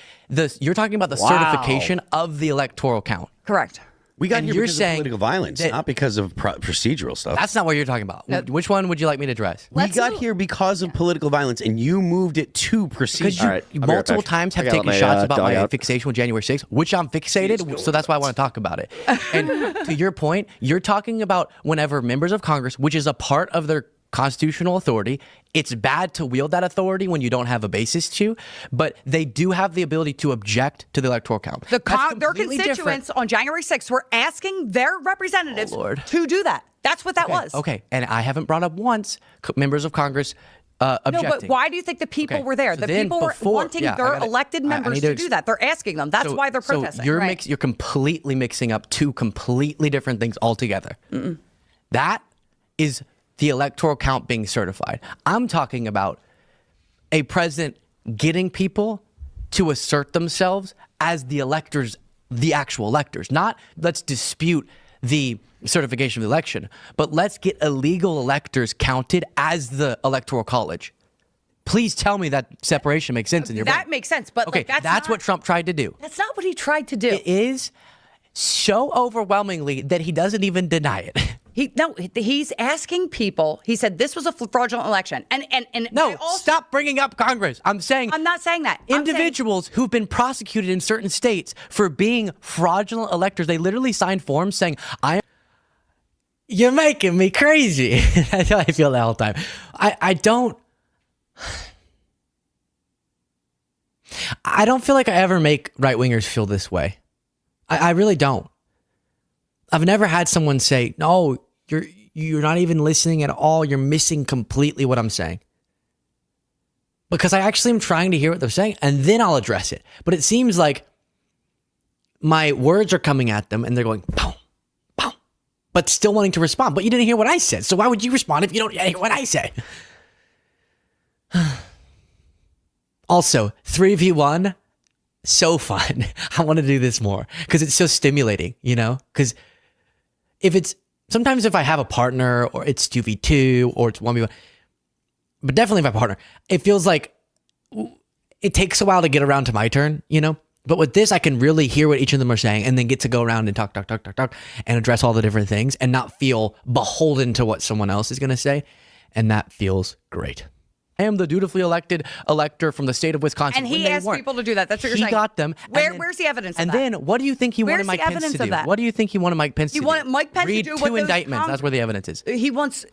you're talking about the certification of the Electoral count. Correct. We got here because of political violence, not because of procedural stuff. That's not what you're talking about. Which one would you like me to address? We got here because of political violence, and you moved it to procedure. Because you multiple times have taken shots about my fixation with January 6th, which I'm fixated, so that's why I want to talk about it. And to your point, you're talking about whenever members of Congress, which is a part of their constitutional authority. It's bad to wield that authority when you don't have a basis to, but they do have the ability to object to the electoral count. Their constituents on January 6th were asking their representatives to do that. That's what that was. Okay, and I haven't brought up once members of Congress objecting. No, but why do you think the people were there? So the people were wanting their elected members to do that. They're asking them. That's why they're protesting. So you're completely mixing up two completely different things altogether. That is the electoral count being certified. I'm talking about a president getting people to assert themselves as the electors, the actual electors. Not let's dispute the certification of the election, but let's get illegal electors counted as the electoral college. Please tell me that separation makes sense in your brain. That makes sense, but okay, that's what Trump tried to do. That's not what he tried to do. It is so overwhelmingly that he doesn't even deny it. He's asking people. He said this was a fraudulent election, and stop bringing up Congress. I'm not saying that. Individuals who've been prosecuted in certain states for being fraudulent electors, they literally signed forms saying, "You're making me crazy." That's how I feel the whole time. I don't feel like I ever make right wingers feel this way. I really don't. I've never had someone say, "No, you're not even listening at all. You're missing completely what I'm saying." Because I actually am trying to hear what they're saying, and then I'll address it. But it seems like my words are coming at them, and they're going, boom, boom, but still wanting to respond. But you didn't hear what I said, so why would you respond if you don't hear what I say? Also, 3v1, so fun. I want to do this more because it's so stimulating, because sometimes if I have a partner or it's 2v2 or it's 1v1, but definitely if I have a partner, it feels like it takes a while to get around to my turn, But with this, I can really hear what each of them are saying and then get to go around and talk and address all the different things and not feel beholden to what someone else is going to say. And that feels great. I am the dutifully elected elector from the state of Wisconsin. And he asked people to do that. That's what you're saying. He got them. Where's the evidence of that? And then what do you think he wanted Mike Pence to do? What do you think he wanted Mike Pence to do? He wanted Mike Pence to do what 2 indictments. That's where the evidence is. He wants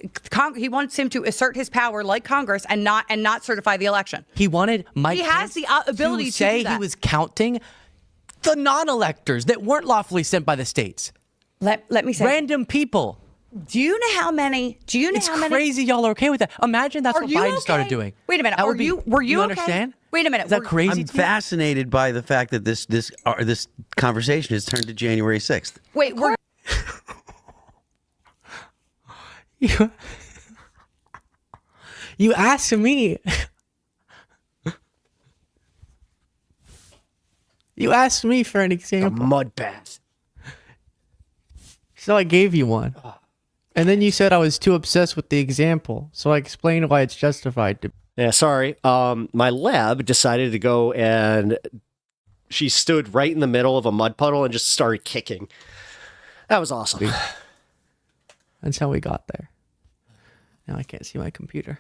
him to assert his power like Congress and not certify the election. He wanted Mike Pence has the ability to say do that. He was counting the non-electors that weren't lawfully sent by the states. Let me say random people. Do you know how many? It's crazy y'all are okay with that. Imagine that's what Biden started doing. Wait a minute. Were you okay? Understand? Wait a minute. Is that crazy? I'm fascinated by the fact that this conversation has turned to January 6th. Wait, you asked me. You asked me for an example. A mud bath. So I gave you one. And then you said I was too obsessed with the example. So I explained why it's justified. Yeah, sorry. My lab decided to go and she stood right in the middle of a mud puddle and just started kicking. That was awesome. That's how we got there. Now I can't see my computer.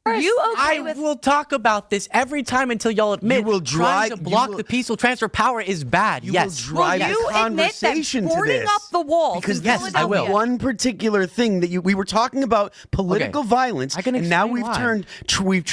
Are you okay I will talk about this every time until y'all admit trying to block the peaceful transfer of power is bad. You will drive the conversation to this. Up the wall because yes, I will. One particular thing that we were talking about political violence, and now we've changed.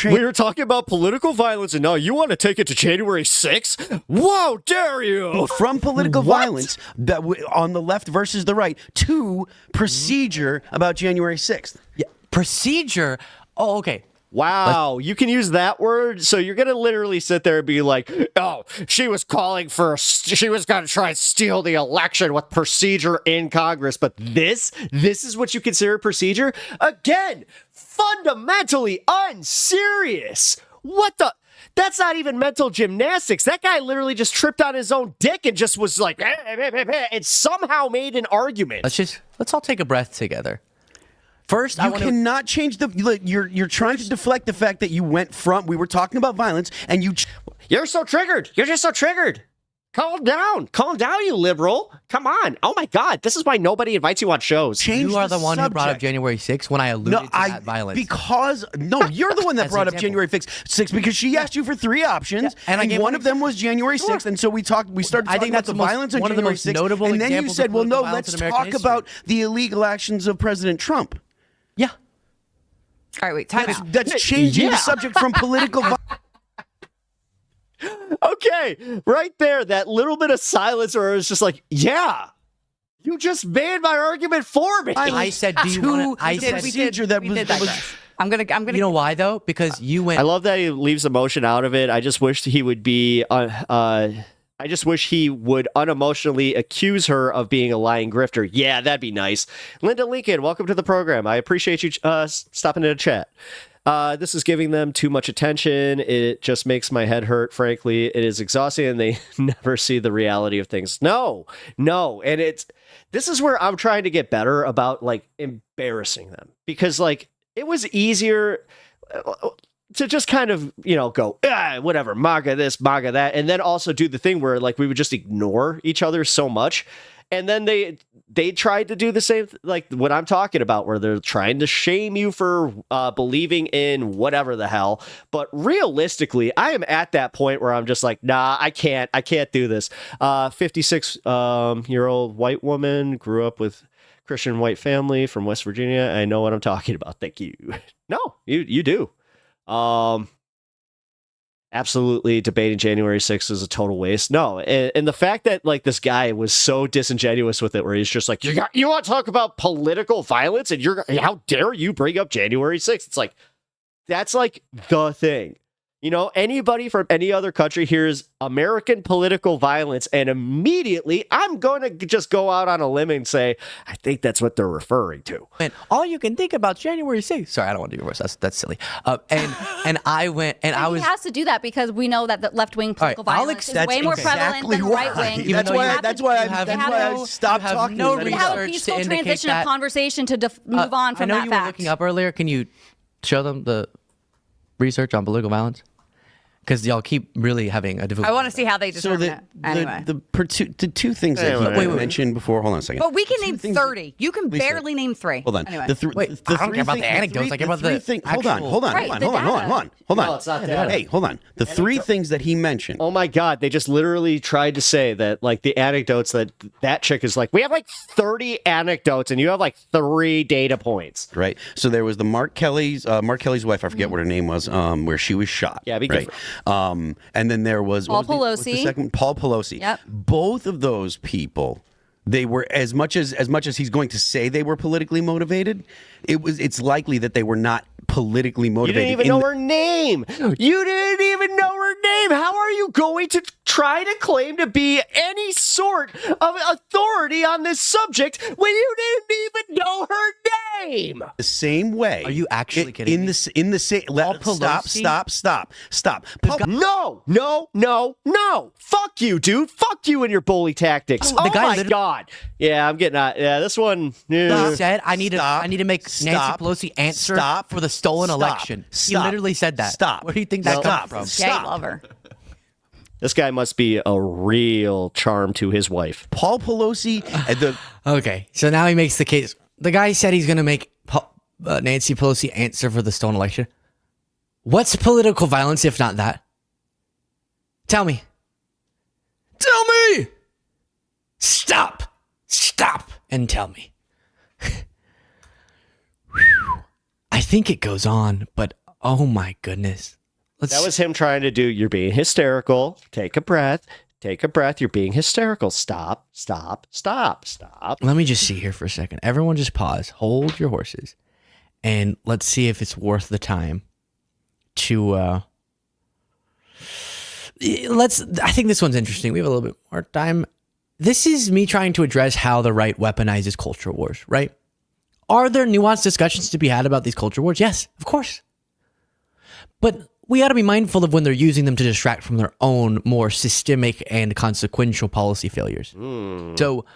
We were talking about political violence, and now you want to take it to January 6th? Whoa, dare you! From political violence that on the left versus the right to procedure about January 6th. Yeah, procedure. Oh, okay. Wow, you can use that word? So you're going to literally sit there and be like, oh, she was going to try and steal the election with procedure in Congress. But this is what you consider procedure? Again, fundamentally unserious. What the? That's not even mental gymnastics. That guy literally just tripped on his own dick and just was like, and somehow made an argument. Let's all take a breath together. First, you cannot change the. You're trying to deflect the fact that you went from. We were talking about violence, and you're so triggered. You're just so triggered. Calm down, you liberal. Come on. Oh my God, this is why nobody invites you on shows. You are the one who brought up January 6th when I alluded to that violence. You're the one that brought up January 6th because she asked you for 3 options, and one of them was January 6th, and so we started talking about the violence on January 6th, and then you said, well, no, let's talk about the illegal actions of President Trump. Yeah. All right, wait, time out. That's changing the subject from political violence. Okay, right there, that little bit of silence where it was just like, yeah, you just made my argument for me. I said, do you want to? I said, I'm gonna. You know why though? Because you went. I love that he leaves emotion out of it. I just wish he would be. I just wish he would unemotionally accuse her of being a lying grifter. Yeah, that'd be nice. Linda Lincoln, welcome to the program. I appreciate you stopping in to chat. This is giving them too much attention. It just makes my head hurt, frankly. It is exhausting, and they never see the reality of things. No. And this is where I'm trying to get better about, like, embarrassing them. Because, like, it was easier to just kind of, go, whatever, MAGA this, MAGA that, and then also do the thing where, like, we would just ignore each other so much. And then they tried to do the same, like what I'm talking about, where they're trying to shame you for believing in whatever the hell. But realistically, I am at that point where I'm just like, nah, I can't do this. 56-year-old white woman, grew up with Christian white family from West Virginia. I know what I'm talking about. Thank you. No, you do. Absolutely, debating January 6th is a total waste. No, and the fact that, like, this guy was so disingenuous with it, where he's just like, you want to talk about political violence, and how dare you bring up January 6th? It's like, that's like the thing. Anybody from any other country hears American political violence, and immediately I'm going to just go out on a limb and say, I think that's what they're referring to. And all you can think about January 6th. Sorry, I don't want to do your voice. That's silly. And I went, and I was. He has to do that because we know that the left-wing political violence is way more prevalent than right-wing. That's why I stopped talking. We have a peaceful transition of conversation to move on from that fact. I know you were looking up earlier. Can you show them the research on political violence? Because y'all keep really having a difficult. I want to see how they determine it. Anyway, the two things that he mentioned before. Hold on a second. But we can name 30. You can barely name 3. Hold on. Anyway. I don't care about the anecdotes. I care about the thing. Hold on. Hold on. No, it's not data. Hey, hold on. The three things that he mentioned. Oh my God! They just literally tried to say that, like, the anecdotes that chick is like, we have like 30 anecdotes, and you have like 3 data points. Right. So there was the Mark Kelly's wife. I forget what her name was. Where she was shot. Yeah. Be right. And then there was Paul Pelosi. The second, Paul Pelosi. Yep. Both of those people, they were as much as he's going to say they were politically motivated. It's likely that they were not politically motivated. You didn't even know her name. You didn't even know her name. How are you going to try to claim to be any sort of authority on this subject when you didn't even know her name? The same way. Are you actually kidding? In the same. Stop. No. Fuck you, dude. Fuck you and your bully tactics. Oh my God. Yeah, I'm getting out. Yeah, this one. Yeah. He said, I need to make Nancy Pelosi answer for the stolen election. He literally said that. Stop. Where do you think that comes from? Gay lover. This guy must be a real charm to his wife. Paul Pelosi. Okay, so now he makes the case. The guy said he's going to make Nancy Pelosi answer for the stolen election. What's political violence if not that? Tell me. Stop and tell me. I think it goes on, but oh my goodness. That was him trying to do, you're being hysterical. Take a breath. You're being hysterical. Stop. Let me just see here for a second. Everyone just pause. Hold your horses. And let's see if it's worth the time to, I think this one's interesting. We have a little bit more time. This is me trying to address how the right weaponizes culture wars, right? Are there nuanced discussions to be had about these culture wars? Yes, of course. But we ought to be mindful of when they're using them to distract from their own more systemic and consequential policy failures. So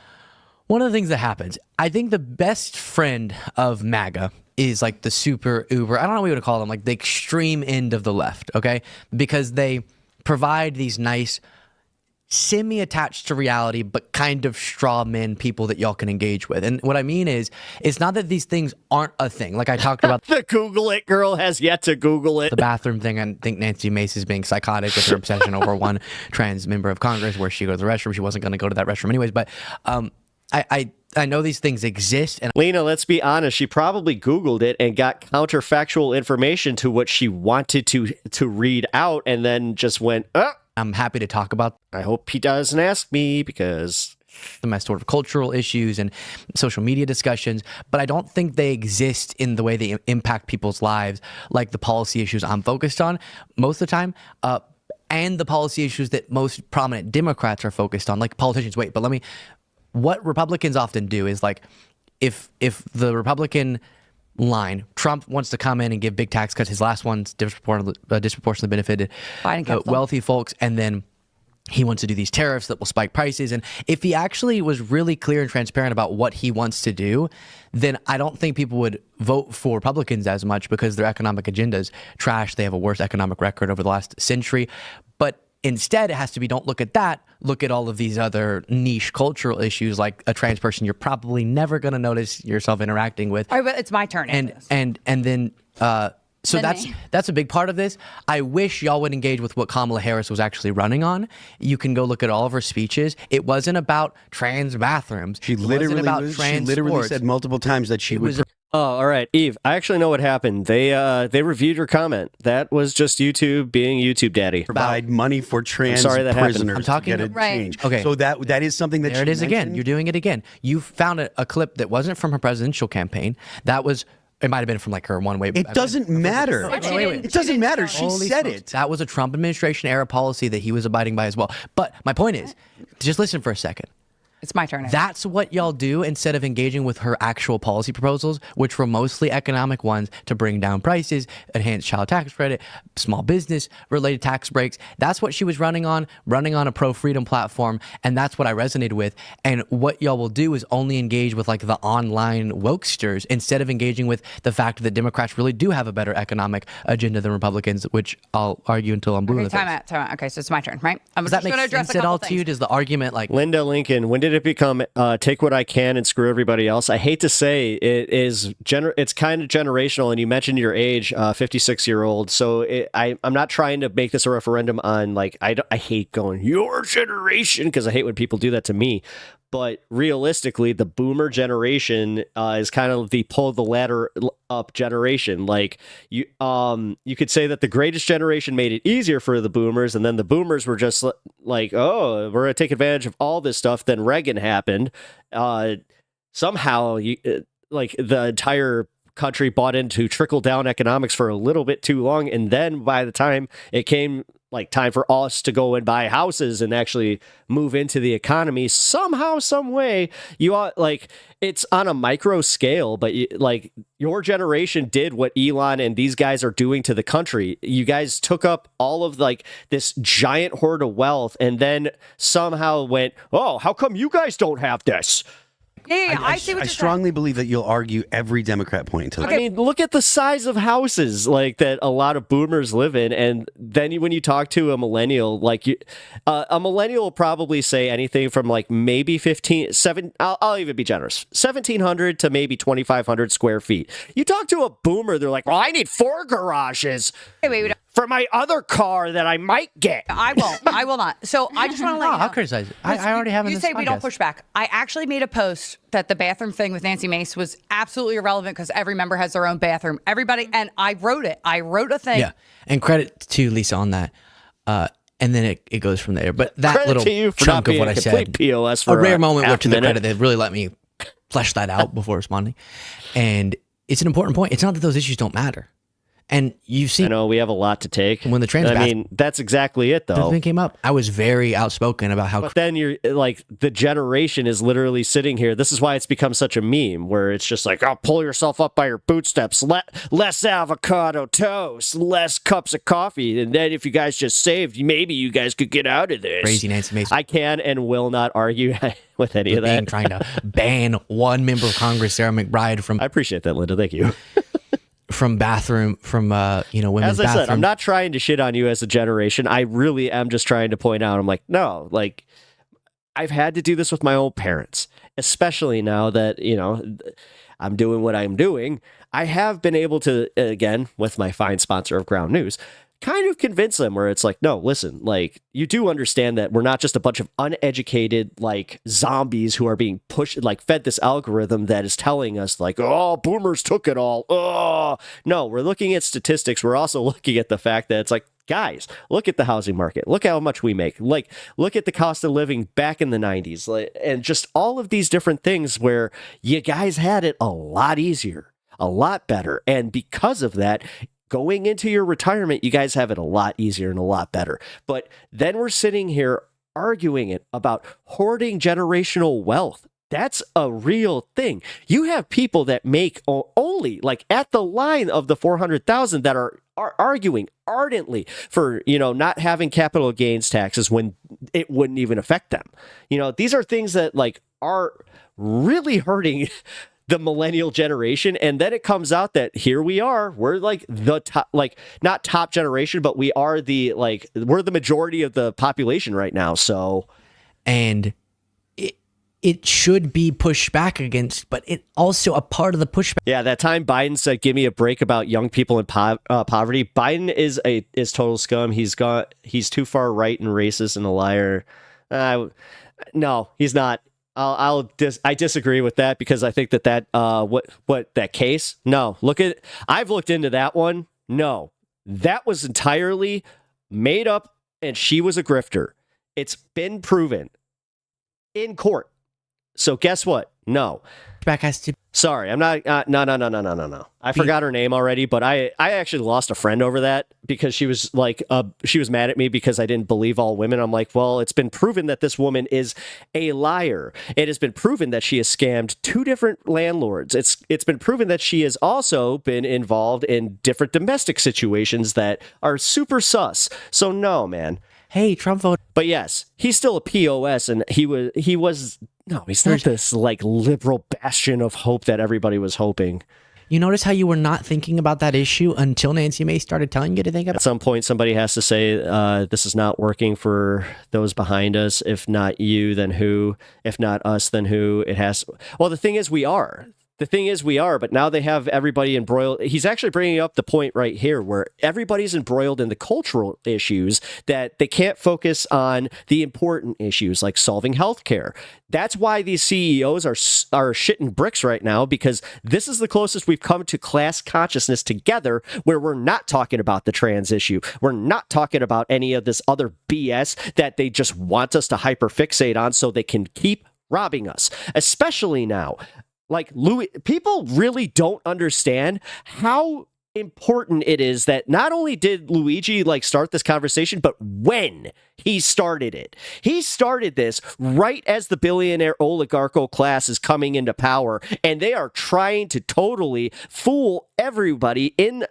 one of the things that happens, I think the best friend of MAGA is like the super uber, I don't know what you would call them, like the extreme end of the left, okay? Because they provide these nice, semi-attached to reality, but kind of straw men people that y'all can engage with. And what I mean is, it's not that these things aren't a thing. Like I talked about. The Google it girl has yet to Google it. The bathroom thing. I think Nancy Mace is being psychotic with her obsession over one trans member of Congress where she goes to the restroom. She wasn't going to go to that restroom anyways. But I I know these things exist. And Lena, let's be honest. She probably Googled it and got counterfactual information to what she wanted to read out, and then just went, oh. I'm happy to talk about. I hope he doesn't ask me, because my sort of cultural issues and social media discussions, but I don't think they exist in the way they impact people's lives, like the policy issues I'm focused on most of the time, and the policy issues that most prominent Democrats are focused on, like politicians. Wait, but what Republicans often do is, like, if the Republican line, Trump wants to come in and give big tax cuts, his last one's disproportionately benefited wealthy folks, and then he wants to do these tariffs that will spike prices. And if he actually was really clear and transparent about what he wants to do, then I don't think people would vote for Republicans as much, because their economic agenda is trash. They have a worse economic record over the last century. But instead, it has to be, don't look at that. Look at all of these other niche cultural issues, like a trans person you're probably never going to notice yourself interacting with. All right, but it's my turn. And then so that's a big part of this. I wish y'all would engage with what Kamala Harris was actually running on. You can go look at all of her speeches. It wasn't about trans bathrooms. She literally said multiple times that she would. Oh, all right, Eve. I actually know what happened. They reviewed your comment. That was just YouTube being YouTube daddy. Provide money for trans prisoners. I'm talking to get it changed. Okay, so that is something that there it is again. You're doing it again. You found a clip that wasn't from her presidential campaign. That was. It might have been from like her one way. It doesn't matter. It doesn't matter. She said it. That was a Trump administration era policy that he was abiding by as well. But my point is, just listen for a second. It's my turn. That's what y'all do instead of engaging with her actual policy proposals, which were mostly economic ones to bring down prices, enhance child tax credit, small business related tax breaks. That's what she was running on a pro-freedom platform, and that's what I resonated with. And what y'all will do is only engage with like the online wokesters instead of engaging with the fact that Democrats really do have a better economic agenda than Republicans, which I'll argue until I'm blue in the face. Time out. Okay, so it's my turn, right? Does that make sense at all to you? Does the argument like Linda Lincoln, when did it become take what I can and screw everybody else? I hate to say it's kind of generational, and you mentioned your age, 56-year-old. So I'm not trying to make this a referendum on like I hate going your generation, because I hate when people do that to me. But realistically, the boomer generation is kind of the pull the ladder up generation. Like you could say that the greatest generation made it easier for the boomers, and then the boomers were just like, oh, we're gonna take advantage of all this stuff. Then Reagan happened. Somehow, like the entire country bought into trickle down economics for a little bit too long, and then by the time it came like time for us to go and buy houses and actually move into the economy somehow, some way, you ought, like, it's on a micro scale, but like your generation did what Elon and these guys are doing to the country. You guys took up all of like this giant hoard of wealth and then somehow went, oh, how come you guys don't have this? Yeah, I see what I you're strongly believe that you'll argue every Democrat point until. I mean, look at the size of houses like that a lot of boomers live in, and then when you talk to a millennial, like a millennial will probably say anything from like maybe 7. I'll even be generous, 1,700 to maybe 2,500 square feet. You talk to a boomer, they're like, "Well, I need 4 garages." Wait. For my other car that I might get. I won't. I will not. So I just want to let you know. I'll criticize it. I already have in this You say we don't podcast. push back. I actually made a post that the bathroom thing with Nancy Mace was absolutely irrelevant because every member has their own bathroom. Everybody, and I wrote it. I wrote a thing. Yeah, and credit to Lisa on that. And then it goes from there. But that Credit little to you for chunk not of what being I a complete said, POS a for rare moment half where to the minute. credit, they really let me flesh that out before responding. And it's an important point. It's not that those issues don't matter. And you've seen, I know we have a lot to take. When the trans, I mean, that's exactly it, though. Thing came up. I was very outspoken about how. But then you're like, the generation is literally sitting here. This is why it's become such a meme, where it's just like, oh, pull yourself up by your bootstraps. Less avocado toast, less cups of coffee, and then if you guys just saved, maybe you guys could get out of this. Crazy Nancy Mason. I can and will not argue with any of that. Trying to ban one member of Congress, Sarah McBride, from. I appreciate that, Linda. Thank you. From women's As I bathroom. said, I'm not trying to shit on you as a generation. I really am just trying to point out, I'm like, no, like, I've had to do this with my own parents, especially now that, I'm doing what I'm doing. I have been able to, again, with my fine sponsor of Ground News, kind of convince them where it's like, no, listen, like, you do understand that we're not just a bunch of uneducated, like, zombies who are being pushed, like, fed this algorithm that is telling us, like, oh, boomers took it all. Oh, no, we're looking at statistics. We're also looking at the fact that it's like, guys, look at the housing market. Look how much we make. Like, look at the cost of living back in the 90s. Like, and just all of these different things where you guys had it a lot easier, a lot better. And because of that, going into your retirement, you guys have it a lot easier and a lot better. But then we're sitting here arguing it about hoarding generational wealth. That's a real thing. You have people that make only, like, at the line of the 400,000 that are arguing ardently for, you know, not having capital gains taxes when it wouldn't even affect them. You know, these are things that, like, are really hurting the millennial generation. And then it comes out that here we are, we're like the top, like, not top generation, but we are the, like, we're the majority of the population right now. So, and it should be pushed back against, but it also a part of the pushback. Yeah, that time Biden said, "Give me a break" about young people in poverty. Biden is total scum. He's too far right and racist and a liar. No, he's not. I disagree with that, because I think that what that case. No, I've looked into that one. No, that was entirely made up, and she was a grifter. It's been proven in court. So guess what? No. Back has to. Sorry, I'm not. No. I forgot her name already, but I actually lost a friend over that, because she was like, she was mad at me because I didn't believe all women. I'm like, well, it's been proven that this woman is a liar. It has been proven that she has scammed 2 different landlords. It's been proven that she has also been involved in different domestic situations that are super sus. So no, man. Hey, Trump vote. But yes, he's still a POS, and he was. No, he's not this, like, liberal bastion of hope that everybody was hoping. You notice how you were not thinking about that issue until Nancy Mace started telling you to think about it? At some point, somebody has to say, this is not working for those behind us. If not you, then who? If not us, then who? It has. Well, the thing is, we are. But now they have everybody embroiled. He's actually bringing up the point right here where everybody's embroiled in the cultural issues that they can't focus on the important issues like solving healthcare. That's why these CEOs are shitting bricks right now, because this is the closest we've come to class consciousness together, where we're not talking about the trans issue. We're not talking about any of this other BS that they just want us to hyperfixate on so they can keep robbing us, especially now. Like, people really don't understand how important it is that not only did Luigi, like, start this conversation, but when he started it. He started this right as the billionaire oligarchical class is coming into power, and they are trying to totally fool everybody in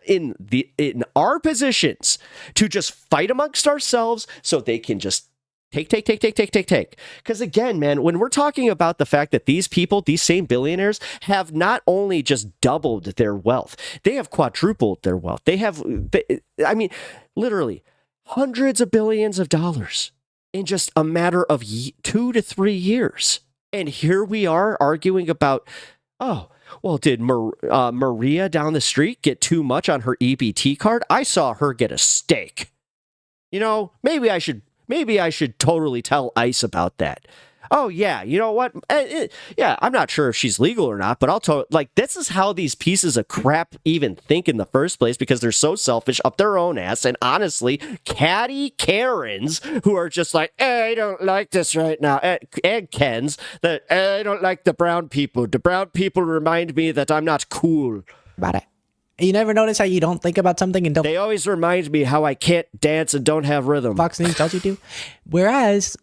our positions to just fight amongst ourselves so they can just take. Because again, man, when we're talking about the fact that these people, these same billionaires, have not only just doubled their wealth, they have quadrupled their wealth. I mean, literally hundreds of billions of dollars in just a matter of 2 to 3 years. And here we are arguing about, oh, well, did Maria down the street get too much on her EBT card? I saw her get a steak. You know, maybe I should totally tell ICE about that. Oh, yeah, you know what? Yeah, I'm not sure if she's legal or not, but I'll tell, like, this is how these pieces of crap even think in the first place, because they're so selfish up their own ass. And honestly, catty Karens who are just like, I don't like this right now. And Kens, that I don't like the brown people. The brown people remind me that I'm not cool. About it. You never notice how you don't think about something and don't. They always remind me how I can't dance and don't have rhythm. Fox News tells you to. Whereas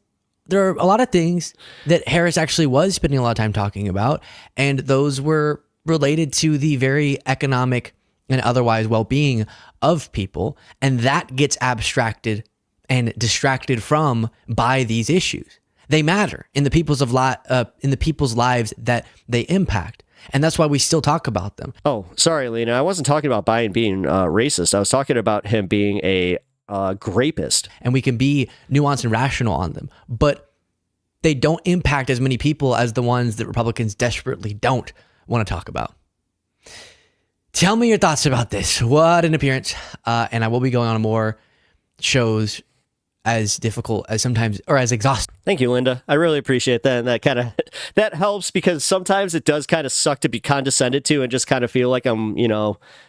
there are a lot of things that Harris actually was spending a lot of time talking about, and those were related to the very economic and otherwise well-being of people, and that gets abstracted and distracted from by these issues. They matter in the people's lives that they impact. And that's why we still talk about them. Oh, sorry, Lena. I wasn't talking about Biden being racist. I was talking about him being a grapist. And we can be nuanced and rational on them. But they don't impact as many people as the ones that Republicans desperately don't want to talk about. Tell me your thoughts about this. What an appearance. And I will be going on more shows as difficult as sometimes, or as exhausting. Thank you, Linda. I really appreciate that. And that kind of, that helps because sometimes it does kind of suck to be condescended to and just kind of feel like I'm,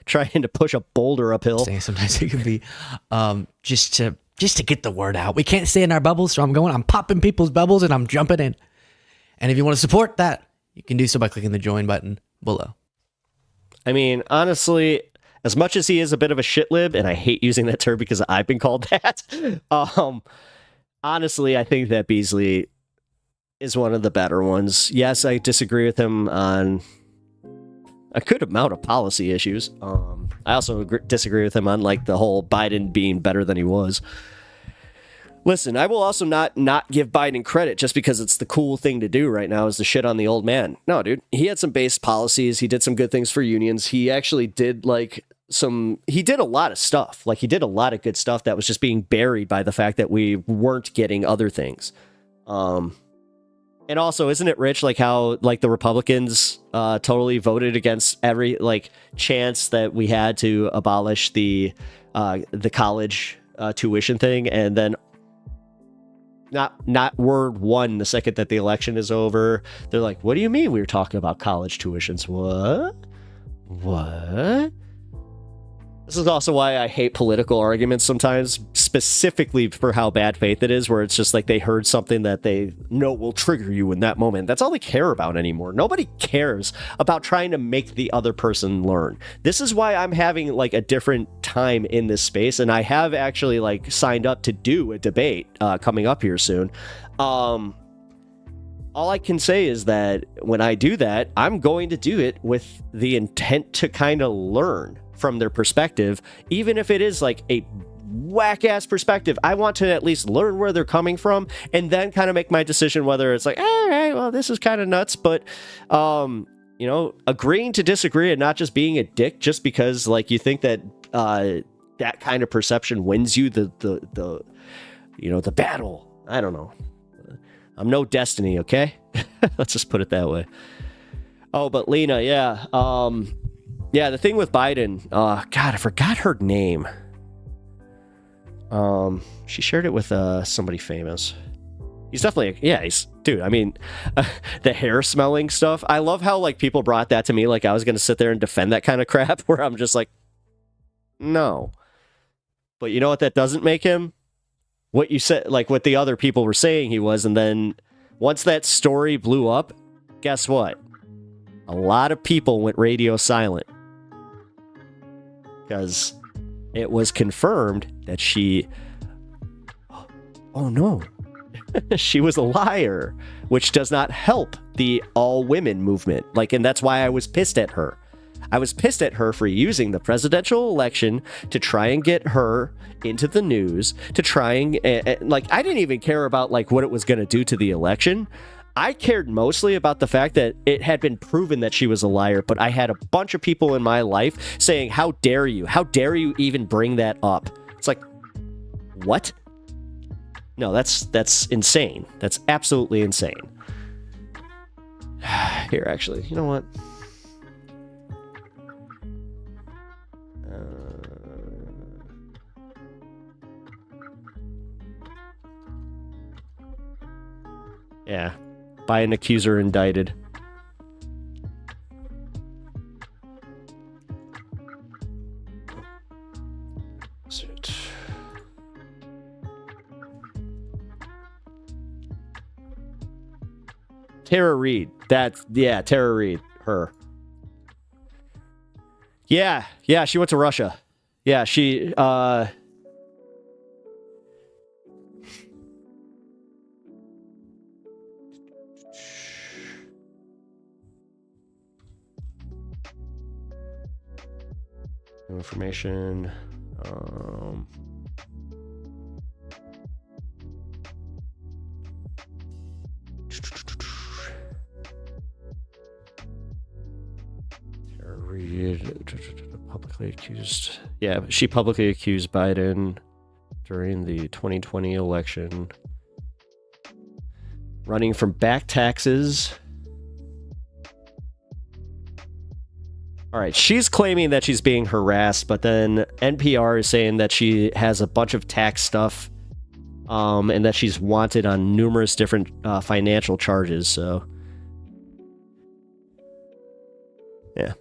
trying to push a boulder uphill. Sometimes it can be just to get the word out. We can't stay in our bubbles, so I'm popping people's bubbles and I'm jumping in. And if you want to support that, you can do so by clicking the join button below. I mean, honestly, as much as he is a bit of a shitlib, and I hate using that term because I've been called that, honestly, I think that Beasley is one of the better ones. Yes, I disagree with him on a good amount of policy issues. I also disagree with him on like the whole Biden being better than he was. Listen, I will also not give Biden credit just because it's the cool thing to do right now is to shit on the old man. No, dude, he had some base policies. He did some good things for unions. He actually did he did a lot of stuff. Like he did a lot of good stuff that was just being buried by the fact that we weren't getting other things. And also, isn't it rich like how like the Republicans totally voted against every like chance that we had to abolish the college tuition thing, and then not word one the second that the election is over, they're like, what do you mean we were talking about college tuitions? What? This is also why I hate political arguments sometimes, specifically for how bad faith it is, where it's just like they heard something that they know will trigger you in that moment. That's all they care about anymore. Nobody cares about trying to make the other person learn. This is why I'm having like a different time in this space, and I have actually like signed up to do a debate coming up here soon. All I can say is that when I do that, I'm going to do it with the intent to kind of learn from their perspective, even if it is like a whack-ass perspective. I want to at least learn where they're coming from and then kind of make my decision whether it's like, all right, well, this is kind of nuts, but agreeing to disagree and not just being a dick just because like you think that that kind of perception wins you the battle. I don't know. I'm no Destiny, okay? Let's just put it that way. Oh, but Lena, yeah. Yeah, the thing with Biden, God, I forgot her name. She shared it with somebody famous. He's definitely, dude, I mean, the hair smelling stuff. I love how like people brought that to me like I was going to sit there and defend that kind of crap where I'm just like, no. But you know what that doesn't make him? What you said, like what the other people were saying he was, and then once that story blew up, guess what? A lot of people went radio silent because it was confirmed that she was a liar, which does not help the all women movement. Like, and that's why I was pissed at her. I was pissed at her for using the presidential election to try and get her into the news, to try and like, I didn't even care about like what it was going to do to the election. I cared mostly about the fact that it had been proven that she was a liar, but I had a bunch of people in my life saying, how dare you? How dare you even bring that up? It's like, what? No, that's insane. That's absolutely insane. Here, actually, you know what? Yeah. By an accuser indicted. Tara Reid. Tara Reid. Her. Yeah, she went to Russia. Yeah, she, information. Publicly accused. Yeah, she publicly accused Biden during the 2020 election, running from back taxes. All right, she's claiming that she's being harassed, but then NPR is saying that she has a bunch of tax stuff, and that she's wanted on numerous different financial charges. So, yeah.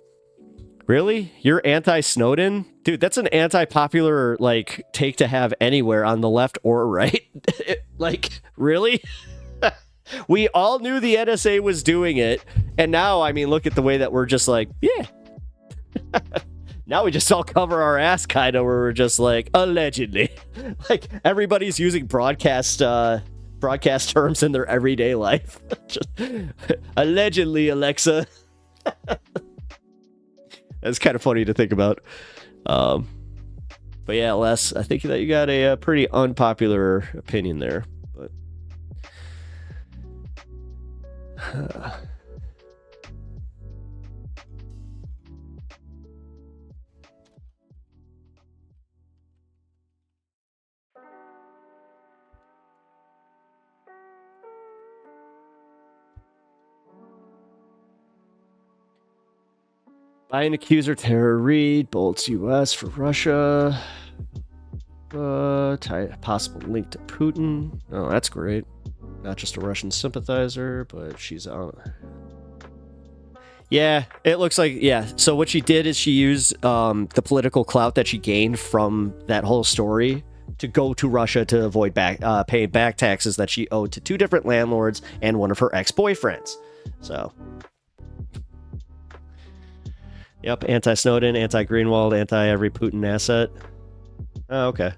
Really? You're anti-Snowden? Dude, that's an anti-popular, like, take to have anywhere on the left or right. Like, really? We all knew the NSA was doing it, and now, I mean, look at the way that we're just like, yeah. Now we just all cover our ass, kind of, where we're just like, allegedly. Like, everybody's using broadcast terms in their everyday life. Just, allegedly, Alexa. That's kind of funny to think about. But yeah, Les, I think that you got a pretty unpopular opinion there. But Biden accuser Tara Reid bolts U.S. for Russia. Possible link to Putin. Oh, that's great. Not just a Russian sympathizer, but she's on. Yeah, it looks like, yeah. So what she did is she used the political clout that she gained from that whole story to go to Russia to avoid paying back taxes that she owed to 2 different landlords and one of her ex-boyfriends. So, yep, anti-Snowden, anti-Greenwald, anti-every Putin asset. Oh, okay.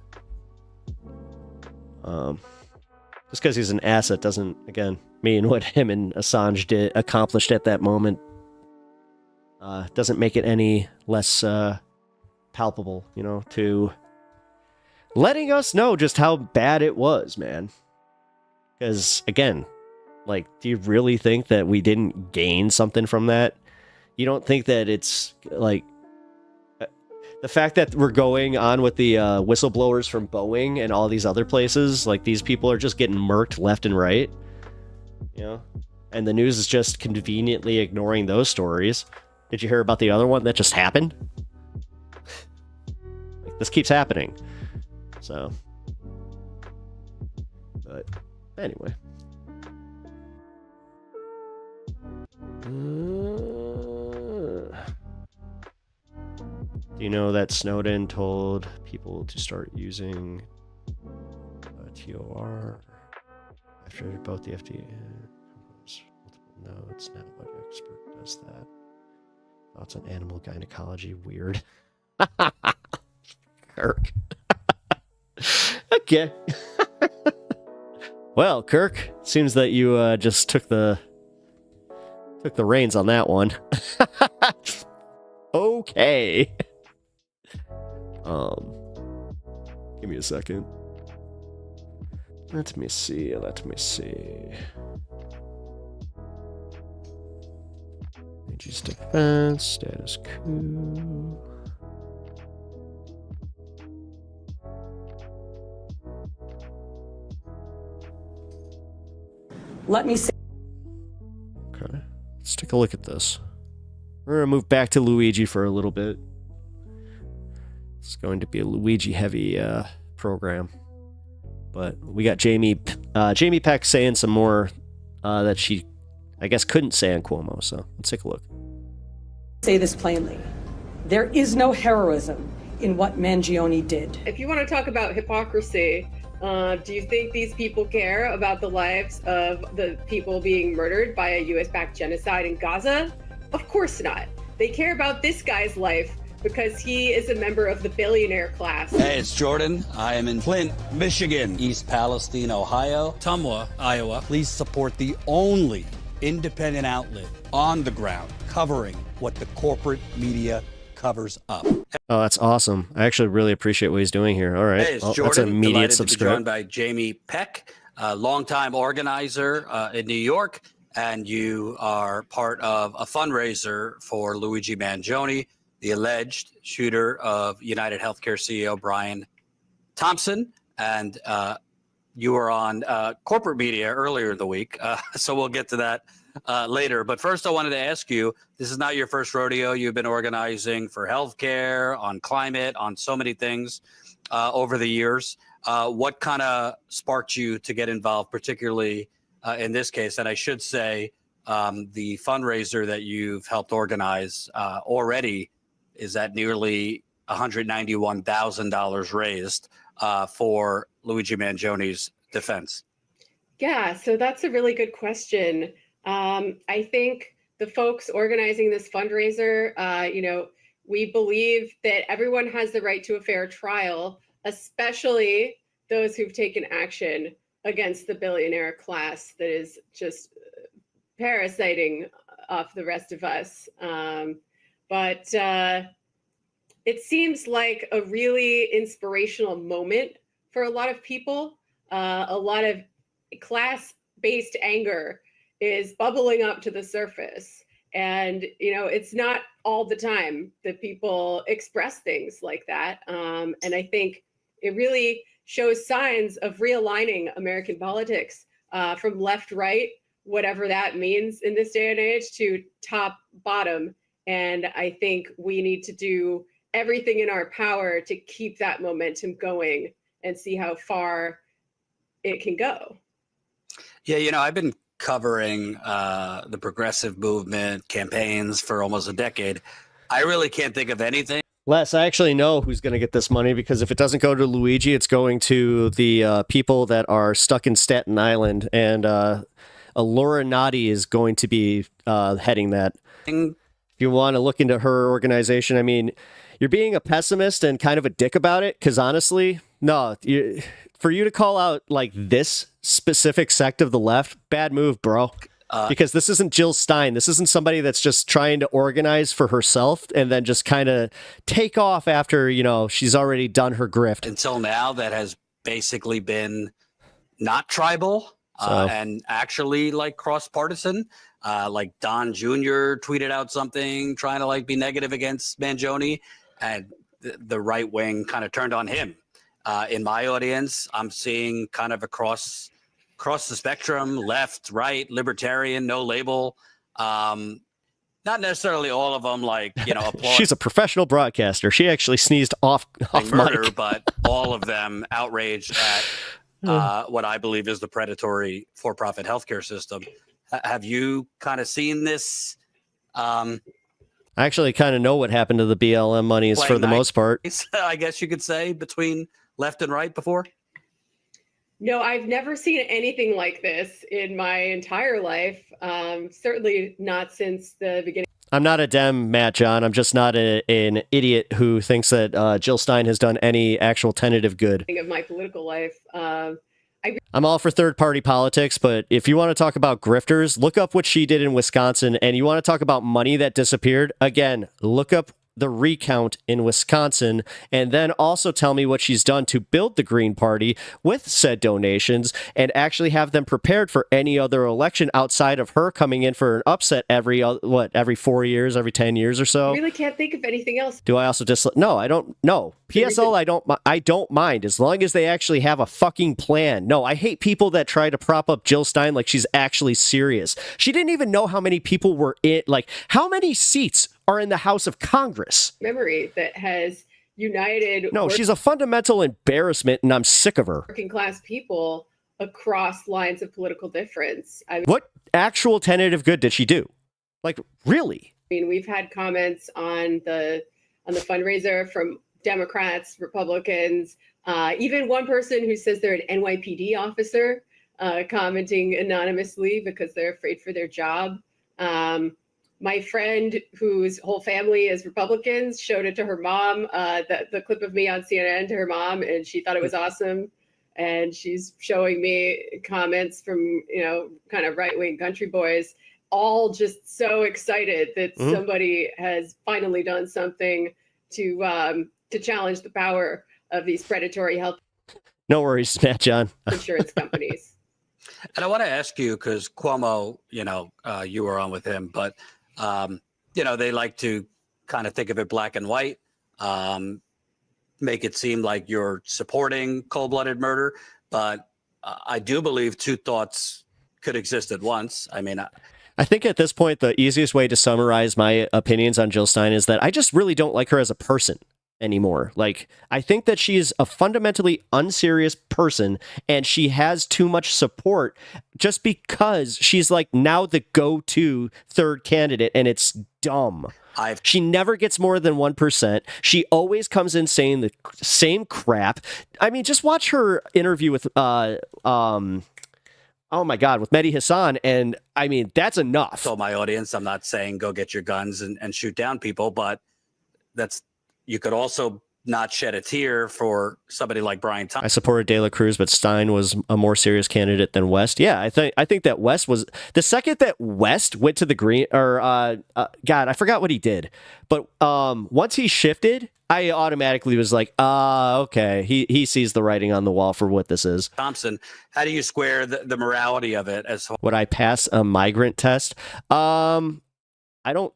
Just because he's an asset doesn't, again, mean what him and Assange accomplished at that moment. Doesn't make it any less palpable, you know, to letting us know just how bad it was, man. Because, again, like, do you really think that we didn't gain something from that? You don't think that it's, like, the fact that we're going on with the whistleblowers from Boeing and all these other places, like, these people are just getting murked left and right, you know? And the news is just conveniently ignoring those stories. Did you hear about the other one that just happened? Like, this keeps happening. So, but anyway. Do you know that Snowden told people to start using TOR after both the FDA and multiple notes? Not what expert does that. Thoughts on animal gynecology? Weird. Kirk. Okay. Well, Kirk, seems that you just took the reins on that one. Okay. Give me a second. Let me see. Aegis defense, status coup. Let me say. Okay, let's take a look at this. We're gonna move back to Luigi for a little bit. It's going to be a Luigi heavy program, but we got Jamie Peck saying some more that she, I guess, couldn't say on Cuomo. So let's take a look. Say this plainly: there is no heroism in what Mangione did. If you want to talk about hypocrisy, do you think these people care about the lives of the people being murdered by a U.S.-backed genocide in Gaza? Of course not. They care about this guy's life because he is a member of the billionaire class. Hey, it's Jordan. I am in Flint, Michigan, East Palestine, Ohio, Tumwa, Iowa. Please support the only independent outlet on the ground covering what the corporate media covers up. Oh, that's awesome. I actually really appreciate what he's doing here. All right. Hey, it's well, Jordan. that's an immediate Delighted subscribe. to be joined by Jamie Peck, a longtime organizer in New York, and you are part of a fundraiser for Luigi Mangione, the alleged shooter of United Healthcare CEO Brian Thompson. And you were on corporate media earlier in the week, so we'll get to that later. But first, I wanted to ask you, this is not your first rodeo. You've been organizing for healthcare, on climate, on so many things over the years. What kind of sparked you to get involved, particularly in this case? And I should say the fundraiser that you've helped organize already is at nearly $191,000 raised for Luigi Mangione's defense. Yeah, so that's a really good question. I think the folks organizing this fundraiser, we believe that everyone has the right to a fair trial, especially those who've taken action against the billionaire class that is just parasiting off the rest of us. But it seems like a really inspirational moment for a lot of people. A lot of class-based anger is bubbling up to the surface. And, it's not all the time that people express things like that. And I think it really shows signs of realigning American politics from left, right, whatever that means in this day and age, to top, bottom. And I think we need to do everything in our power to keep that momentum going and see how far it can go. Yeah, I've been covering the progressive movement campaigns for almost a decade. I really can't think of anything. Les, I actually know who's going to get this money, because if it doesn't go to Luigi, it's going to the people that are stuck in Staten Island, and Laura Noddy is going to be heading that. If you want to look into her organization, I mean, you're being a pessimist and kind of a dick about it, because honestly, no, for you to call out like this specific sect of the left, bad move, bro. Because this isn't Jill Stein. This isn't somebody that's just trying to organize for herself and then just kind of take off after, she's already done her grift. Until now, that has basically been not tribal and actually like cross-partisan. Like Don Jr. tweeted out something trying to like be negative against Mangione, and the right wing kind of turned on him. In my audience, I'm seeing kind of across the spectrum, left, right, libertarian, no label. Not necessarily all of them applaud. She's a professional broadcaster. She actually sneezed off murder, mic. But all of them outraged at what I believe is the predatory for-profit healthcare system. Have you kind of seen this? I actually kind of know what happened to the BLM monies for the most part. I guess you could say between left and right before. No, I've never seen anything like this in my entire life. Certainly not since the beginning. I'm not a Dem, Matt John. I'm just not an idiot who thinks that Jill Stein has done any actual tentative good. Of my political life. I'm all for third-party politics, but if you want to talk about grifters, look up what she did in Wisconsin, and you want to talk about money that disappeared, again, look up the recount in Wisconsin, and then also tell me what she's done to build the Green Party with said donations and actually have them prepared for any other election outside of her coming in for an upset every 4 years, every 10 years or so. I really can't think of anything else. Do I also no, I don't know. PSL, I don't mind as long as they actually have a fucking plan. No, I hate people that try to prop up Jill Stein like she's actually serious. She didn't even know how many people were in, like how many seats are in the House of Congress. Memory that has united. No, she's a fundamental embarrassment, and I'm sick of her. Working class people across lines of political difference. What actual tentative good did she do? Like, really? I mean, we've had comments on the fundraiser from Democrats, Republicans, even one person who says they're an NYPD officer, commenting anonymously because they're afraid for their job. My friend whose whole family is Republicans showed it to her mom, the clip of me on CNN to her mom, and she thought it was awesome. And she's showing me comments from, kind of right-wing country boys, all just so excited that somebody has finally done something to challenge the power of these predatory health. No worries, Matt John. Insurance companies. And I want to ask you, because Cuomo, you were on with him, but they like to kind of think of it black and white, make it seem like you're supporting cold-blooded murder. But I do believe two thoughts could exist at once. I mean, I think at this point, the easiest way to summarize my opinions on Jill Stein is that I just really don't like her as a person anymore. Like, I think that she is a fundamentally unserious person, and she has too much support just because she's like now the go-to third candidate, and it's dumb. She never gets more than 1%. She always comes in saying the same crap. I mean, just watch her interview with oh my God, with Mehdi Hassan, and I mean, that's enough. So my audience, I'm not saying go get your guns and shoot down people, but you could also not shed a tear for somebody like Brian Thompson. I supported De La Cruz, but Stein was a more serious candidate than West. Yeah, I think that West was the second that West went to the green, or God, I forgot what he did, but once he shifted, I automatically was like, okay, he sees the writing on the wall for what this is. Thompson, how do you square the morality of it? Would I pass a migrant test? I don't.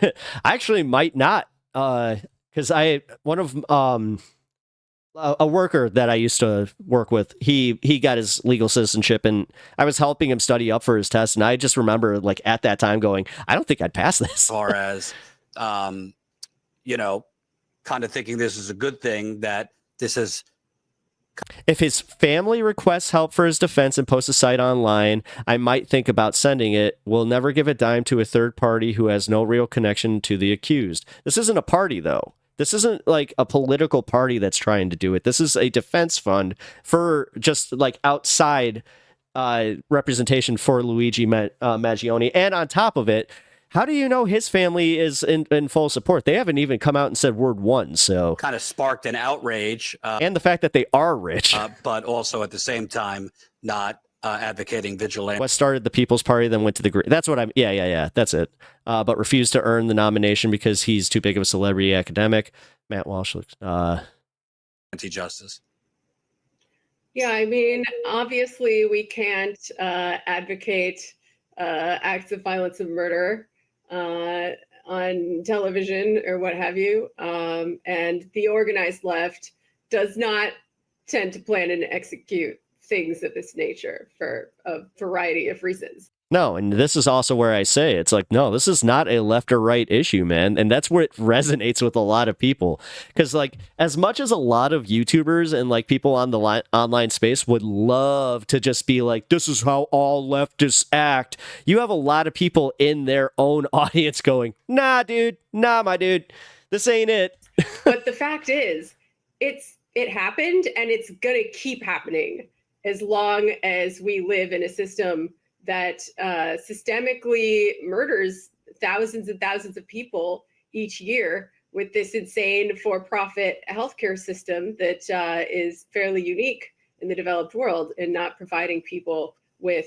I actually might not, because one of a worker that I used to work with, he got his legal citizenship, and I was helping him study up for his test, and I just remember like at that time going, I don't think I'd pass this. As far as kind of thinking this is a good thing, that this is. If his family requests help for his defense and posts a site online, I might think about sending it. We'll never give a dime to a third party who has no real connection to the accused. This isn't a party, though. This isn't like a political party that's trying to do it. This is a defense fund for just like outside representation for Luigi Mangione. And on top of it, how do you know his family is in full support? They haven't even come out and said word one. So kind of sparked an outrage. And the fact that they are rich. But also at the same time, not advocating vigilance. What started the People's Party, then went to the green. That's what I'm. Yeah. That's it. But refused to earn the nomination because he's too big of a celebrity academic. Matt Walsh looks. Anti-justice. Yeah, I mean, obviously we can't advocate acts of violence and murder on television or what have you. And the organized left does not tend to plan and execute things of this nature for a variety of reasons. No, and this is also where I say it's like, no, this is not a left or right issue, man. And that's where it resonates with a lot of people. Because, like, as much as a lot of YouTubers and, like, people on the online space would love to just be like, this is how all leftists act, you have a lot of people in their own audience going, nah, dude, nah, my dude, this ain't it. But the fact is, it happened, and it's going to keep happening as long as we live in a system that systemically murders thousands and thousands of people each year with this insane for-profit healthcare system that is fairly unique in the developed world and not providing people with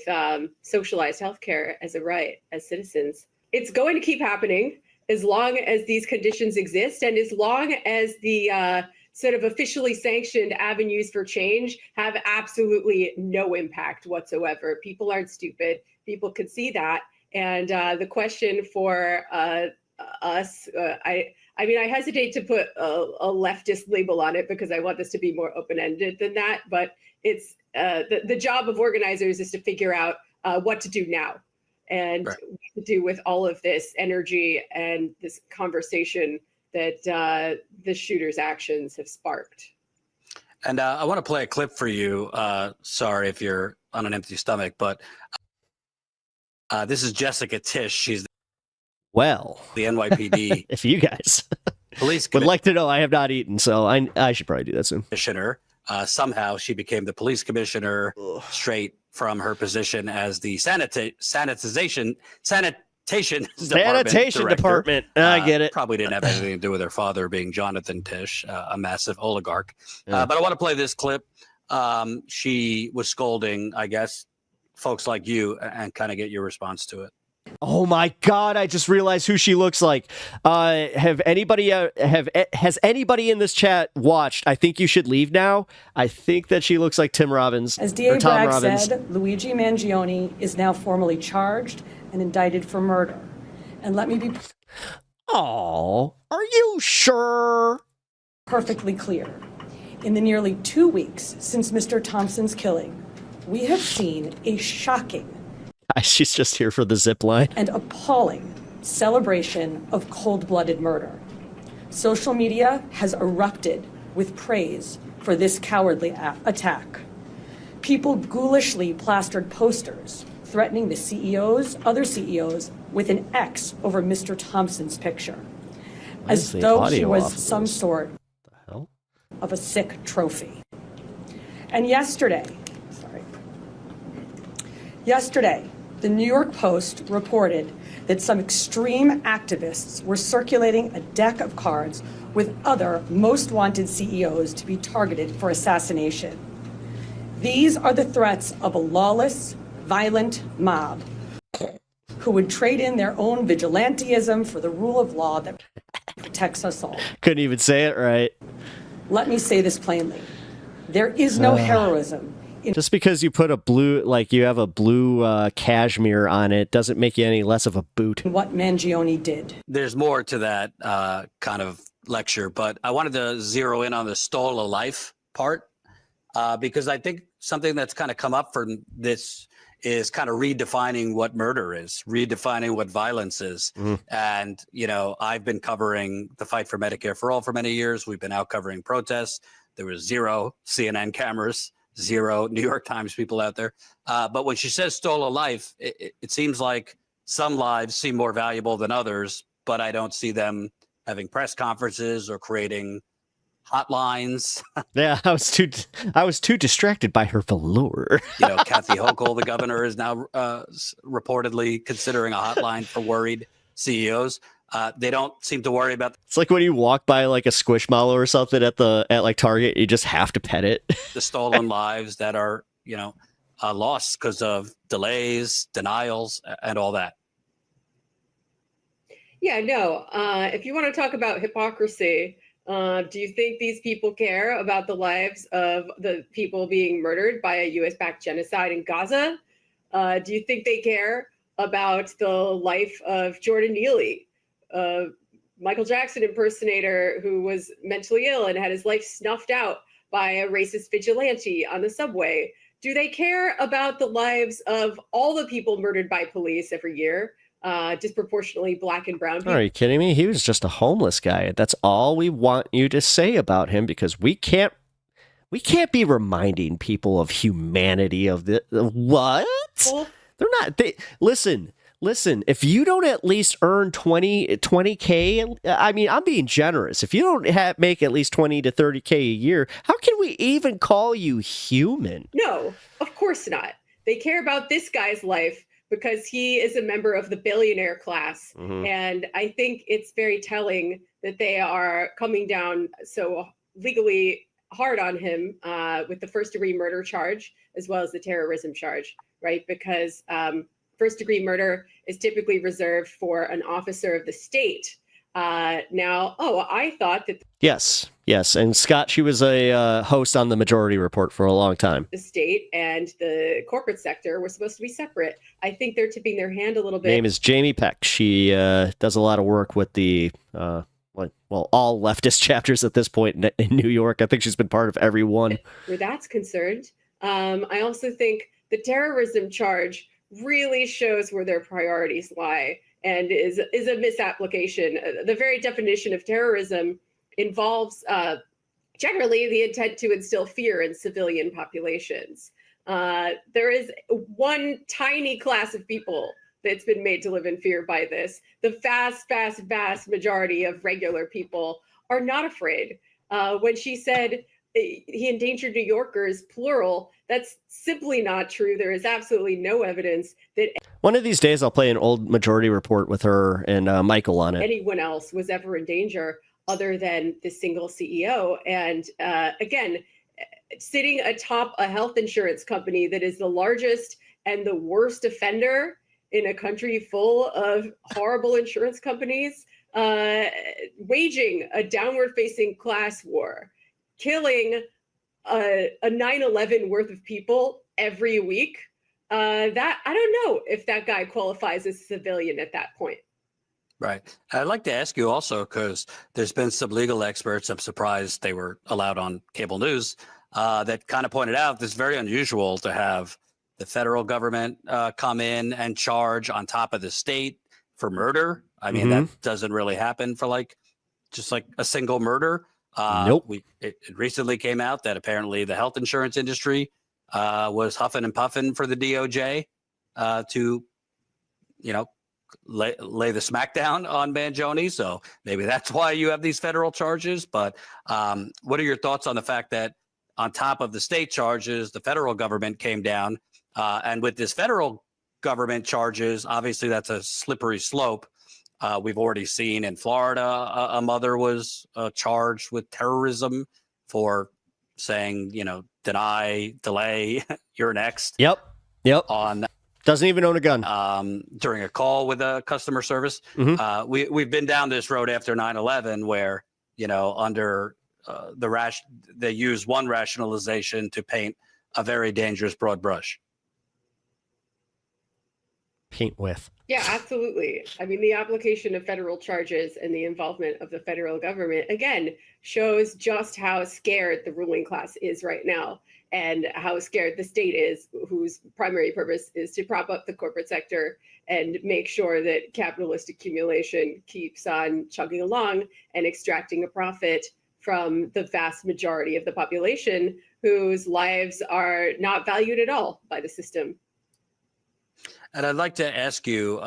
socialized healthcare as a right as citizens. It's going to keep happening as long as these conditions exist and as long as the sort of officially sanctioned avenues for change have absolutely no impact whatsoever. People aren't stupid. People could see that. And the question for us, I mean, I hesitate to put a leftist label on it because I want this to be more open-ended than that. But it's the job of organizers is to figure out what to do now and what to do with all of this energy and this conversation that the shooter's actions have sparked. And I want to play a clip for you. Sorry if you're on an empty stomach, but this is Jessica Tisch. She's the NYPD. If you guys police would like to know, I have not eaten, so I should probably do that soon. Commissioner. Somehow she became the police commissioner straight from her position as the sanitation department. I get it. Probably didn't have anything to do with her father being Jonathan Tisch, a massive oligarch. But I want to play this clip. She was scolding, I guess, folks like you and kind of get your response to it. Oh my God! I just realized who she looks like. Has anybody in this chat watched I Think You Should Leave Now? I think that she looks like Tim Robbins. As DA Tom Bragg Robbins. said, Luigi Mangione is now formally charged and indicted for murder. And let me be are you sure? Perfectly clear. In the nearly 2 weeks since Mr. Thompson's killing, we have seen a shocking She's just here for the zip line. And appalling celebration of cold-blooded murder. Social media has erupted with praise for this cowardly attack. People ghoulishly plastered posters threatening the other CEOs, with an X over Mr. Thompson's picture, as though he was some sort of a sick trophy. And yesterday, the New York Post reported that some extreme activists were circulating a deck of cards with other most wanted CEOs to be targeted for assassination. These are the threats of a lawless, violent mob who would trade in their own vigilantism for the rule of law that protects us all. Couldn't even say it right. Let me say this plainly. There is no heroism. Just because you put you have a blue cashmere on it doesn't make you any less of a boot. What Mangione did. There's more to that kind of lecture, but I wanted to zero in on the stole a life part because I think something that's kind of come up from this is kind of redefining what murder is, redefining what violence is. And, I've been covering the fight for Medicare for all for many years. We've been out covering protests. There was 0 CNN cameras, 0 New York Times people out there. But when she says stole a life, it seems like some lives seem more valuable than others, but I don't see them having press conferences or creating hotlines. Yeah, I was too distracted by her velour. Kathy Hochul, the governor, is now reportedly considering a hotline for worried CEOs. They don't seem to worry about. It's like when you walk by like a Squishmallow or something at like Target, you just have to pet it. The stolen lives that are lost because of delays, denials, and all that. Yeah, no. If you want to talk about hypocrisy, do you think these people care about the lives of the people being murdered by a U.S.-backed genocide in Gaza? Do you think they care about the life of Jordan Neely, Michael Jackson impersonator who was mentally ill and had his life snuffed out by a racist vigilante on the subway? Do they care about the lives of all the people murdered by police every year? Disproportionately black and brown people. Are you kidding me? He was just a homeless guy. That's all we want you to say about him, because we can't be reminding people of humanity of the what? Well, they're not. Listen. If you don't at least earn 20K, I mean, I'm being generous. If you don't make at least 20 to 30K a year, how can we even call you human? No, of course not. They care about this guy's life because he is a member of the billionaire class. Mm-hmm. And I think it's very telling that they are coming down so legally hard on him with the first-degree murder charge, as well as the terrorism charge, right? Because first-degree murder is typically reserved for an officer of the state. I thought that Yes. And Scott, she was a host on the Majority Report for a long time. The state and the corporate sector were supposed to be separate. I think they're tipping their hand a little bit. Her name is Jamie Peck. She does a lot of work with the, all leftist chapters at this point in New York. I think she's been part of every one. Where that's concerned. I also think the terrorism charge really shows where their priorities lie and is a misapplication. The very definition of terrorism involves generally the intent to instill fear in civilian populations. There is one tiny class of people that's been made to live in fear by this. The vast majority of regular people are not afraid. When she said he endangered New Yorkers, plural, that's simply not true. There is absolutely no evidence that one of these days I'll play an old Majority Report with her and Michael on it. Anyone else was ever in danger other than the single CEO. And again, sitting atop a health insurance company that is the largest and the worst offender in a country full of horrible insurance companies, waging a downward-facing class war, killing a 9/11 worth of people every week. That I don't know if that guy qualifies as a civilian at that point. Right. I'd like to ask you also, because there's been some legal experts, I'm surprised they were allowed on cable news, that kind of pointed out this is very unusual to have the federal government come in and charge on top of the state for murder. I mean, that doesn't really happen for just a single murder. Nope. It recently came out that apparently the health insurance industry was huffing and puffing for the DOJ to, lay the smackdown on Mangione. So maybe that's why you have these federal charges. But what are your thoughts on the fact that on top of the state charges, the federal government came down? And with this federal government charges, obviously that's a slippery slope. We've already seen in Florida, a mother was charged with terrorism for saying, deny, delay, you're next. Yep. Doesn't even own a gun. During a call with a customer service. We've been down this road after 9/11 where, under they use one rationalization to paint a very dangerous broad brush. Paint with. Yeah, absolutely. I mean, the application of federal charges and the involvement of the federal government, again, shows just how scared the ruling class is right now and how scared the state is, whose primary purpose is to prop up the corporate sector and make sure that capitalist accumulation keeps on chugging along and extracting a profit from the vast majority of the population whose lives are not valued at all by the system. And I'd like to ask you,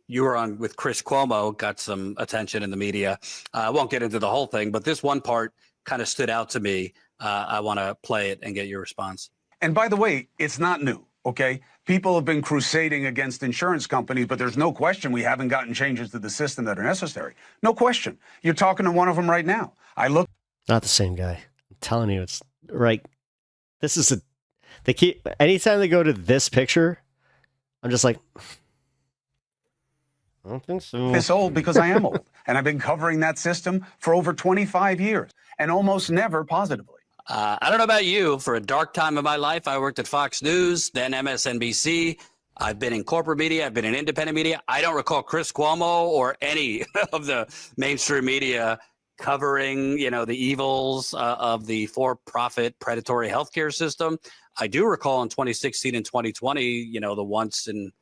you were on with Chris Cuomo, got some attention in the media. I won't get into the whole thing, but this one part kind of stood out to me. I want to play it and get your response. And by the way, it's not new, okay? People have been crusading against insurance companies, but there's no question we haven't gotten changes to the system that are necessary. No question. You're talking to one of them right now. Not the same guy. I'm telling you, it's right. This is they keep, anytime they go to this picture, I'm just like, I don't think so. This old because I am old, and I've been covering that system for over 25 years, and almost never positively. I don't know about you. For a dark time of my life, I worked at Fox News, then MSNBC. I've been in corporate media. I've been in independent media. I don't recall Chris Cuomo or any of the mainstream media covering, the evils of the for-profit predatory healthcare system. I do recall in 2016 and 2020, the once in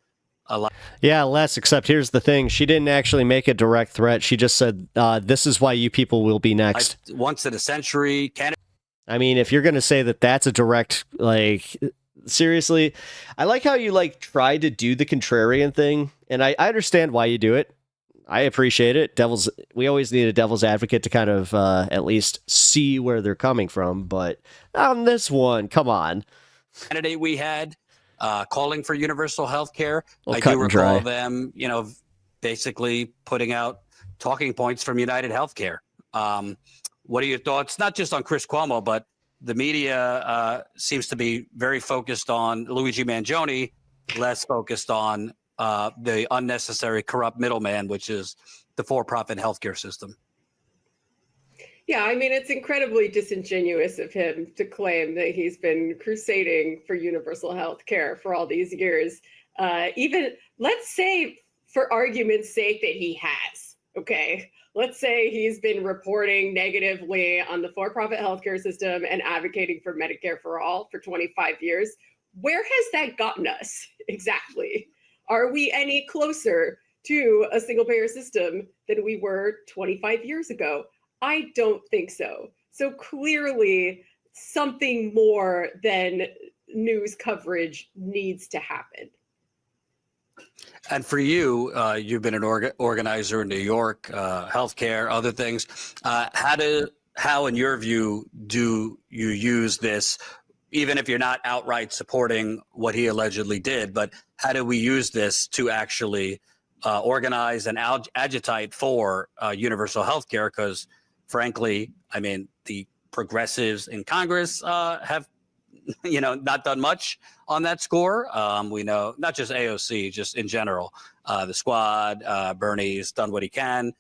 a lot. Yeah, Les, except here's the thing. She didn't actually make a direct threat. She just said, this is why you people will be next. Once in a century. I mean, if you're going to say that that's a direct, seriously, I like how you try to do the contrarian thing. And I understand why you do it. I appreciate it. We always need a devil's advocate to kind of at least see where they're coming from. But on this one, come on. Candidate we had calling for universal health care. Well, I do recall them, basically putting out talking points from United Healthcare. What are your thoughts, not just on Chris Cuomo, but the media seems to be very focused on Luigi Mangione, less focused on the unnecessary corrupt middleman, which is the for-profit healthcare system. Yeah, I mean, it's incredibly disingenuous of him to claim that he's been crusading for universal health care for all these years. Even, let's say, for argument's sake, that he has, okay? Let's say he's been reporting negatively on the for-profit healthcare system and advocating for Medicare for all for 25 years. Where has that gotten us exactly? Are we any closer to a single-payer system than we were 25 years ago? I don't think so. So clearly, something more than news coverage needs to happen. And for you, you've been an organizer in New York, healthcare, other things. How, in your view, do you use this, even if you're not outright supporting what he allegedly did, but how do we use this to actually organize and agitate for universal health care? Because frankly, I mean, the progressives in Congress have, not done much on that score. We know not just AOC, just in general, the squad, Bernie's done what he can.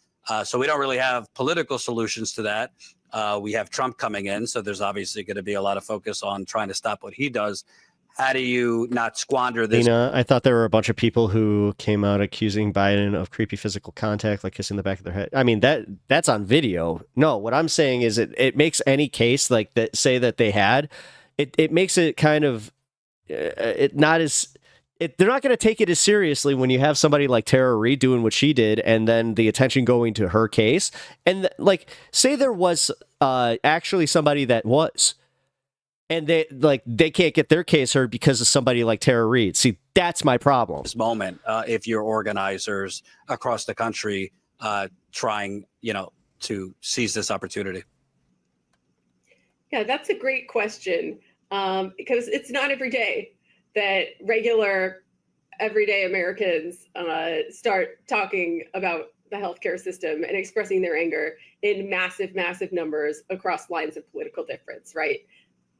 So we don't really have political solutions to that. We have Trump coming in, so there's obviously going to be a lot of focus on trying to stop what he does. How do you not squander this? I thought there were a bunch of people who came out accusing Biden of creepy physical contact, like kissing the back of their head. I mean, that's on video. No, what I'm saying is it makes any case like that, say that they had, it makes it kind of they're not going to take it as seriously when you have somebody like Tara Reade doing what she did, and then the attention going to her case. And like, say there was actually somebody that was, and they can't get their case heard because of somebody like Tara Reade. See, that's my problem. This moment, if you're organizers across the country trying, to seize this opportunity. Yeah, that's a great question, because it's not every day that regular, everyday Americans start talking about the healthcare system and expressing their anger in massive, massive numbers across lines of political difference, right?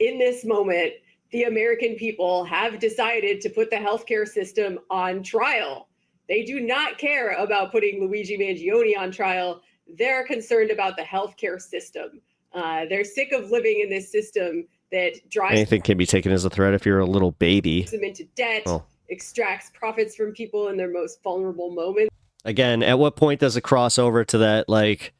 In this moment, the American people have decided to put the healthcare system on trial. They do not care about putting Luigi Mangione on trial. They're concerned about the healthcare system. They're sick of living in this system that drives anything can be taken as a threat if you're a little baby. Them into debt, extracts profits from people in their most vulnerable moments. Again, at what point does it cross over to that, like,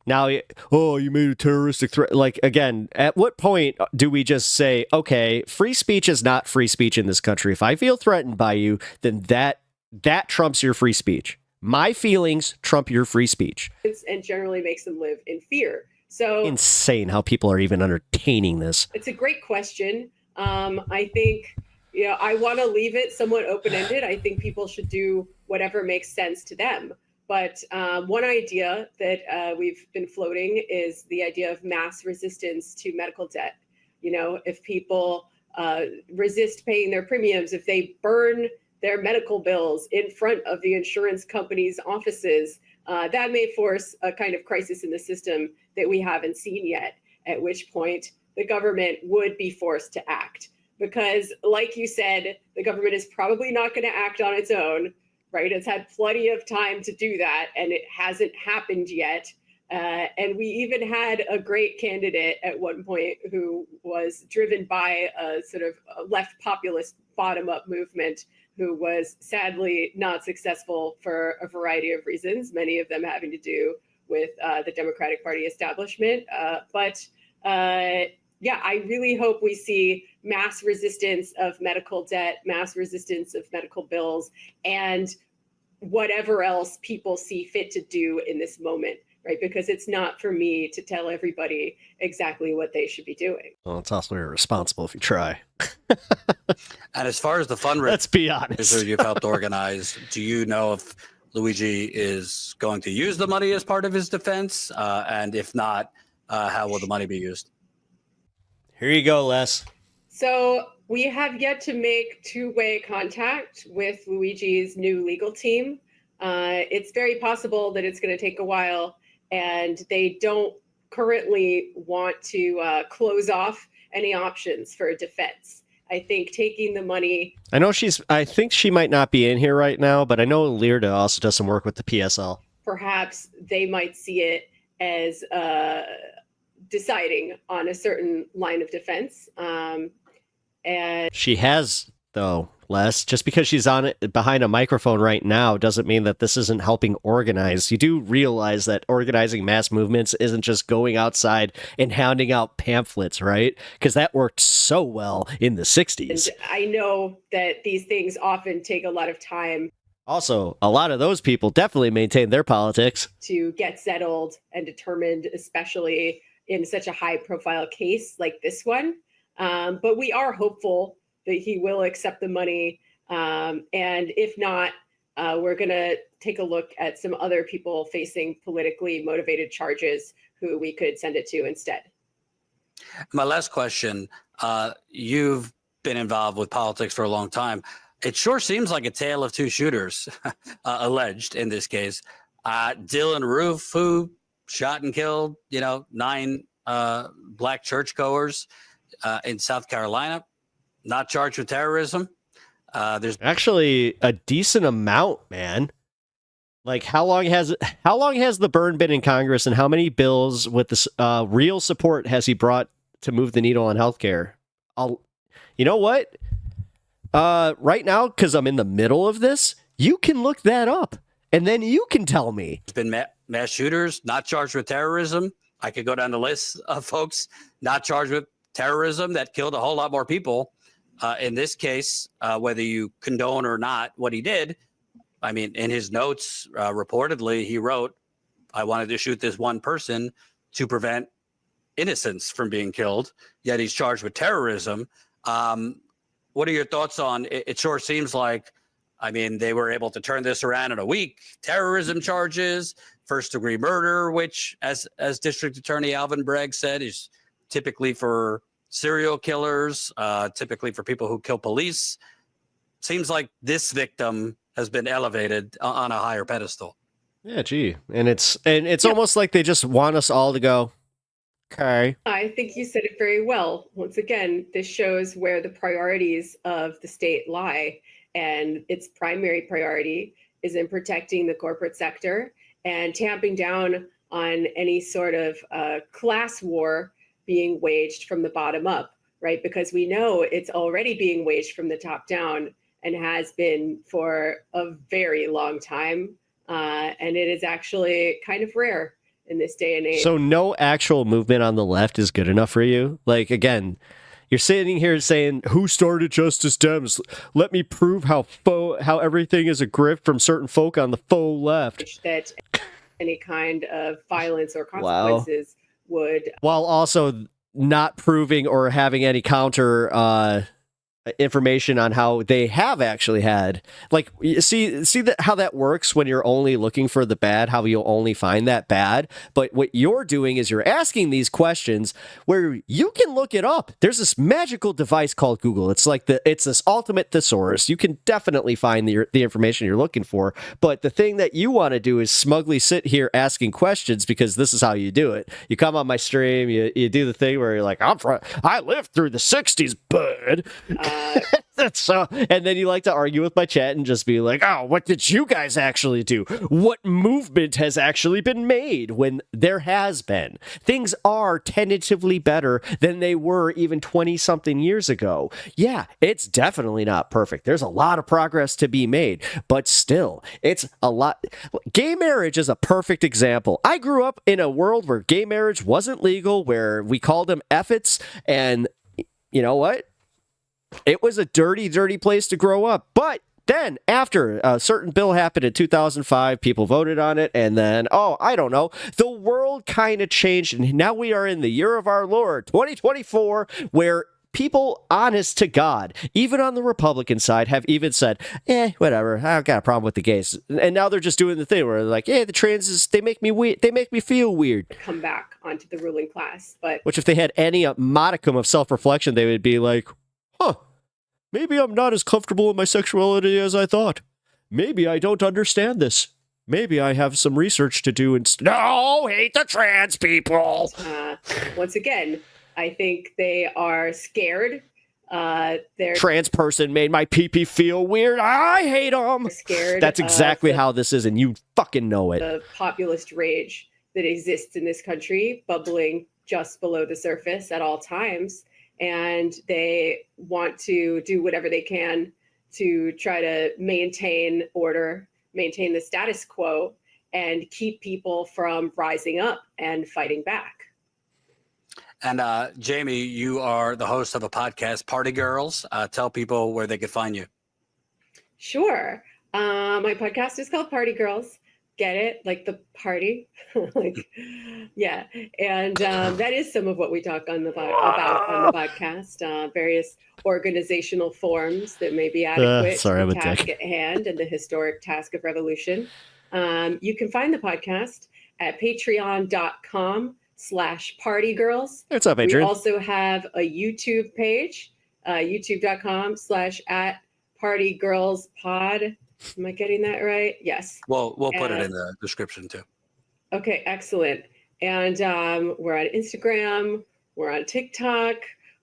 now, you made a terroristic threat? Like, again, at what point do we just say, okay, free speech is not free speech in this country. If I feel threatened by you, then that trumps your free speech. My feelings trump your free speech. And generally makes them live in fear. So insane how people are even entertaining this. It's a great question. I think, I want to leave it somewhat open-ended. I think people should do whatever makes sense to them. But one idea that we've been floating is the idea of mass resistance to medical debt. If people resist paying their premiums, if they burn their medical bills in front of the insurance companies' offices, that may force a kind of crisis in the system that we haven't seen yet, at which point the government would be forced to act. Because, like you said, the government is probably not going to act on its own, right? It's had plenty of time to do that, and it hasn't happened yet. And we even had a great candidate at one point who was driven by a sort of left populist bottom-up movement who was sadly not successful for a variety of reasons, many of them having to do with the Democratic Party establishment. Yeah, I really hope we see mass resistance of medical debt, mass resistance of medical bills, and whatever else people see fit to do in this moment, right? Because it's not for me to tell everybody exactly what they should be doing. Well, it's also irresponsible if you try. And as far as the fundraiser, let's be honest, you've helped organize, do you know if Luigi is going to use the money as part of his defense? And if not, how will the money be used? Here you go, Les. So we have yet to make two-way contact with Luigi's new legal team. It's very possible that it's going to take a while, and they don't currently want to close off any options for a defense. I think taking the money... I think she might not be in here right now, but I know Learda also does some work with the PSL. Perhaps they might see it as deciding on a certain line of defense. And she has, though, Les. Just because she's on it behind a microphone right now doesn't mean that this isn't helping organize. You do realize that organizing mass movements isn't just going outside and handing out pamphlets, right? Because that worked so well in the 60s. And I know that these things often take a lot of time. Also, a lot of those people definitely maintain their politics. To get settled and determined, especially in such a high-profile case like this one. But we are hopeful that he will accept the money. And if not, we're going to take a look at some other people facing politically motivated charges who we could send it to instead. My last question, you've been involved with politics for a long time. It sure seems like a tale of two shooters, alleged in this case. Dylan Roof, who shot and killed, 9 black churchgoers in South Carolina, not charged with terrorism. There's actually a decent amount, man. Like, how long has the Burn been in Congress, and how many bills with this real support has he brought to move the needle on healthcare? You know what? Right now, because I'm in the middle of this, you can look that up, and then you can tell me. There's been mass shooters not charged with terrorism. I could go down the list of folks not charged with terrorism that killed a whole lot more people. In this case, whether you condone or not what he did, I mean, in his notes, reportedly, he wrote, I wanted to shoot this one person to prevent innocents from being killed, yet he's charged with terrorism. What are your thoughts on it? It sure seems like, I mean, they were able to turn this around in a week. Terrorism charges, first-degree murder, which, as District Attorney Alvin Bragg said, is typically for serial killers, typically for people who kill police. Seems like this victim has been elevated on a higher pedestal. Yeah, gee. And it's almost like they just want us all to go, okay. I think you said it very well. Once again, this shows where the priorities of the state lie. And its primary priority is in protecting the corporate sector and tamping down on any sort of class war being waged from the bottom up, right? Because we know it's already being waged from the top down and has been for a very long time. And it is actually kind of rare in this day and age. So no actual movement on the left is good enough for you? Like, again, you're sitting here saying, who started Justice Dems? Let me prove how everything is a grift from certain folk on the faux left. That any kind of violence or consequences would... While also not proving or having any counter information on how they have actually had, like, see how that works when you're only looking for the bad, how you'll only find that bad. But what you're doing is you're asking these questions where you can look it up. There's this magical device called Google. It's like it's this ultimate thesaurus. You can definitely find the information you're looking for. But the thing that you want to do is smugly sit here asking questions, because this is how you do it. You come on my stream, you do the thing where you're like, I lived through the 60s, bud. And then you like to argue with my chat and just be like, oh, what did you guys actually do? What movement has actually been made? When there has been. Things are tentatively better than they were even 20-something years ago. Yeah, it's definitely not perfect. There's a lot of progress to be made, but still, it's a lot. Gay marriage is a perfect example. I grew up in a world where gay marriage wasn't legal, where we called them effets, and you know what? It was a dirty, dirty place to grow up. But then, after a certain bill happened in 2005, people voted on it, and then, I don't know, the world kind of changed, and now we are in the year of our Lord, 2024, where people, honest to God, even on the Republican side, have even said, whatever, I've got a problem with the gays. And now they're just doing the thing where they're like, the transes, they make me weird. They make me feel weird. Come back onto the ruling class. But which, if they had any modicum of self-reflection, they would be like, maybe I'm not as comfortable in my sexuality as I thought. Maybe I don't understand this. Maybe I have some research to do and hate the trans people. Once again, I think they are scared. They're trans person made my pee-pee feel weird. I hate them. Scared. That's exactly how this is, and you fucking know it. The populist rage that exists in this country, bubbling just below the surface at all times. And they want to do whatever they can to try to maintain order, maintain the status quo, and keep people from rising up and fighting back. And Jamie, you are the host of a podcast, Party Girls. Tell people where they could find you. Sure. My podcast is called Party Girls. Get it? Like the party? Yeah. And that is some of what we talk on about on the podcast. Various organizational forms that may be adequate to the task at hand and the historic task of revolution. You can find the podcast at patreon.com/partygirls. What's up, Adrian? We also have a YouTube page, youtube.com/@partygirlspod. Am I getting that right? Yes. We'll put it in the description too. Okay, excellent. And we're on Instagram. We're on TikTok.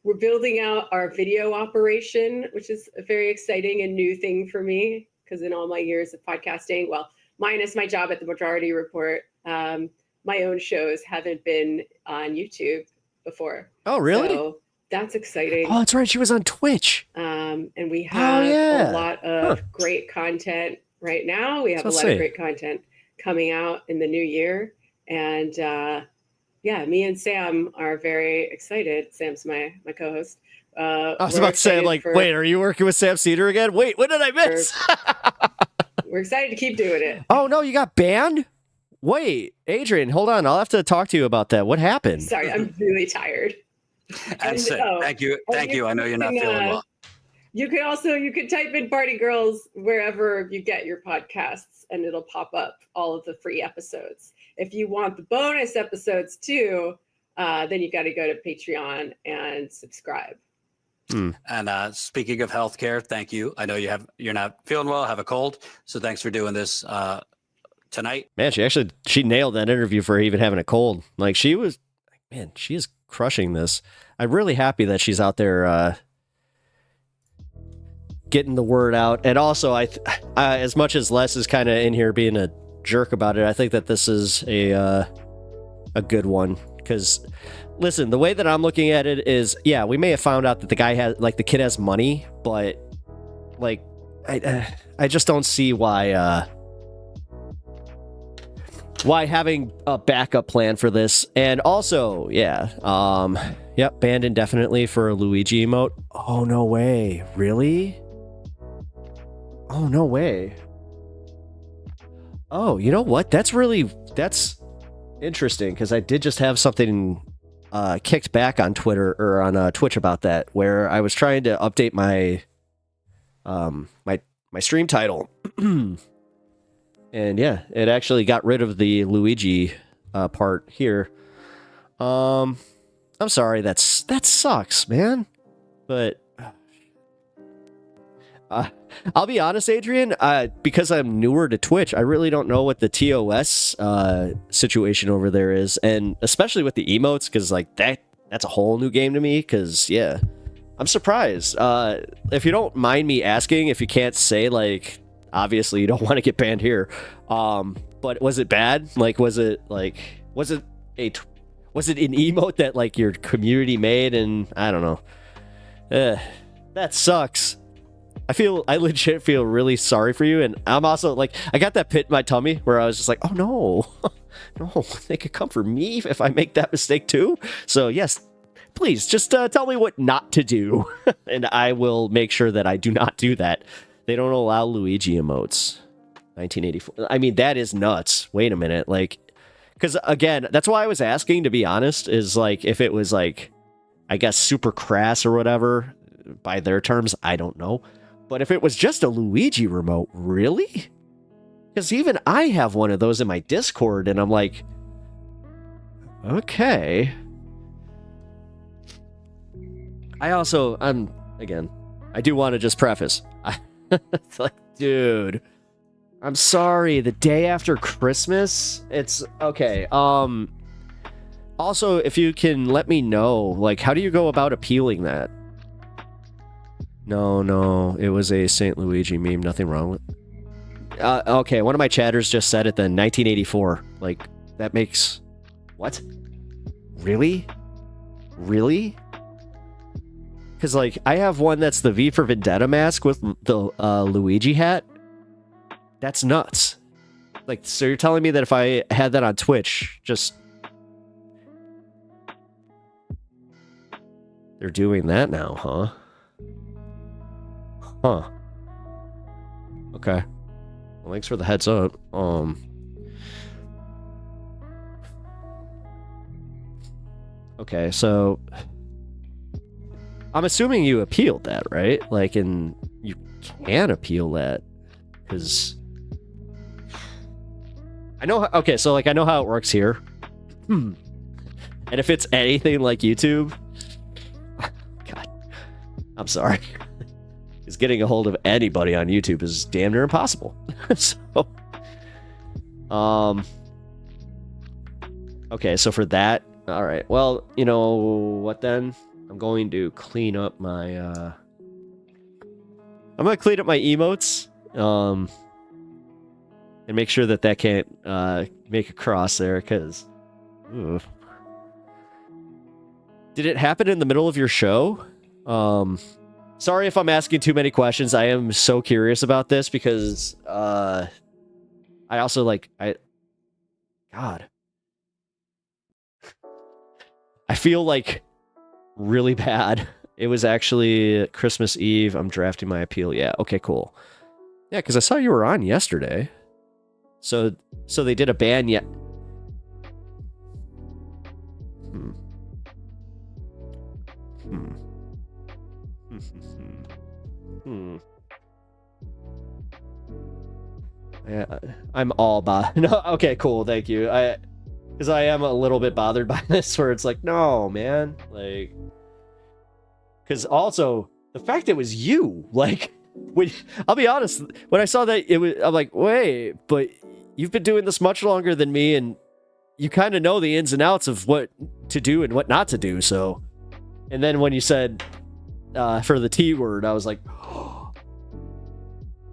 We're building out our video operation, which is a very exciting and new thing for me, because in all my years of podcasting, well, minus my job at the Majority Report, my own shows haven't been on YouTube before. Oh, really? So that's exciting. Oh, that's right. She was on Twitch. And we have a lot of great content right now. We have a lot of great content coming out in the new year. And yeah, me and Sam are very excited. Sam's my co-host. I was about to say, wait, are you working with Sam Cedar again? Wait, what did I miss? We're excited to keep doing it. Oh, no, you got banned? Wait, Adrian, hold on. I'll have to talk to you about that. What happened? Sorry, I'm really tired. Thank you. I know you're not feeling well. You could type in Party Girls wherever you get your podcasts, and it'll pop up all of the free episodes. If you want the bonus episodes too, then you got to go to Patreon and subscribe. And speaking of healthcare, thank you. I know you're not feeling well, have a cold, so thanks for doing this tonight. Man, she nailed that interview for even having a cold. Like she is crushing this. I'm really happy that she's out there getting the word out. And also, I as much as Les is kind of in here being a jerk about it, I think that this is a good one. Because, listen, the way that I'm looking at it is, yeah, we may have found out that the kid has money, but I just don't see why having a backup plan for this. And also, yep, banned indefinitely for a Luigi emote. Oh, no way. Really? Oh, no way. Oh, you know what? That's interesting, because I did just have something kicked back on Twitter or on Twitch about that, where I was trying to update my my stream title. And yeah, it actually got rid of the Luigi part here. I'm sorry, that sucks, man. But I'll be honest, Adrian, because I'm newer to Twitch, I really don't know what the TOS situation over there is, and especially with the emotes, because that's a whole new game to me. Because yeah, I'm surprised. If you don't mind me asking, if you can't say, obviously you don't want to get banned here, but was it bad? Was it an emote that your community made? And I don't know. That sucks. I legit feel really sorry for you, and I'm also I got that pit in my tummy where I was just oh no, no, they could come for me if I make that mistake too. So yes, please just tell me what not to do, and I will make sure that I do not do that. They don't allow Luigi emotes. 1984. I mean, that is nuts. Wait a minute, because again, that's why I was asking, to be honest, is if it was I guess super crass or whatever by their terms, I don't know. But if it was just a Luigi remote, really? Because even I have one of those in my Discord, and I'm okay. I do want to just preface. It's dude, I'm sorry, the day after Christmas? It's okay. Also, if you can let me know, how do you go about appealing that? No, it was a St. Luigi meme. Nothing wrong with it. Okay, one of my chatters just said it then. 1984. That makes... What? Really? Really? Because, I have one that's the V for Vendetta mask with the Luigi hat. That's nuts. So you're telling me that if I had that on Twitch, just... They're doing that now, huh? Huh. Okay. Well, thanks for the heads up. Okay, so I'm assuming you appealed that, right? And you can appeal that, because I know. Okay, so I know how it works here. And if it's anything like YouTube, God, I'm sorry. Because getting a hold of anybody on YouTube is damn near impossible. So, okay, so for that, all right. Well, you know what then? I'm going to clean up my, I'm going to clean up my emotes, and make sure that can't, make a cross there, because, did it happen in the middle of your show? Sorry if I'm asking too many questions. I am so curious about this, because I also God. feel like really bad. It was actually Christmas Eve. I'm drafting my appeal. Yeah. Okay, cool. Yeah, because I saw you were on yesterday. So they did a ban yet. Yeah, I'm all no. Okay, cool. Thank you. Because I am a little bit bothered by this, where it's like, no, man, like, because also the fact it was you, like, I'll be honest, when I saw that it was, I'm like, wait, but you've been doing this much longer than me, and you kind of know the ins and outs of what to do and what not to do. So, and then when you said for the T word, I was like,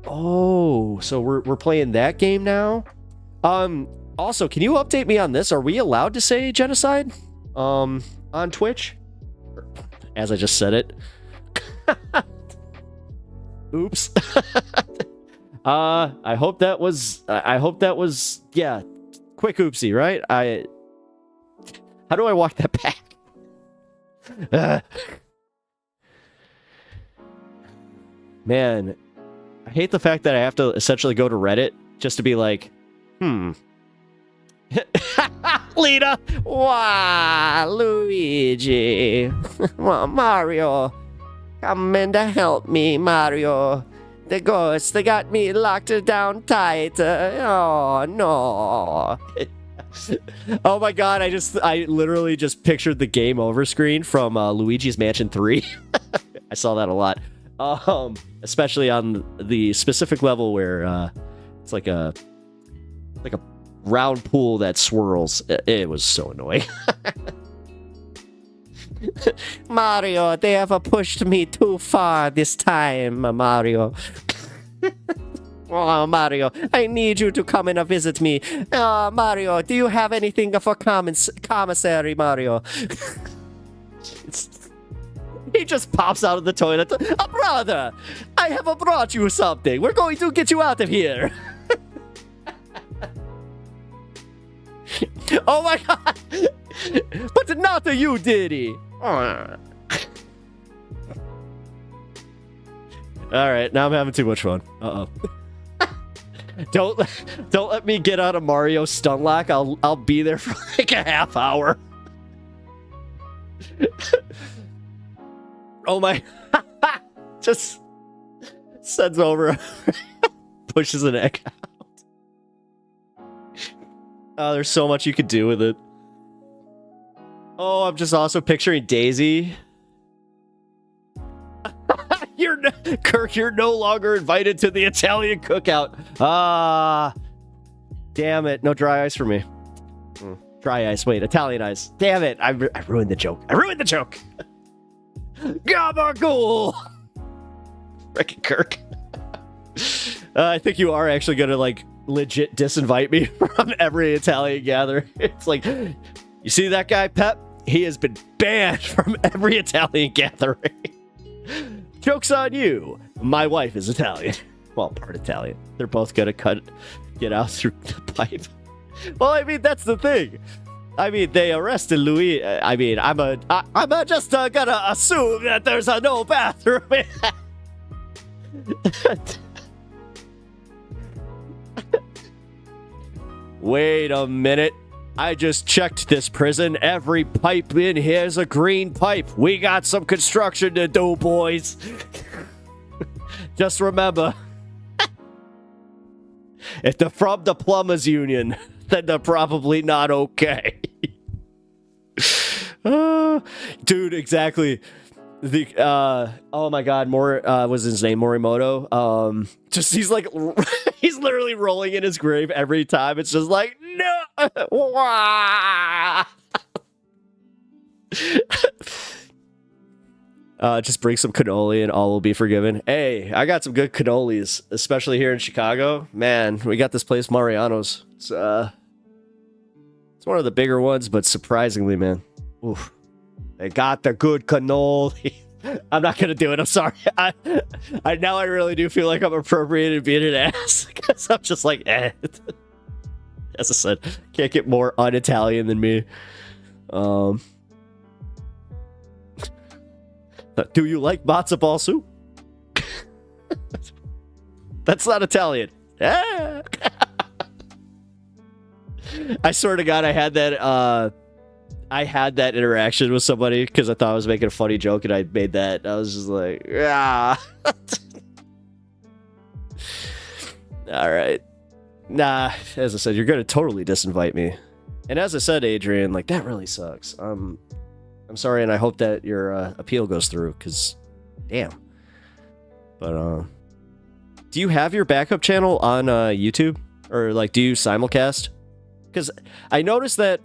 oh, so we're playing that game now. Also, can you update me on this? Are we allowed to say genocide on Twitch? As I just said it. Oops. I hope that was yeah, quick oopsie, right? How do I walk that back? Man, I hate the fact that I have to essentially go to Reddit just to be like, Lita, wow, Luigi, Mario, come in to help me, Mario. The ghosts, they got me locked down tight. Oh no. Oh my god, I literally just pictured the game over screen from Luigi's Mansion 3. I saw that a lot. Especially on the specific level where it's like a round pool that swirls. It was so annoying. Mario, they have pushed me too far this time, Mario. Oh, Mario, I need you to come and visit me. Mario, do you have anything for commissary, Mario? He just pops out of the toilet. Brother, I have brought you something. We're going to get you out of here. Oh my god. But not you, Diddy. Alright, now I'm having too much fun. Uh-oh. Don't let me get out of Mario stun lock. I'll be there for like a half hour. Oh my. Just sends over. Pushes an egg out. Oh, there's so much you could do with it. Oh, I'm just also picturing Daisy. Kirk, you're no longer invited to the Italian cookout. Ah, damn it. No dry ice for me. Dry ice. Wait, Italian ice. Damn it. I ruined the joke. Gabagool! Frickin' Kirk. I think you are actually gonna, like, legit disinvite me from every Italian gathering. It's like, you see that guy, Pep? He has been banned from every Italian gathering. Joke's on you. My wife is Italian. Well, part Italian. They're both gonna get out through the pipe. Well, I mean, that's the thing. I mean, they arrested Louis. I mean, I'm just gonna assume that there's no bathroom. Wait a minute. I just checked this prison. Every pipe in here is a green pipe. We got some construction to do, boys. Just remember, if they're from the plumbers union, then they're probably not okay. Dude, exactly. Oh my god, was his name Morimoto? Just he's literally rolling in his grave every time. It's just like, no. Just bring some cannoli and all will be forgiven. Hey, I got some good cannolis, especially here in Chicago. Man, we got this place Mariano's. It's one of the bigger ones, but surprisingly, man, oof, they got the good cannoli. I'm not gonna do it. I'm sorry. I now I really do feel like I'm appropriated being an ass because I'm just like, eh. As I said, can't get more un-Italian than me. Do you like matzo ball soup? That's not Italian. I swear to God, I had that interaction with somebody because I thought I was making a funny joke and I made that. I was just like, yeah. All right. Nah, as I said, you're gonna totally disinvite me. And as I said, Adrian, like that really sucks. I'm sorry, and I hope that your appeal goes through, because damn. But do you have your backup channel on YouTube, or like do you simulcast? Because I noticed that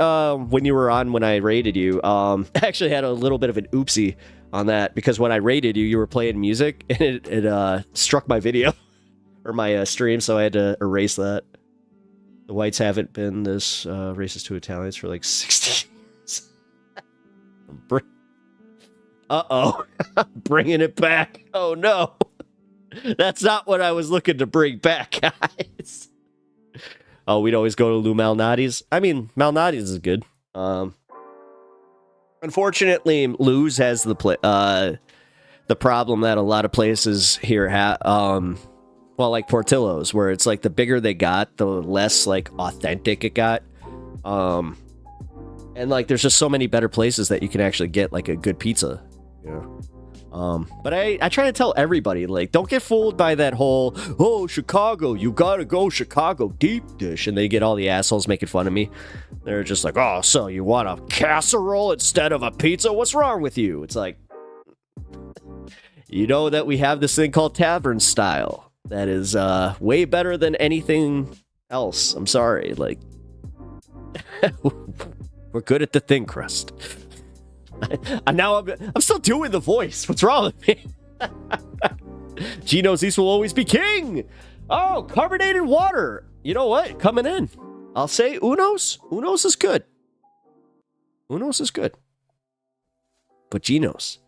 when you were on when I rated you, I actually had a little bit of an oopsie on that, because when I rated you, you were playing music and it struck my video or my stream, so I had to erase that. The whites haven't been this racist to Italians for like 60 years. Uh-oh. Bringing it back. Oh, no. That's not what I was looking to bring back, guys. Oh, we'd always go to Lou Malnati's. I mean, Malnati's is good. Unfortunately, Lou's has the problem that a lot of places here have. Well, like Portillo's, where it's like the bigger they got, the less like authentic it got. And like there's just so many better places that you can actually get like a good pizza. You know? But I try to tell everybody, like, don't get fooled by that whole, oh, Chicago, you gotta go Chicago deep dish. And they get all the assholes making fun of me. They're just like, oh, so you want a casserole instead of a pizza? What's wrong with you? It's like, you know that we have this thing called tavern style. That is way better than anything else. I'm sorry. Like, we're good at the thin crust. And now I'm still doing the voice. What's wrong with me? Gino's East will always be king. Oh, carbonated water. You know what? Coming in. I'll say Uno's. Uno's is good. Uno's is good. But Gino's.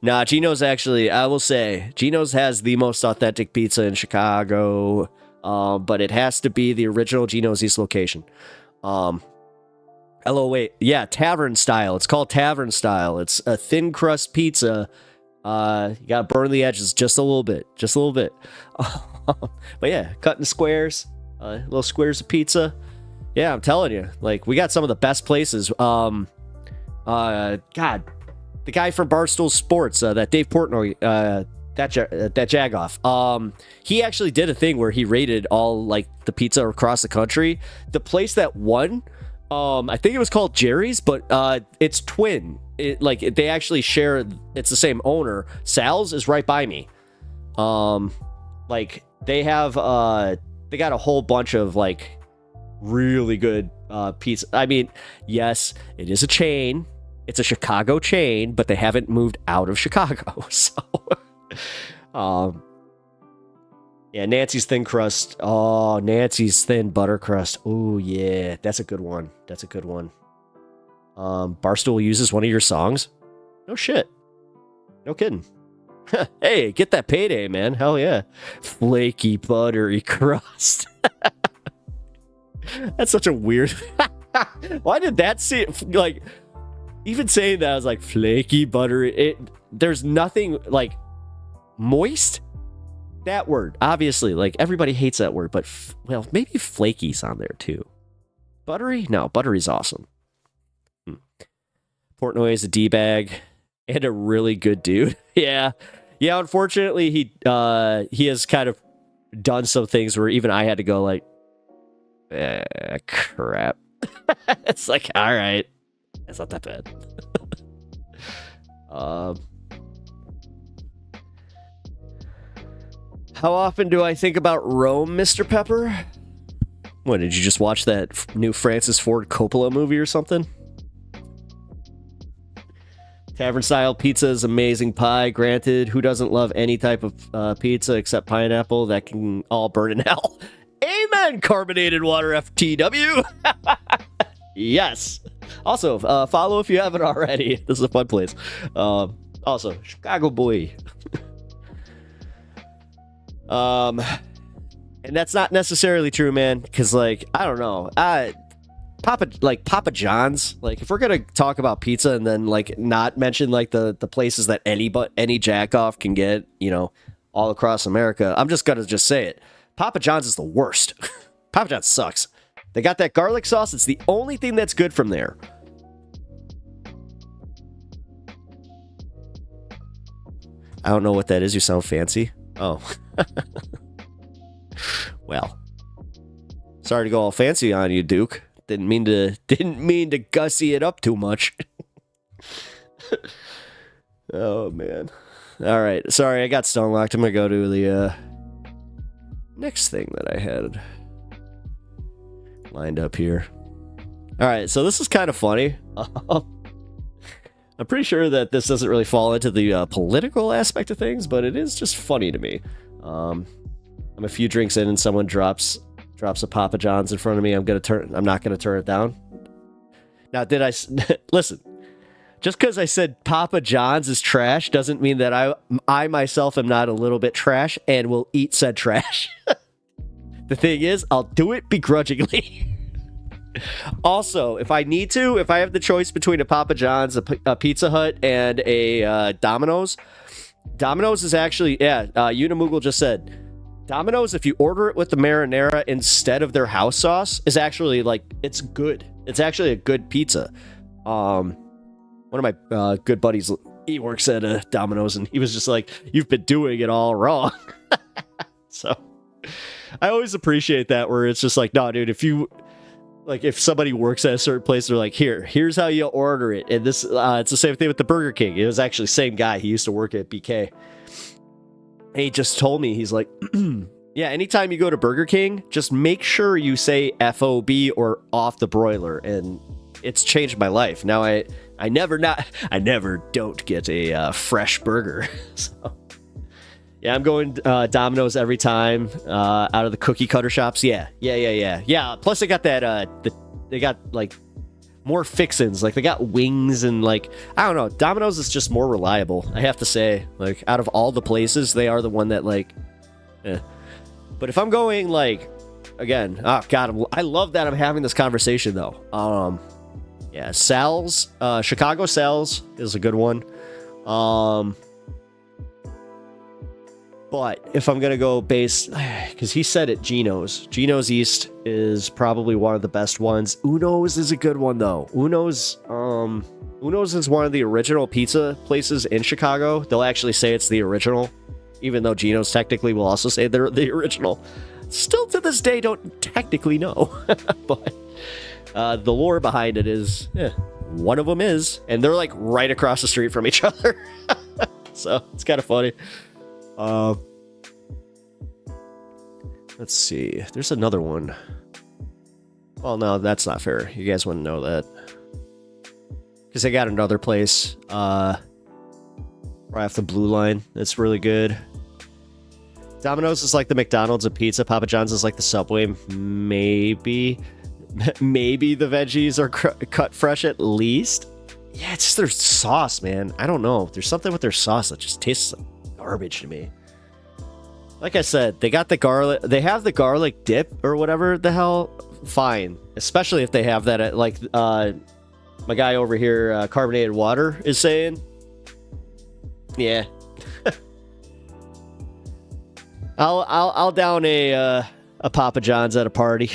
Nah, Gino's actually, I will say, Gino's has the most authentic pizza in Chicago, but it has to be the original Gino's East location. Yeah, tavern style. It's called tavern style. It's a thin crust pizza. You gotta burn the edges just a little bit. But yeah, cutting squares, little squares of pizza. Yeah, I'm telling you, like, we got some of the best places. God, the guy from Barstool Sports, that Dave Portnoy, that Jagoff, he actually did a thing where he rated all like the pizza across the country. The place that won, I think it was called Jerry's, but it's twin. They actually share. It's the same owner. Sal's is right by me. Like they have, they got a whole bunch of like really good pizza. I mean, yes, it is a chain. It's a Chicago chain, but they haven't moved out of Chicago. So, yeah, Nancy's thin crust. Oh, Nancy's thin butter crust. Oh, yeah, that's a good one. Barstool uses one of your songs? No shit. No kidding. Hey, get that payday, man. Hell yeah. Flaky, buttery crust. That's such a weird... Why did that seem like... Even saying that, I was like, flaky, buttery. There's nothing like moist. That word, obviously, like everybody hates that word, but well, maybe flaky's on there too. Buttery? No, buttery's awesome. Portnoy is a D-bag and a really good dude. Yeah. Unfortunately, he has kind of done some things where even I had to go like, crap. It's like, all right. It's not that bad. How often do I think about Rome, Mr. Pepper? What, did you just watch that new Francis Ford Coppola movie or something? Tavern style pizza is amazing pie, granted. Who doesn't love any type of pizza except pineapple? That can all burn in hell. Amen, carbonated water FTW. Yes. Also, follow if you haven't already. This is a fun place. Also, Chicago boy. And that's not necessarily true, man, because, like, I don't know. Papa John's. Like, if we're gonna talk about pizza and then like not mention like the places that any jackoff can get, you know, all across America, I'm just gonna say it. Papa John's is the worst. Papa John's sucks. They got that garlic sauce. It's the only thing that's good from there. I don't know what that is. You sound fancy. Oh. Well. Sorry to go all fancy on you, Duke. Didn't mean to gussy it up too much. Oh, man. All right. Sorry, I got stone locked. I'm going to go to the next thing that I had lined up here. All right. So this is kind of funny. I'm pretty sure that this doesn't really fall into the political aspect of things, but it is just funny to me. I'm a few drinks in and someone drops a Papa John's in front of me. I'm not gonna turn it down. Now, did I listen? Just because I said Papa John's is trash doesn't mean that I myself am not a little bit trash and will eat said trash. The thing is, I'll do it begrudgingly. Also, if I have the choice between a Papa John's, a Pizza Hut, and a Domino's is actually, Unimoogle just said, Domino's, if you order it with the marinara instead of their house sauce, is actually, like, it's good. It's actually a good pizza. One of my good buddies, he works at Domino's, and he was just like, you've been doing it all wrong. So, I always appreciate that, where it's just like, no, dude, if somebody works at a certain place, they're like, here's how you order it. And this, it's the same thing with the Burger King. It was actually the same guy. He used to work at BK. And he just told me, he's like, yeah, anytime you go to Burger King, just make sure you say FOB or off the broiler. And it's changed my life. Now I never don't get a fresh burger. So, yeah, I'm going Domino's every time out of the cookie cutter shops. Yeah. Plus they got that, they got like more fixins. Like they got wings and like, I don't know. Domino's is just more reliable, I have to say. Like out of all the places, they are the one that like, But if I'm going like, again, oh God, I love that I'm having this conversation though. Yeah, Sal's, Chicago Sal's is a good one. But if I'm going to go base, because he said it, Geno's East is probably one of the best ones. Uno's is a good one, though. Uno's is one of the original pizza places in Chicago. They'll actually say it's the original, even though Geno's technically will also say they're the original. Still to this day, don't technically know. But the lore behind it is, one of them is. And they're like right across the street from each other. So it's kind of funny. Let's see. There's another one. Well, no, that's not fair. You guys wouldn't know that. Because they got another place right off the blue line that's really good. Domino's is like the McDonald's of pizza. Papa John's is like the Subway. Maybe the veggies are cut fresh at least. Yeah, it's just their sauce, man. I don't know. There's something with their sauce that just tastes like garbage to me. Like I said, they got the garlic. They have the garlic dip or whatever the hell. Fine, especially if they have that at like my guy over here, carbonated water is saying. Yeah, I'll down a Papa John's at a party.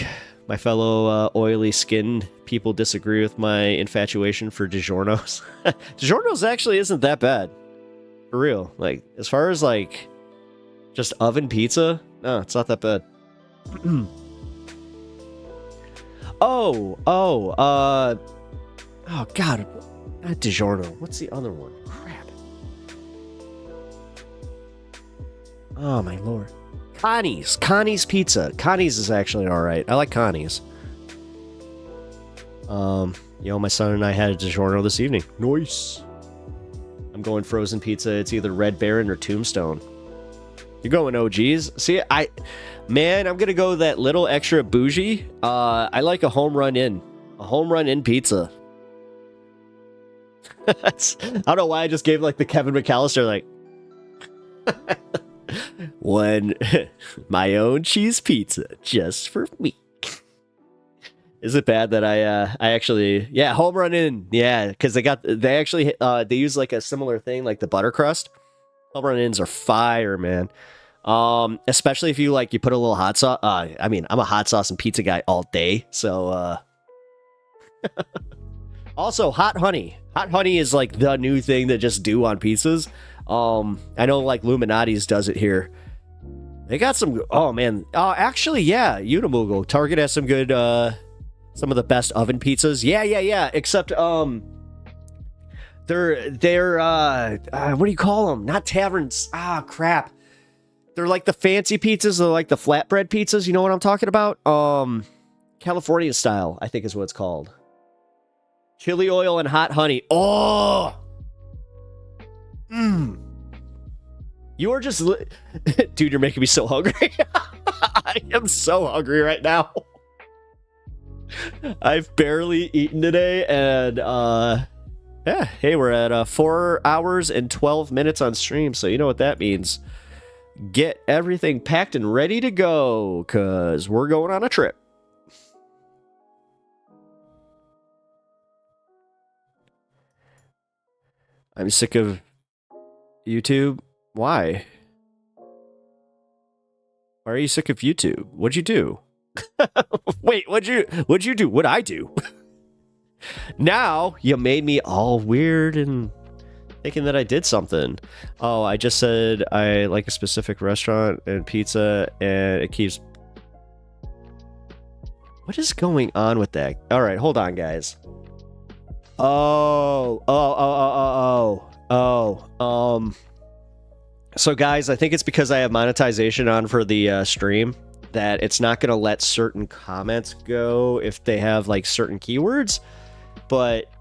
My fellow oily skinned people disagree with my infatuation for DiGiorno's. DiGiorno's actually isn't that bad. For real. Like, as far as, like, just oven pizza, no, it's not that bad. Oh, God. Not DiGiorno. What's the other one? Crap. Oh, my lord. Connie's Pizza. Connie's is actually alright. I like Connie's. My son and I had a DiGiorno this evening. Nice. I'm going frozen pizza. It's either Red Baron or Tombstone. You're going OGs? See, I'm gonna go that little extra bougie. I like a home run in pizza. I don't know why I just gave like the Kevin McAllister like one my own cheese pizza just for me. Is it bad that I actually home run in, because they actually they use like a similar thing like the butter crust. Home run ins are fire, man. Especially if you put a little hot sauce. I mean, I'm a hot sauce and pizza guy all day, so also hot honey. Hot honey is like the new thing to just do on pizzas. I know like Illuminati's does it here. They got some. Oh man. Actually, yeah. Unimoogle. Target has some good. Some of the best oven pizzas. Yeah. Except they're what do you call them? Not taverns. Crap. They're like the fancy pizzas. They're like the flatbread pizzas. You know what I'm talking about? California style, I think is what it's called. Chili oil and hot honey. Oh. You're just... Dude, you're making me so hungry. I am so hungry right now. I've barely eaten today, and hey, we're at 4 hours and 12 minutes on stream, so you know what that means. Get everything packed and ready to go, because we're going on a trip. I'm sick of YouTube. Why? Why are you sick of YouTube? What'd you do? Wait, what'd you do? What'd I do? Now you made me all weird and thinking that I did something. Oh, I just said I like a specific restaurant and pizza, and it keeps... What is going on with that? All right, hold on, guys. So guys, I think it's because I have monetization on for the stream that it's not going to let certain comments go if they have like certain keywords. But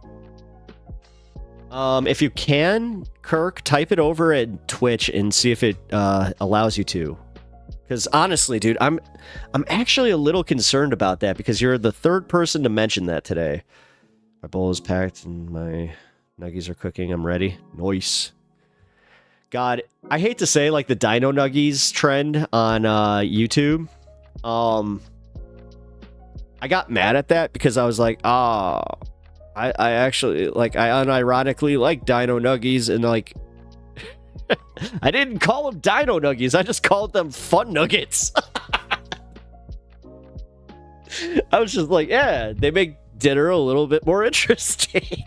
if you can, Kirk, type it over at Twitch and see if it allows you to. Because honestly, dude, I'm actually a little concerned about that because you're the third person to mention that today. My bowl is packed and my nuggies are cooking. I'm ready. Nice. God, I hate to say like the Dino Nuggies trend on YouTube. I got mad at that because I was like, I actually like I unironically like Dino Nuggies, and like I didn't call them Dino Nuggies. I just called them Fun Nuggets. I was just like, yeah, they make dinner a little bit more interesting.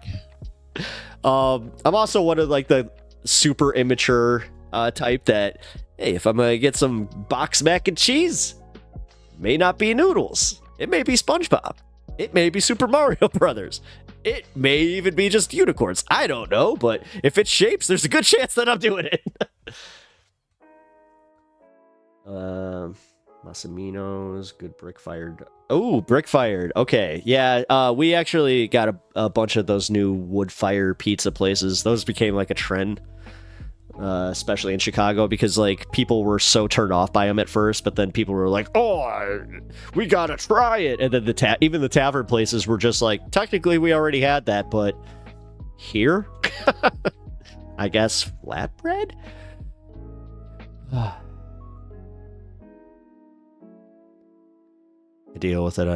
I'm also one of like the super immature type that, hey, if I'm gonna get some box mac and cheese, it may not be noodles. It may be SpongeBob. It may be Super Mario Brothers. It may even be just unicorns. I don't know, but if it shapes, there's a good chance that I'm doing it. Massimino's, good brick-fired. Oh, brick-fired. Okay, yeah, we actually got a bunch of those new wood-fire pizza places. Those became like a trend, especially in Chicago, because like people were so turned off by them at first, but then people were like, "Oh, we gotta try it," and then even the tavern places were just like, "Technically, we already had that, but here, I guess flatbread." Deal with it.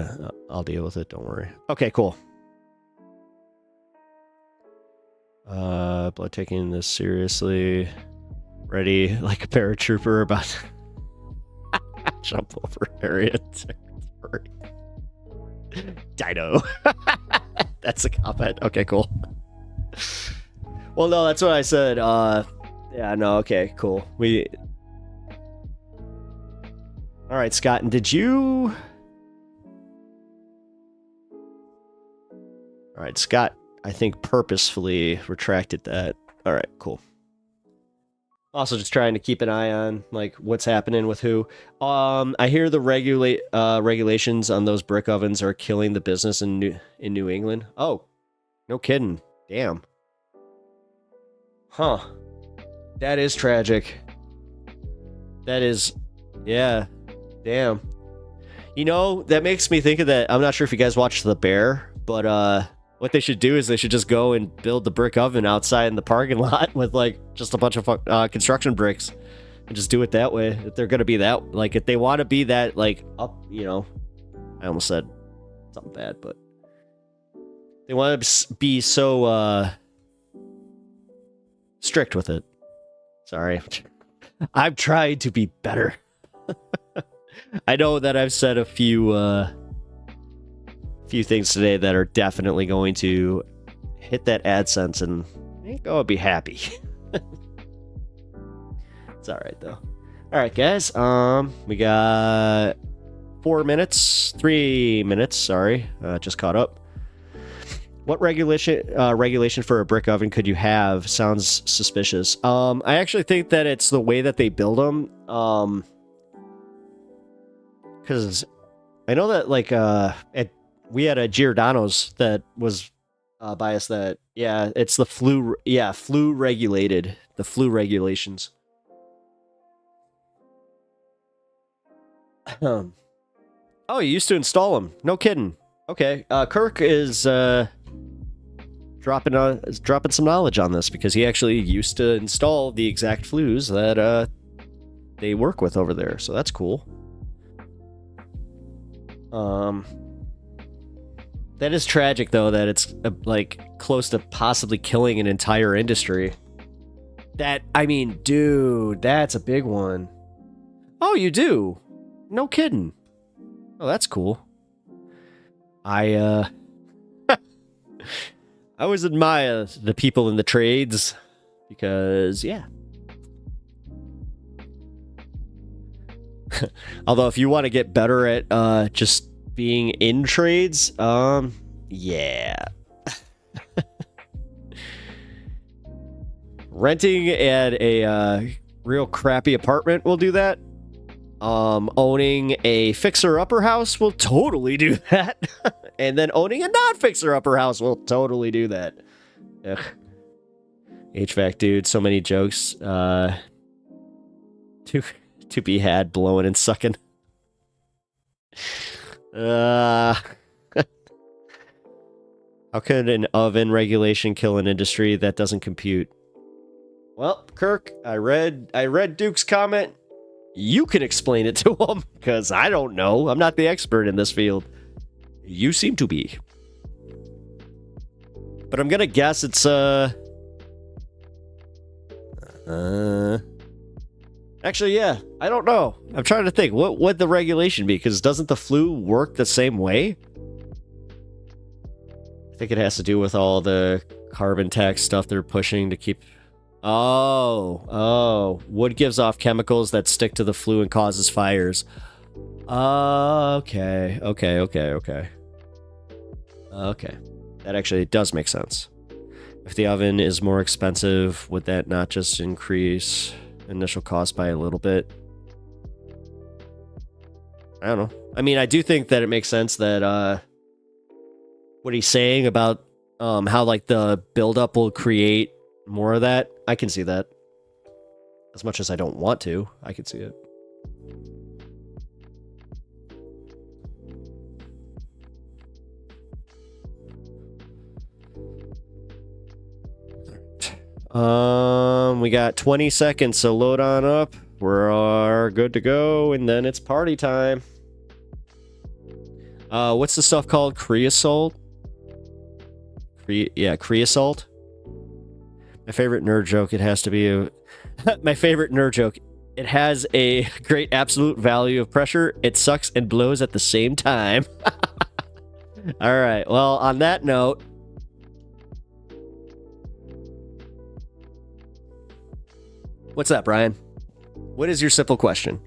I'll deal with it. Don't worry. Okay, cool. Blood taking this seriously. Ready like a paratrooper about to jump over area territory. Dino. That's a comment. Okay, cool. Well, no, that's what I said. Yeah, no, okay, cool. All right, Scott, and did you... All right, Scott, I think purposefully retracted that. All right, cool. Also just trying to keep an eye on like what's happening with who. I hear the regulations on those brick ovens are killing the business in New England. Oh, no kidding. Damn. Huh. That is tragic. That is, yeah. Damn. You know, that makes me think of that. I'm not sure if you guys watched The Bear, but what they should do is they should just go and build the brick oven outside in the parking lot with like just a bunch of construction bricks and just do it that way. If they're going to be that, like if they want to be that like up, you know, I almost said something bad, but they want to be so strict with it. Sorry. I've tried to be better. I know that I've said a few things today that are definitely going to hit that AdSense, and I think I'll be happy. It's all right though. All right, guys. We got 3 minutes. Sorry, just caught up. What regulation for a brick oven could you have? Sounds suspicious. I actually think that it's the way that they build them. Because I know that we had a Giordano's that was biased that it's the flue regulated, the flue regulations. Oh, you used to install them? No kidding. Okay, Kirk is dropping some knowledge on this because he actually used to install the exact flues that they work with over there, so that's cool. That is tragic though that it's close to possibly killing an entire industry. Dude, that's a big one. Oh, you do? No kidding. Oh, that's cool. I always admire the people in the trades because, yeah. Although if you want to get better at just being in trades, yeah. Renting at a real crappy apartment will do that. Owning a fixer-upper house will totally do that. And then owning a non-fixer-upper house will totally do that. Ugh. HVAC, dude, so many jokes to be had, blowing and sucking. How could an oven regulation kill an industry that doesn't compute? Well, Kirk, I read Duke's comment. You can explain it to him, because I don't know. I'm not the expert in this field. You seem to be. But I'm gonna guess it's, actually, yeah, I don't know. I'm trying to think. What would the regulation be? Because doesn't the flue work the same way? I think it has to do with all the carbon tax stuff they're pushing to keep... Oh. Wood gives off chemicals that stick to the flue and causes fires. Okay. Okay. That actually does make sense. If the oven is more expensive, would that not just increase initial cost by a little bit? I don't know. I mean, I do think that it makes sense that what he's saying about how the buildup will create more of that. I can see that. As much as I don't want to, I can see it. We got 20 seconds, so load on up. We're good to go, and then it's party time. What's the stuff called? Creosote? Creosote. My favorite nerd joke, it has to be my favorite nerd joke. It has a great absolute value of pressure. It sucks and blows at the same time. All right. Well, on that note, what's that, Brian? What is your simple question?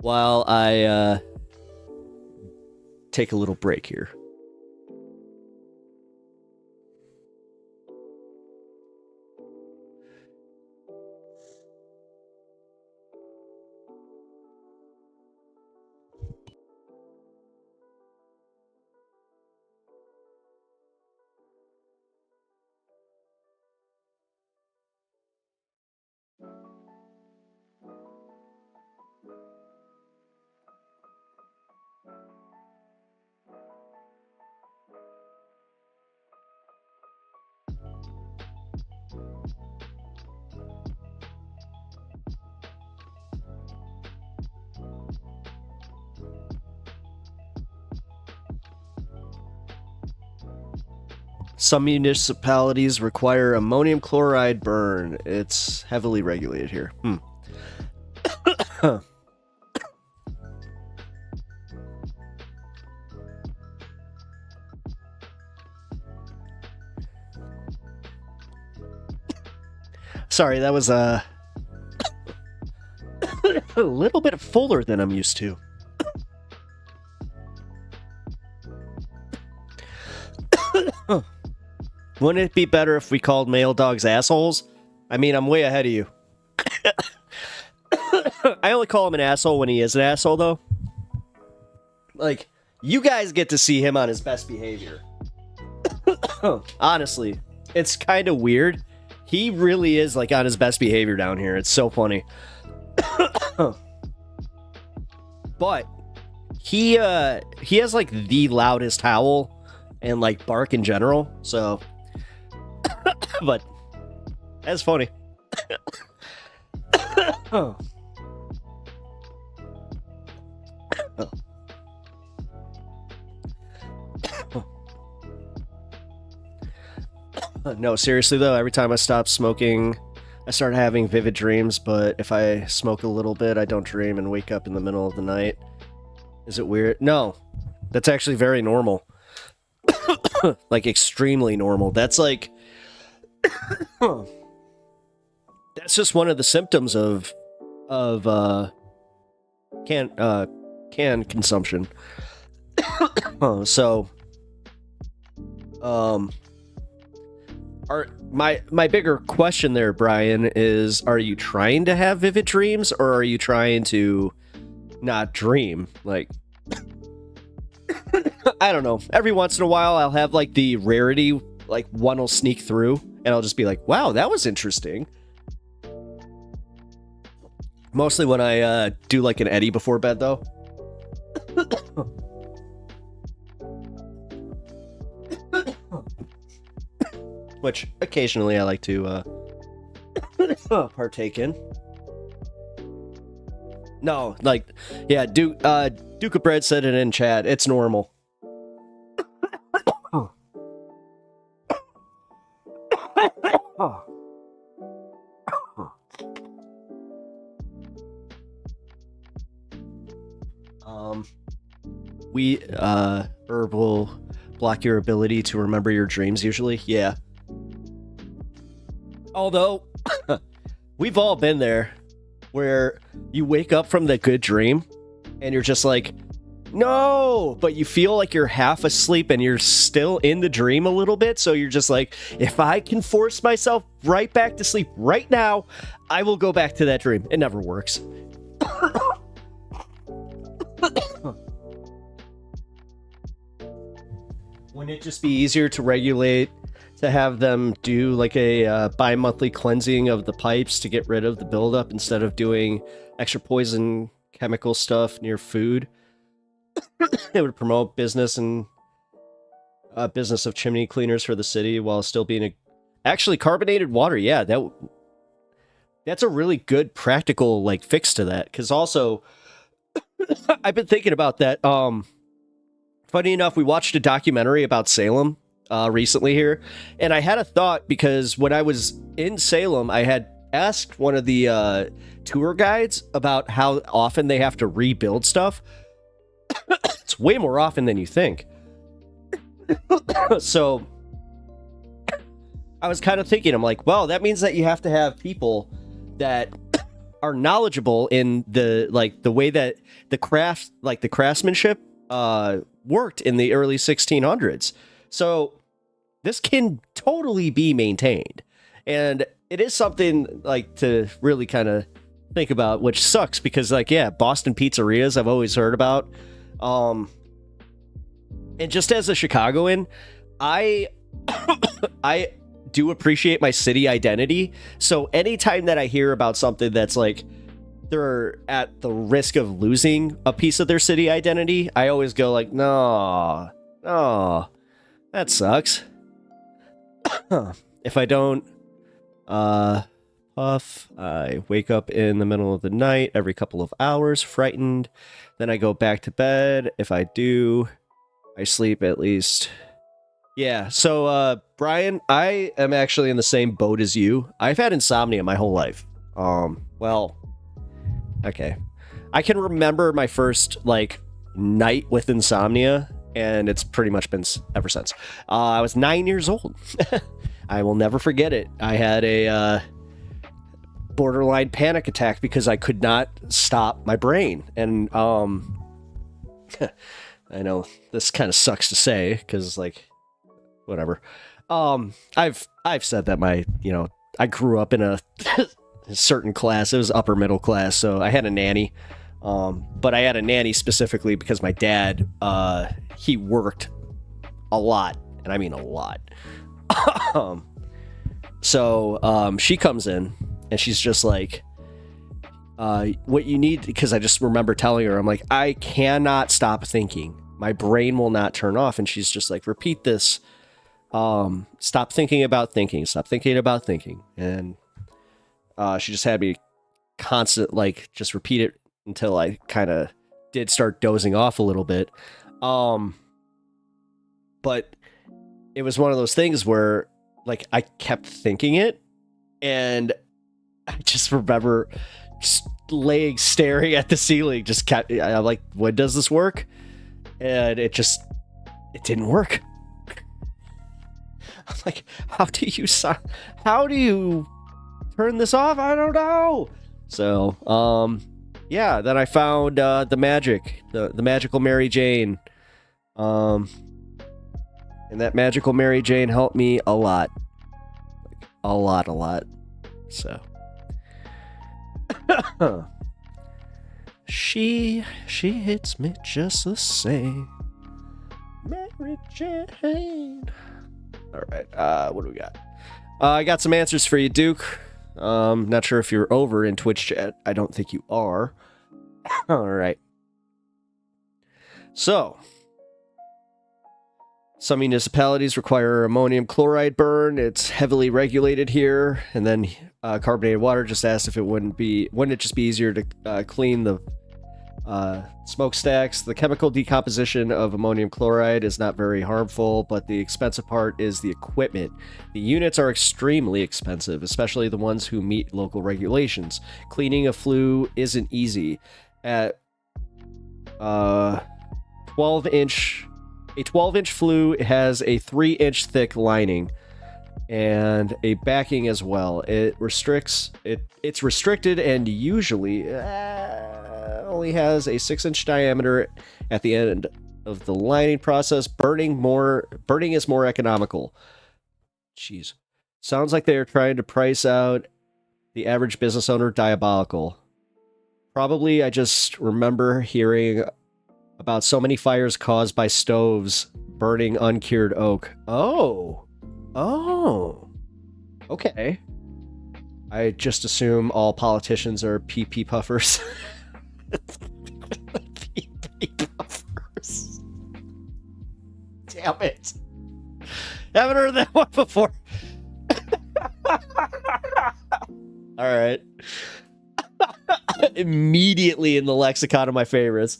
While I take a little break here. Some municipalities require ammonium chloride burn. It's heavily regulated here. Sorry, that was a little bit fuller than I'm used to. Wouldn't it be better if we called male dogs assholes? I mean, I'm way ahead of you. I only call him an asshole when he is an asshole, though. Like, you guys get to see him on his best behavior. Honestly, it's kind of weird. He really is, like, on his best behavior down here. It's so funny. But he has, like, the loudest howl and, like, bark in general, so... But that's funny. Oh. No, seriously though, every time I stop smoking, I start having vivid dreams, but if I smoke a little bit, I don't dream and wake up in the middle of the night. Is it weird? No, that's actually very normal. Like, extremely normal. That's like... That's just one of the symptoms of can consumption. So, my bigger question there, Brian, is: are you trying to have vivid dreams, or are you trying to not dream? Like, I don't know. Every once in a while, I'll have like the rarity, like one will sneak through, and I'll just be like, "Wow, that was interesting." Mostly when I do like an Eddie before bed, though. Which occasionally I like to partake in. No, like, yeah, Duke of Bread said it in chat. It's normal. Burr will block your ability to remember your dreams usually. Yeah. Although, we've all been there, where you wake up from the good dream, and you're just like, no! But you feel like you're half asleep, and you're still in the dream a little bit, so you're just like, if I can force myself right back to sleep right now, I will go back to that dream. It never works. Wouldn't it just be easier to regulate, to have them do like a bi-monthly cleansing of the pipes to get rid of the buildup instead of doing extra poison chemical stuff near food? It would promote business and business of chimney cleaners for the city while still being actually carbonated water. Yeah, that's a really good practical like fix to that. Because also, I've been thinking about that. Funny enough, we watched a documentary about Salem recently here, and I had a thought because when I was in Salem, I had asked one of the tour guides about how often they have to rebuild stuff. It's way more often than you think. So I was kind of thinking, I'm like, well, that means that you have to have people that are knowledgeable in the way that the craft, like the craftsmanship, worked in the early 1600s. So this can totally be maintained, and it is something like to really kind of think about, which sucks because, like, yeah, Boston pizzerias I've always heard about, and just as a Chicagoan, I do appreciate my city identity. So anytime that I hear about something that's like they're at the risk of losing a piece of their city identity, I always go like, no, that sucks. If I don't puff, I wake up in the middle of the night every couple of hours, frightened. Then I go back to bed. If I do, I sleep at least Yeah, so Brian, I am actually in the same boat as you. I've had insomnia my whole life. Well, okay. I can remember my first like night with insomnia, and it's pretty much been ever since. I was 9 years old. I will never forget it. I had a borderline panic attack because I could not stop my brain. And I know this kind of sucks to say because like whatever. I've said that I grew up in a certain class. It was upper middle class, so I had a nanny. But I had a nanny specifically because my dad, he worked a lot, and I mean a lot. So she comes in and she's just like, what you need, because I just remember telling her, I'm like, I cannot stop thinking. My brain will not turn off. And she's just like, repeat this. Stop thinking about thinking. Stop thinking about thinking. And she just had me constant, like, just repeat it until I kind of did start dozing off a little bit. But it was one of those things where, like, I kept thinking it, and I just remember just laying staring at the ceiling. I'm like, when does this work? And it didn't work. I'm like, how do you turn this off? I don't know. So, yeah, then I found the magical Mary Jane. And that magical Mary Jane helped me a lot. Like, a lot. So. She hits me just the same. Mary Jane. Alright, what do we got? I got some answers for you, Duke. Not sure if you're over in Twitch chat. I don't think you are. Alright. So, some municipalities require ammonium chloride burn. It's heavily regulated here. And then carbonated water just asked if wouldn't it just be easier to clean the smokestacks. The chemical decomposition of ammonium chloride is not very harmful, but the expensive part is the equipment. The units are extremely expensive, especially the ones who meet local regulations. Cleaning a flue isn't easy. At 12-inch flue has a 3-inch thick lining and a backing as well. It's restricted and usually only has a 6-inch diameter at the end of the lining process. Burning is more economical. Jeez. Sounds like they are trying to price out the average business owner. Diabolical. Probably I just remember hearing about so many fires caused by stoves burning uncured oak. Oh. Okay. I just assume all politicians are pee-pee puffers. Pee-pee puffers. Damn it. Haven't heard that one before. Alright. Immediately in the lexicon of my favorites.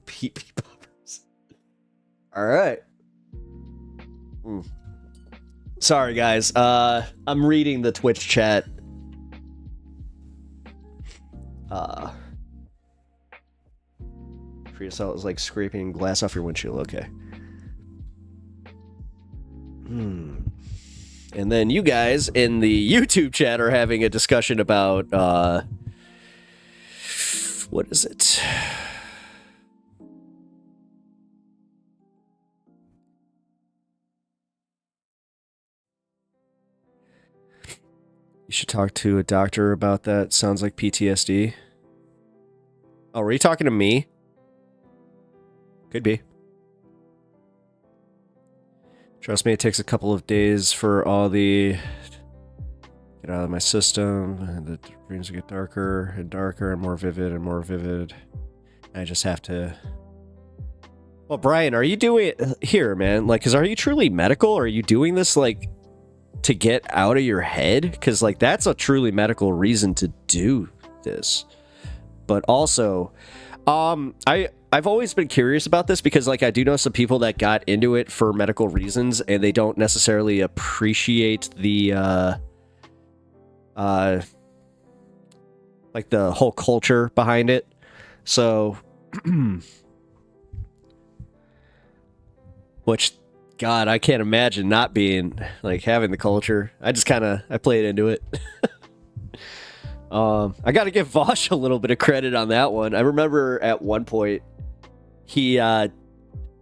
Pee-pee puffers. Alright. Sorry, guys. I'm reading the Twitch chat. For yourself, it's like scraping glass off your windshield. Okay. And then you guys in the YouTube chat are having a discussion about what is it? You should talk to a doctor about that. Sounds like PTSD. Oh, were you talking to me? Could be. Trust me, it takes a couple of days for all the get out of my system, and the dreams get darker and darker and more vivid and more vivid. I just have to. Well, Brian, are you doing it here, man? Like, are you truly medical? Or are you doing this like to get out of your head? Because like that's a truly medical reason to do this. But also, I I've always been curious about this because, like, I do know some people that got into it for medical reasons, and they don't necessarily appreciate the, like, the whole culture behind it. So, which, God, I can't imagine not being, like, having the culture. I just kind of, I played into it. I got to give Vosh a little bit of credit on that one. I remember at one point, he,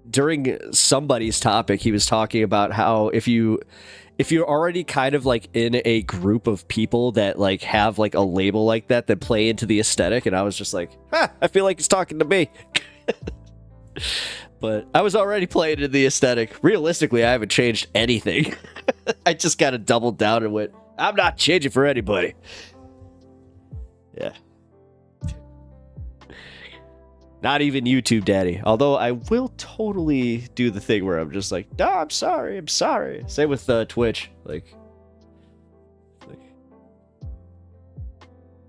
during somebody's topic, he was talking about how if you're already kind of like in a group of people that like have like a label like that play into the aesthetic, and I was just like, I feel like he's talking to me. But I was already playing into the aesthetic. Realistically, I haven't changed anything. I just got to double down and went, I'm not changing for anybody. Yeah. Not even YouTube Daddy. Although I will totally do the thing where I'm just like, no, I'm sorry. Same with Twitch. Like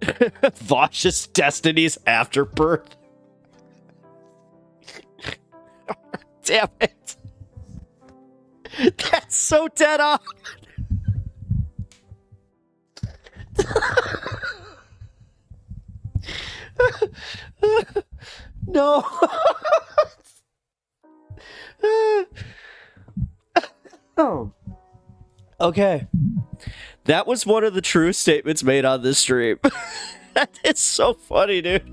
Vosh's Destiny's Afterbirth. Damn it. That's so dead on. No. Oh. Okay. That was one of the truest statements made on this stream. That is so funny, dude.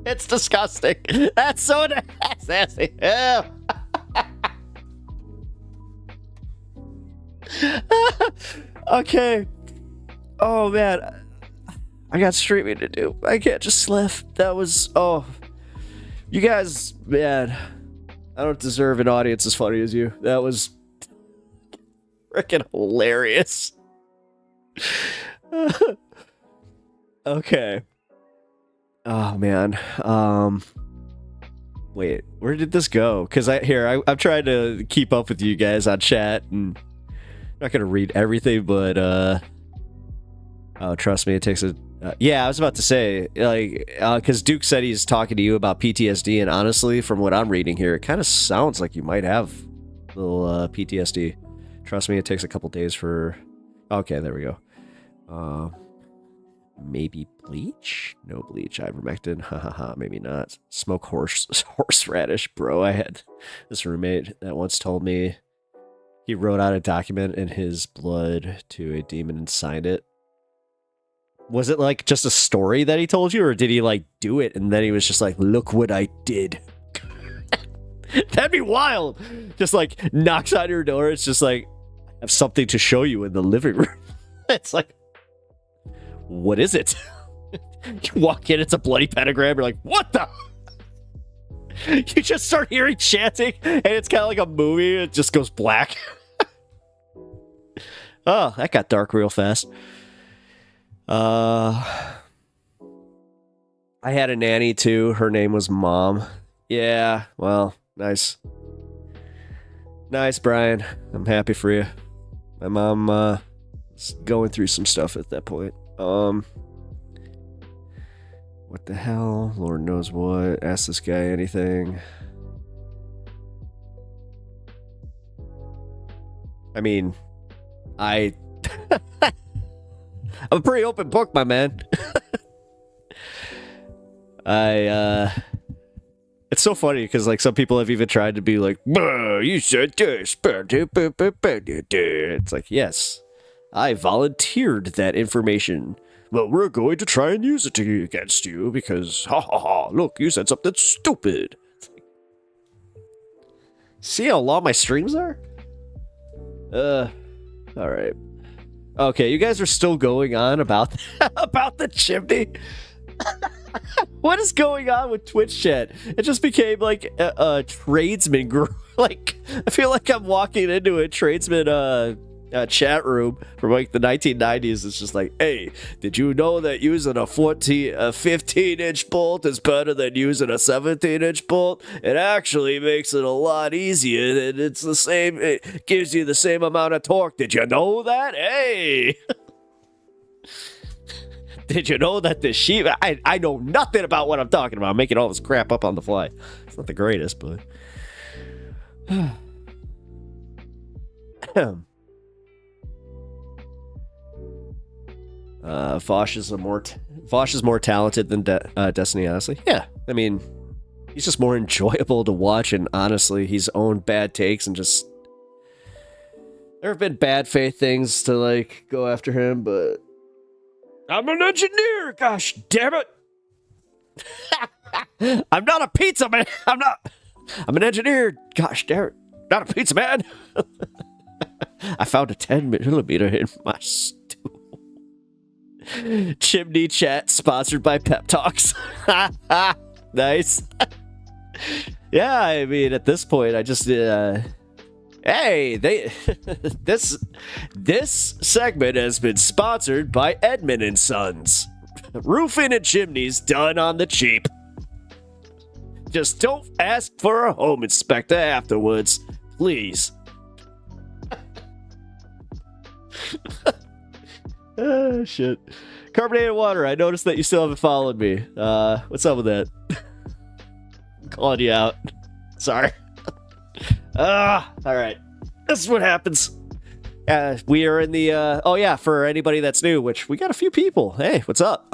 It's disgusting. That's so nasty. Yeah. Okay. Oh, man. I got streaming to do. I can't just left. That was... Oh. You guys, man. I don't deserve an audience as funny as you. That was... freaking hilarious. Okay. Oh, man. Wait, where did this go? Because I'm trying to keep up with you guys on chat, and I'm not going to read everything, but, oh, trust me, it takes a... yeah, I was about to say, like, because Duke said he's talking to you about PTSD, and honestly, from what I'm reading here, it kind of sounds like you might have a little PTSD. Trust me, it takes a couple days for... Okay, there we go. Maybe bleach? No bleach. Ivermectin. Hahaha, maybe not. Smoke horseradish. Bro, I had this roommate that once told me he wrote out a document in his blood to a demon and signed it. Was it like just a story that he told you, or did he like do it and then he was just like, look what I did? That'd be wild. Just like knocks on your door. It's just like, I have something to show you in the living room. It's like, what is it? You walk in, it's a bloody pentagram. You're like, what the? You just start hearing chanting, and it's kind of like a movie. It just goes black. Oh, that got dark real fast. I had a nanny too. Her name was Mom. Yeah, well, nice. Nice, Brian. I'm happy for you. My mom was going through some stuff at that point. What the hell? Lord knows what. Ask this guy anything. I mean, I'm a pretty open book, my man. It's so funny because like some people have even tried to be like, you said this. It's like, yes, I volunteered that information. Well, we're going to try and use it against you because, ha ha ha, look, you said something stupid. See how long my streams are? Alright. Okay, you guys are still going on about about the chimney? What is going on with Twitch chat? It just became like a tradesman group. Like, I feel like I'm walking into a tradesman chat room from like the 1990s. It's just like, hey, did you know that using a 15-inch bolt is better than using a 17-inch bolt? It actually makes it a lot easier, and it's the same. It gives you the same amount of torque. Did you know that? Hey. Did you know that the sheep... I know nothing about what I'm talking about. I'm making all this crap up on the fly. It's not the greatest, but... Foch is more talented than Destiny, honestly. Yeah, I mean, he's just more enjoyable to watch, and honestly, he's owned bad takes and just... There have been bad faith things to, like, go after him, but... I'm an engineer, gosh damn it! I'm not a pizza man! I'm an engineer, gosh damn it! Not a pizza man! I found a 10mm in my stool. Chimney chat sponsored by Pep Talks. Nice. Yeah, I mean, at this point, I just... Hey, this segment has been sponsored by Edmund & Sons. Roofing and chimneys done on the cheap. Just don't ask for a home inspector afterwards, please. Oh, shit. Carbonated water, I noticed that you still haven't followed me. What's up with that? I'm calling you out. Sorry. Alright. This is what happens. We are in the, oh yeah, for anybody that's new, which we got a few people. Hey, what's up?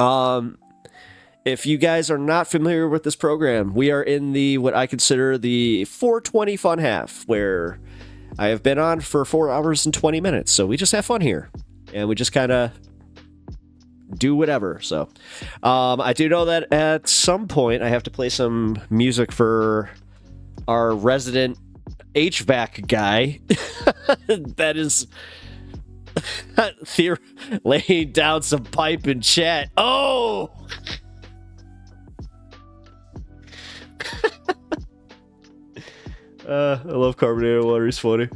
If you guys are not familiar with this program, we are in the, what I consider the 420 fun half, where I have been on for 4 hours and 20 minutes. So we just have fun here. And we just kind of do whatever. So, I do know that at some point I have to play some music for our resident HVAC guy that is laying down some pipe in chat. Oh! I love carbonated water. He's funny.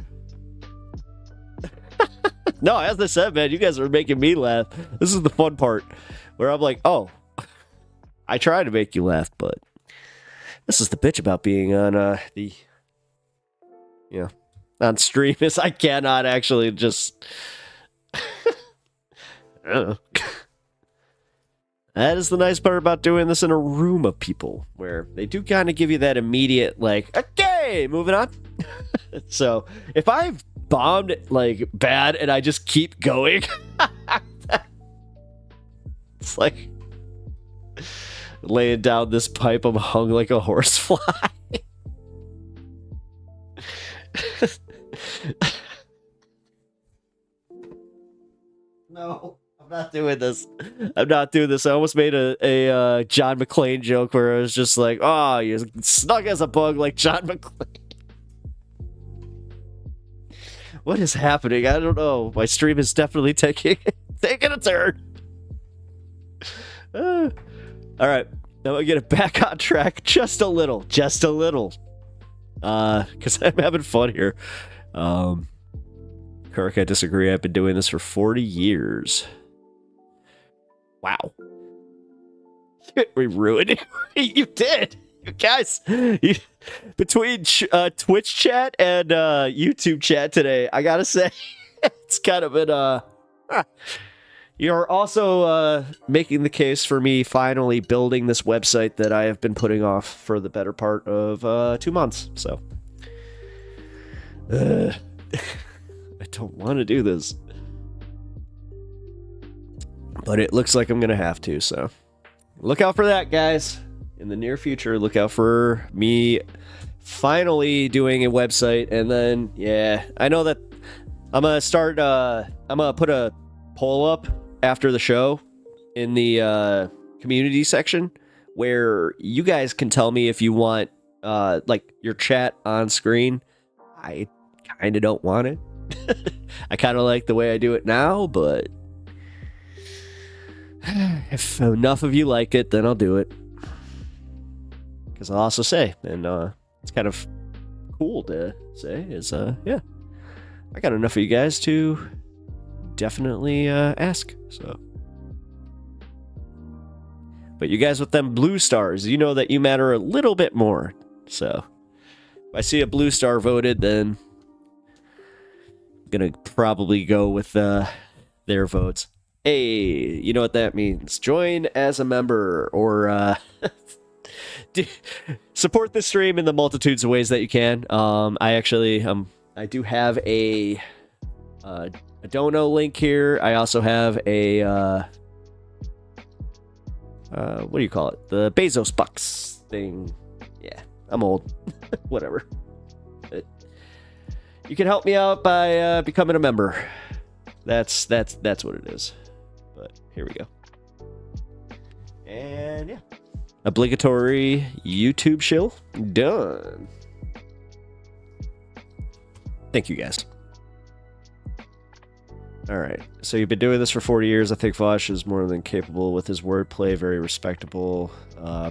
No, as I said, man, you guys are making me laugh. This is the fun part where I'm like, oh, I try to make you laugh, but this is the bitch about being on on stream is I cannot actually just... I don't know. That is the nice part about doing this in a room of people, where they do kind of give you that immediate, like, okay, moving on. So, if I've bombed, like, bad, and I just keep going, it's like laying down this pipe, I'm hung like a horsefly. No, I'm not doing this. I'm not doing this. I almost made a John McClane joke where I was just like, oh, you're snug as a bug like John McClane. What is happening? I don't know. My stream is definitely taking a turn. All right. Now I get it back on track just a little. Just a little. Because I'm having fun here. Kirk, I disagree. I've been doing this for 40 years. Wow. We ruined it. You did. You guys, between Twitch chat and YouTube chat today, I gotta say, it's kind of been, You're also making the case for me finally building this website that I have been putting off for the better part of 2 months, so. I don't want to do this. But it looks like I'm going to have to, so. Look out for that, guys. In the near future, look out for me finally doing a website. And then, yeah, I know that I'm going to start, I'm going to put a poll up after the show in the community section where you guys can tell me if you want, like, your chat on screen. I kind of don't want it. I kind of like the way I do it now, but if enough of you like it, then I'll do it. Because I'll also say, and it's kind of cool to say, is, yeah, I got enough of you guys to definitely ask, so. But you guys with them blue stars, you know that you matter a little bit more, so. If I see a blue star voted, then I'm gonna probably go with their votes. Hey, you know what that means. Join as a member or support the stream in the multitudes of ways that you can. I do have a dono link here. I also have a what do you call it? The Bezos bucks thing. Yeah, I'm old. Whatever. But you can help me out by becoming a member. That's what it is. But here we go. And yeah. Obligatory YouTube shill done. Thank you guys. All right, so you've been doing this for 40 years. I think Vosh is more than capable with his wordplay. Very respectable.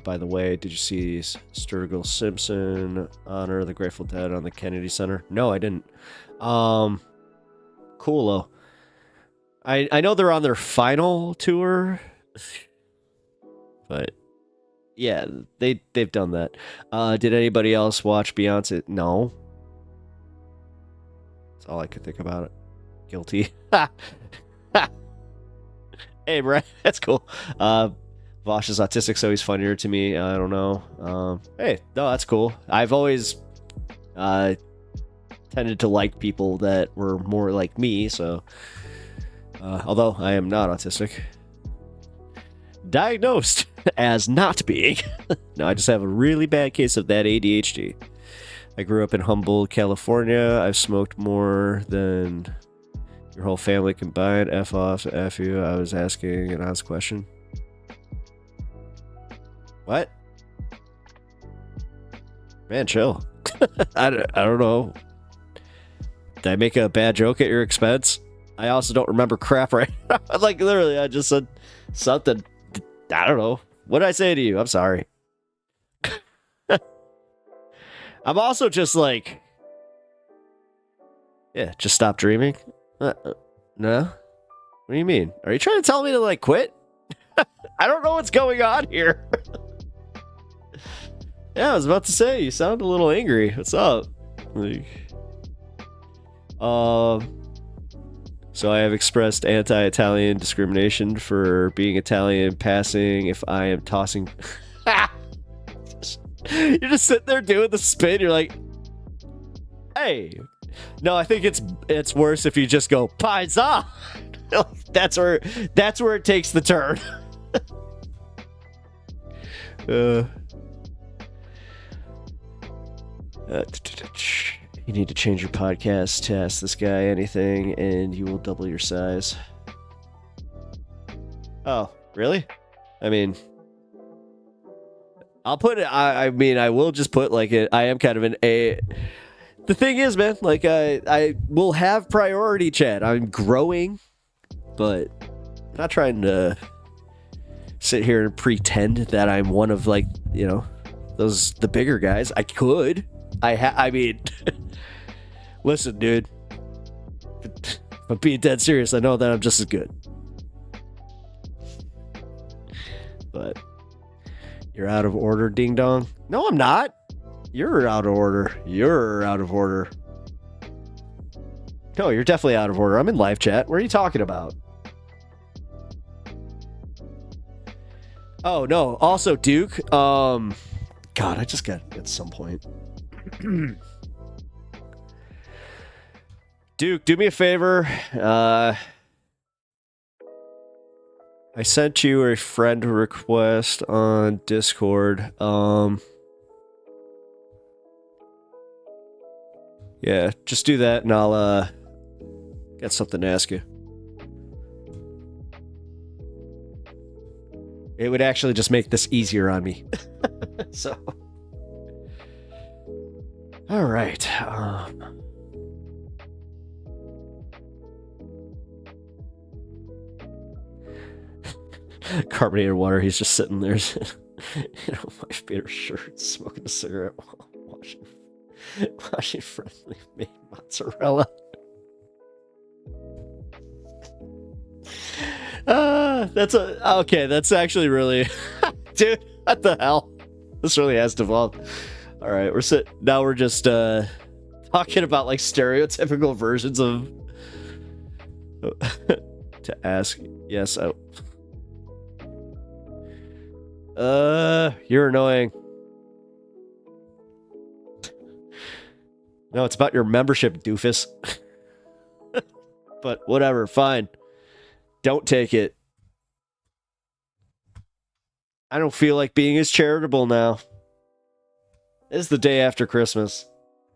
By the way, did you see Sturgill Simpson honor the Grateful Dead on the Kennedy Center? No, I didn't. Cool though. I know they're on their final tour, but yeah, they've done that. Did anybody else watch Beyonce? No. That's all I could think about it. Guilty. Hey, Brett, that's cool. Vosh is autistic, so he's funnier to me. I don't know. Hey, no, that's cool. I've always tended to like people that were more like me, so although I am not autistic. Diagnosed as not being. No, I just have a really bad case of that ADHD. I grew up in Humboldt, California. I've smoked more than your whole family combined. F off, F you. I was asking an honest question. What? Man, chill. I don't know. Did I make a bad joke at your expense? I also don't remember crap right now. Like, literally, I just said something. I don't know. What did I say to you? I'm sorry. I'm also just like... Yeah, just stop dreaming. No? What do you mean? Are you trying to tell me to, like, quit? I don't know what's going on here. Yeah, I was about to say, you sound a little angry. What's up? Like, so I have expressed anti-Italian discrimination for being Italian passing if I am tossing... You're just sitting there doing the spin. You're like, hey. No, I think it's worse if you just go paisa. That's where it takes the turn. You need to change your podcast to ask this guy anything, and you will double your size. Oh, really? I mean, I'll put it. I mean, I will just put like it. I am kind of an A. The thing is, man, like I will have priority chat. I'm growing, but I'm not trying to sit here and pretend that I'm one of, like, you know, the bigger guys. I could. I mean, listen, dude. If I'm being dead serious, I know that I'm just as good. But you're out of order, ding dong. No, I'm not. You're out of order. You're out of order. No, you're definitely out of order. I'm in live chat. What are you talking about? Oh, no. Also, Duke. God, I just got at some point. Duke, do me a favor. I sent you a friend request on Discord. Yeah, just do that and I'll got something to ask you. It would actually just make this easier on me. So, all right. Carbonated water. He's just sitting there, you know, my favorite shirt, smoking a cigarette while washing friendly made mozzarella. That's actually really, dude, what the hell? This really has devolved. All right, we're just talking about like stereotypical versions of to ask. Yes, you're annoying. No, it's about your membership, doofus. But whatever, fine. Don't take it. I don't feel like being as charitable now. It's the day after Christmas.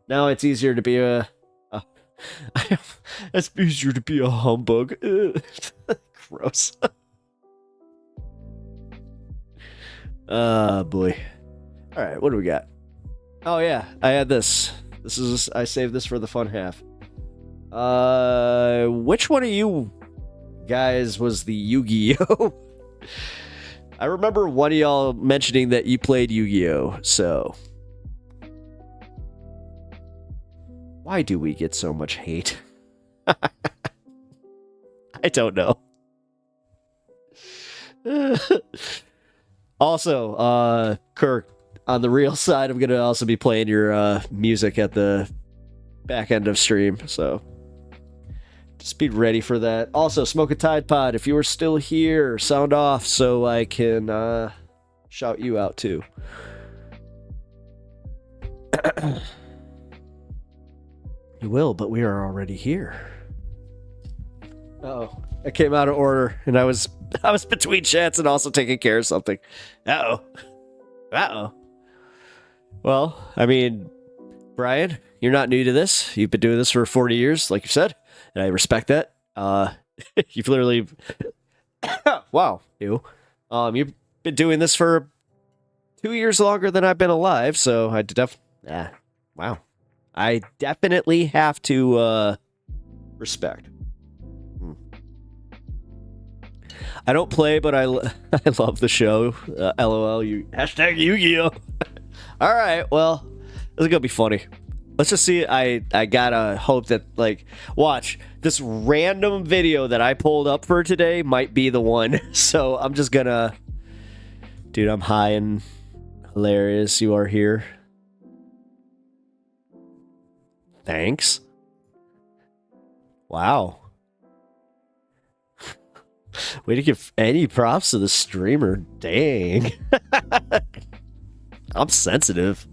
Now it's easier to be it's easier to be a humbug. Gross. Boy. Alright, what do we got? Oh yeah, I had this. I saved this for the fun half. Which one of you guys was the Yu-Gi-Oh? I remember one of y'all mentioning that you played Yu-Gi-Oh, so why do we get so much hate? I don't know. Also, Kirk, on the real side, I'm gonna also be playing your music at the back end of stream, so just be ready for that. Also, Smoke a Tide Pod, if you are still here, sound off so I can shout you out too. You will, but we are already here. Uh-oh. I came out of order, and I was between chats and also taking care of something. Uh-oh. Well, I mean, Brian, you're not new to this. You've been doing this for 40 years, like you said, and I respect that. You've literally... wow, you. You've been doing this for 2 years longer than I've been alive, so wow. I definitely have to respect. I don't play, but I love the show. LOL, hashtag Yu-Gi-Oh! Alright, well, this is gonna be funny. Let's just see. I gotta hope that, like, watch. This random video that I pulled up for today might be the one. So I'm just gonna... Dude, I'm high and hilarious. You are here. Thanks. Wow. Way to give any props to the streamer. Dang. I'm sensitive.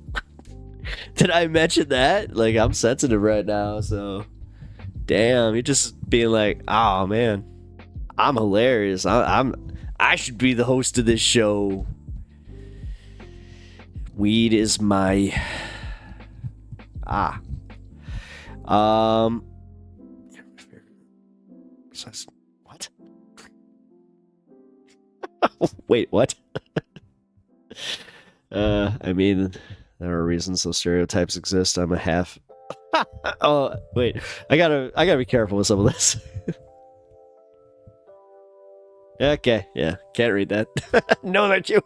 Did I mention that? Like, I'm sensitive right now, so... Damn, you're just being like, oh, man. I'm hilarious. I should be the host of this show. Weed is my... What? Wait, what? I mean, there are reasons those stereotypes exist. I'm a half. Oh, wait. I gotta be careful with some of this. Okay, yeah, can't read that. No, thank you.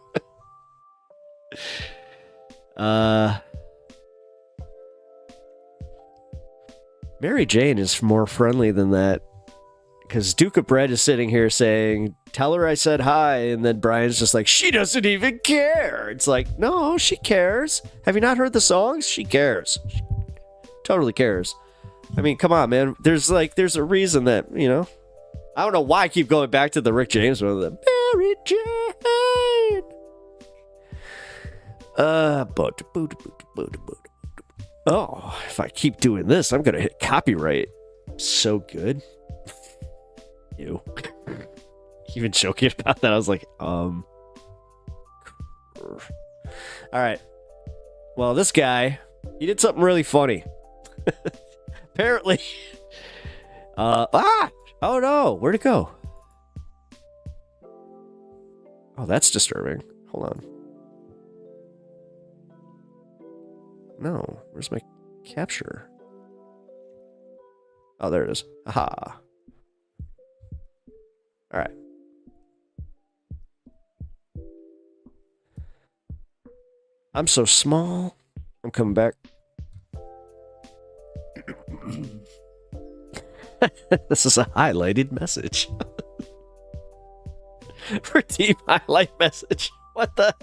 Mary Jane is more friendly than that. Because Duke of Bread is sitting here saying, tell her I said hi. And then Brian's just like, she doesn't even care. It's like, no, she cares. Have you not heard the songs? She cares. She totally cares. I mean, come on, man. There's a reason that, you know. I don't know why I keep going back to the Rick James one. The Mary Jane. Oh, if I keep doing this, I'm gonna hit copyright. So good. You. Even joking about that, I was like, All right. Well, this guy, he did something really funny. Apparently. Oh no, where'd it go? Oh, that's disturbing. Hold on. No, where's my capture? Oh, there it is. Aha. All right. I'm so small. I'm coming back. This is a highlighted message. Redeem highlight message. What the?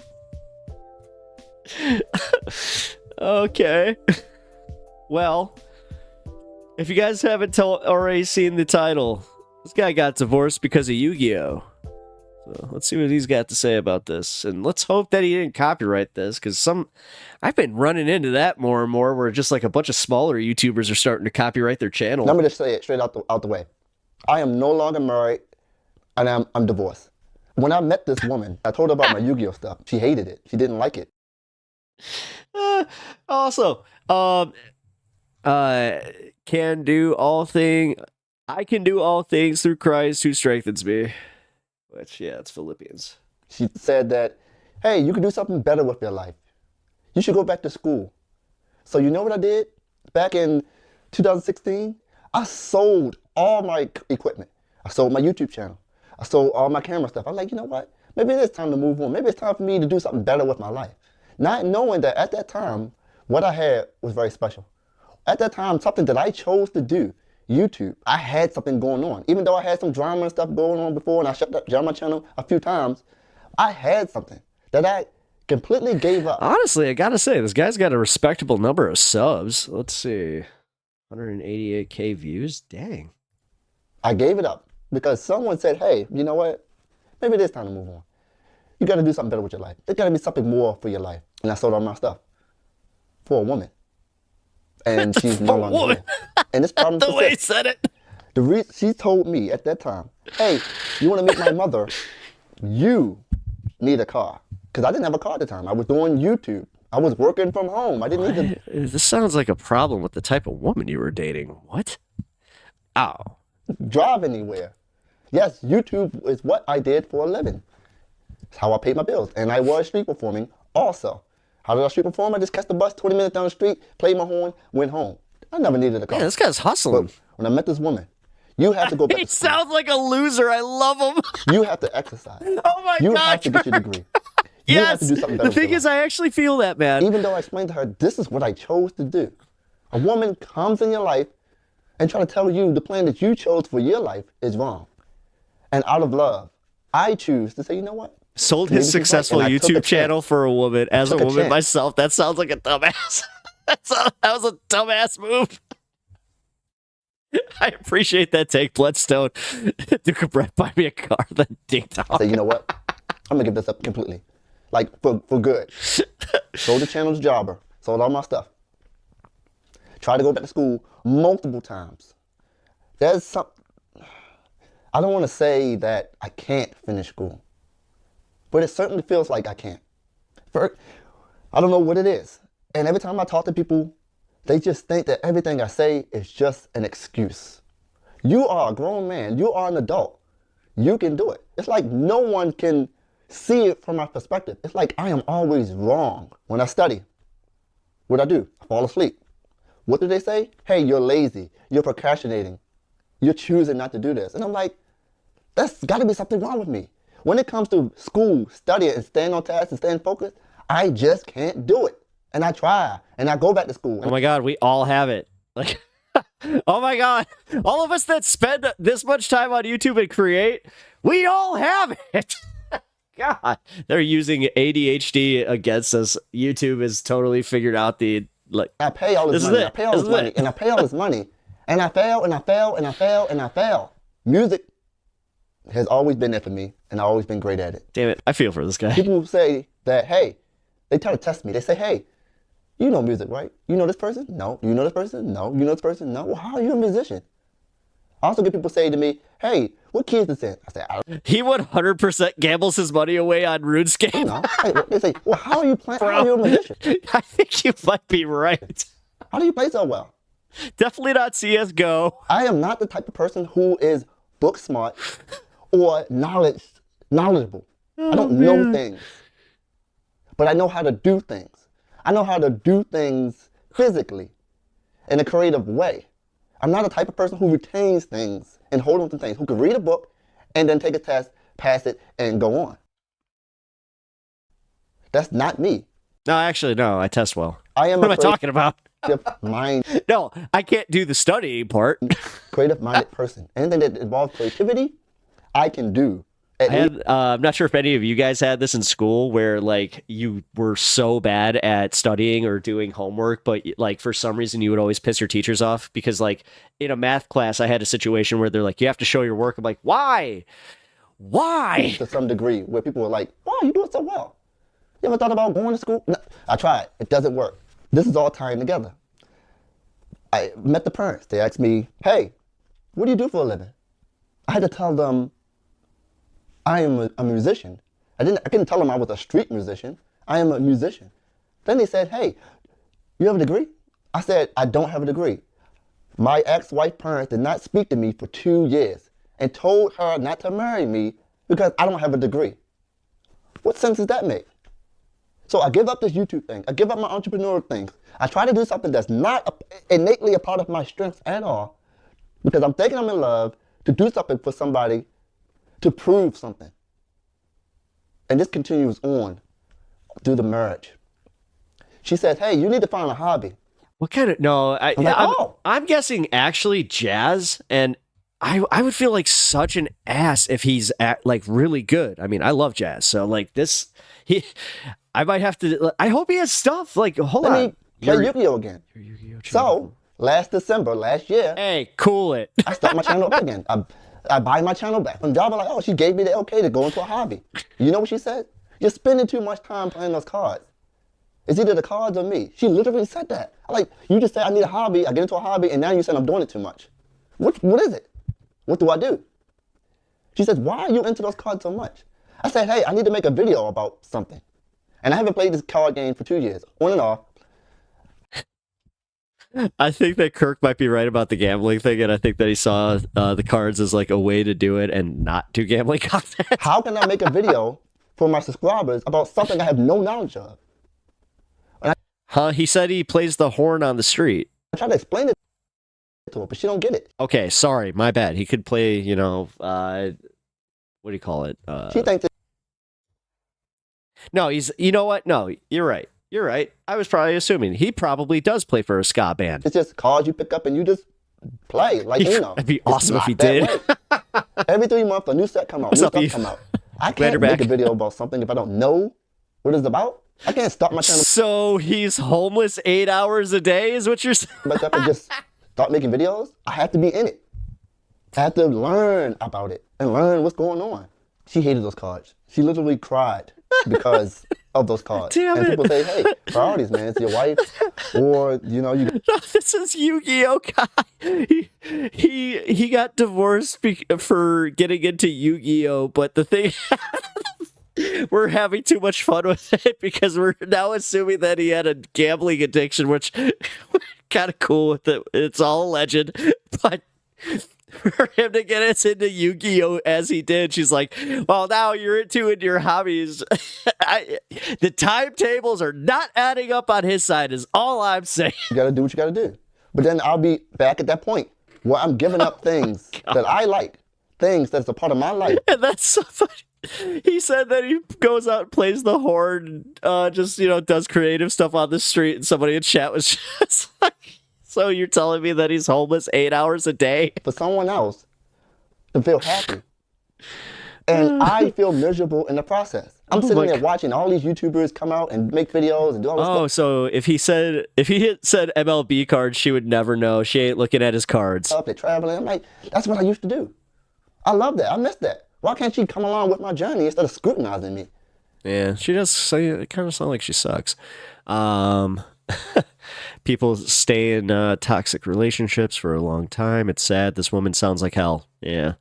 Okay. Well, if you guys haven't already seen the title, This guy got divorced because of Yu-Gi-Oh! So let's see what he's got to say about this. And let's hope that he didn't copyright this, because I've been running into that more and more, where just like a bunch of smaller YouTubers are starting to copyright their channel. Let me just say it straight out the way. I am no longer married, and I'm divorced. When I met this woman, I told her about my Yu-Gi-Oh! Stuff. She hated it. She didn't like it. Also, I can do all things through Christ who strengthens me. Which, yeah, it's Philippians. She said that, hey, you can do something better with your life. You should go back to school. So you know what I did? Back in 2016, I sold all my equipment. I sold my YouTube channel. I sold all my camera stuff. I'm like, you know what? Maybe it is time to move on. Maybe it's time for me to do something better with my life. Not knowing that at that time, what I had was very special. At that time, something that I chose to do, YouTube, I had something going on. Even though I had some drama and stuff going on before, and I shut down my channel a few times, I had something that I completely gave up. Honestly, I gotta say, this guy's got a respectable number of subs. Let's see, 188K views. Dang. I gave it up because someone said, hey, you know what? Maybe it is time to move on. You got to do something better with your life. There's got to be something more for your life. And I sold all my stuff for a woman. And she's no longer here. And this problem the way he said it. She told me at that time, hey, you want to meet my mother? You need a car. Because I didn't have a car at the time. I was doing YouTube. I was working from home. I didn't need to. This sounds like a problem with the type of woman you were dating. What? Ow. Drive anywhere. Yes, YouTube is what I did for a living. It's how I paid my bills. And I was street performing also. How did I street perform? I just catch the bus 20 minutes down the street, played my horn, went home. I never needed a car. Yeah, this guy's hustling. But when I met this woman, you have to go back He to school. sounds like a loser. I love him. You have to exercise. Oh my you God. You have to get your degree. You Yes. have to do something better. The thing is, I actually feel that, man. Even though I explained to her, this is what I chose to do. A woman comes in your life and try to tell you the plan that you chose for your life is wrong. And out of love, I choose to say, you know what? Sold his successful YouTube channel for a woman. As a woman myself, that sounds like a dumbass. That was a dumbass move. I appreciate that take, Bloodstone. Duke of Brett, buy me a car, then ding dong. I say, you know what? I'm gonna give this up completely. Like, for good. Sold the channel's jobber. Sold all my stuff. Tried to go back to school multiple times. There's some... I don't want to say that I can't finish school. But it certainly feels like I can't. I don't know what it is. And every time I talk to people, they just think that everything I say is just an excuse. You are a grown man. You are an adult. You can do it. It's like no one can see it from my perspective. It's like I am always wrong. When I study, what I do? I fall asleep. What do they say? Hey, you're lazy. You're procrastinating. You're choosing not to do this. And I'm like, that's got to be something wrong with me. When it comes to school, studying, and staying on task and staying focused, I just can't do it. And I try, and I go back to school. Oh my God, we all have it. Like, oh my God, all of us that spend this much time on YouTube and create, we all have it. God, they're using ADHD against us. YouTube has totally figured out the, like, I pay all this money, I pay all this money, and I pay all this money, and I fail, and I fail, and I fail, and I fail. Music has always been there for me, and I've always been great at it. Damn it, I feel for this guy. People say that, hey, they try to test me. They say, hey, you know music, right? You know this person? No. You know this person? No. You know this person? No. Well, how are you a musician? I also get people say to me, hey, what key is this in? I say, I don't. He 100% gambles his money away on RuneScape. No. They say, well, how are you playing? How are you a musician? I think you might be right. How do you play so well? Definitely not CSGO. I am not the type of person who is book smart or knowledgeable. I don't know things. But I know how to do things. I know how to do things physically in a creative way. I'm not the type of person who retains things and hold on to things, who can read a book and then take a test, pass it, and go on. That's not me. No, actually, no, I test well. I am what am I talking about? Mind. No, I can't do the studying part. Creative-minded person. Anything that involves creativity, I can do I'm not sure if any of you guys had this in school where like you were so bad at studying or doing homework, but like for some reason you would always piss your teachers off because like in a math class, I had a situation where they're like, you have to show your work. I'm like, why? To some degree where people were like, wow, you do it so well. You ever thought about going to school? No, I tried. It doesn't work. This is all tying together. I met the parents. They asked me, hey, what do you do for a living? I had to tell them I am a musician. I couldn't tell them I was a street musician. I am a musician. Then they said, hey, you have a degree? I said, I don't have a degree. My ex-wife parents did not speak to me for 2 years and told her not to marry me because I don't have a degree. What sense does that make? So I give up this YouTube thing. I give up my entrepreneur thing. I try to do something that's not innately a part of my strengths at all because I'm thinking I'm in love to do something for somebody to prove something. And this continues on through the marriage. She says, hey, you need to find a hobby. What kind of, no, I'm guessing actually jazz, and I would feel like such an ass if he's like really good. I mean, I love jazz, so like this, I might have to, I hope he has stuff, like, hold on. Let me play Yu-Gi-Oh again. So, last December, last year. Hey, cool it. I start my channel up again. I buy my channel back. From Java, like, oh, she gave me the okay to go into a hobby. You know what she said? You're spending too much time playing those cards. It's either the cards or me. She literally said that. Like, you just said I need a hobby, I get into a hobby, and now you said I'm doing it too much. What is it? What do I do? She says, why are you into those cards so much? I said, hey, I need to make a video about something. And I haven't played this card game for 2 years, on and off. I think that Kirk might be right about the gambling thing, and I think that he saw the cards as like a way to do it and not do gambling content. How can I make a video for my subscribers about something I have no knowledge of? He said he plays the horn on the street. I tried to explain it to her, but she don't get it. Okay, sorry, my bad. He could play, you know, what do you call it? She thinks No, you know what? No, you're right. You're right. I was probably assuming he probably does play for a ska band. It's just cards you pick up and you just play, like, you know. It'd be awesome if he did. Every 3 months, a new set come out, new stuff come out. I can't make a video about something if I don't know what it's about. I can't start my channel. So he's homeless 8 hours a day is what you're saying? Back up and just start making videos? I have to be in it. I have to learn about it and learn what's going on. She hated those cards. She literally cried because of those cards. Damn and it. people say, hey, priorities, man. It's your wife or, you know, you... No, this is Yu-Gi-Oh guy. He got divorced for getting into Yu-Gi-Oh, but the thing... We're having too much fun with it because we're now assuming that he had a gambling addiction, which kind of cool with it. It's all a legend, but for him to get us into Yu-Gi-Oh as he did, she's like, well, now you're into your hobbies. The timetables are not adding up on his side is all I'm saying. You got to do what you got to do. But then I'll be back at that point where I'm giving up things that I like, things that's a part of my life. And that's so funny. He said that he goes out and plays the horn, just, you know, does creative stuff on the street, and somebody in chat was just like, so you're telling me that he's homeless 8 hours a day? For someone else to feel happy. And I feel miserable in the process. I'm sitting there watching all these YouTubers come out and make videos and do all this stuff. Oh, so if he said MLB cards, she would never know. She ain't looking at his cards. They're traveling. I'm like, that's what I used to do. I love that. I miss that. Why can't she come along with my journey instead of scrutinizing me? Yeah, she does say it kind of sound like she sucks. People stay in toxic relationships for a long time. It's sad. This woman sounds like hell. Yeah.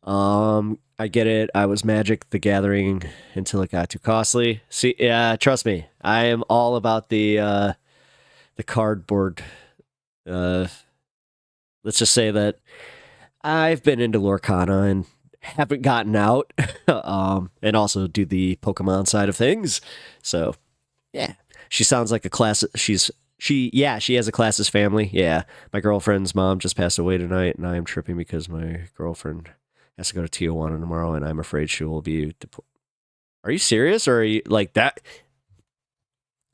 I get it. I was Magic the Gathering until it got too costly. See, yeah, trust me. I am all about the cardboard. Let's just say that I've been into Lorcana and haven't gotten out, and also do the Pokemon side of things. So, yeah, she sounds like a class. She has a classist family. Yeah, my girlfriend's mom just passed away tonight, and I am tripping because my girlfriend has to go to Tijuana tomorrow, and I'm afraid she will be deported. Are you serious, or are you like that?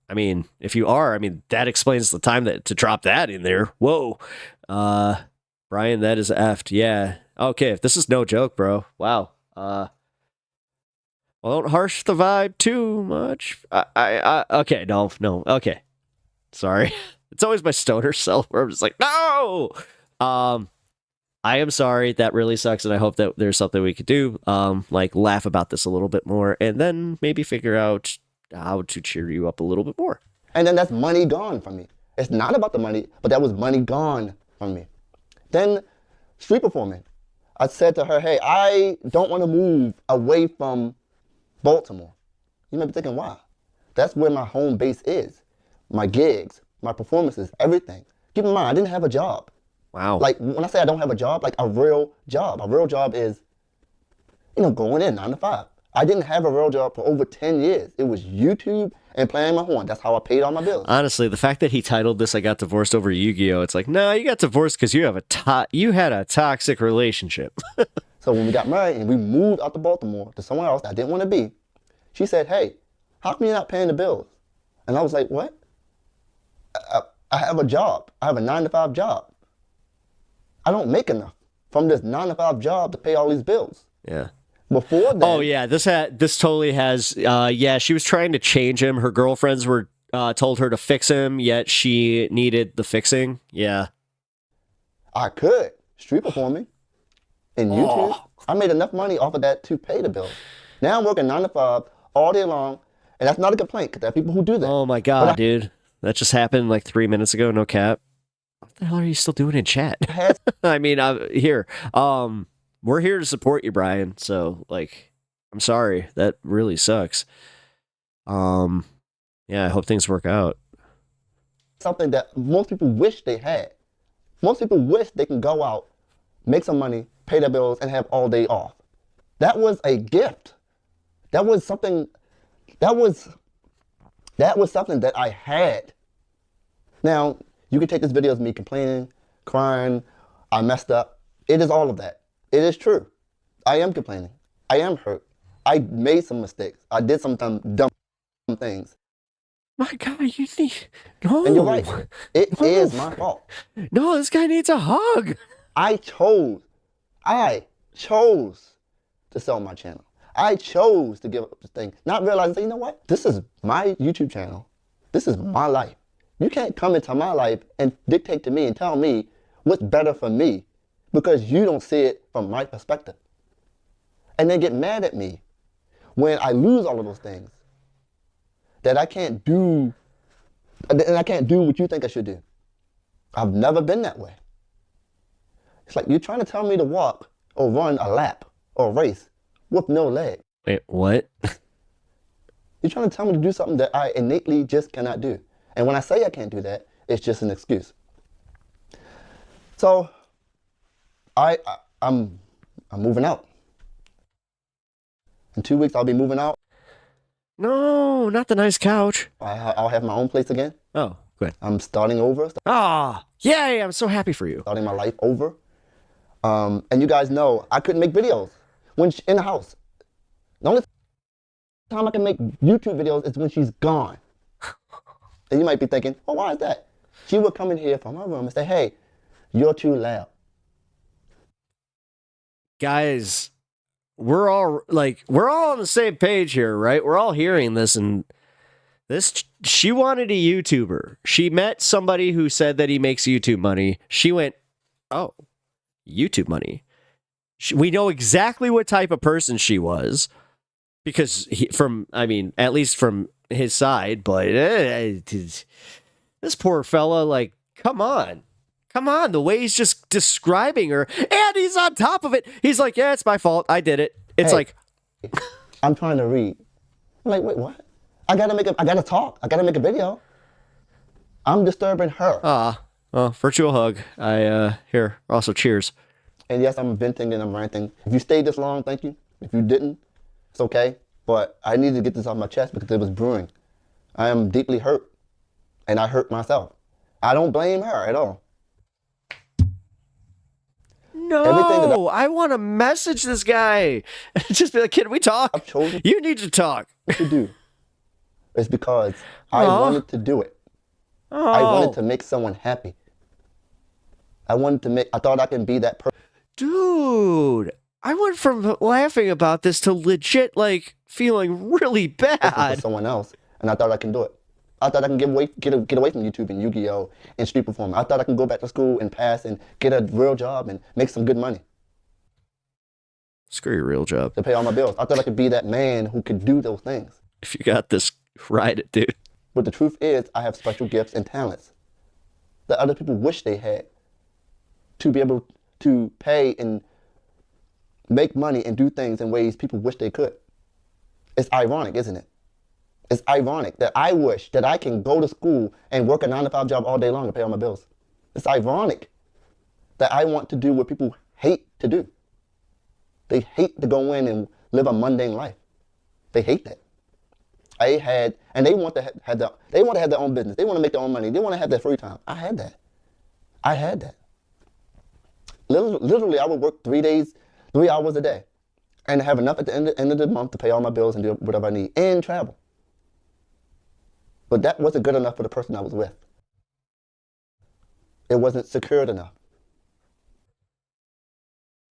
I mean, if you are, I mean, that explains the time to drop that in there. Whoa, Brian, that is effed. Yeah. Okay, if this is no joke, bro. Wow. Well, don't harsh the vibe too much. Okay, no, okay. Sorry. It's always my stoner self where I'm just like, no! I am sorry. That really sucks, and I hope that there's something we could do, like laugh about this a little bit more, and then maybe figure out how to cheer you up a little bit more. And then that's money gone from me. It's not about the money, but that was money gone from me. Then street performing. I said to her, hey, I don't want to move away from Baltimore. You may be thinking, why? That's where my home base is. My gigs, my performances, everything. Keep in mind, I didn't have a job. Wow. Like, when I say I don't have a job, like a real job. A real job is, going in 9 to 5. I didn't have a real job for over 10 years. It was YouTube and playing my horn. That's how I paid all my bills. Honestly, the fact that he titled this "I got divorced over Yu-Gi-Oh!" It's like, no, you got divorced because you had a toxic relationship. So when we got married and we moved out to Baltimore to somewhere else that I didn't want to be, she said, hey, how come you're not paying the bills? And I was like, what? I have a job. I have a 9 to 5 job. I don't make enough from this 9 to 5 job to pay all these bills. Yeah. Before that. Oh yeah, this totally has. Yeah, she was trying to change him. Her girlfriends were told her to fix him, yet she needed the fixing. Yeah. I could street performing in YouTube. I made enough money off of that to pay the bills. Now I'm working 9 to 5 all day long, and that's not a complaint because there are people who do that. Oh my god, dude, that just happened like 3 minutes ago. No cap. What the hell are you still doing in chat? I mean, here. We're here to support you, Brian. So, like, I'm sorry. That really sucks. Yeah, I hope things work out. Something that most people wish they had. Most people wish they can go out, make some money, pay their bills, and have all day off. That was a gift. That was something that I had. Now, you can take this video as me complaining, crying, I messed up. It is all of that. It is true. I am complaining. I am hurt. I made some mistakes. I did some dumb things. My God, you need... No. And you're right. It is my fault. No, this guy needs a hug. I chose to sell my channel. I chose to give up this thing, not realizing, you know what? This is my YouTube channel. This is my life. You can't come into my life and dictate to me and tell me what's better for me because you don't see it from my perspective. And then get mad at me when I lose all of those things that I can't do, and I can't do what you think I should do. I've never been that way. It's like you're trying to tell me to walk or run a lap or a race with no leg. Wait, what? You're trying to tell me to do something that I innately just cannot do. And when I say I can't do that, it's just an excuse. So I'm moving out. In 2 weeks, I'll be moving out. No, not the nice couch. I'll have my own place again. Oh, good. I'm starting over. Yay, I'm so happy for you. Starting my life over. And you guys know I couldn't make videos when in the house. The only time I can make YouTube videos is when she's gone. And you might be thinking, oh, why is that? She would come in here from my room and say, hey, you're too loud. Guys, we're all on the same page here, right? We're all hearing this, and she wanted a YouTuber. She met somebody who said that he makes YouTube money. She went, oh, YouTube money. We know exactly what type of person she was because at least from his side, but this poor fella, like, come on, the way he's just describing her, and he's on top of it. He's like, yeah, it's my fault. I did it. It's like, I'm trying to read. I'm like, wait, what? I gotta talk. I gotta make a video. I'm disturbing her. Well, virtual hug. Here, also cheers. And yes, I'm venting and I'm ranting. If you stayed this long, thank you. If you didn't, it's okay. But I needed to get this off my chest because it was brewing. I am deeply hurt. And I hurt myself. I don't blame her at all. No, I want to message this guy. Just be like, can we talk? I've chosen you need to talk. To do. It's because I wanted to do it. I wanted to make someone happy. I thought I can be that person. Dude, I went from laughing about this to legit, like, feeling really bad. For someone else, and I thought I can do it. I thought I can get away from YouTube and Yu-Gi-Oh! And Street Performer. I thought I can go back to school and pass and get a real job and make some good money. Screw your real job. To pay all my bills. I thought I could be that man who could do those things. If you got this, ride it, dude. But the truth is, I have special gifts and talents that other people wish they had to be able to pay and make money and do things in ways people wish they could. It's ironic, isn't it? It's ironic that I wish that I can go to school and work a 9-to-5 job all day long and pay all my bills. It's ironic that I want to do what people hate to do. They hate to go in and live a mundane life. They hate that. And they want to have their own business. They want to make their own money. They want to have their free time. I had that. Literally, I would work 3 hours a day, and have enough at the end of the month to pay all my bills and do whatever I need and travel. But that wasn't good enough for the person I was with. It wasn't secured enough.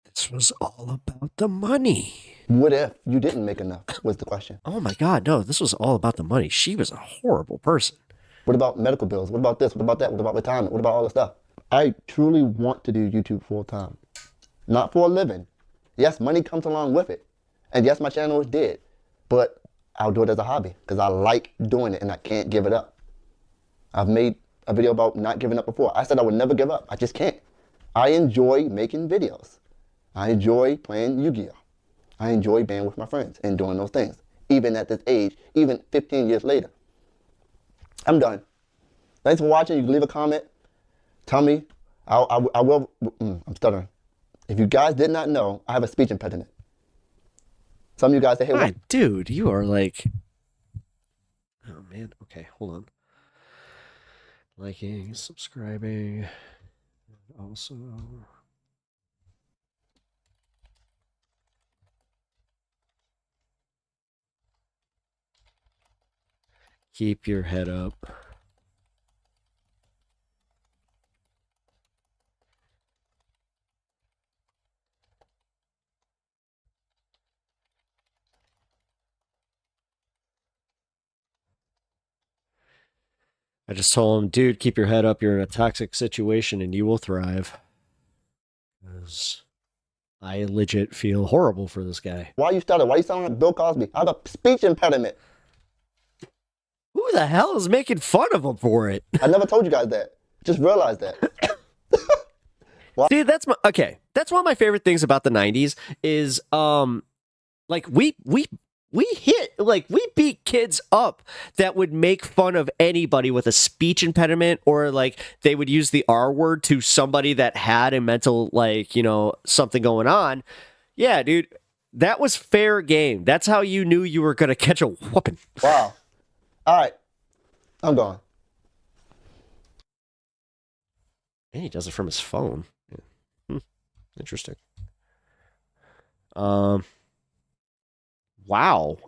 This was all about the money. What if you didn't make enough, was the question. Oh my God, no, this was all about the money. She was a horrible person. What about medical bills? What about this? What about that? What about retirement? What about all the stuff? I truly want to do YouTube full time. Not for a living. Yes, money comes along with it. And yes, my channel is dead. But I'll do it as a hobby because I like doing it and I can't give it up. I've made a video about not giving up before. I said I would never give up. I just can't. I enjoy making videos. I enjoy playing Yu-Gi-Oh! I enjoy being with my friends and doing those things. Even at this age, even 15 years later. I'm done. Thanks for watching. You can leave a comment. Tell me. I will. I'm stuttering. If you guys did not know, I have a speech impediment. Some of you guys say, hey, God, dude, you are like... Oh, man. Okay, hold on. Liking, subscribing. Also... Keep your head up. I just told him, dude, keep your head up. You're in a toxic situation and you will thrive. Because I legit feel horrible for this guy. Why you stutter? Why you sound like Bill Cosby? I have a speech impediment. Who the hell is making fun of him for it? I never told you guys that. Just realized that. See, that's one of my favorite things about the 90s is like we beat kids up that would make fun of anybody with a speech impediment, or like they would use the R word to somebody that had a mental, like, you know, something going on. Yeah, dude, that was fair game. That's how you knew you were going to catch a whooping. Wow. All right. I'm gone. And he does it from his phone. Interesting. Wow.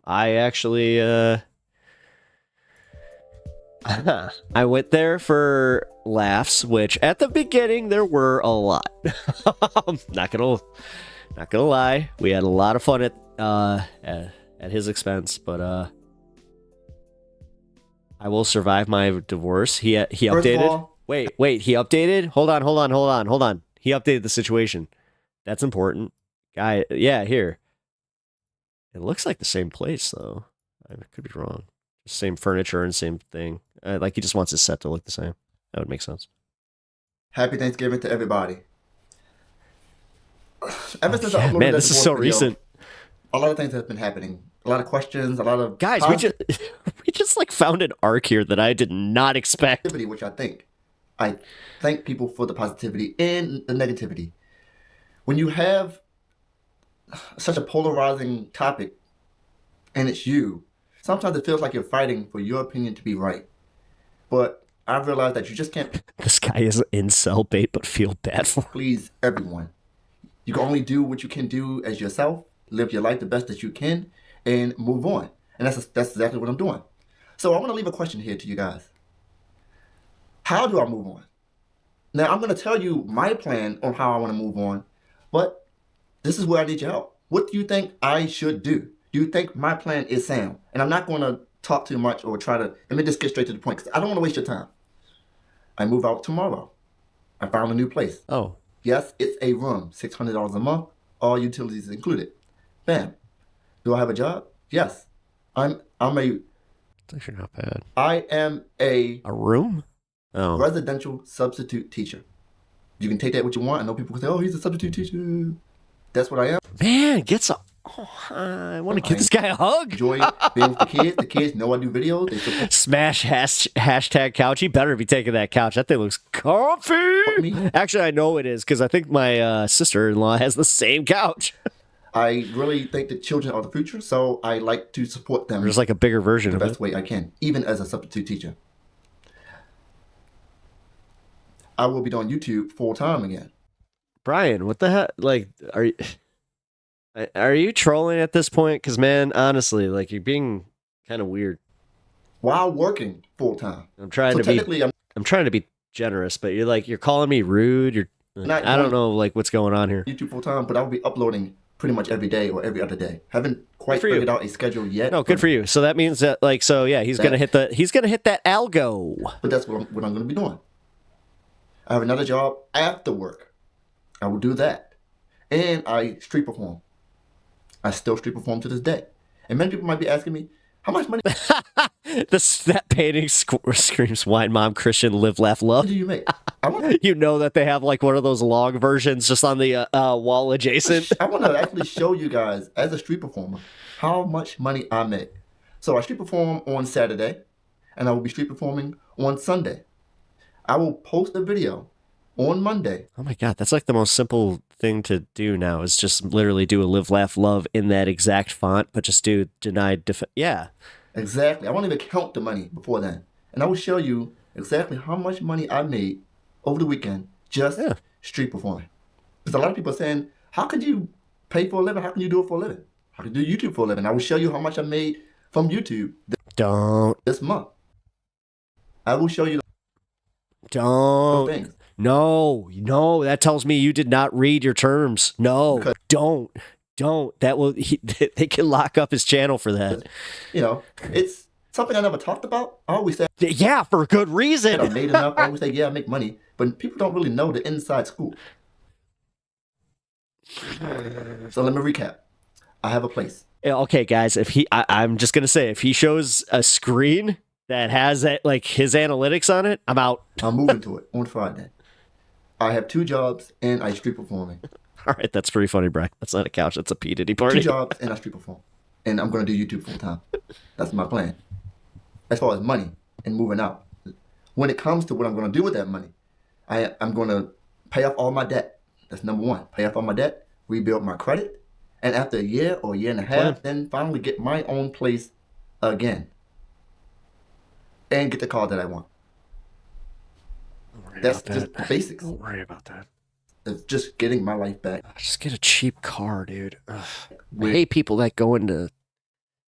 I actually, I went there for laughs, which at the beginning there were a lot. Not gonna lie. We had a lot of fun at his expense, but I will survive my divorce. He updated. Wait, he updated? Hold on. He updated the situation. That's important. Guy, yeah, here. It looks like the same place, though. I could be wrong. Same furniture and same thing. Like, he just wants his set to look the same. That would make sense. Happy Thanksgiving to everybody. Ever since I uploaded man, this is so video, recent. A lot of things have been happening. A lot of questions, a lot of... Guys, we just like found an arc here that I did not expect. Which I thank people for the positivity and the negativity. When you have such a polarizing topic and it's you, sometimes it feels like you're fighting for your opinion to be right. But I've realized that you just can't... This guy is incel bait, but feel bad for him. Please everyone. You can only do what you can do as yourself, live your life the best that you can, and move on. And that's exactly what I'm doing. So I want to leave a question here to you guys. How do I move on? Now, I'm going to tell you my plan on how I want to move on, but This is where I need your help. What do you think I should do? Do you think my plan is sound? And I'm not going to talk too much or try to, let me just get straight to the point because I don't want to waste your time. I move out tomorrow. I found a new place. Oh. Yes, it's a room, $600 a month, all utilities included. Bam. Do I have a job? Yes. I'm a... It's actually not bad. I am a room? Oh. Residential substitute teacher. You can take that what you want. I know people can say, oh, he's a substitute teacher. That's what I am. Man, get some... Oh, I want to give this guy a hug. Enjoy being with the kids. The kids know I do videos. They support. Smash hashtag couch. He better be taking that couch. That thing looks comfy. Actually, I know it is because I think my sister-in-law has the same couch. I really think that children are the future, so I like to support them. There's like a bigger version of it. The best way I can, even as a substitute teacher. I will be on YouTube full-time again. Brian, what the heck? Like, are you trolling at this point? Because, man, honestly, like, you're being kind of weird. While working full-time. I'm trying to be generous, but you're calling me rude. I don't know, like, what's going on here. YouTube full-time, but I'll be uploading pretty much every day or every other day. Haven't quite figured out a schedule yet. No, good for you. So that means that, like, so yeah, he's gonna hit that algo. But that's what I'm gonna be doing. I have another job after work. I will do that, and I street perform. I still street perform to this day. And many people might be asking me, how much money? That painting screams wine mom Christian live laugh love. What do you make? You know that they have like one of those long versions just on the wall adjacent. I want to actually show you guys as a street performer how much money I make. So I street perform on Saturday, and I will be street performing on Sunday. I will post a video on Monday. Oh my God, that's like the most simple thing to do now is just literally do a live laugh love in that exact font, but just do yeah. Exactly. I won't even count the money before then. And I will show you exactly how much money I made over the weekend just street performing. Because a lot of people are saying, how could you pay for a living? How can you do it for a living? How can you do YouTube for a living? I will show you how much I made from YouTube this month. I will show you those things. No, that tells me you did not read your terms. No, don't. That will they can lock up his channel for that. You know, it's something I never talked about. I always say, yeah, for good reason. I made enough. I always say, yeah, I make money, but people don't really know the inside scoop. So let me recap. I have a place. Okay, guys, I'm just gonna say, if he shows a screen that has like his analytics on it, I'm out. I'm moving to it on Friday. I have 2 jobs and I street performing. All right, that's pretty funny, Brian. That's not a couch. That's a P. Diddy party. 2 jobs and I street perform. And I'm going to do YouTube full time. That's my plan. As far as money and moving out. When it comes to what I'm going to do with that money, I'm going to pay off all my debt. That's number 1. Pay off all my debt, rebuild my credit, and after a year or a year and a half, then finally get my own place again. And get the car that I want. That's just the basics. Don't worry about that. It's just getting my life back. Just get a cheap car, dude. I hate people that go into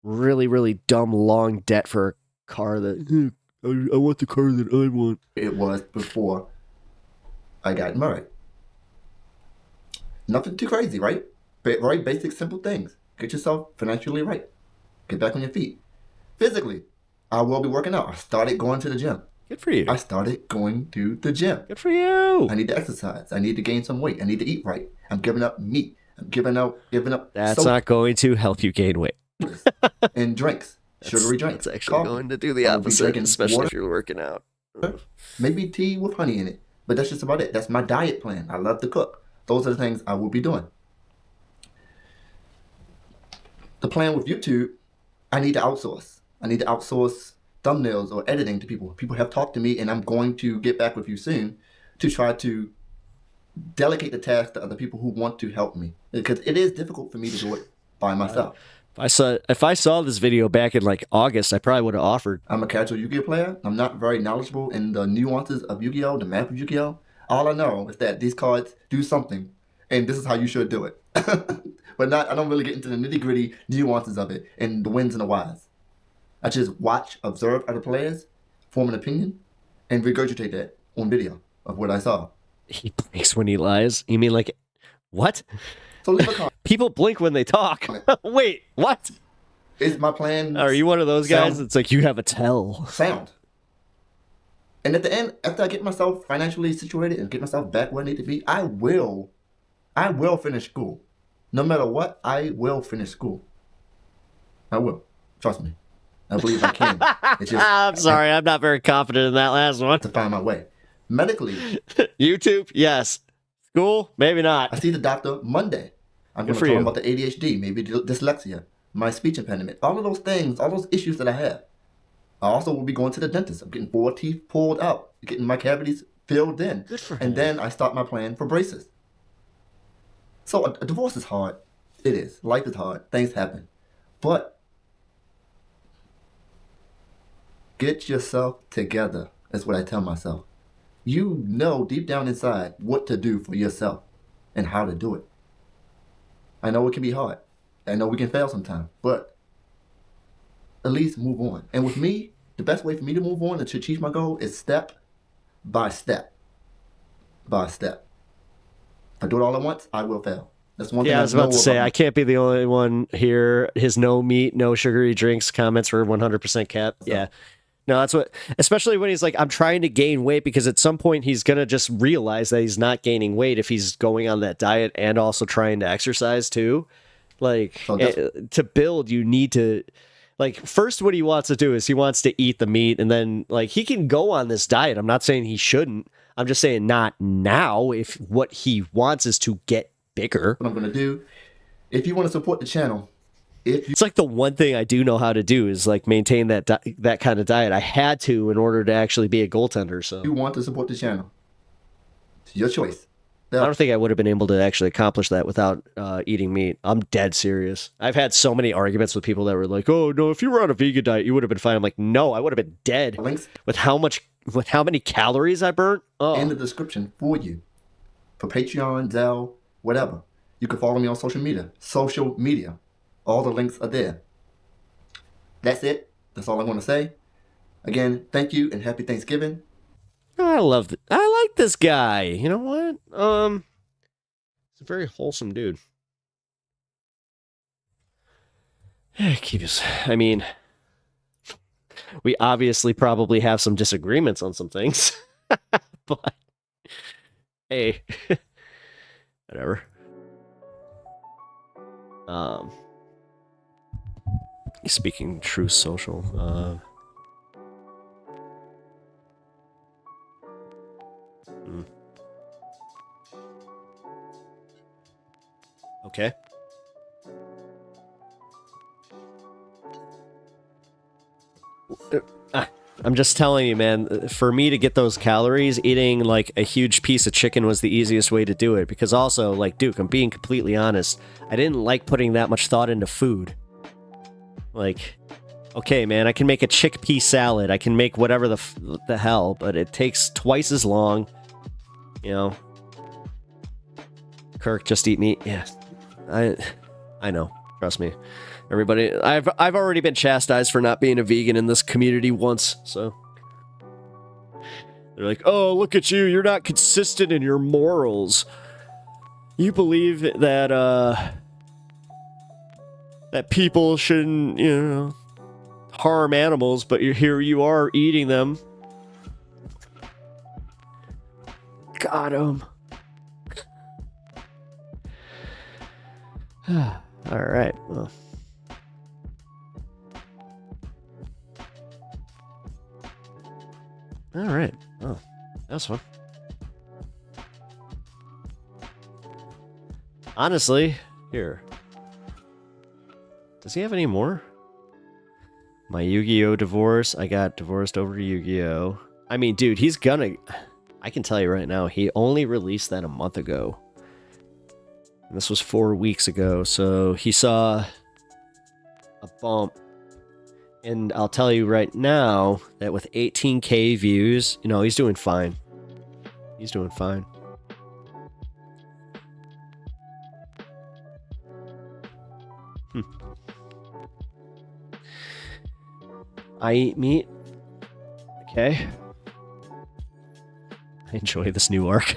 really, really dumb, long debt for a car that, I want the car that I want. It was before I got married. Nothing too crazy, right? Very basic, simple things. Get yourself financially right. Get back on your feet. Physically, I will be working out. I started going to the gym. Good for you. I started going to the gym. Good for you. I need to exercise. I need to gain some weight. I need to eat right. I'm giving up meat. I'm giving up. That's not going to help you gain weight. And drinks. Sugary drinks. It's actually going to do the opposite, especially if you're working out. Maybe tea with honey in it. But that's just about it. That's my diet plan. I love to cook. Those are the things I will be doing. The plan with YouTube, I need to outsource. I need to outsource thumbnails or editing to people. People have talked to me, and I'm going to get back with you soon to try to delegate the task to other people who want to help me. Because it is difficult for me to do it by myself. If I saw this video back in like August, I probably would have offered. I'm a casual Yu-Gi-Oh player. I'm not very knowledgeable in the nuances of Yu-Gi-Oh, the map of Yu-Gi-Oh. All I know is that these cards do something, and this is how you should do it. But I don't really get into the nitty-gritty nuances of it and the wins and the whys. I just watch, observe other players, form an opinion, and regurgitate that on video of what I saw. He breaks when he lies? You mean like, what? So leave a comment. People blink when they talk. Wait, what? Is my plan? Are you one of those guys? sound? It's like you have a tell. Sound. And at the end, after I get myself financially situated and get myself back where I need to be, I will finish school. No matter what, I will finish school. I will. Trust me. I believe I can. It's just, I'm sorry, I'm not very confident in that last one. To find my way. Medically. YouTube, yes. School, maybe not. I see the doctor Monday. I'm going to talk about the ADHD, maybe dyslexia, my speech impediment, all of those things, all those issues that I have. I also will be going to the dentist. I'm getting 4 teeth pulled out, getting my cavities filled in. Good for him. And then I start my plan for braces. So a divorce is hard. It is. Life is hard. Things happen. But get yourself together. That's what I tell myself. You know deep down inside what to do for yourself and how to do it. I know it can be hard. I know we can fail sometimes, but at least move on. And with me, the best way for me to move on and to achieve my goal is step by step. By step. If I do it all at once, I will fail. That's one thing I was about to say, I can't be the only one here. His no meat, no sugary drinks comments were 100% kept. So. Yeah. No, that's what, especially when he's like, I'm trying to gain weight, because at some point he's going to just realize that he's not gaining weight if he's going on that diet and also trying to exercise too. Like, to build, you need to, like, first what he wants to do is he wants to eat the meat, and then, like, he can go on this diet. I'm not saying he shouldn't. I'm just saying not now if what he wants is to get bigger. What I'm going to do, if you want to support the channel, it's like the one thing I do know how to do is like maintain that that kind of diet. I had to in order to actually be a goaltender. So you want to support the channel, it's your choice. I don't think I would have been able to actually accomplish that without eating meat. I'm dead serious. I've had so many arguments with people that were like, "Oh no, if you were on a vegan diet, you would have been fine." I'm like, "No, I would have been dead." Links with how many calories I burnt. Oh. In the description for you, for Patreon, Zelle, whatever. You can follow me on social media. All the links are there. That's it. That's all I want to say. Again, thank you and happy Thanksgiving. I like this guy. You know what? He's a very wholesome dude. I mean, we obviously probably have some disagreements on some things, but hey, whatever. Speaking true social. Okay. I'm just telling you, man, for me to get those calories, eating like a huge piece of chicken was the easiest way to do it. Because also, like, Duke, I'm being completely honest, I didn't like putting that much thought into food. Like, okay, man, I can make a chickpea salad. I can make whatever the hell, but it takes twice as long. You know. Kirk, just eat meat. Yeah, I know. Trust me. Everybody, I've already been chastised for not being a vegan in this community once, so. They're like, oh, look at you. You're not consistent in your morals. You believe that, that people shouldn't, you know, harm animals, but here you are eating them. Got him. All right. Well. All right. Oh, that's fun. Honestly, here. Does he have any more? My Yu-Gi-Oh divorce. I got divorced over Yu-Gi-Oh. I mean, dude, he's gonna... I can tell you right now, he only released that a month ago. And this was 4 weeks ago, so he saw a bump. And I'll tell you right now that with 18K views, you know, he's doing fine. He's doing fine. I eat meat. Okay. I enjoy this new arc.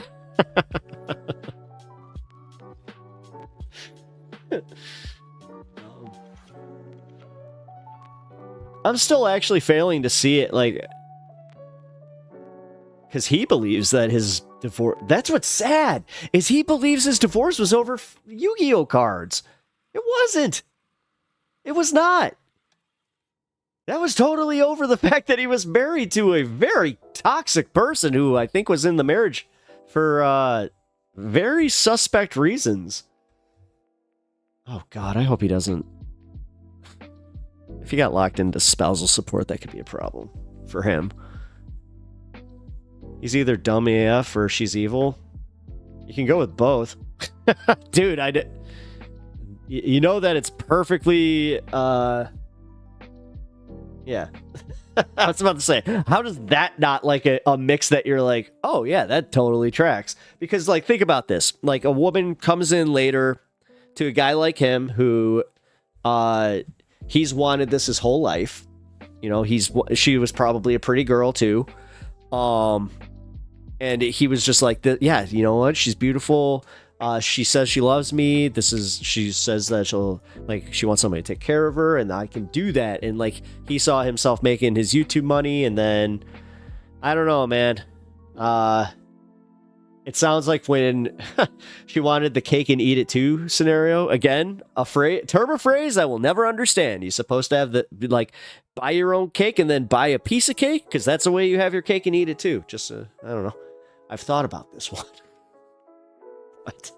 I'm still actually failing to see it, like, because he believes that his divorce, that's what's sad, is he believes his divorce was over Yu-Gi-Oh cards. It wasn't. It was not. That was totally over the fact that he was married to a very toxic person who I think was in the marriage for very suspect reasons. Oh God, I hope he doesn't. If he got locked into spousal support, that could be a problem for him. He's either dumb AF or she's evil. You can go with both. Dude, you know that it's perfectly, yeah. I was about to say, how does that not like a mix that you're like, oh yeah, that totally tracks? Because like, think about this. Like a woman comes in later to a guy like him who, he's wanted this his whole life. You know, she was probably a pretty girl too. And he was just like, yeah, you know what? She's beautiful. She says she loves me. She says that she wants somebody to take care of her, and I can do that. And like, he saw himself making his YouTube money, and then, I don't know, man. It sounds like when she wanted the cake and eat it too scenario. Again, term or phrase I will never understand. You're supposed to have buy your own cake and then buy a piece of cake, because that's the way you have your cake and eat it too. Just, I don't know. I've thought about this one. But,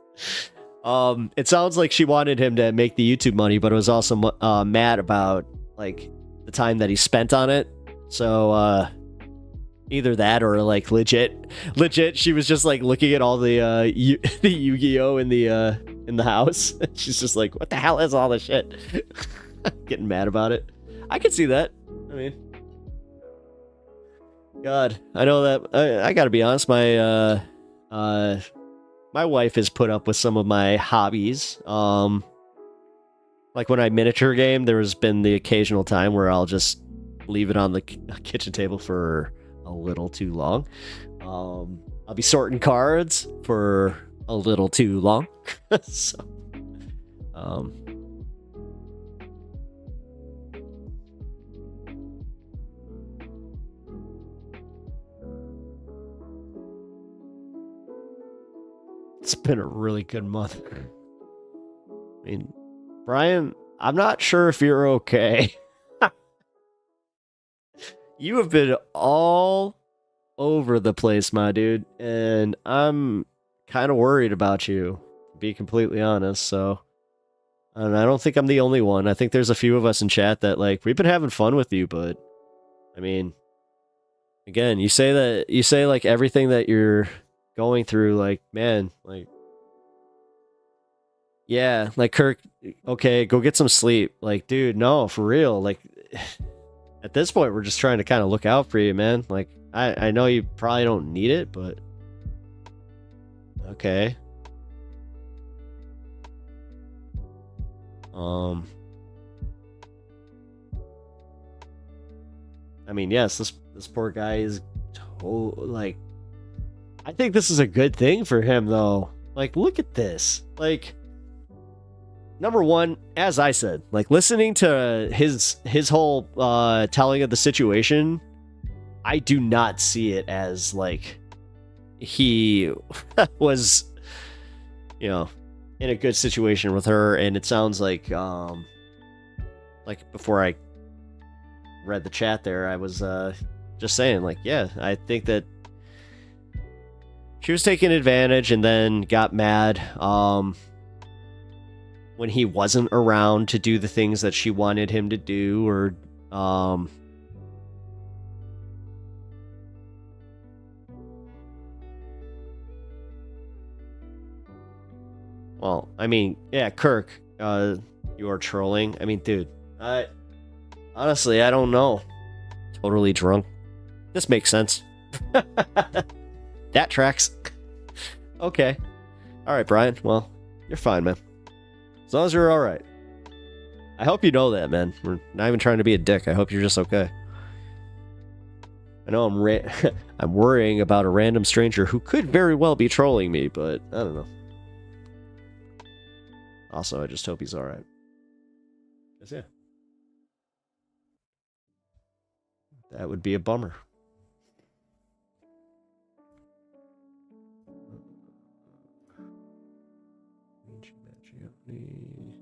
it sounds like she wanted him to make the YouTube money, but was also mad about like the time that he spent on it. So, either that or like legit, she was just like looking at all the the Yu-Gi-Oh in the house. She's just like, what the hell is all this shit? Getting mad about it. I could see that. I mean, God, I know that I gotta be honest. My wife has put up with some of my hobbies. Like when I miniature game, there's been the occasional time where I'll just leave it on the kitchen table for a little too long. I'll be sorting cards for a little too long. So, it's been a really good month. I mean, Brian, I'm not sure if you're okay. You have been all over the place, my dude, and I'm kind of worried about you, to be completely honest. So, and I don't think I'm the only one. I think there's a few of us in chat that like we've been having fun with you, but I mean, again, you say like everything that you're going through, like, man, like, yeah, like Kirk, okay, go get some sleep. Like, dude, no, for real. Like, at this point, we're just trying to kind of look out for you, man. Like, I know you probably don't need it, but okay. I mean, yes, this poor guy is like, I think this is a good thing for him, though. Like, look at this. Like, number one, as I said, like listening to his whole telling of the situation, I do not see it as like he was, you know, in a good situation with her. And it sounds like before I read the chat there, I was just saying like, yeah, I think that she was taking advantage and then got mad when he wasn't around to do the things that she wanted him to do, or well, I mean, yeah, Kirk, you are trolling. I mean, dude, honestly, I don't know. Totally drunk. This makes sense. That tracks. Okay. All right, Brian. Well, you're fine, man. As long as you're all right. I hope you know that, man. We're not even trying to be a dick. I hope you're just okay. I know I'm worrying about a random stranger who could very well be trolling me, but I don't know. Also, I just hope he's all right. 'Cause, yeah. That would be a bummer. Luigi Mangione.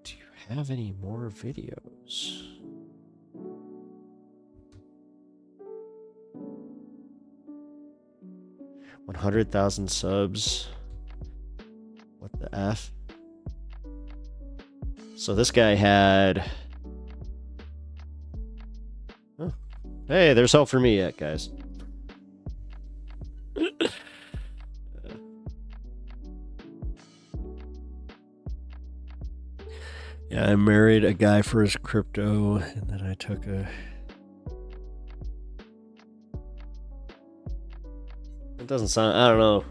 Do you have any more videos? $100,000 subs. What the F? So this guy had... Oh. Hey, there's hope for me yet, guys. Yeah, I married a guy for his crypto, and then I took a... It doesn't sound... I don't know.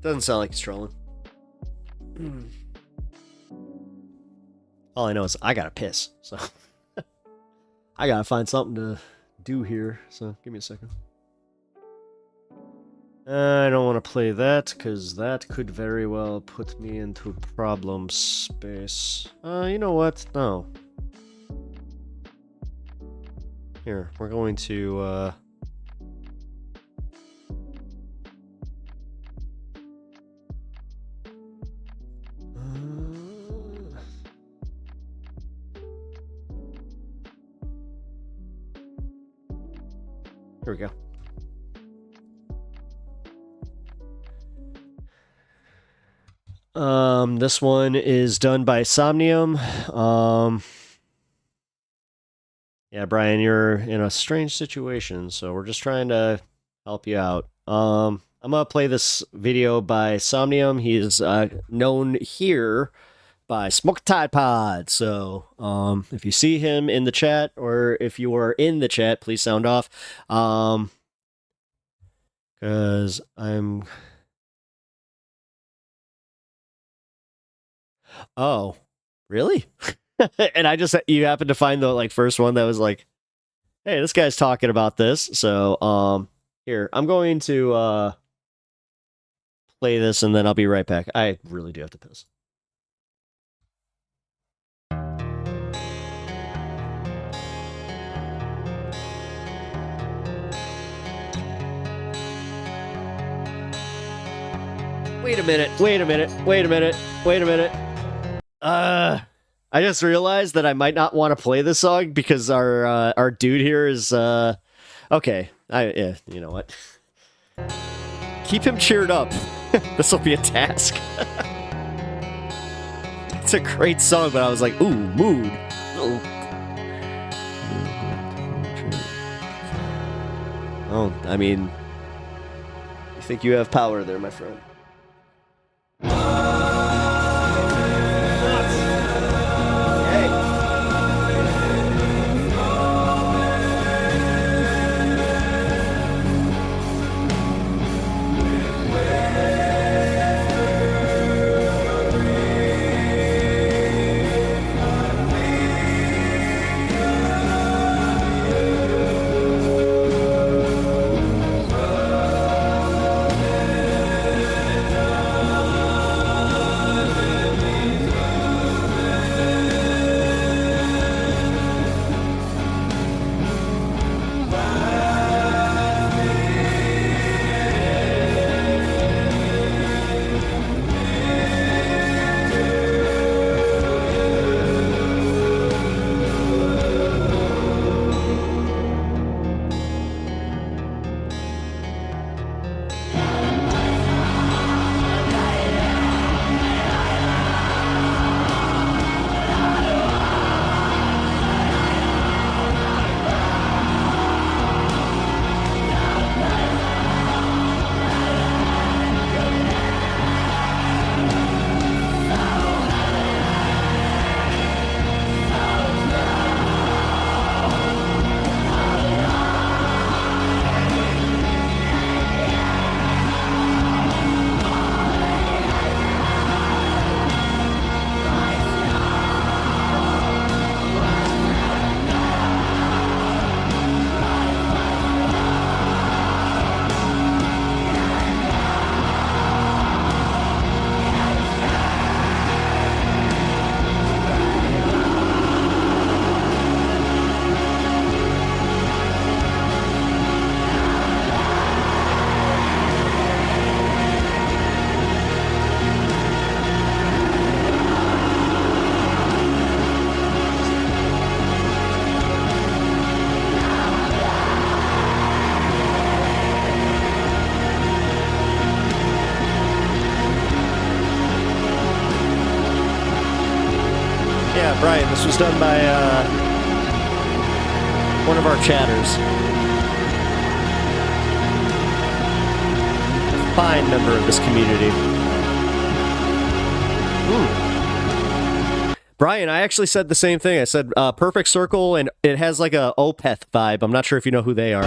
Doesn't sound like he's trolling. All I know is I gotta piss, so... I gotta find something to do here, so give me a second. I don't want to play that, because that could very well put me into problem space. You know what? No. Here, we're going to, Here we go. This one is done by Somnium. Yeah, Brian, you're in a strange situation, so we're just trying to help you out. I'm gonna play this video by Somnium. He's known here by Smoke Tide Pod. So, if you see him in the chat, or if you are in the chat, please sound off. Because I'm... Oh, really? And you happened to find the first one that was like, hey, this guy's talking about this. So, here, I'm going to play this and then I'll be right back. I really do have to piss. Wait a minute. I just realized that I might not want to play this song because our dude here is okay. Yeah, you know what? Keep him cheered up. This will be a task. It's a great song, but I was like, ooh, mood. Ooh. Oh, I mean, you think you have power there, my friend. Yeah, Brian, this was done by one of our chatters. A fine member of this community. Brian, I actually said the same thing. I said Perfect Circle, and it has like a Opeth vibe. I'm not sure if you know who they are.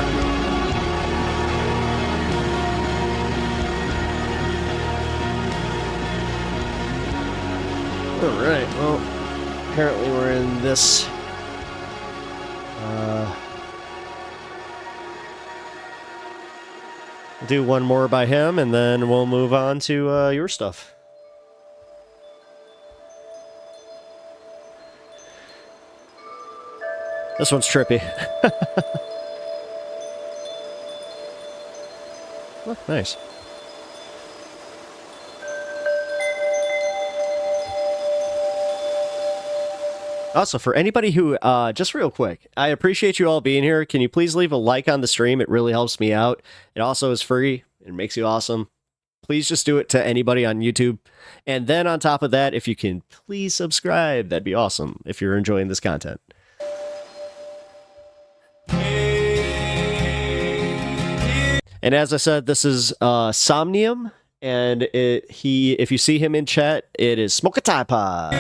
All right, well, apparently we're in this we'll do one more by him, and then we'll move on to your stuff. This one's trippy. Oh, nice. Also, for anybody who, just real quick, I appreciate you all being here. Can you please leave a like on the stream? It really helps me out. It also is free. It makes you awesome. Please just do it to anybody on YouTube. And then on top of that, if you can please subscribe, that'd be awesome if you're enjoying this content. And as I said, this is Somnium, and if you see him in chat, it is Smoke a Tide Pod.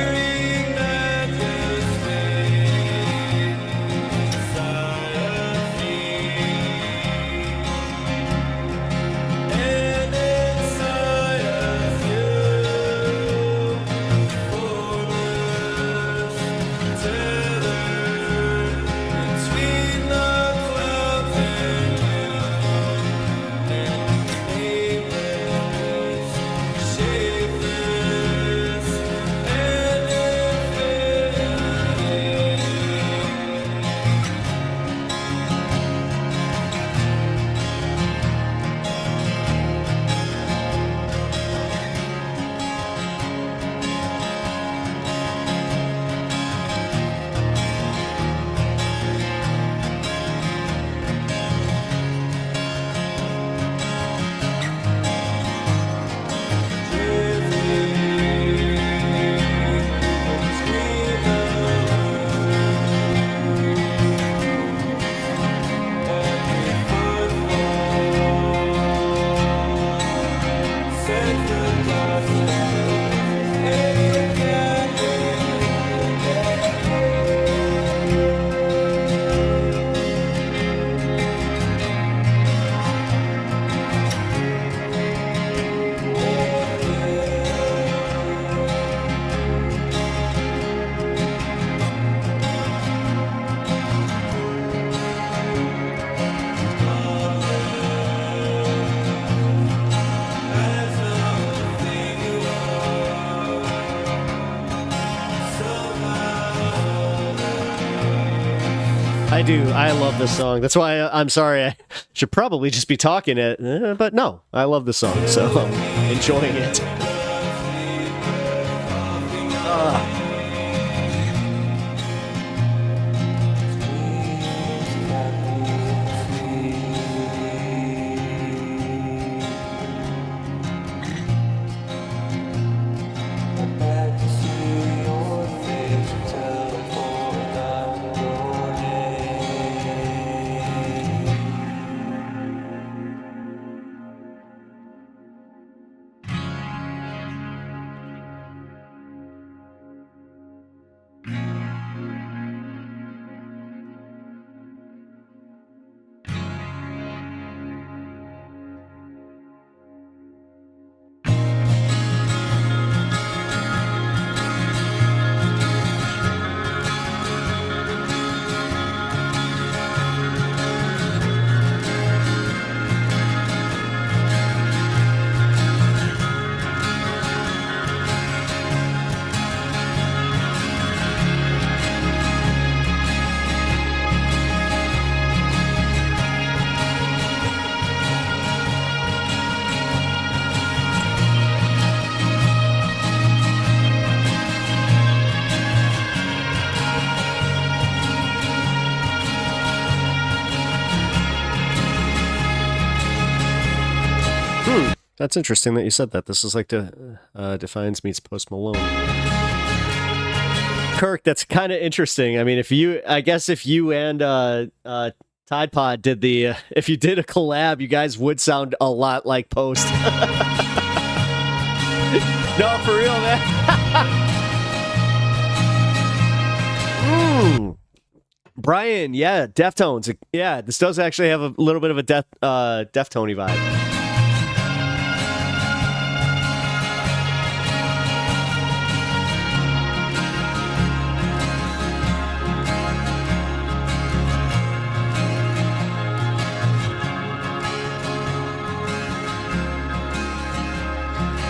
I do. I love this song. That's why I'm sorry. I should probably just be talking it, but no, I love this song, so I'm enjoying it. That's interesting that you said that. This is like Defiance meets Post Malone. Kirk, that's kind of interesting. I mean, if you and Tide Pod did if you did a collab, you guys would sound a lot like Post. No, for real, man. Brian, yeah, Deftones. Yeah, this does actually have a little bit of a Deftone vibe.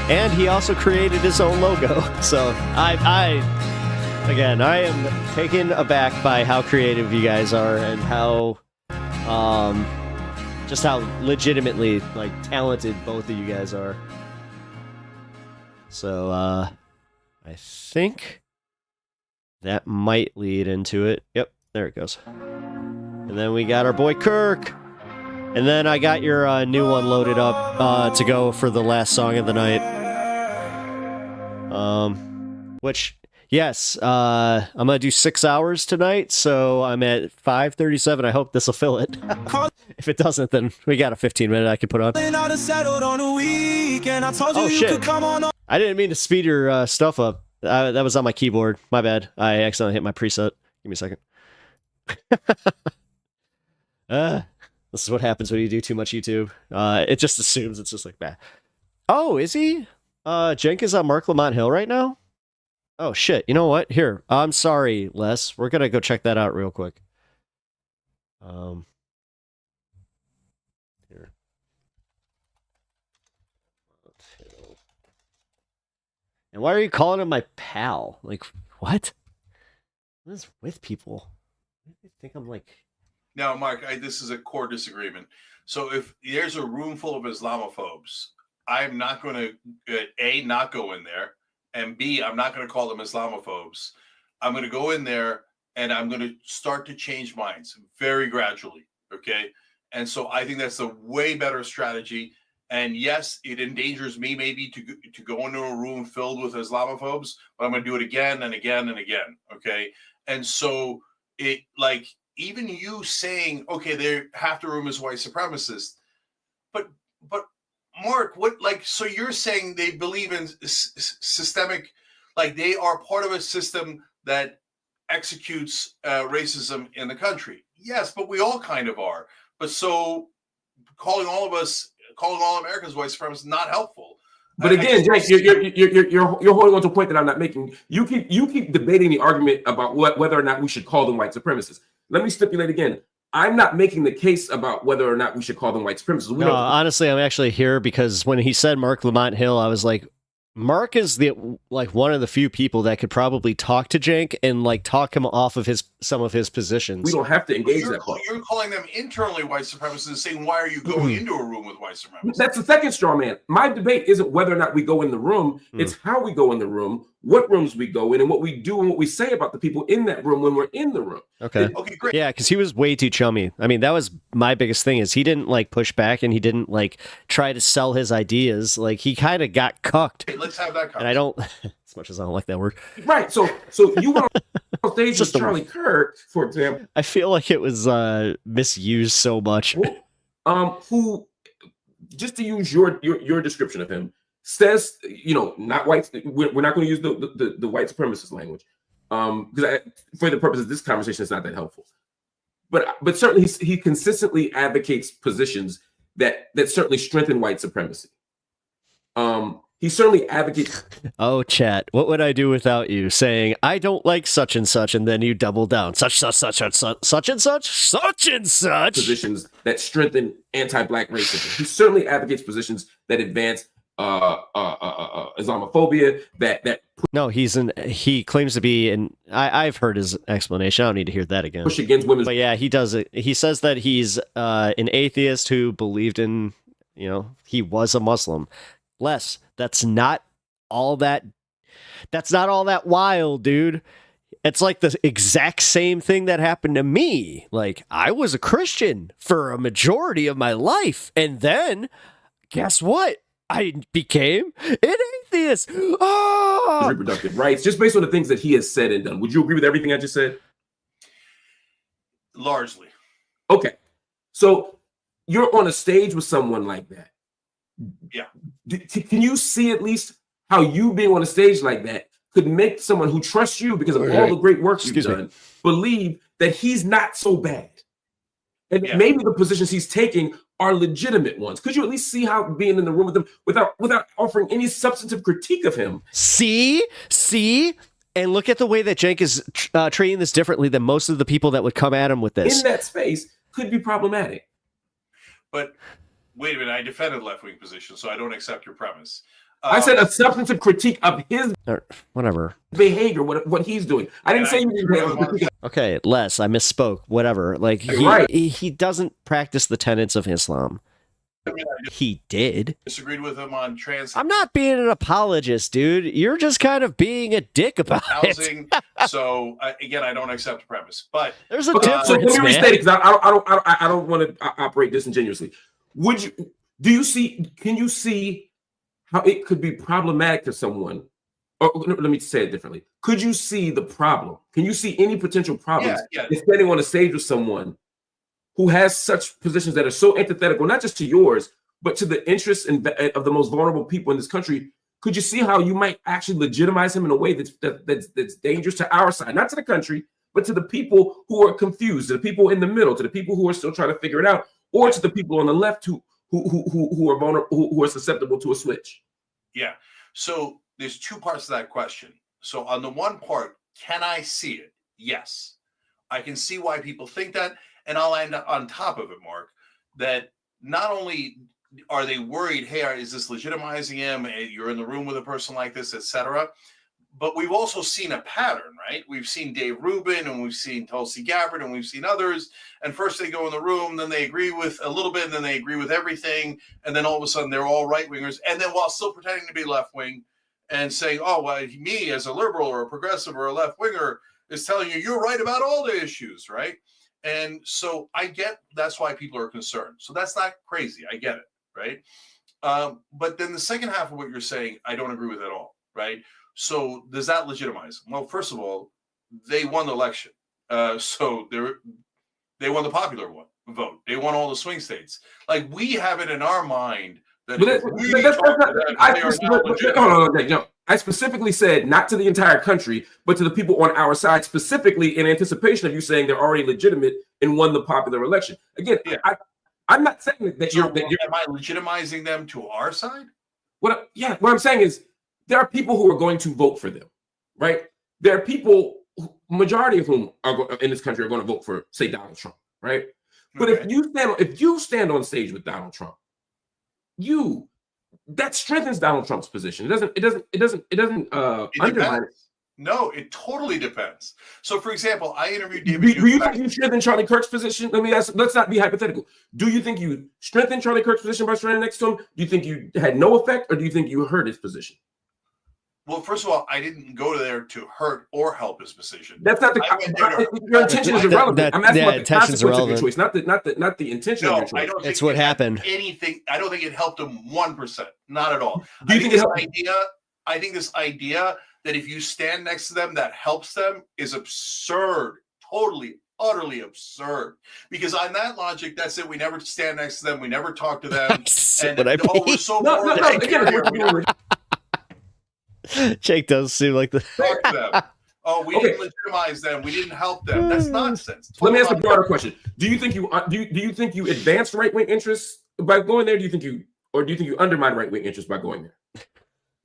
And he also created his own logo. So I am taken aback by how creative you guys are and how, just how legitimately talented both of you guys are. So I think that might lead into it. Yep, there it goes. And then we got our boy Kirk. And then I got your new one loaded up to go for the last song of the night. Which, yes, I'm going to do 6 hours tonight, so I'm at 5:37. I hope this will fill it. If it doesn't, then we got a 15-minute I can put on. Oh, shit. I didn't mean to speed your stuff up. That was on my keyboard. My bad. I accidentally hit my preset. Give me a second. This is what happens when you do too much YouTube. It just assumes it's just like, bah. Oh, is he? Cenk is on Mark Lamont Hill right now? Oh, shit. You know what? Here. I'm sorry, Les. We're going to go check that out real quick. Here. And why are you calling him my pal? Like, what? What is with people? I think I'm like... Now, Mark, this is a core disagreement. So if there's a room full of Islamophobes, I'm not going to, A, not go in there, and B, I'm not going to call them Islamophobes. I'm going to go in there, and I'm going to start to change minds very gradually, okay? And so I think that's a way better strategy. And yes, it endangers me maybe to go into a room filled with Islamophobes, but I'm going to do it again and again and again, okay? And so it, like, even you saying, okay, half the room is white supremacist, but Mark, what, like, so you're saying they believe in systemic, like they are part of a system that executes racism in the country. Yes, but we all kind of are. But so calling all Americans white supremacists is not helpful. But again, Jake, you're holding on to a point that I'm not making. You keep debating the argument about whether or not we should call them white supremacists. Let me stipulate again. I'm not making the case about whether or not we should call them white supremacists. No, honestly, I'm actually here because when he said Mark Lamont Hill, I was like, Mark is one of the few people that could probably talk to Cenk and talk him off of some of his positions. We don't have to engage that part. You're calling them internally white supremacists and saying, why are you going into a room with white supremacists? That's the second straw man. My debate isn't whether or not we go in the room. It's how we go in the room, what rooms we go in, and what we do and what we say about the people in that room when we're in the room. Okay, great. Yeah, because he was way too chummy. I mean, that was my biggest thing is he didn't push back and he didn't try to sell his ideas. He kind of got cucked. Hey, let's have that conversation. And I don't, as much as I don't like that word. Right. So you went on stage with Charlie Kirk, for example. I feel like it was misused so much. Who, just to use your description of him, says, not white. We're not going to use the white supremacist language, because for the purpose of this conversation, it's not that helpful. But certainly he consistently advocates positions that certainly strengthen white supremacy. He certainly advocates. Oh, chat, what would I do without you? Saying I don't like such and such, and then you double down such and such positions that strengthen anti-black racism. He certainly advocates positions that advance Islamophobia. No, he claims to be, and I've heard his explanation. I don't need to hear that again. Push against women's. But yeah, he does it. He says that he's an atheist who believed in, he was a Muslim. Les, that's not all that wild, dude. It's like the exact same thing that happened to me. I was a Christian for a majority of my life, and then guess what? I became an atheist. Oh! Reproductive rights, just based on the things that he has said and done. Would you agree with everything I just said? Largely. Okay. So you're on a stage with someone like that. Yeah. Can you see at least how you being on a stage like that could make someone who trusts you because of all the great work you've done believe that he's not so bad? And maybe the positions he's taking are legitimate ones. Could you at least see how being in the room with him without offering any substantive critique of him? See? And look at the way that Cenk is treating this differently than most of the people that would come at him with this. In that space could be problematic. But wait a minute, I defended left-wing position, so I don't accept your premise. I said a substantive critique of his behavior, what he's doing. I didn't say you didn't. Okay, Les, I misspoke. Whatever. Like he doesn't practice the tenets of Islam. He did. Disagreed with him on trans. I'm not being an apologist, dude. You're just kind of being a dick about housing. it. So again, I don't accept the premise. But there's a difference. So let me restate it because I don't want to operate disingenuously. Can you see how it could be problematic to someone? Or let me say it differently. Could you see the problem? Can you see any potential problems in standing on a stage with someone who has such positions that are so antithetical, not just to yours, but to the interests of the most vulnerable people in this country? Could you see how you might actually legitimize him in a way that's dangerous to our side, not to the country, but to the people who are confused, to the people in the middle, to the people who are still trying to figure it out, or to the people on the left who are vulnerable, who are susceptible to a switch? Yeah. So there's two parts to that question. So on the one part, can I see it? Yes. I can see why people think that. And I'll end on top of it, Mark, that not only are they worried, hey, is this legitimizing him? You're in the room with a person like this, etc. But we've also seen a pattern, right? We've seen Dave Rubin and we've seen Tulsi Gabbard and we've seen others. And first they go in the room, then they agree with a little bit, and then they agree with everything. And then all of a sudden they're all right-wingers. And then while still pretending to be left-wing and saying, oh, well, me as a liberal or a progressive or a left-winger is telling you you're right about all the issues, right? And so I get that's why people are concerned. So that's not crazy. I get it, right? But then the second half of what you're saying, I don't agree with at all, right? So does that legitimize them? Well, first of all, they won the election. So they won the popular vote. They won all the swing states. Like, we have it in our mind that I specifically said not to the entire country, but to the people on our side, specifically in anticipation of you saying they're already legitimate and won the popular election. Again, I'm not saying that you're. Am I legitimizing them to our side? What I'm saying is there are people who are going to vote for them, right? There are people, majority of whom are in this country are going to vote for, say, Donald Trump, right? But if you stand on stage with Donald Trump, that strengthens Donald Trump's position. It doesn't undermine it. No, it totally depends. So, for example, I interviewed David. Do you think you strengthen Charlie Kirk's position? Let me ask. Let's not be hypothetical. Do you think you strengthened Charlie Kirk's position by standing next to him? Do you think you had no effect, or do you think you hurt his position? Well, first of all, I didn't go there to hurt or help his position. That's not your intention is irrelevant. I'm asking about the consequence of your choice, not the intention of your choice. I don't think it's what happened. Anything. I don't think it helped him 1%. Not at all. Do you think I think this idea that if you stand next to them, that helps them is absurd. Totally, utterly absurd. Because on that logic, that's it. We never stand next to them. We never talk to them. We're so bored. Jake does seem like the. Talk to them. Oh, we didn't legitimize them. We didn't help them. That's nonsense. Let me ask a broader question. Do you think you advanced right-wing interests by going there? Do you think you undermine right-wing interests by going there?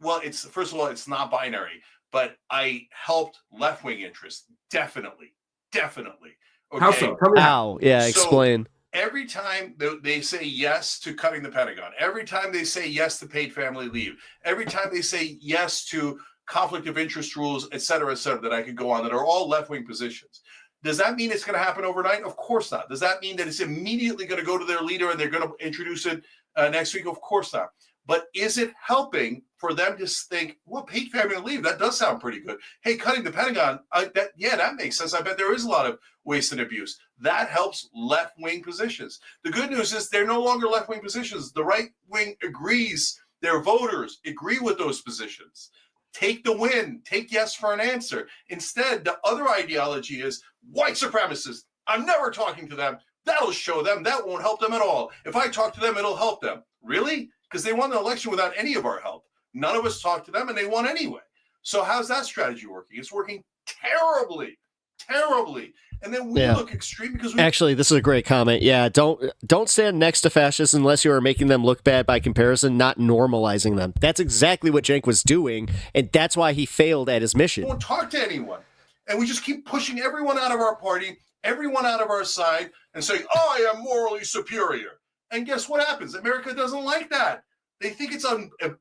Well, first of all, it's not binary, but I helped left-wing interests. Definitely. Okay? How so? How? Yeah, explain. Every time they say yes to cutting the Pentagon, every time they say yes to paid family leave, every time they say yes to conflict of interest rules, et cetera, that I could go on, that are all left-wing positions. Does that mean it's going to happen overnight? Of course not. Does that mean that it's immediately going to go to their leader and they're going to introduce it next week? Of course not. But is it helping for them to think, well, paid family leave, that does sound pretty good. Hey, cutting the Pentagon, that makes sense. I bet there is a lot of waste and abuse. That helps left-wing positions. The good news is they're no longer left-wing positions. The right wing agrees Their voters agree with those positions. Take the win. Take yes for an answer. Instead, the other ideology is white supremacists. I'm never talking to them. That'll show them. That won't help them at all. If I talk to them, it'll help them. Really? Because they won the election without any of our help. None of us talked to them, and they won anyway. So how's that strategy working? It's working terribly, terribly. And then we look extreme because we actually, this is a great comment. Yeah, don't stand next to fascists unless you are making them look bad by comparison, not normalizing them. That's exactly what Cenk was doing, and that's why he failed at his mission. We won't talk to anyone, and we just keep pushing everyone out of our party, everyone out of our side, and saying, "I am morally superior." And guess what happens? America doesn't like that. They think it's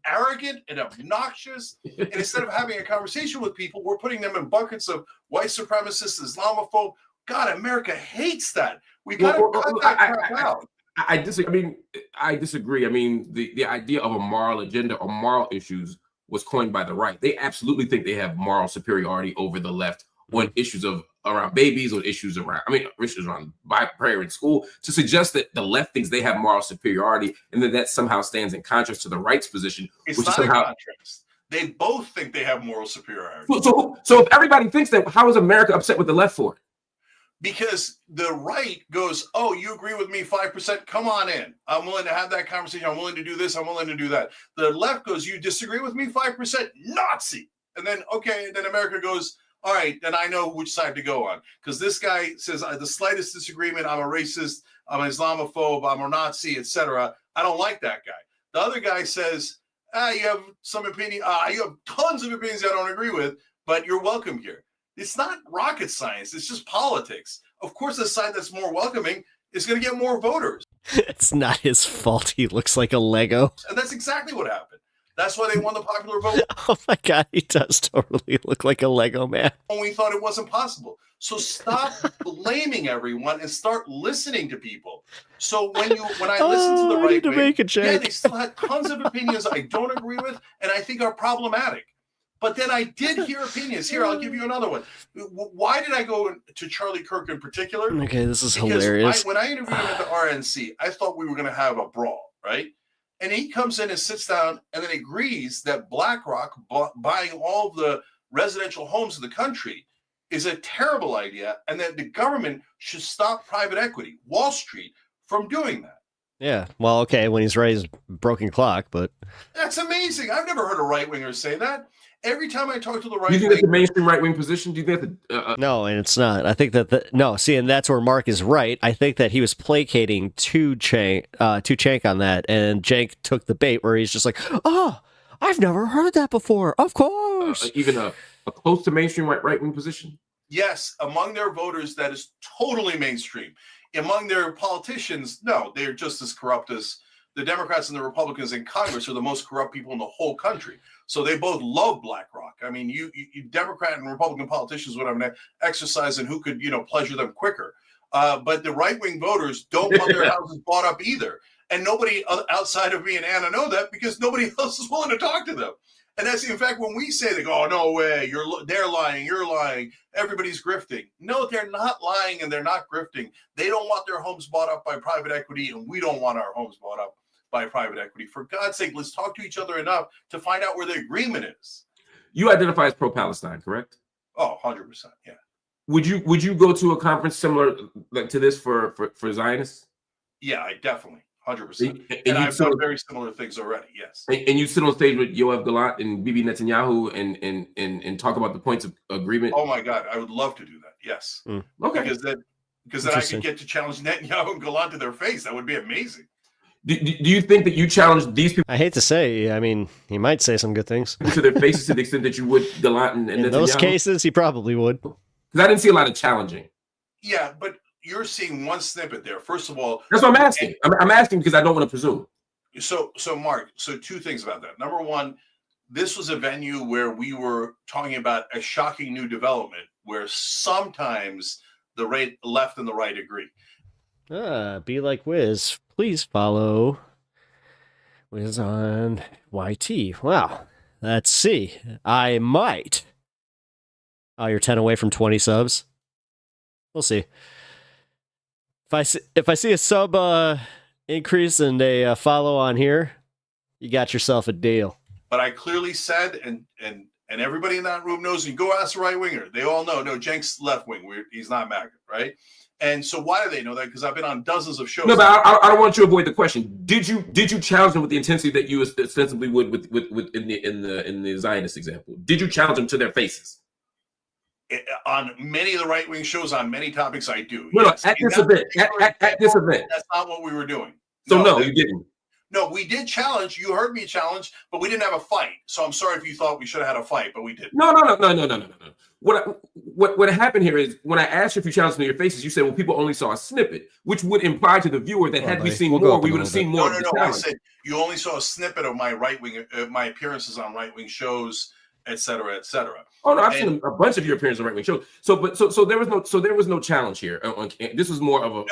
arrogant and obnoxious. And instead of having a conversation with people, we're putting them in buckets of white supremacists, Islamophobe. God, America hates that. We got to cut that crap out. I disagree. I mean, the idea of a moral agenda or moral issues was coined by the right. They absolutely think they have moral superiority over the left on issues around babies, or issues around prayer in school. To suggest that the left thinks they have moral superiority and that somehow stands in contrast to the right's position. It's not a contrast. They both think they have moral superiority. So if everybody thinks that, how is America upset with the left for it? Because the right goes, "Oh, you agree with me 5%? Come on in. I'm willing to have that conversation. I'm willing to do this. I'm willing to do that." The left goes, "You disagree with me 5%? Nazi." And then, okay, then America goes, "All right, then I know which side to go on." Because this guy says, the slightest disagreement, I'm a racist, I'm an Islamophobe, I'm a Nazi, etc. I don't like that guy. The other guy says, you have some opinion, you have tons of opinions I don't agree with, but you're welcome here. It's not rocket science. It's just politics. Of course, the side that's more welcoming is going to get more voters. It's not his fault. He looks like a Lego. And that's exactly what happened. That's why they won the popular vote. Oh my God, he does totally look like a Lego man. When we thought it wasn't possible. So stop blaming everyone and start listening to people. So when I listen to the right wing, they still had tons of opinions I don't agree with and I think are problematic. But then I did hear opinions. Here, I'll give you another one. Why did I go to Charlie Kirk in particular? Okay, this is because hilarious. When I interviewed him at the RNC, I thought we were going to have a brawl, right? And he comes in and sits down and then agrees that BlackRock buying all the residential homes in the country is a terrible idea and that the government should stop private equity, Wall Street, from doing that. Yeah, well, okay, when he's right, his broken clock, but... That's amazing. I've never heard a right-winger say that. Every time I talk to the right wing... Do you think that's a mainstream right-wing position? Do you think that... No, and it's not. I think that... No, see, and that's where Mark is right. I think that he was placating to Cenk on that, and Cenk took the bait where he's just like, "Oh, I've never heard that before. Of course." Even a close to mainstream right-wing position? Yes, among their voters, that is totally mainstream. Among their politicians, no, they're just as corrupt as the Democrats and the Republicans in Congress are the most corrupt people in the whole country. So they both love BlackRock. I mean, you Democrat and Republican politicians would have an exercise in who could, pleasure them quicker. But the right-wing voters don't want their houses bought up either. And nobody outside of me and Anna know that because nobody else is willing to talk to them. And that's, in fact, when we say, they go, "Oh, no way, they're lying, you're lying, everybody's grifting." No, they're not lying and they're not grifting. They don't want their homes bought up by private equity, and we don't want our homes bought up by private equity. For God's sake, let's talk to each other enough to find out where the agreement is. You identify as pro-Palestine, correct? Oh, 100%, yeah. Would you go to a conference similar to this for Zionists? Yeah, I definitely. 100%. And I've done very similar things already, yes. And you sit on stage with Yoav Gallant and Bibi Netanyahu and talk about the points of agreement? Oh my God, I would love to do that, yes. Okay. Because then I could get to challenge Netanyahu and Gallant to their face. That would be amazing. Do you think that you challenge these people? I hate to say, I mean, he might say some good things. To their faces to the extent that you would Gallant and Netanyahu? In those cases, he probably would. Because I didn't see a lot of challenging. Yeah, but you're seeing one snippet there. First of all, that's what I'm asking. I'm asking because I don't want to presume. So Mark, two things about that. Number one, this was a venue where we were talking about a shocking new development where sometimes the left and the right agree. Be like Wiz. Please follow Wiz on YT. Wow. Let's see. I might. Oh, you're 10 away from 20 subs. We'll see. If I see a sub increase and a follow on here, You got yourself a deal. But I clearly said, and everybody in that room knows, you go ask the right winger. They all know, no, Cenk's left wing. He's not Maga, right? And so why do they know that? Because I've been on dozens of shows. No, but I don't want you to avoid the question. Did you challenge them with the intensity that you ostensibly would with in the Zionist example? Did you challenge them to their faces? On many of the right wing shows, on many topics, I do. No, yes. At this event, that's not what we were doing. So no, you didn't. No, we did challenge. You heard me challenge, but we didn't have a fight. So I'm sorry if you thought we should have had a fight, but we didn't. No. What happened here is when I asked you if you challenged them to your faces, you said, well, people only saw a snippet, which would imply to the viewer that had we seen more, we would have seen more. No. I said you only saw a snippet of my right wing, my appearances on right wing shows, et cetera, et cetera. Oh no, I've seen a bunch of your appearances on right wing shows. So there was no challenge here. This was more of a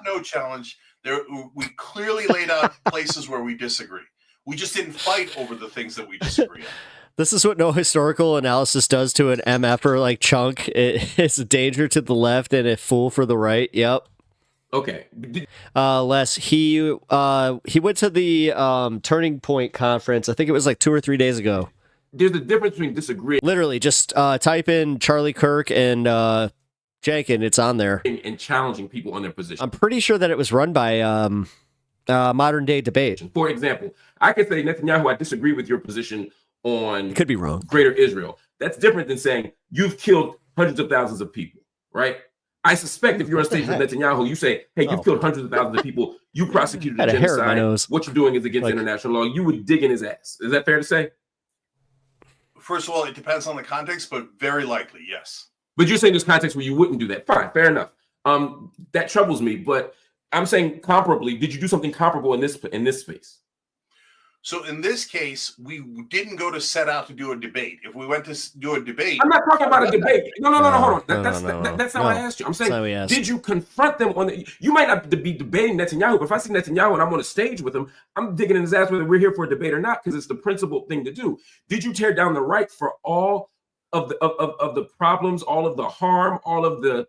no challenge. We clearly laid out places where we disagree. We just didn't fight over the things that we disagree on. This is what no historical analysis does to an MFer like Chunk. It's a danger to the left and a fool for the right. Yep. Okay. Les, he went to the Turning Point conference. I think it was like 2 or 3 days ago. There's a difference between disagreeing. Literally, just type in Charlie Kirk and Jenkins. It's on there. And challenging people on their position. I'm pretty sure that it was run by Modern Day Debate. For example, I could say, Netanyahu, I disagree with your position on could be wrong. Greater Israel. That's different than saying you've killed hundreds of thousands of people, right? I suspect if you're on stage with Netanyahu, you say, hey, you've killed hundreds of thousands of people. You prosecuted a genocide. What you're doing is against international law. You would dig in his ass. Is that fair to say? First of all, it depends on the context, but very likely, yes. But you're saying there's context where you wouldn't do that. Fine, fair enough. That troubles me, but I'm saying comparably, did you do something comparable in this space? So in this case, we didn't go to set out to do a debate. If we went to do a debate, I'm not talking about a debate. No, hold on. That's not what I asked you. I'm saying, did you confront them on the? You might not be debating Netanyahu, but if I see Netanyahu and I'm on a stage with him, I'm digging in his ass whether we're here for a debate or not because it's the principled thing to do. Did you tear down the right for all of the problems, all of the harm, all of the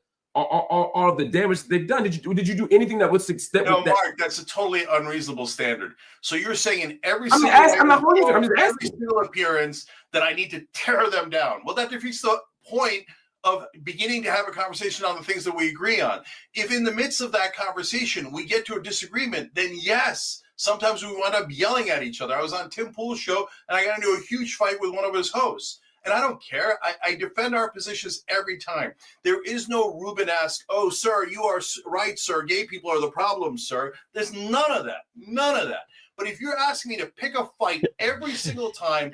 damage they've done? Did you do anything that would succeed? No, Mark, that's a totally unreasonable standard. So you're saying in every I'm every single appearance that I need to tear them down. Well, that defeats the point of beginning to have a conversation on the things that we agree on. If in the midst of that conversation we get to a disagreement, then yes, sometimes we wind up yelling at each other. I was on Tim Pool's show and I got into a huge fight with one of his hosts. And I don't care. I defend our positions every time. There is no Ruben-esque, oh, sir, you are right, sir. Gay people are the problem, sir. There's none of that. None of that. But if you're asking me to pick a fight every single time,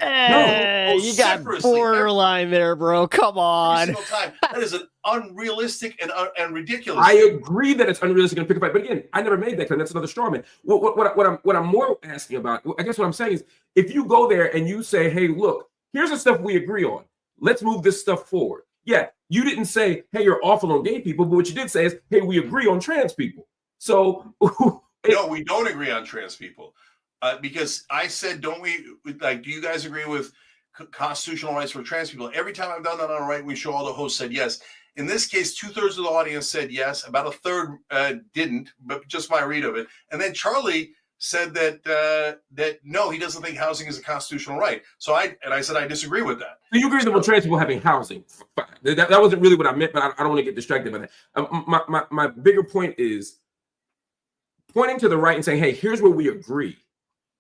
you got borderline there, bro. Come on. Every single time, that is an unrealistic and ridiculous. I agree that it's unrealistic to pick a fight, but again, I never made that claim. That's another straw man. What I'm more asking about, I guess what I'm saying is, if you go there and you say, hey, look, here's the stuff we agree on. Let's move this stuff forward. Yeah, you didn't say, hey, you're awful on gay people, but what you did say is, hey, we agree on trans people. So no, we don't agree on trans people. Because I said, do you guys agree with constitutional rights for trans people? Every time I've done that on a right-wing show, all the hosts said yes. In this case, 2/3 of the audience said yes. About a third didn't, but just my read of it. And then Charlie said that no, he doesn't think housing is a constitutional right. So I said I disagree with that. So you agree with trans people having housing? That wasn't really what I meant, but I don't want to get distracted by that. My bigger point is pointing to the right and saying, hey, here's where we agree.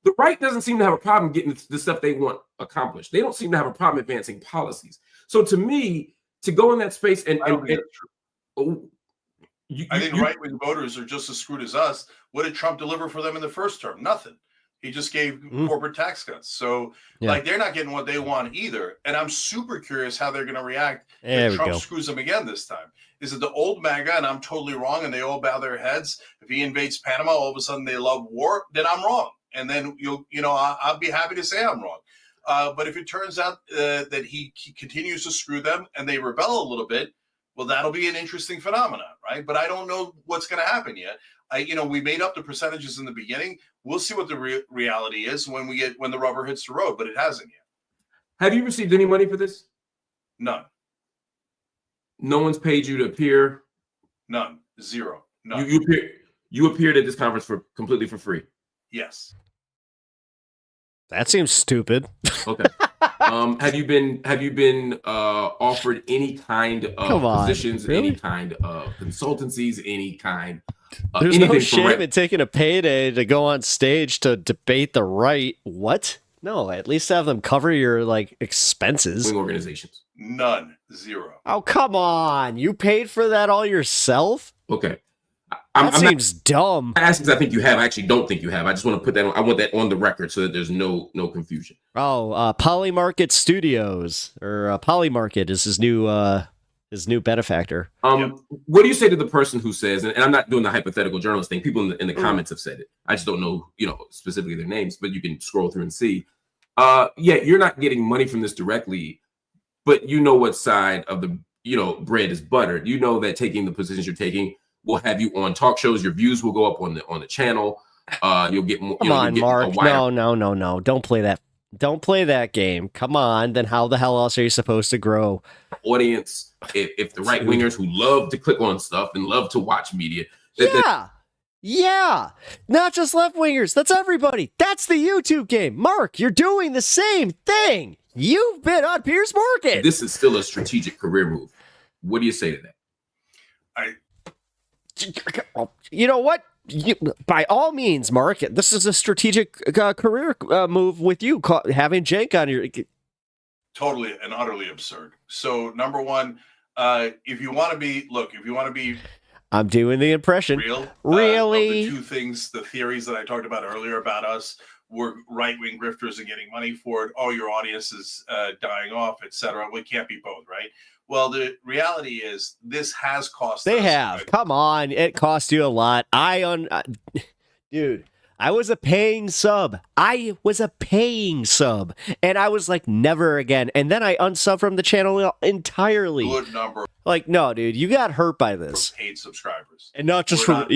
The right doesn't seem to have a problem getting the stuff they want accomplished. They don't seem to have a problem advancing policies. So to me, to go in that space I think right-wing voters are just as screwed as us. What did Trump deliver for them in the first term? Nothing. He just gave corporate tax cuts. So they're not getting what they want either. And I'm super curious how they're going to react if Trump screws them again this time. Is it the old Maga and I'm totally wrong and they all bow their heads? If he invades Panama, all of a sudden they love war, then I'm wrong. And then I'll be happy to say I'm wrong. But if it turns out that he continues to screw them and they rebel a little bit, well, that'll be an interesting phenomenon, right? But I don't know what's going to happen yet. We made up the percentages in the beginning. We'll see what the reality is when the rubber hits the road, but it hasn't yet. Have you received any money for this? None. No one's paid you to appear? None. Zero. None. You appeared at this conference completely for free? Yes. That seems stupid. Okay. Have you been offered any kind of positions, any kind of consultancies, any kind? There's no shame in taking a payday to go on stage to debate the right. What? No, at least have them cover your expenses. Organizations. None. Zero. Oh, come on. You paid for that all yourself? Okay. That seems dumb. I ask because I think you have. I actually don't think you have. I just want to put that on. I want that on the record so that there's no confusion. Oh, Polymarket Studios, or Polymarket is his new benefactor. What do you say to the person who says, and I'm not doing the hypothetical journalist thing, people in the comments have said it. I just don't know, specifically their names, but you can scroll through and see. Yeah, you're not getting money from this directly, but you know what side of the bread is buttered. You know that taking the positions you're taking will have you on talk shows. Your views will go up on the channel. You'll get more. Come on, Mark. No. Don't play that. Don't play that game. Come on. Then how the hell else are you supposed to grow? Audience, if the right wingers who love to click on stuff and love to watch media. Yeah. Not just left wingers. That's everybody. That's the YouTube game. Mark, you're doing the same thing. You've been on Pierce Morgan. This is still a strategic career move. What do you say to that? You know what? By all means, Mark, this is a strategic career move with you, having Cenk on your... Totally and utterly absurd. So, number one, if you want to be... I'm doing the impression. Really? Of the two things, the theories that I talked about earlier about us, we're right-wing grifters and getting money for it. Oh, your audience is dying off, etc. We can't be both, right? Well, the reality is this has cost They us, have. right? Come on. It cost you a lot. Dude, I was a paying sub. And I was like, never again. And then I unsubbed from the channel entirely. Good number. Like, no, dude, you got hurt by this. Paid subscribers. And not just from...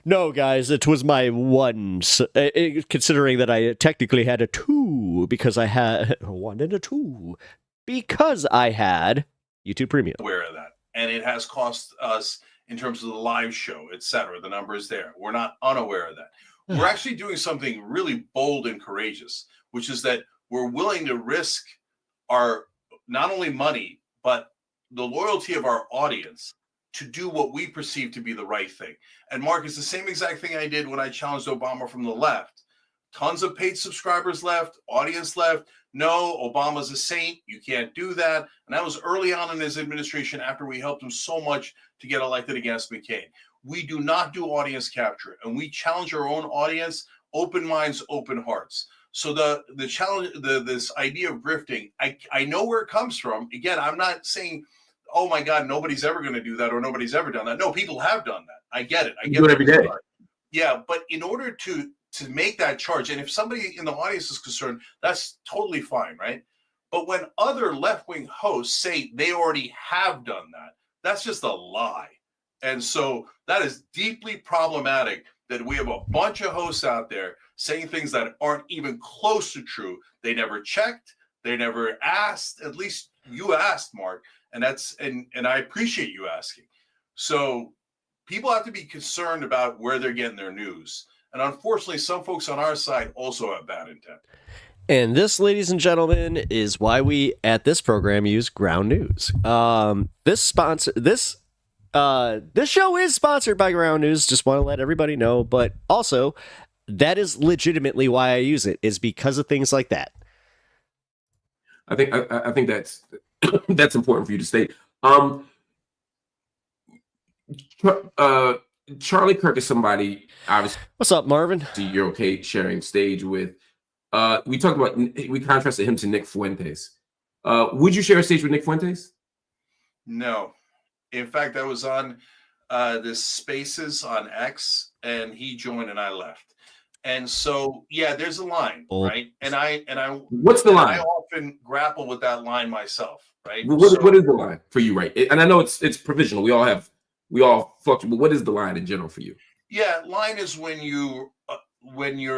no, guys, it was my one. Considering that I technically had a 2 because I had a 1 and a 2. Because I had YouTube Premium. Aware of that. And it has cost us in terms of the live show, etc. The number is there. We're not unaware of that. We're actually doing something really bold and courageous, which is that we're willing to risk our not only money, but the loyalty of our audience to do what we perceive to be the right thing. And Mark, it's the same exact thing I did when I challenged Obama from the left. Tons of paid subscribers left, audience left. No, Obama's a saint. You can't do that. And that was early on in his administration after we helped him so much to get elected against McCain. We do not do audience capture, and we challenge our own audience, open minds, open hearts. So the challenge, this idea of grifting, I know where it comes from. Again, I'm not saying, oh my God, nobody's ever going to do that or nobody's ever done that. No, people have done that. I get it. I get it every day. Yeah, but in order to make that charge, and if somebody in the audience is concerned, that's totally fine, right? But when other left-wing hosts say they already have done that, that's just a lie. And so that is deeply problematic that we have a bunch of hosts out there saying things that aren't even close to true. They never checked. They never asked. At least you asked, Mark. And I appreciate you asking. So people have to be concerned about where they're getting their news. And unfortunately, some folks on our side also have bad intent. And this, ladies and gentlemen, is why we at this program use Ground News. This show is sponsored by Ground News. Just want to let everybody know. But also, that is legitimately why I use it, is because of things like that. I think that's that's important for you to state. Charlie Kirk is somebody, obviously. What's up, Marvin? You're okay sharing stage with. We contrasted him to Nick Fuentes. Would you share a stage with Nick Fuentes? No. In fact, I was on this Spaces on X, and he joined, and I left. And so, yeah, there's a line, right? And I. What's the line? I often grapple with that line myself, right? What is the line for you, right? And I know it's provisional. We all fluctuate. But what is the line in general for you? Yeah, line is when your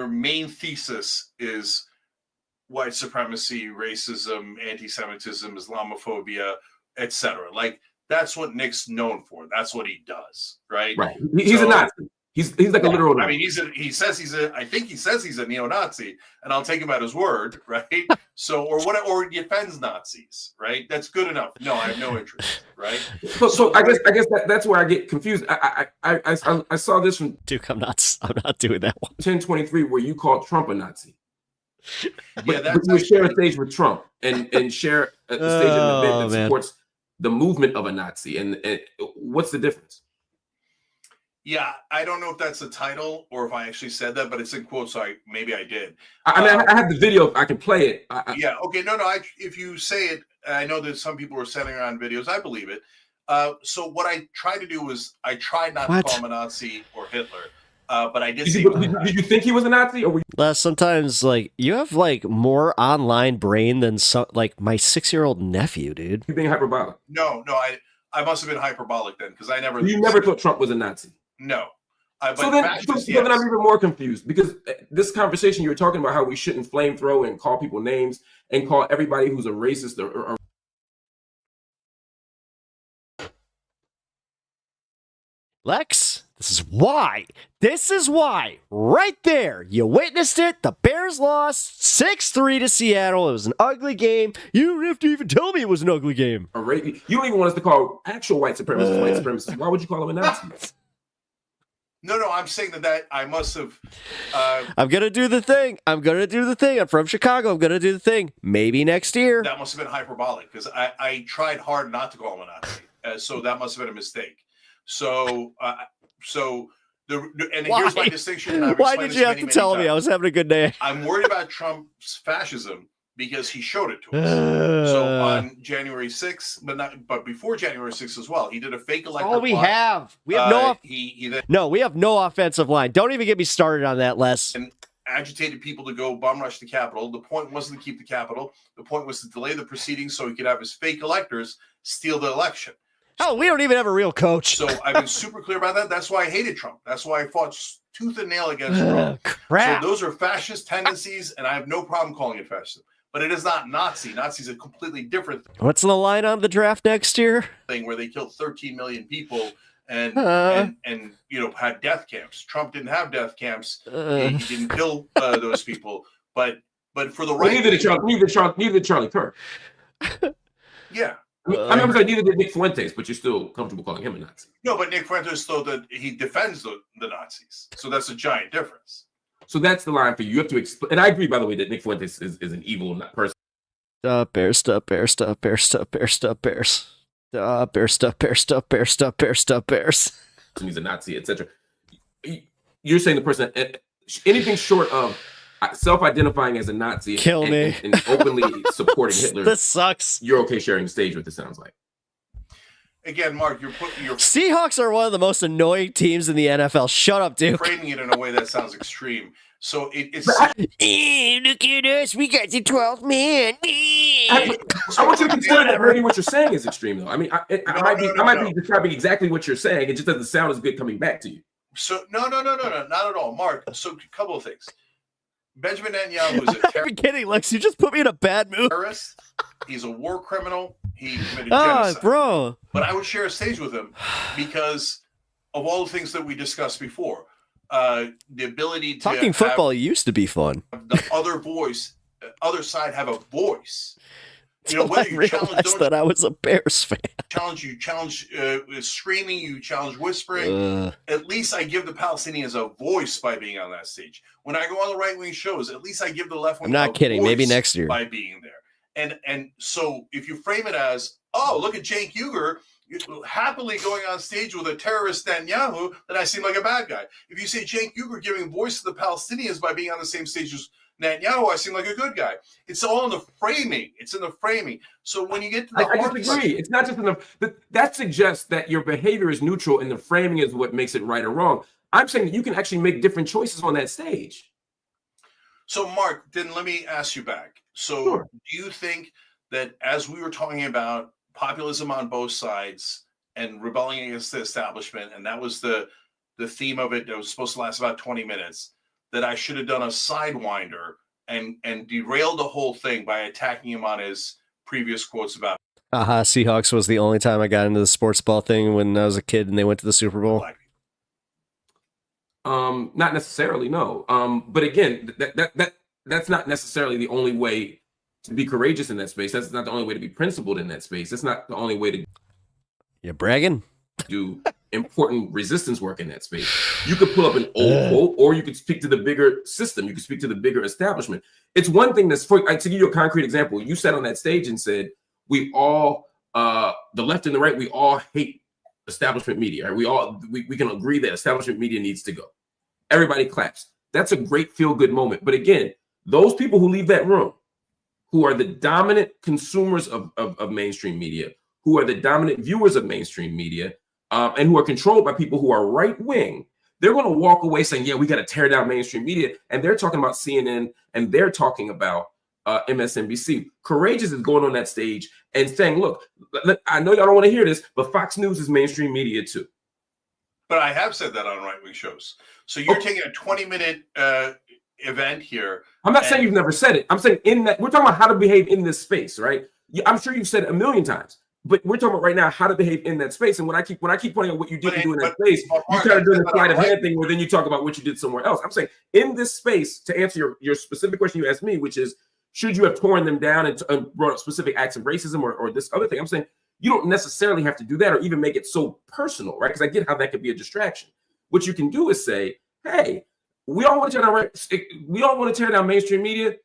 main thesis is white supremacy, racism, anti-Semitism, Islamophobia, etc. Like, that's what Nick's known for. That's what he does, right? Right. He's a Nazi. He's like a literal Nazi. I mean, I think he says he's a neo-Nazi, and I'll take him at his word, right? So, or he defends Nazis, right? That's good enough. No, I have no interest, right? So I guess that's where I get confused. I saw this from Duke. I'm not doing that one. 1023, where you called Trump a Nazi. But you share a stage with Trump and share a stage in the event that supports the movement of a Nazi. And what's the difference? Yeah, I don't know if that's the title or if I actually said that, but it's in quotes, so maybe I did. I mean, I have the video. I can play it. Yeah, okay. No. If you say it, I know that some people are sending around videos. I believe it. So what I tried to do was I tried not to call him a Nazi or Hitler, but I did say... Did you think he was a Nazi? Or were you... Sometimes, like, you have, like, more online brain than, like, my 6-year-old nephew, dude. You being hyperbolic? No, I must have been hyperbolic then, because I never... You never thought Trump was a Nazi? No. So then I'm even more confused, because this conversation, you're talking about how we shouldn't flamethrow and call people names and call everybody who's a racist or Lex, this is why right there, you witnessed it. The Bears lost 6-3 to Seattle. It was an ugly game. You don't have to even tell me it was an ugly game. You don't even want us to call actual white supremacists white supremacists. Why would you call them a Nazi? No, I'm saying that I must have... I'm going to do the thing. I'm from Chicago. I'm going to do the thing. Maybe next year. That must have been hyperbolic, because I tried hard not to call him a Nazi. So that must have been a mistake. So here's my distinction. Why did you have to tell me? I was having a good day. I'm worried about Trump's fascism because he showed it to us. So on January 6th, but before January 6th as well, he did a fake electoral. Oh, we have no. We have no offensive line. Don't even get me started on that, Les. And agitated people to go bum rush the Capitol. The point wasn't to keep the Capitol. The point was to delay the proceedings so he could have his fake electors steal the election. Oh, we don't even have a real coach. So I've been super clear about that. That's why I hated Trump. That's why I fought tooth and nail against Trump. Crap. So those are fascist tendencies, and I have no problem calling it fascism. But it is not Nazi. Nazi is a completely different What's the line on the draft next year? thing where they killed 13 million people and had death camps. Trump didn't have death camps. He didn't kill those people. But for the right, neither did Charlie Kirk. Yeah. I'm sorry, neither did Nick Fuentes, but you're still comfortable calling him a Nazi. No, but Nick Fuentes thought that he defends the Nazis. So that's a giant difference. So that's the line for you. You have to explain. And I agree, by the way, that Nick Fuentes is an evil person. Bears. Stuff, Bears. Stuff, Bears. Stuff, Bears. Stuff, Bears. Bears. Stuff, Bears. Stuff, Bears. Stuff, Bears. Stuff, Bears. He's a Nazi, etc. You're saying the person, anything short of self-identifying as a Nazi and openly supporting Hitler. This sucks. You're okay sharing the stage with, it sounds like. Again, Mark, you're Seahawks are one of the most annoying teams in the NFL. Shut up, dude. Framing it in a way that sounds extreme. So it's look at us, we got the 12th man. I want you to consider that really what you're saying is extreme, though. I mean, I might be describing exactly what you're saying. It just doesn't sound as good coming back to you. So no, not at all, Mark. So a couple of things. Benjamin Netanyahu is a terrorist. Kidding, Lex. You just put me in a bad mood. Terrorist. He's a war criminal. He committed genocide. Bro. But I would share a stage with him because of all the things that we discussed before. The ability to talking football used to be fun. The other side have a voice. You know, whether you challenge that I was a Bears fan. Challenge screaming, you challenge whispering. At least I give the Palestinians a voice by being on that stage. When I go on the right-wing shows, at least I give the left wing. I'm not kidding. Maybe next year by being there. And so if you frame it as, oh, look at Cenk Uygur happily going on stage with a terrorist Netanyahu, then I seem like a bad guy. If you say Cenk Uygur giving voice to the Palestinians by being on the same stage as Netanyahu, I seem like a good guy. It's all in the framing. It's in the framing. So when you get to the I disagree. It's not just in the that suggests that your behavior is neutral and the framing is what makes it right or wrong. I'm saying that you can actually make different choices on that stage. So Mark, then let me ask you back. So Sure. Do you think that as we were talking about populism on both sides and rebelling against the establishment, and that was the theme of it that was supposed to last about 20 minutes, that I should have done a sidewinder and derailed the whole thing by attacking him on his previous quotes about Seahawks was the only time I got into the sports ball thing when I was a kid and they went to the Super Bowl. Not necessarily, no. But again, that's not necessarily the only way to be courageous in that space. That's not the only way to be principled in that space. That's not the only way to You bragging? do important resistance work in that space. You could pull up an old quote, or you could speak to the bigger system. You could speak to the bigger establishment. It's one thing that's, to give you a concrete example, you sat on that stage and said, we all, the left and the right, we all hate establishment media. Right? We can agree that establishment media needs to go. Everybody claps. That's a great feel-good moment. But again, those people who leave that room, who are the dominant consumers of mainstream media, who are the dominant viewers of mainstream media, and who are controlled by people who are right-wing, they're going to walk away saying, yeah, we got to tear down mainstream media. And they're talking about CNN, and they're talking about MSNBC. Courageous is going on that stage and saying, look, I know y'all don't want to hear this, but Fox News is mainstream media too. But I have said that on right-wing shows. So you're taking a 20-minute event here. I'm not saying you've never said it. I'm saying in that, we're talking about how to behave in this space, right? I'm sure you've said it a million times, but we're talking about right now how to behave in that space. And when I keep pointing out what you didn't do in that space, you kind of do the sleight of hand thing where then you talk about what you did somewhere else. I'm saying in this space, to answer your specific question you asked me, which is, should you have torn them down and brought up specific acts of racism or this other thing? I'm saying you don't necessarily have to do that or even make it so personal, right? Because I get how that could be a distraction. What you can do is say, hey, we all want to tear down mainstream media,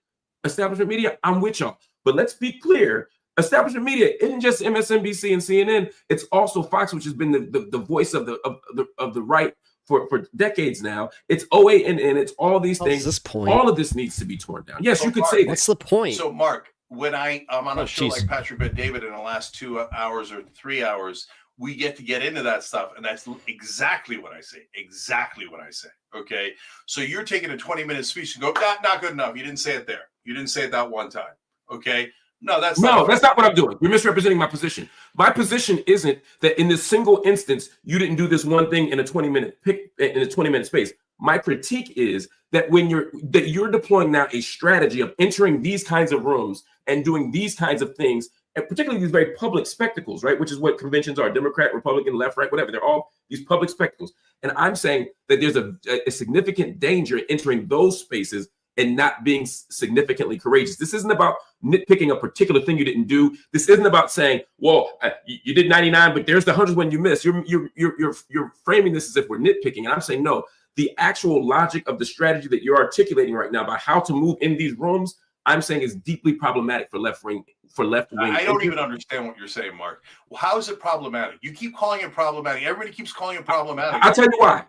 establishment media. I'm with y'all. But let's be clear. Establishment media isn't just MSNBC and CNN. It's also Fox, which has been the voice of the right for decades now. It's OANN. It's all these things. This point? All of this needs to be torn down. Yes, you could say that. What's the point? So, Mark, when I'm on a show like Patrick Bet David in the last 2 hours or 3 hours, we get into that stuff, and that's exactly what I say. Exactly what I say. Okay, so you're taking a 20-minute speech and go, not good enough. You didn't say it there. You didn't say it that one time. Okay. That's not what I'm doing. You're misrepresenting my position. My position isn't that in this single instance you didn't do this one thing in a 20-minute space. My critique is that when you're deploying now a strategy of entering these kinds of rooms and doing these kinds of things, and particularly these very public spectacles, right? Which is what conventions are: Democrat, Republican, left, right, whatever. They're all these public spectacles. And I'm saying that there's a significant danger in entering those spaces and not being significantly courageous. This isn't about nitpicking a particular thing you didn't do. This isn't about saying, well, you did 99, but there's the 100 when you missed. You're framing this as if we're nitpicking. And I'm saying, no, the actual logic of the strategy that you're articulating right now about how to move in these rooms, I'm saying is deeply problematic for left wing. I don't even understand what you're saying, Mark. Well, how is it problematic? You keep calling it problematic. Everybody keeps calling it problematic. I'll tell you why.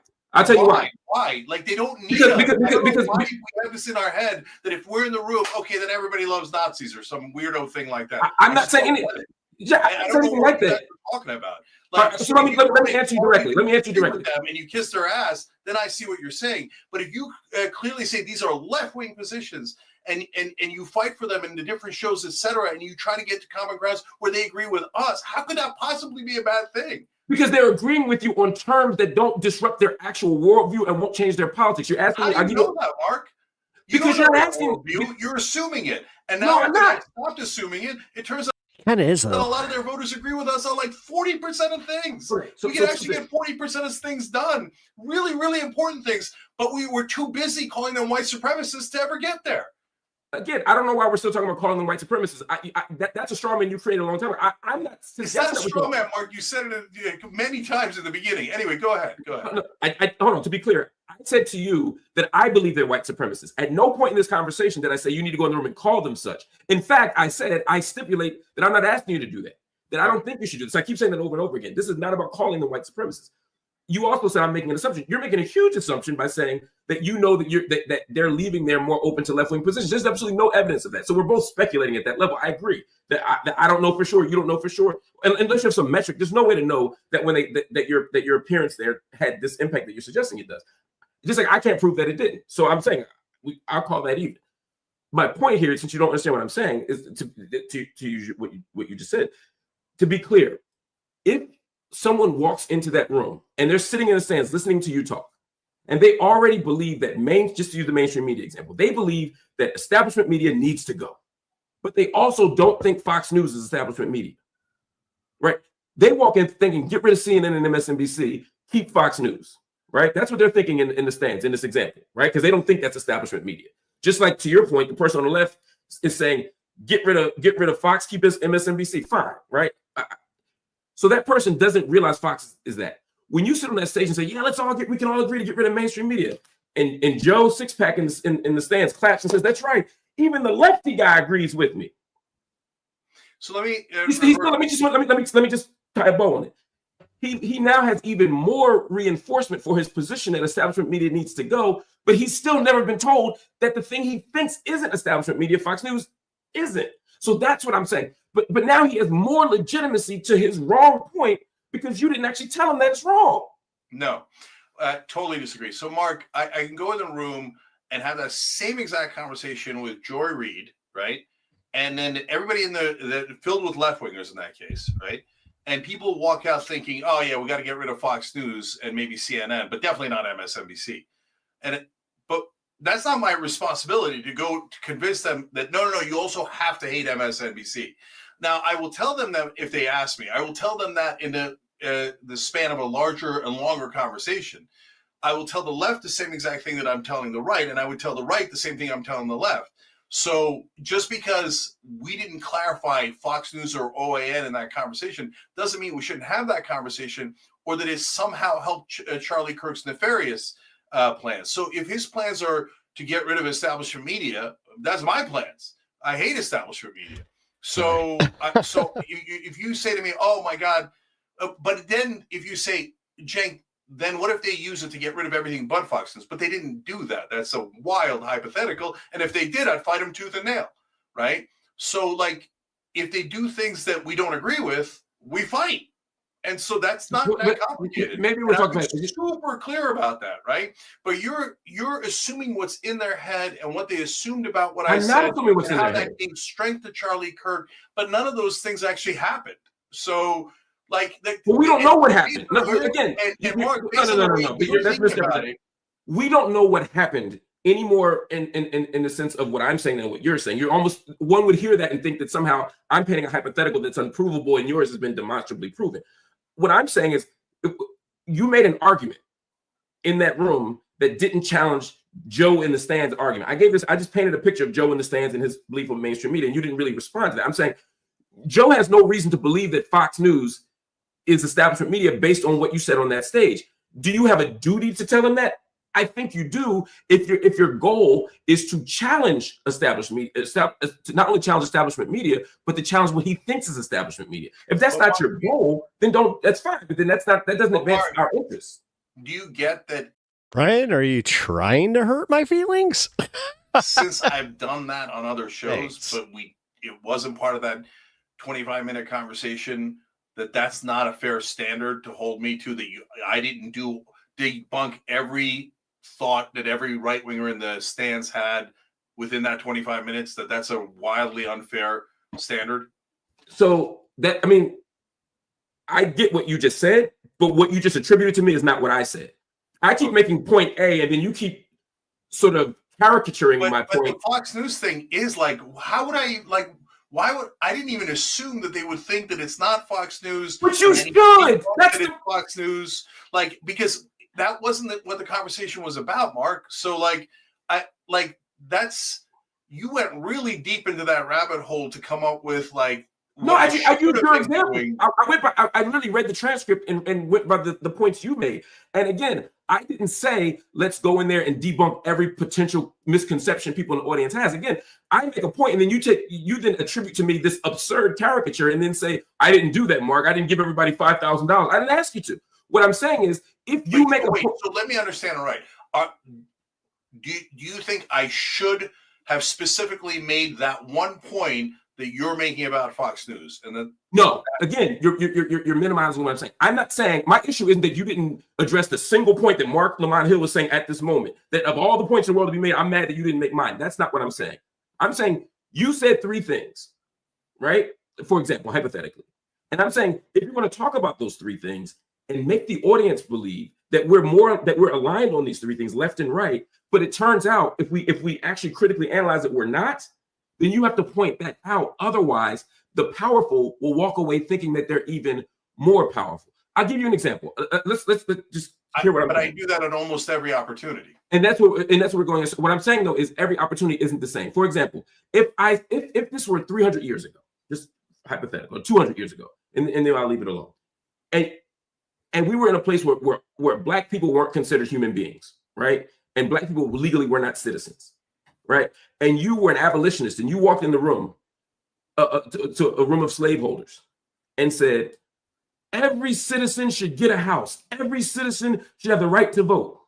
Why? Like, they don't need us. Because why we have this in our head that if we're in the room, okay, then everybody loves Nazis or some weirdo thing like that. I'm not saying anything. Yeah, I don't know what you're talking about. Like, so let me answer you directly. And you kiss their ass, then I see what you're saying. But if you clearly say these are left-wing positions, and you fight for them in the different shows, etc., and you try to get to common grounds where they agree with us, how could that possibly be a bad thing? Because they're agreeing with you on terms that don't disrupt their actual worldview and won't change their politics. You're asking me. How do you know that, Mark? Because you're asking. You're assuming it, and now I'm not. Stopped assuming it. It turns out kind of is that a lot of their voters agree with us on like 40% of things. Right. We can actually get 40% of things done. Really, really important things. But we were too busy calling them white supremacists to ever get there. Again, I don't know why we're still talking about calling them white supremacists. That's a straw man you created a long time ago. I'm not. It's not a straw man, Mark. You said it many times in the beginning. Anyway, go ahead. No, hold on. To be clear, I said to you that I believe they're white supremacists. At no point in this conversation did I say you need to go in the room and call them such. In fact, I said I stipulate that I'm not asking you to do that. That I don't think you should do this. I keep saying that over and over again. This is not about calling them white supremacists. You also said I'm making an assumption. You're making a huge assumption by saying that you know that they're leaving there more open to left-wing positions. There's absolutely no evidence of that. So we're both speculating at that level. I agree that I don't know for sure. You don't know for sure. And unless you have some metric, there's no way to know that when that your appearance there had this impact that you're suggesting it does. Just like I can't prove that it didn't. So I'm saying I'll call that even. My point here, since you don't understand what I'm saying, is to use what you just said. To be clear, if someone walks into that room and they're sitting in the stands listening to you talk, and they already believe that just to use the mainstream media example, they believe that establishment media needs to go, but they also don't think Fox News is establishment media, right? They walk in thinking, get rid of CNN and MSNBC, keep Fox News. right? That's what they're thinking in the stands in this example, right? Because they don't think that's establishment media. Just like to your point, the person on the left is saying, get rid of Fox, keep us MSNBC. Fine, right? So that person doesn't realize Fox is that. When you sit on that stage and say, yeah, we can all agree to get rid of mainstream media. And Joe Sixpack in the stands claps and says, that's right. Even the lefty guy agrees with me. So let me let me just tie a bow on it. He now has even more reinforcement for his position that establishment media needs to go, but he's still never been told that the thing he thinks isn't establishment media, Fox News, isn't. So that's what I'm saying. But now he has more legitimacy to his wrong point because you didn't actually tell him that it's wrong. No, totally disagree. So Mark, I can go in the room and have that same exact conversation with Joy Reid, right? And then everybody in the filled with left-wingers in that case, right? And people walk out thinking, oh, yeah, we got to get rid of Fox News and maybe CNN, but definitely not MSNBC. But that's not my responsibility to go to convince them that, no, you also have to hate MSNBC. Now, I will tell them that if they ask me. I will tell them that in the span of a larger and longer conversation. I will tell the left the same exact thing that I'm telling the right, and I would tell the right the same thing I'm telling the left. So just because we didn't clarify Fox News or OAN in that conversation doesn't mean we shouldn't have that conversation or that it somehow helped Charlie Kirk's nefarious plans. So if his plans are to get rid of establishment media, that's my plans. I hate establishment media. So if you say to me, oh, my God, but then if you say, Cenk, then what if they use it to get rid of everything but Fox News? But they didn't do that. That's a wild hypothetical. And if they did, I'd fight them tooth and nail, right? So, like, if they do things that we don't agree with, we fight. And so that's not that complicated. Maybe we're talking about super clear about that, right? But you're assuming what's in their head and what they assumed about what I said. I'm not assuming what's in their their head. That gave strength to Charlie Kirk, but none of those things actually happened. So, like, we don't know what happened. No, again, no. That's misrepresented. We don't know what happened anymore in the sense of what I'm saying and what you're saying. One would hear that and think that somehow I'm painting a hypothetical that's unprovable and yours has been demonstrably proven. What I'm saying is you made an argument in that room that didn't challenge Joe in the stands argument. I just painted a picture of Joe in the stands and his belief on mainstream media, and you didn't really respond to that. I'm saying Joe has no reason to believe that Fox News is establishment media based on what you said on that stage. Do you have a duty to tell him that? I think you do if your goal is to challenge establishment media, to not only challenge establishment media, but to challenge what he thinks is establishment media. If that's not your goal, then that's fine. But then that doesn't advance our interests. Do you get that? Brian, are you trying to hurt my feelings? Since I've done that on other shows, but it wasn't part of that 25-minute conversation, that's not a fair standard to hold me to, that I didn't debunk every thought that every right-winger in the stands had within that 25 minutes, that's a wildly unfair standard. So I get what you just said, but what you just attributed to me is not what I said. I keep making point A, and then you keep sort of caricaturing my point. But the Fox News thing is like, why would I didn't even assume that they would think that it's not Fox News. But you should. That's Fox News, because that wasn't what the conversation was about, Mark. So you went really deep into that rabbit hole to come up with No, I used your example. I literally read the transcript and went by the points you made. And again, I didn't say, let's go in there and debunk every potential misconception people in the audience has. Again, I make a point and then you then attribute to me this absurd caricature and then say, I didn't do that, Mark. I didn't give everybody $5,000. I didn't ask you to. What I'm saying is, if you make a point. So let me understand, all right. Do you think I should have specifically made that one point that you're making about Fox News? And then no, again, you're minimizing what I'm saying. I'm not saying, my issue isn't that you didn't address the single point that Mark Lamont Hill was saying at this moment, that of all the points in the world to be made, I'm mad that you didn't make mine. That's not what I'm saying. I'm saying you said three things, right? For example, hypothetically. And I'm saying, if you're going to talk about those three things and make the audience believe that we're aligned on these three things, left and right, but it turns out if we actually critically analyze it, we're not, then you have to point that out. Otherwise, the powerful will walk away thinking that they're even more powerful. I'll give you an example. Let's just hear what I'm But saying. I do that on almost every opportunity. And that's what we're going. What I'm saying though is every opportunity isn't the same. For example, if this were 300 years ago, just hypothetical, 200 years ago, and then I'll leave it alone. And we were in a place where Black people weren't considered human beings, right? And Black people legally were not citizens, right? And you were an abolitionist, and you walked in the room to a room of slaveholders, and said, every citizen should get a house. Every citizen should have the right to vote.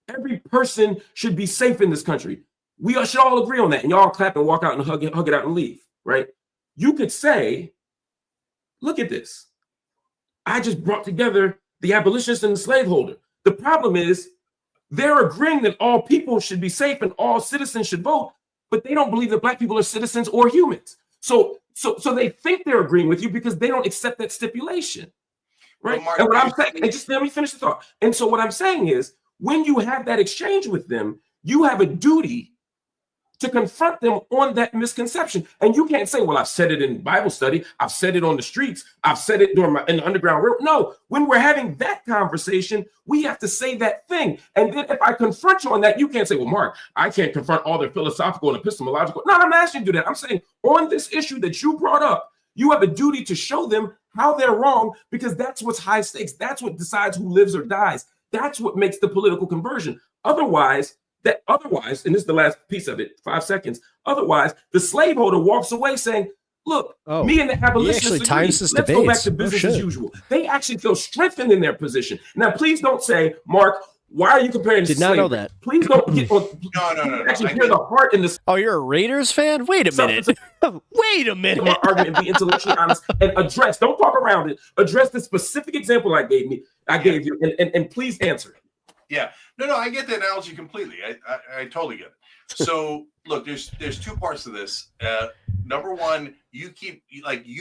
Every person should be safe in this country. We should all agree on that. And y'all clap and walk out and hug it out and leave, right? You could say, look at this. I just brought together the abolitionist and the slaveholder. The problem is they're agreeing that all people should be safe and all citizens should vote, but they don't believe that Black people are citizens or humans. So they think they're agreeing with you because they don't accept that stipulation, right? Mark, and what I'm saying, and just let me finish the thought. And so what I'm saying is, when you have that exchange with them, you have a duty to confront them on that misconception. And you can't say, well, I've said it in Bible study, I've said it on the streets, I've said it in the underground world. No, when we're having that conversation, we have to say that thing. And then if I confront you on that, you can't say, well, Mark, I can't confront all their philosophical and epistemological. No, I'm not asking you to do that. I'm saying on this issue that you brought up, you have a duty to show them how they're wrong, because that's what's high stakes. That's what decides who lives or dies. That's what makes the political conversion. Otherwise, and this is the last piece of it, 5 seconds. Otherwise, the slaveholder walks away saying, look, me and the abolitionists agree. Let's go back to business as usual. They actually feel strengthened in their position. Now, please don't say, Mark, why are you comparing this to slavery? Did not know that. Please don't get on. No. Actually, hear the heart in this. Oh, you're a Raiders fan? Wait a minute. Wait a minute. My argument and be intellectually honest and address. Don't talk around it. Address the specific example I gave you, and please answer it. Yeah. No, I get the analogy completely. I totally get it. So look, there's two parts to this. Number one, you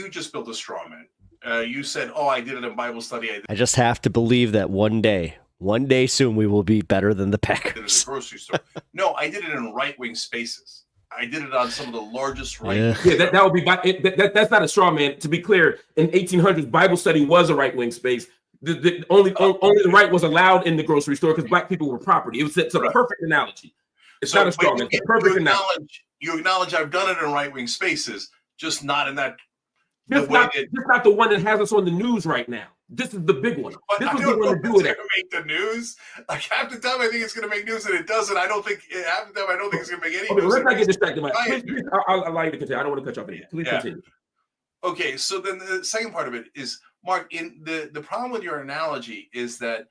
just built a straw man. You said, oh, I did it in Bible study. I just have to believe that one day soon we will be better than the Packers. I did it at the grocery store. No, I did it in right-wing spaces. I did it on some of the largest right. Yeah, that would be that's not a straw man. To be clear, in 1800s, Bible study was a right-wing space. Only the right was allowed in the grocery store because Black people were property. It's a perfect analogy. It's not a straw man. It's a perfect analogy. You acknowledge I've done it in right-wing spaces, just not in that. Just not the one that has us on the news right now. This is the big one. But this is the one to do it. Going to make the news. Like half the time, I think it's going to make news, and it doesn't. I don't think half the time I don't think it's going to make any news. Let's not get distracted. Please, I'll allow you to continue. I don't want to cut you off anything. Please continue. Okay, so then the second part of it is, Mark, in the problem with your analogy is that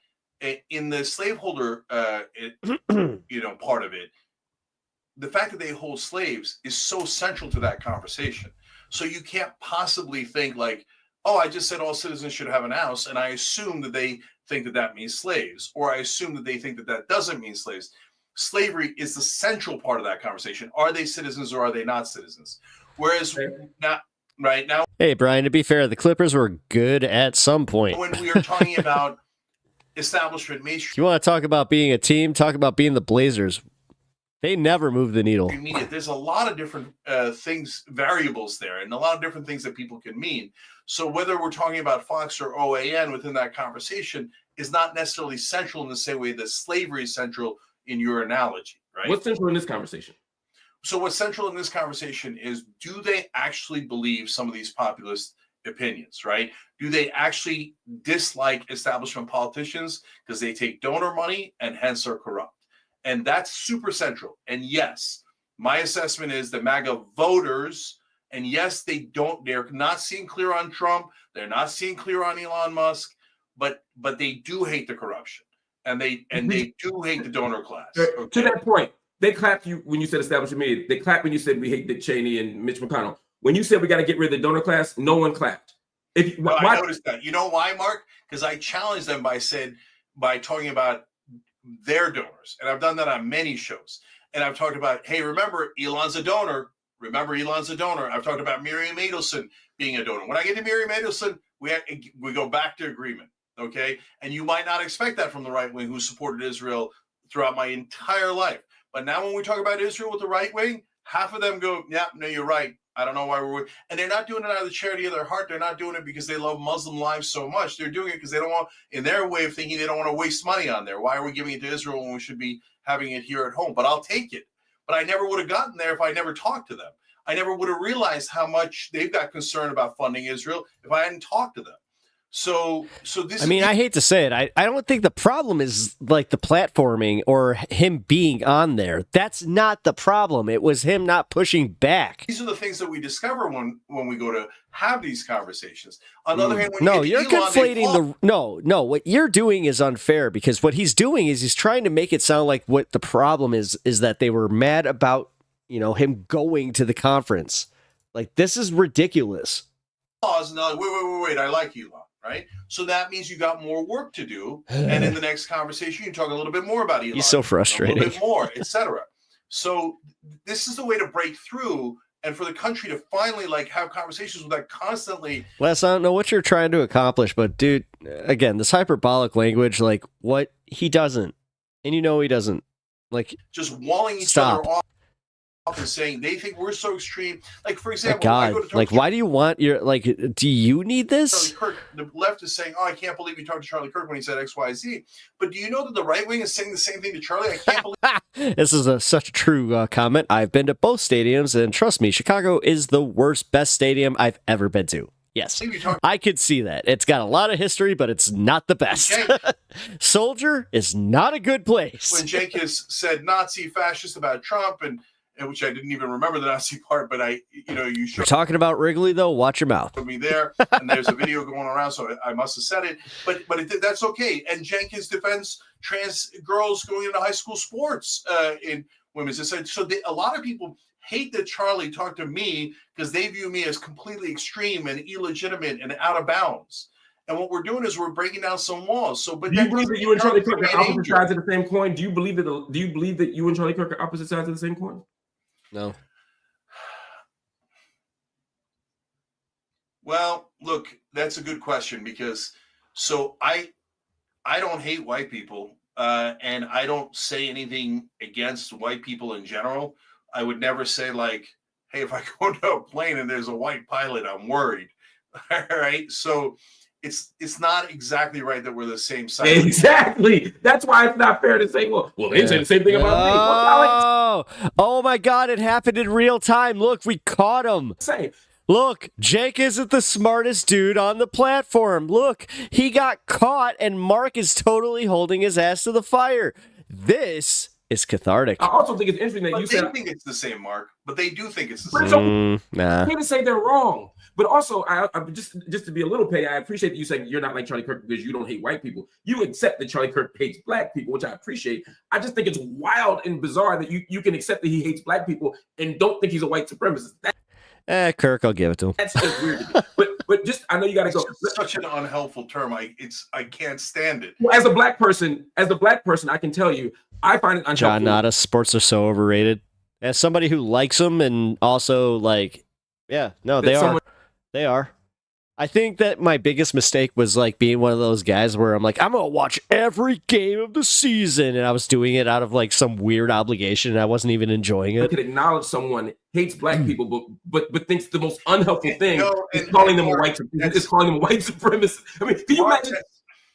in the slaveholder, part of it, the fact that they hold slaves is so central to that conversation. So you can't possibly think like, oh, I just said all citizens should have an house, and I assume that they think that means slaves, or I assume that they think that doesn't mean slaves. Slavery is the central part of that conversation. Are they citizens or are they not citizens? Whereas right now, hey, Brian, to be fair, the Clippers were good at some point. When we are talking about establishment masonry, you want to talk about being a team, talk about being the Blazers. They never moved the needle. There's a lot of different variables there, and a lot of different things that people can mean. So whether we're talking about Fox or OAN within that conversation is not necessarily central in the same way that slavery is central in your analogy, right? What's central in this conversation? So what's central in this conversation is, do they actually believe some of these populist opinions, right? Do they actually dislike establishment politicians because they take donor money and hence are corrupt? And that's super central. And yes, my assessment is the MAGA voters, and yes, they're not seeing clear on Trump. They're not seeing clear on Elon Musk, but they do hate the corruption. And they do hate the donor class. Okay? To that point, they clapped you when you said establishment media. They clapped when you said we hate Dick Cheney and Mitch McConnell. When you said we got to get rid of the donor class, no one clapped. I noticed that. You know why, Mark? Because I challenged them by talking about their donors. And I've done that on many shows. And I've talked about, hey, remember, Elon's a donor. I've talked about Miriam Adelson being a donor. When I get to Miriam Adelson, we go back to agreement, okay? And you might not expect that from the right wing who supported Israel throughout my entire life. But now when we talk about Israel with the right wing, half of them go, yeah, no, you're right. I don't know why we're, and they're not doing it out of the charity of their heart. They're not doing it because they love Muslim lives so much. They're doing it because they don't want, in their way of thinking, they don't want to waste money on there. Why are we giving it to Israel when we should be having it here at home? But I'll take it. But I never would have gotten there if I never talked to them. I never would have realized how much they've got concern about funding Israel if I hadn't talked to them. So this. I mean, I hate to say it. I don't think the problem is like the platforming or him being on there. That's not the problem. It was him not pushing back. These are the things that we discover when we go to have these conversations. On the other hand, when no, you you're conflating no. What you're doing is unfair because what he's doing is he's trying to make it sound like what the problem is that they were mad about, him going to the conference. Like, this is ridiculous. No, wait, I like Elon. Right, so that means you got more work to do, and in the next conversation, you can talk a little bit more about Elon. He's so frustrating. A little bit more, etc. So this is the way to break through, and for the country to finally have conversations without constantly. Les, I don't know what you're trying to accomplish, but dude, again, this hyperbolic language, what he doesn't, and he doesn't, just walling each other off. And saying they think we're so extreme. Like, for example, God, why do you want your do you need this? Charlie Kirk, the left is saying, "Oh, I can't believe you talked to Charlie Kirk when he said X, Y, Z." But do you know that the right wing is saying the same thing to Charlie? I can't believe. This is such a true comment. I've been to both stadiums, and trust me, Chicago is the best stadium I've ever been to. Yes, I could see that. It's got a lot of history, but it's not the best. Soldier is not a good place. When Jenkins said Nazi fascist about Trump and which I didn't even remember the Nazi part, but you showed. You're talking about Wrigley, though. Watch your mouth. Me there, and there's a video going around, so I must have said it. But that's okay. And Jenkins defends trans girls going into high school sports in women's. So a lot of people hate that Charlie talked to me because they view me as completely extreme and illegitimate and out of bounds. And what we're doing is we're breaking down some walls. So, but do you believe that you and Charlie Kirk are opposite sides of the same coin? Do you believe that you and Charlie Kirk are opposite sides of the same coin? No. Well, look, that's a good question because I don't hate white people and I don't say anything against white people in general. I would never say hey, if I go into a plane and there's a white pilot, I'm worried. All right. So it's not exactly right that we're the same side. Exactly. That's why it's not fair to say, well, they say the same thing about me. Oh my God, it happened in real time. Look, we caught him. Same. Look, Jake isn't the smartest dude on the platform. Look, he got caught and Mark is totally holding his ass to the fire. This is cathartic. I also think it's interesting that you said. They think it's the same, Mark, but they do think it's the same. Nah. I can't say they're wrong. But also, I just to be a little petty, I appreciate that you saying you're not like Charlie Kirk because you don't hate white people. You accept that Charlie Kirk hates black people, which I appreciate. I just think it's wild and bizarre that you can accept that he hates black people and don't think he's a white supremacist. Kirk, I'll give it to him. That's just weird to me. But just I know you got to go. Such an unhelpful term. I can't stand it. Well, as a black person, I can tell you, I find it unhelpful. John Nada, sports are so overrated. As somebody who likes them and also they are. They are. I think that my biggest mistake was being one of those guys where I'm I'm going to watch every game of the season. And I was doing it out of some weird obligation and I wasn't even enjoying it. I could acknowledge someone hates black people, but thinks the most unhelpful thing is calling them a white supremacist. I mean, can you imagine?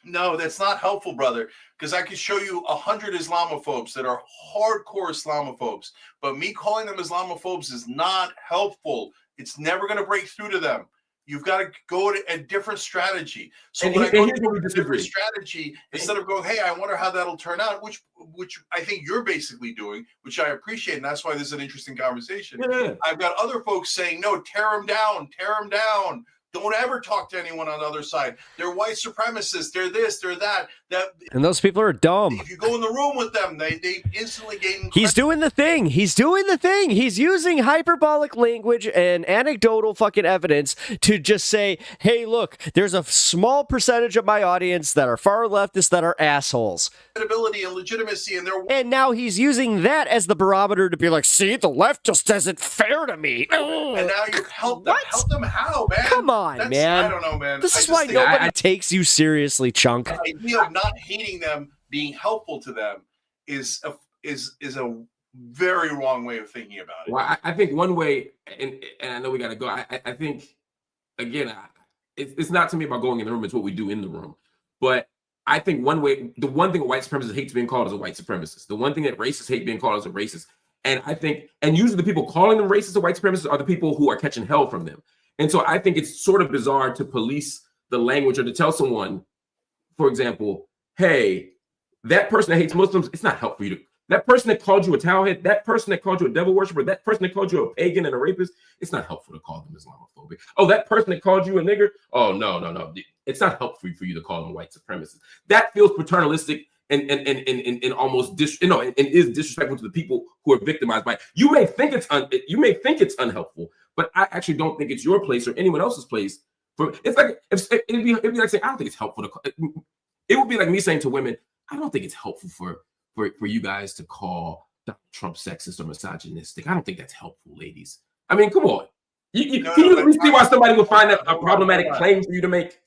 No, that's not helpful, brother, because I could show you 100 Islamophobes that are hardcore Islamophobes, but me calling them Islamophobes is not helpful. It's never going to break through to them. You've got to go to a different strategy. So when I go to a different strategy, instead of going, hey, I wonder how that'll turn out, which I think you're basically doing, which I appreciate, and that's why this is an interesting conversation. Yeah. I've got other folks saying, no, tear them down. Don't ever talk to anyone on the other side. They're white supremacists. They're this, they're that. And those people are dumb. If you go in the room with them, they instantly gain. He's doing the thing. He's using hyperbolic language and anecdotal fucking evidence to just say, hey, look, there's a small percentage of my audience that are far leftists that are assholes. Credibility and legitimacy, and now he's using that as the barometer to be like, see, the left just isn't fair to me. And now you help them. Help them how, man? Come on, man. I don't know, man. This is why nobody takes you seriously, Chunk. The idea of not hating them, being helpful to them, is a very wrong way of thinking about it. Well, I think one way, and I know we got to go. I think, again, it's not to me about going in the room. It's what we do in the room. But I think one way, the one thing a white supremacist hates being called is a white supremacist. The one thing that racists hate being called is a racist. And I think, and usually the people calling them racist or white supremacists are the people who are catching hell from them. And so I think it's sort of bizarre to police the language or to tell someone, for example, hey, that person that hates Muslims, it's not helpful for you to, that person that called you a towelhead, that person that called you a devil worshiper, that person that called you a pagan and a rapist, it's not helpful to call them Islamophobic. Oh, that person that called you a nigger, oh, no. It's not helpful for you to call them white supremacists. That feels paternalistic and almost and is disrespectful to the people who are victimized by it. You may think it's unhelpful, but I actually don't think it's your place or anyone else's place. It's like it'd be like saying I don't think it's helpful to. It would be like me saying to women, I don't think it's helpful for you guys to call Donald Trump sexist or misogynistic. I don't think that's helpful, ladies. I mean, come on. Can you at least see why somebody would find that a problematic claim for you to make?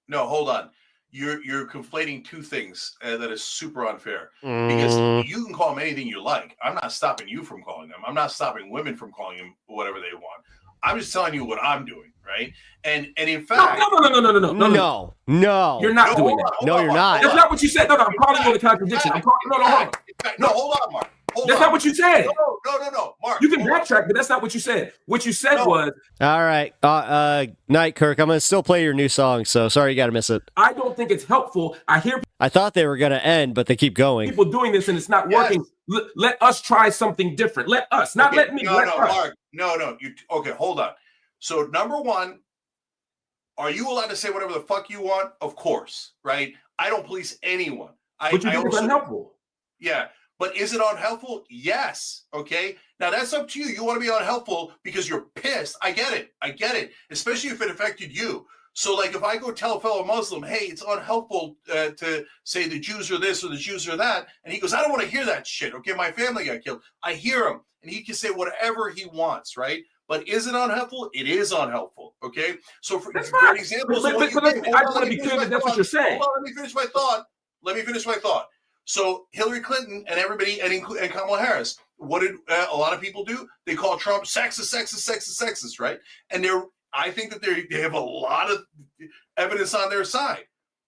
No, hold on. You're conflating two things that is super unfair because you can call them anything you like. I'm not stopping you from calling them. I'm not stopping women from calling them whatever they want. I'm just telling you what I'm doing, right? And in fact, no. You're not doing that. No, you're not. That's not what you said. No, I'm calling you a contradiction. I'm calling. No, hold on, Mark. That's not what you said. No, Mark. You can backtrack, but that's not what you said. What you said was, all right, night, Kirk. I'm gonna still play your new song, so sorry you got to miss it. I don't think it's helpful. I thought they were gonna end, but they keep going. People doing this and it's not working. Let us try something different. Let us, not let me. Mark. No. Okay, hold on. So number one, are you allowed to say whatever the fuck you want? Of course, right? I don't police anyone. But you think it's unhelpful. Yeah. But is it unhelpful? Yes. Okay. Now that's up to you. You want to be unhelpful because you're pissed. I get it. Especially if it affected you. So like if I go tell a fellow Muslim, hey, it's unhelpful to say the Jews are this or the Jews are that. And he goes, I don't want to hear that shit. Okay. My family got killed. I hear him and he can say whatever he wants. Right. But is it unhelpful? It is unhelpful. Okay. So for great examples, I just want to be clear that that's what you're saying. Let me finish my thought. So Hillary Clinton and everybody and Kamala Harris, what did a lot of people do? They call Trump sexist, right? And I think that they have a lot of evidence on their side.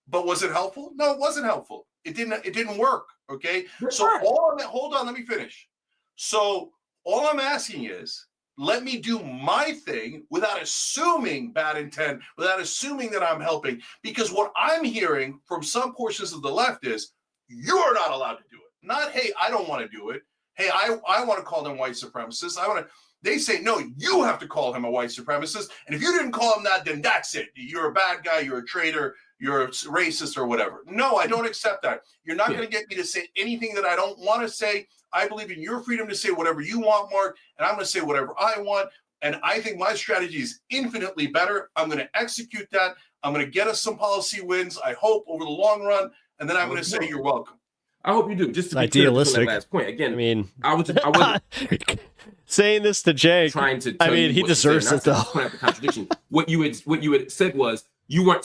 But was it helpful? No, it wasn't helpful. It didn't work. Okay. So hold on, let me finish. So all I'm asking is, let me do my thing without assuming bad intent, without assuming that I'm helping. Because what I'm hearing from some portions of the left is, you're not allowed to do it. Not, hey, I don't want to do it. Hey, I want to call them white supremacists. They say, no, you have to call him a white supremacist. And if you didn't call him that, then that's it. You're a bad guy. You're a traitor. You're a racist or whatever. No, I don't accept that. You're not going to get me to say anything that I don't want to say. I believe in your freedom to say whatever you want, Mark, and I'm going to say whatever I want. And I think my strategy is infinitely better. I'm going to execute that. I'm going to get us some policy wins, I hope, over the long run. And then I'm going to say you're welcome. I hope you do. Just to be idealistic. Clear, that last point again. I mean, I was saying this to Jake. Trying to. I mean, he deserves it though. Point out the contradiction. What you had said was you were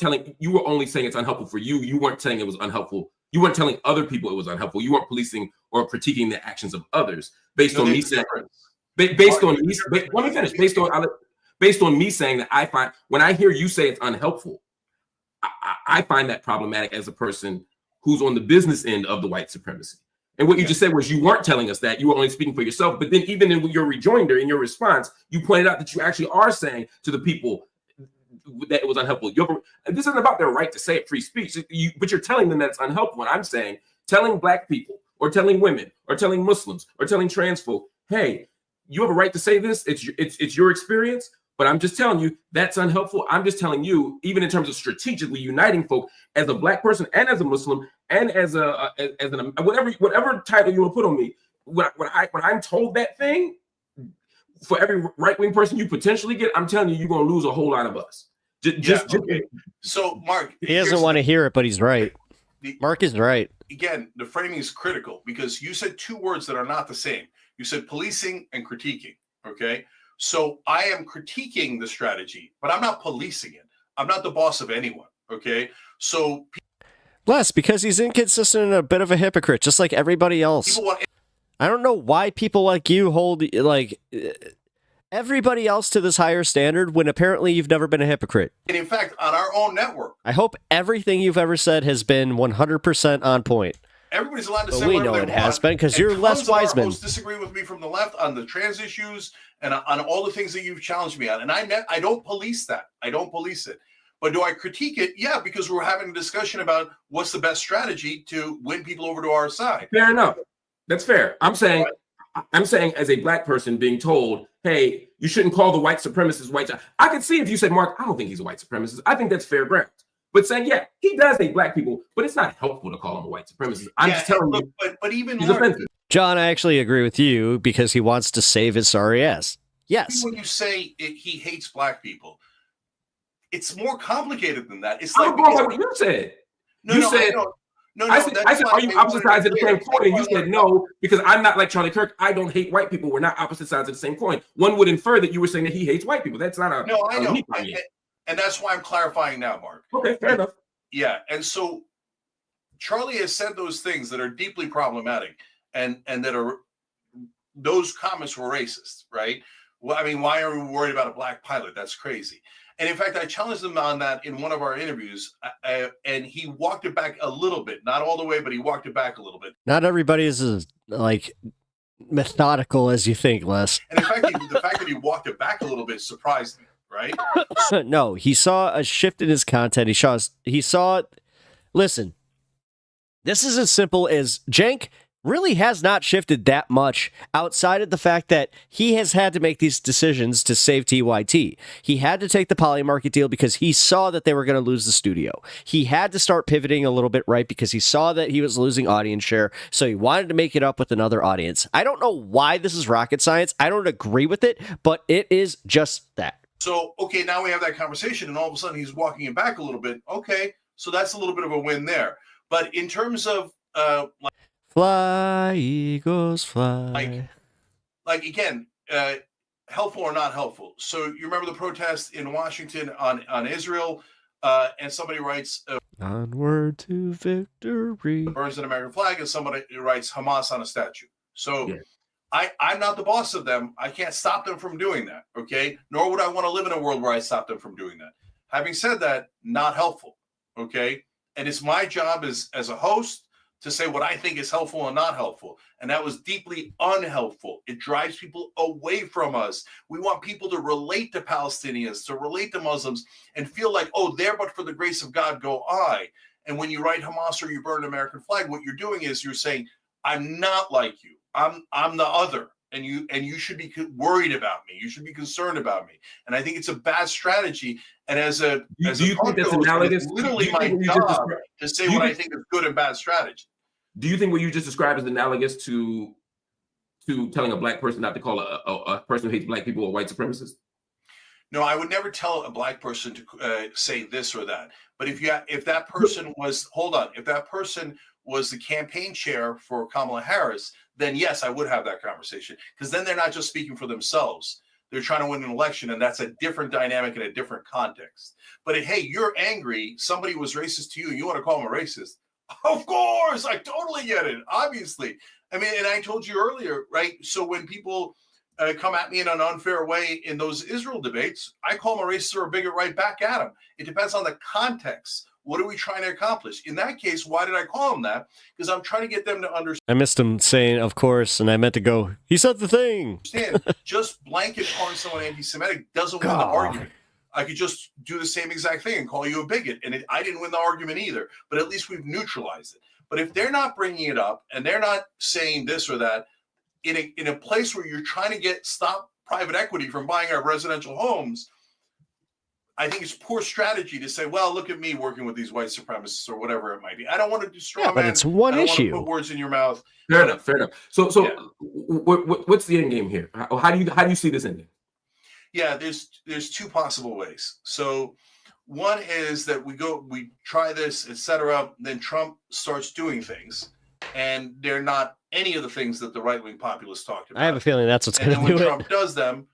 only saying it's unhelpful for you. You weren't saying it was unhelpful. You weren't telling other people it was unhelpful. You weren't policing or critiquing the actions of others based on me saying. Based on me. Let me finish. Based on me saying that I find when I hear you say it's unhelpful, I find that problematic as a person who's on the business end of the white supremacy. And what you just said was you weren't telling us that. You were only speaking for yourself. But then even in your rejoinder, in your response, you pointed out that you actually are saying to the people that it was unhelpful. This isn't about their right to say it, free speech, but you're telling them that it's unhelpful. And I'm saying telling Black people or telling women or telling Muslims or telling trans folk, hey, you have a right to say this. It's your experience. But I'm just telling you, that's unhelpful. I'm just telling you, even in terms of strategically uniting folk, as a Black person and as a Muslim and as an whatever title you want to put on me, when I'm told that thing, for every right-wing person you potentially get, I'm telling you, you're going to lose a whole lot of us. Okay. So, Mark, he doesn't want to hear it, but he's right. Mark is right. Again, the framing is critical because you said two words that are not the same. You said policing and critiquing. Okay. So I am critiquing the strategy, but I'm not policing it. I'm not the boss of anyone. Okay. So because he's inconsistent and a bit of a hypocrite, just like everybody else. I don't know why people like you hold like everybody else to this higher standard when apparently you've never been a hypocrite. And in fact, on our own network, I hope everything you've ever said has been 100% on point. everybody's allowed to But say we whatever know they it want. has been because And you're tons Les of our Wiseman. hosts disagree with me from the left on the trans issues and on all the things that you've challenged me on. And I don't police that. I don't police it. But do I critique it? Yeah, because we're having a discussion about what's the best strategy to win people over to our side. Fair enough. That's fair. I'm saying as a black person being told, hey, you shouldn't call the white supremacists white. I could see if you said, Mark, I don't think he's a white supremacist. I think that's fair ground. But saying, yeah, he does hate black people, but it's not helpful to call him a white supremacist. I'm just telling you, but even he's more, offensive. John, I actually agree with you because he wants to save his sorry ass. Yes. when you say he hates black people, it's more complicated than that. It's I'm like going by what you said. I said, are you opposite sides of the same coin? And you said no, because I'm not like Charlie Kirk. I don't hate white people. We're not opposite sides of the same coin. One would infer that you were saying that he hates white people. That's not a no. I know, and that's why I'm clarifying now, Mark. Okay, fair enough. Yeah, and so Charlie has said those things that are deeply problematic, and that are those comments were racist, right? Well, I mean, why are we worried about a black pilot? That's crazy. And in fact, I challenged him on that in one of our interviews, and he walked it back a little bit, not all the way, but he walked it back a little bit. Not everybody is as like methodical as you think, Les. And in fact, the fact that he walked it back a little bit surprised me, right? No, he saw a shift in his content. He saw. Listen, this is as simple as Cenk really has not shifted that much outside of the fact that he has had to make these decisions to save TYT. He had to take the Polymarket deal because he saw that they were going to lose the studio. He had to start pivoting a little bit, right? Because he saw that he was losing audience share. So he wanted to make it up with another audience. I don't know why this is rocket science. I don't agree with it, but it is just that. So, okay, now we have that conversation, and all of a sudden he's walking it back a little bit. Okay, so that's a little bit of a win there. But in terms of fly, Eagles, fly. Like again, helpful or not helpful. So you remember the protest in Washington on Israel, and somebody writes onward to victory, burns an American flag, and somebody writes Hamas on a statue. So I'm not the boss of them. I can't stop them from doing that. Okay, nor would I want to live in a world where I stop them from doing that. Having said that, not helpful. Okay, and it's my job as a host to say what I think is helpful and not helpful. And that was deeply unhelpful. It drives people away from us. We want people to relate to Palestinians, to relate to Muslims, and feel like, oh, there but for the grace of God go I. And when you write Hamas or you burn an American flag, what you're doing is you're saying, I'm not like you. I'm the other. And you should be worried about me. You should be concerned about me. And I think it's a bad strategy. And as a do you think that's analogous? It's literally my job to say what I think is good and bad strategy. Do you think what you just described is analogous to telling a black person not to call a person who hates black people a white supremacist? No, I would never tell a black person to say this or that. But if that person was the campaign chair for Kamala Harris, then yes, I would have that conversation, because then they're not just speaking for themselves. They're trying to win an election, and that's a different dynamic in a different context. But hey, you're angry. Somebody was racist to you. You want to call them a racist? Of course, I totally get it. Obviously. I mean, and I told you earlier, right? So when people come at me in an unfair way in those Israel debates, I call them a racist or a bigot right back at them. It depends on the context. What are we trying to accomplish? In that case, why did I call them that? Because I'm trying to get them to understand. I missed him saying, of course, and I meant to go, he said the thing. Just blanket calling someone anti-Semitic doesn't win the argument. I could just do the same exact thing and call you a bigot. And I didn't win the argument either, but at least we've neutralized it. But if they're not bringing it up and they're not saying this or that in a place where you're trying to stop private equity from buying our residential homes, I think it's poor strategy to say, well, look at me working with these white supremacists or whatever it might be. I don't want to destroy but it's one issue. Want to put words in your mouth. Fair enough. So what's the end game here? How do you see this ending? Yeah, there's two possible ways. So one is that we try this, etc. Then Trump starts doing things, and they're not any of the things that the right-wing populists talked about. I have a feeling that's what's going to do it. And when Trump does them,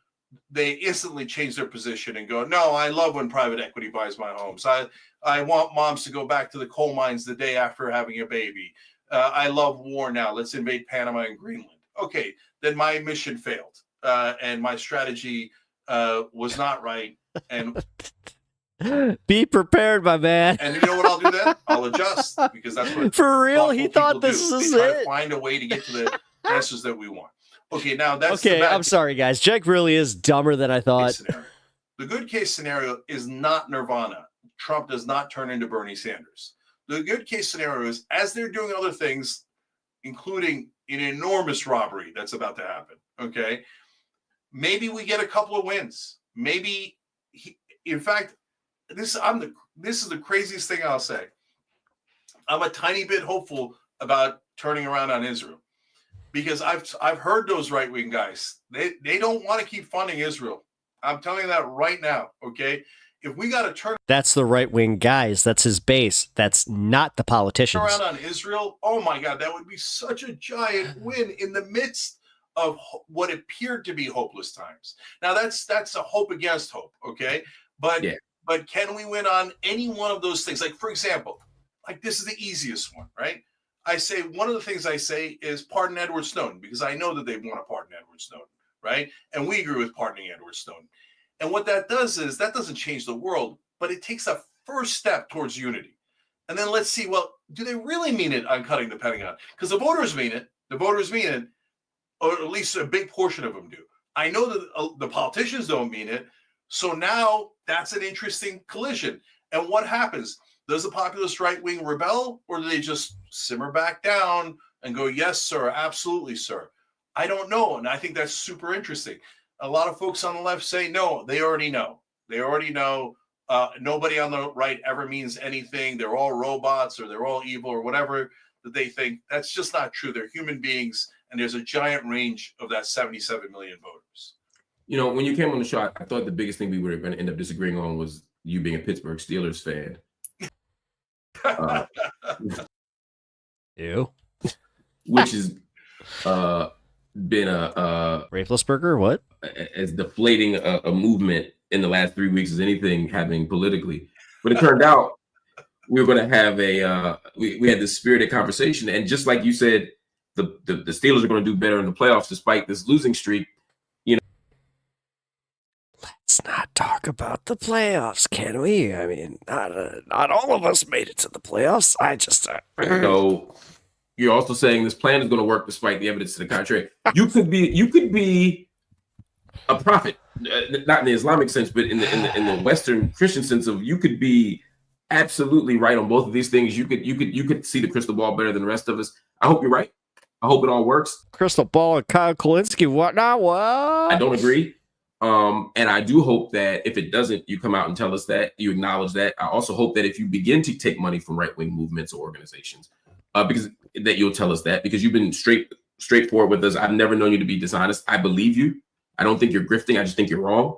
they instantly change their position and go, no, I love when private equity buys my homes. I want moms to go back to the coal mines the day after having a baby. I love war now. Let's invade Panama and Greenland. Okay, then my mission failed, and my strategy was not right. And be prepared, my man. And you know what I'll do then? I'll adjust, because that's what for real. He thought this do. is they try it. To find a way to get to the answers that we want. Okay, now that's okay. I'm sorry, guys. Jake really is dumber than I thought. The good case scenario is not nirvana. Trump does not turn into Bernie Sanders. The good case scenario is, as they're doing other things, including an enormous robbery that's about to happen. Okay, maybe we get a couple of wins. Maybe, in fact, this is the craziest thing I'll say. I'm a tiny bit hopeful about turning around on Israel, because I've heard those right-wing guys. They don't want to keep funding Israel. I'm telling you that right now. Okay, if we got to turn. That's the right-wing guys. That's his base. That's not the politicians. Around on Israel. Oh my God, that would be such a giant win in the midst of what appeared to be hopeless times. Now that's a hope against hope. Okay, but. Yeah. But can we win on any one of those things? Like, for example, like this is the easiest one, right? I say, one of the things I say is pardon Edward Snowden, because I know that they want to pardon Edward Snowden, right? And we agree with pardoning Edward Snowden. And what that does is, that doesn't change the world, but it takes a first step towards unity. And then let's see, well, do they really mean it on cutting the Pentagon? Because the voters mean it. The voters mean it, or at least a big portion of them do. I know that the politicians don't mean it. So now that's an interesting collision. And what happens? Does the populist right wing rebel, or do they just simmer back down and go, yes, sir, absolutely, sir? I don't know. And I think that's super interesting. A lot of folks on the left say, no, they already know. They already know. Nobody on the right ever means anything. They're all robots, or they're all evil, or whatever that they think. That's just not true. They're human beings. And there's a giant range of that 77 million voters. You know, when you came on the show, I thought the biggest thing we were going to end up disagreeing on was you being a Pittsburgh Steelers fan. Ew. Which has been a Rafelessberger, what? As deflating a movement in the last 3 weeks as anything happening politically. But it turned out we were going to have we had this spirited conversation, and just like you said, the Steelers are going to do better in the playoffs despite this losing streak. Let's not talk about the playoffs, can we? I mean, not all of us made it to the playoffs. I just. So you're also saying this plan is going to work despite the evidence to the contrary. You could be a prophet, not in the Islamic sense, but in the Western Christian sense of you could be absolutely right on both of these things. You could see the crystal ball better than the rest of us. I hope you're right. I hope it all works. Crystal ball and Kyle Kalinske, what now? What? I don't agree. And I do hope that if it doesn't, you come out and tell us that, you acknowledge that. I also hope that if you begin to take money from right-wing movements or organizations, because that you'll tell us that, because you've been straightforward with us. I've never known you to be dishonest. I believe you. I don't think you're grifting. I just think you're wrong.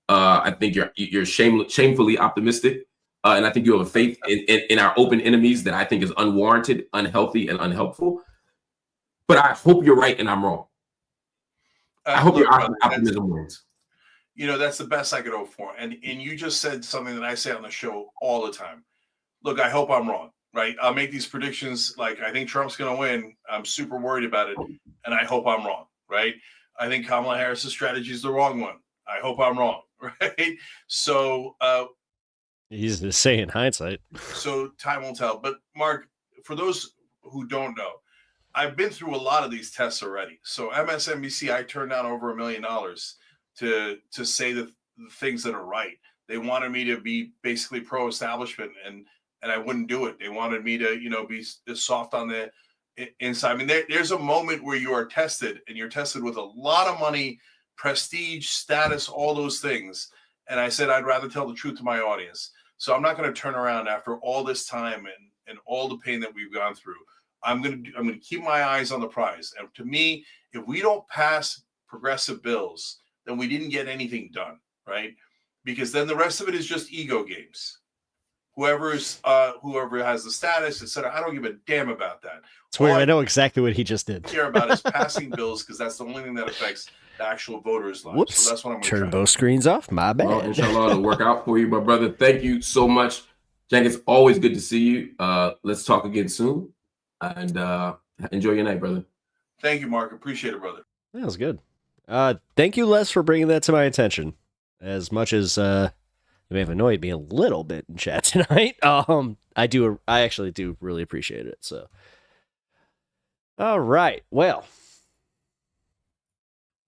I think you're shamefully optimistic. And I think you have a faith in our open enemies that I think is unwarranted, unhealthy, and unhelpful. But I hope you're right and I'm wrong. I hope your optimism wins. You know, that's the best I could hope for. And you just said something that I say on the show all the time. Look, I hope I'm wrong, right? I'll make these predictions like I think Trump's going to win. I'm super worried about it. And I hope I'm wrong, right? I think Kamala Harris's strategy is the wrong one. I hope I'm wrong, right? So he's just saying hindsight. So time will tell. But Mark, for those who don't know, I've been through a lot of these tests already. So MSNBC, I turned down over $1 million to say the things that are right. They wanted me to be basically pro-establishment, and I wouldn't do it. They wanted me to, be soft on the inside. I mean, there's a moment where you are tested, and you're tested with a lot of money, prestige, status, all those things. And I said, I'd rather tell the truth to my audience. So I'm not going to turn around after all this time and all the pain that we've gone through. I'm going to keep my eyes on the prize. And to me, if we don't pass progressive bills, then we didn't get anything done, right? Because then the rest of it is just ego games. Whoever has the status, etc. I don't give a damn about that. It's weird. I know exactly what he just did. What I care about is passing bills, because that's the only thing that affects the actual voters' lives. Whoops! So that's what I'm turn both screens off. My bad. Well, inshallah, it'll work out for you, my brother. Thank you so much, Jack. It's always good to see you. Let's talk again soon, and enjoy your night, brother. Thank you, Mark. Appreciate it, brother. That was good. Thank you, Les, for bringing that to my attention. As much as you may have annoyed me a little bit in chat tonight, I actually do really appreciate it. So, all right, well,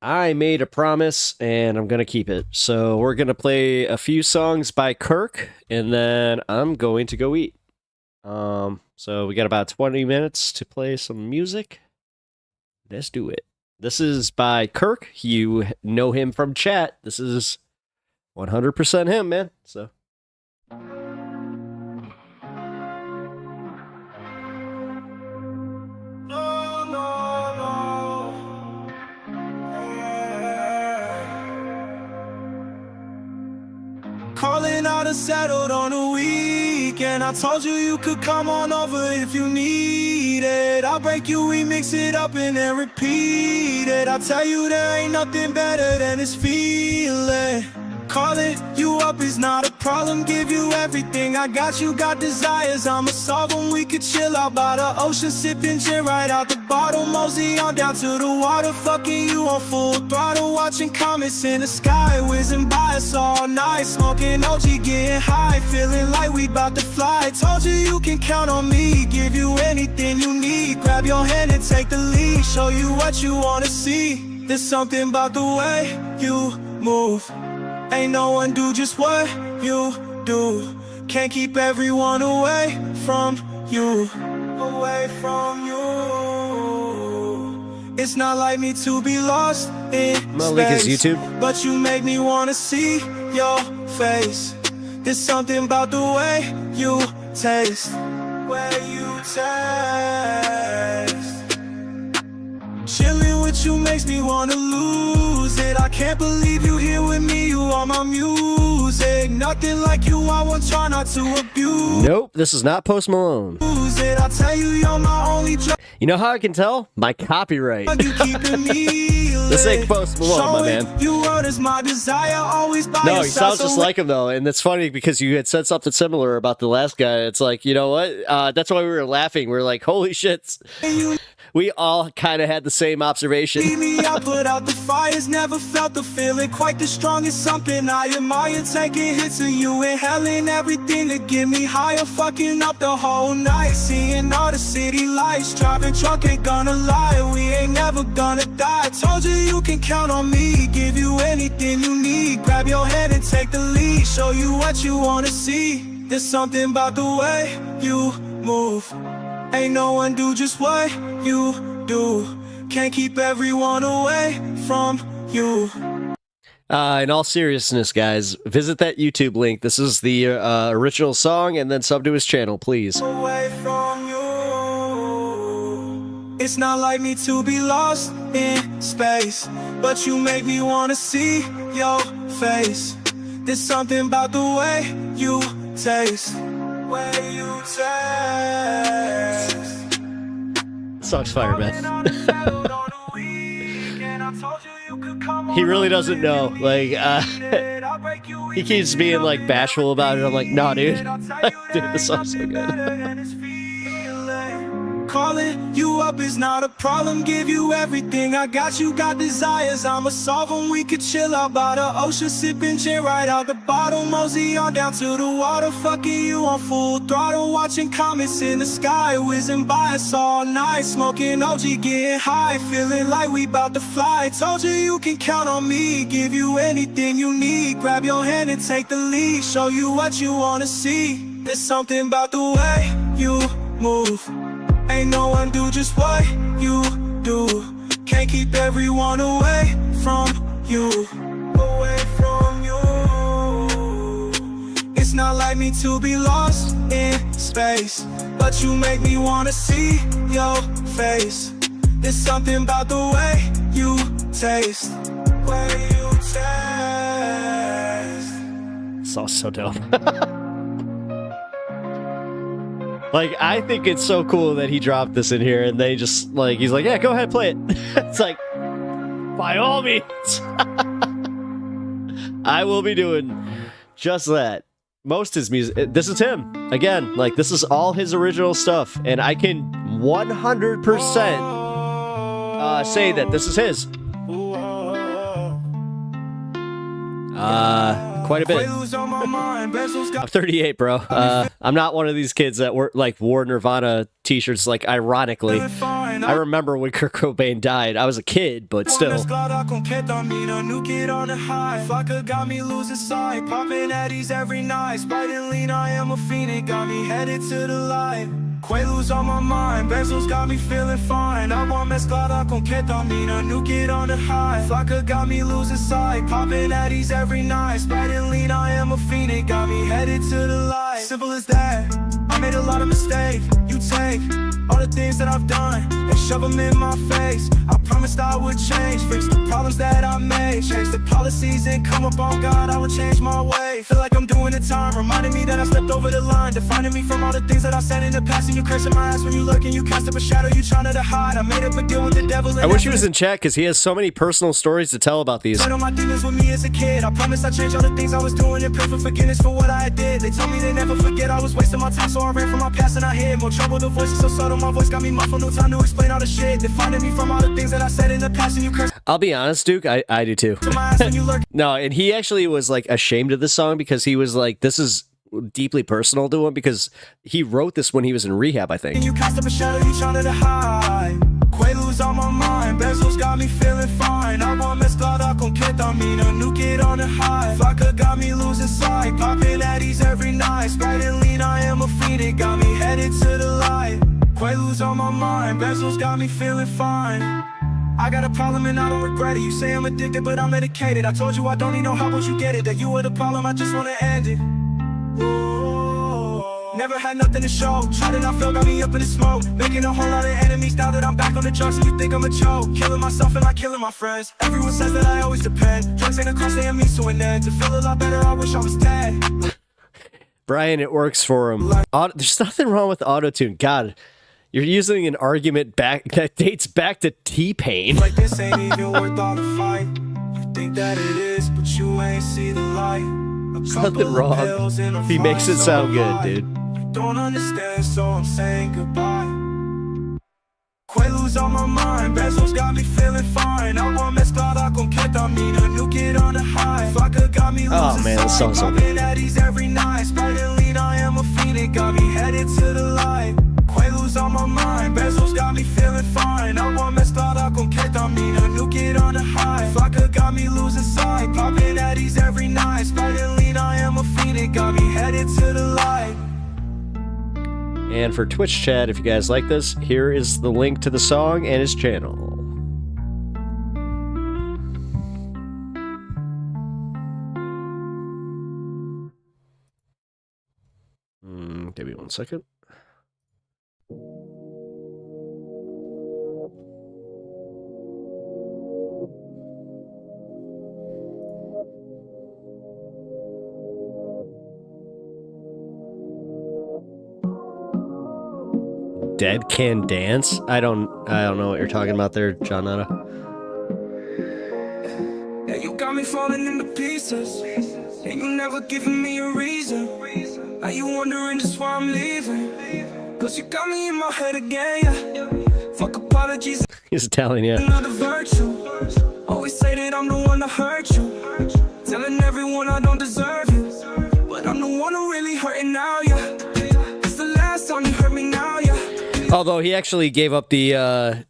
I made a promise and I'm gonna keep it. So we're gonna play a few songs by Kirk, and then I'm going to go eat. So we got about 20 minutes to play some music. Let's do it. This is by Kirk. You know him from chat. This is 100% him, man. So. Calling out and settled on a weekend. I told you you could come on over if you need it. I'll break you, we mix it up and then repeat it. I tell you there ain't nothing better than this feeling. Calling you up is not a problem. Give you everything. I got you, got desires. I'ma solve them. We could chill out by the ocean, sipping gin right out the bottle. Mosey on down to the water, fucking you on full throttle. Watching comets in the sky, whizzing by us all night. Smoking OG, getting high, feeling like we bout to fly. Told you you can count on me. Give you anything you need. Grab your hand and take the lead. Show you what you wanna see. There's something about the way you move. Ain't no one do just what you do. Can't keep everyone away from you. Away from you. It's not like me to be lost in space, link his YouTube. but you make me wanna see your face. There's something about the way you taste. Way you taste. Chilling with you makes me wanna lose it. I can't believe you here with me, you are my music. Nothing like you, I won't try not to abuse. Nope, this is not Post Malone. I tell you, you're my only You know how I can tell? My copyright. This ain't Post Malone, my man. You is my desire, always by No, he sounds just like him, though. And it's funny because you had said something similar about the last guy. It's like, you know what? That's why we were laughing. We were like, holy shit. We all kind of had the same observation. I put out the fires, never felt the feeling quite the strongest. Something I admire, taking hits of you, inhaling everything to get me higher. Fucking up the whole night, seeing all the city lights. Driving drunk, ain't gonna lie, we ain't never gonna die. Told you you can count on me, give you anything you need. Grab your hand and take the lead, show you what you wanna see. There's something about the way you move. Ain't no one do just what you do. Can't keep everyone away from you. In all seriousness, guys, visit that YouTube link. This is the original song, and then sub to his channel, please. Away from you. It's not like me to be lost in space, but you make me wanna see your face. There's something about the way you taste. Way you taste. Song's fire, man. He really doesn't know. Like, he keeps being like bashful about it. I'm like, nah, dude. Dude, this song's so good. Calling you up is not a problem. Give you everything. I got you, got desires. I'ma solve them. We could chill out by the ocean, sipping gin right out the bottle. Mosey on down to the water, fucking you on full throttle. Watching comets in the sky, whizzing by us all night. Smoking OG, getting high, feeling like we bout to fly. Told you you can count on me, give you anything you need. Grab your hand and take the lead, show you what you wanna see. There's something about the way you move. Ain't no one do just what you do. Can't keep everyone away from you. Away from you. It's not like me to be lost in space, but you make me wanna see your face. There's something about the way you taste. Way you taste. Song's so dope. Like, I think it's so cool that he dropped this in here and they just, like, he's like, yeah, go ahead, play it. It's like, by all means. I will be doing just that. Most his music, this is him. Again, like, this is all his original stuff. And I can 100% say that this is his. Quite a bit. I'm 38, bro. I'm not one of these kids that wore Nirvana t-shirts ironically. I remember when Kurt Cobain died. I was a kid, but still. Quaaludes on my mind, Benzos got me feeling fine. I want mesclada con ketamina, nuke it on the high. Flocka got me losing sight, popping Addies every night. Sprite and lean, I am a fiend, got me headed to the light. Simple as that, I made a lot of mistakes. You take all the things that I've done and shove them in my face. I promised I would change, fix the problems that I made, change the policies and come up on God, I would change my way. Feel like I'm doing the time, reminding me that I stepped over the line, defining me from all the things that I said in the past. And you cursing my ass when you look and you cast up a shadow, you trying to hide. I made up a deal with the devil. I wish he was in chat because he has so many personal stories to tell about these. I know my demons with me as a kid. I promise I changed all the things I was doing and pray for forgiveness for what I did. They told me they never forget I was wasting my time, so I ran from my past and I hid more trouble. The voice is so subtle, my voice got me muffled. No time to explain all the shit. Defining me from all the things that I said in the past and you curse. I'll be honest, Duke, I do too. No, and he actually was ashamed of this song because he was like, this is deeply personal to him because he wrote this when he was in rehab, I think. You cast up a shadow, you trying to hide. Quaaludes on my mind, Benzos got me feeling fine. I want mesclada con ketamina, nuke it on the high. Vodka got me losing sight, popping Addies every night. Sprite and lean, I am a fiend, got me headed to the light. Quaaludes on my mind, Benzos got me feeling fine. I got a problem and I don't regret it. You say I'm addicted, but I'm medicated. I told you I don't need no help, but you get it. That you were the problem, I just wanna end it. Never had nothing to show. Tried and I fell, got me up in the smoke. Making a whole lot of enemies now that I'm back on the drugs. And you think I'm a joke. Killing myself and not killing my friends. Everyone says that I always depend. Drugs ain't a cost, they a means to an end. To feel a lot better, I wish I was dead. Brian, it works for him. There's nothing wrong with auto-tune. God, you're using an argument that dates back to T-Pain. Like this ain't even worth all the fight. You think that it is, but you ain't see the light. There's nothing wrong. He makes it sound good, dude. Don't understand, so I'm saying goodbye. Quaaludes on my mind, Benzos got me feeling fine. I want mesclada con ketamina, nuke it on the high. Vodka got me losing man, this song's so good. Addies every night. Sprite and lean, I am a fiend, got me headed to the light. Quaaludes on my mind, Benzos got me feeling fine. I want mesclada con ketamina, nuke it on the high. Vodka got me losing sight, popping Addies every night. Sprite and lean, I am a fiend, got me headed to the light. And for Twitch chat, if you guys like this, here is the link to the song and his channel. Give me 1 second. Dead Can Dance? I don't know what you're talking about there, John Nada. Yeah, you got me falling into pieces, and you never given me a reason. Are you wondering just why I'm leaving? Cause you got me in my head again, yeah. Fuck apologies. He's Italian, yeah. Another virtue. Always say that I'm the one that hurt you. Telling everyone I don't deserve you. But I'm the one who really hurting now, yeah. It's the last time you hurt me now, yeah. Although he actually gave up the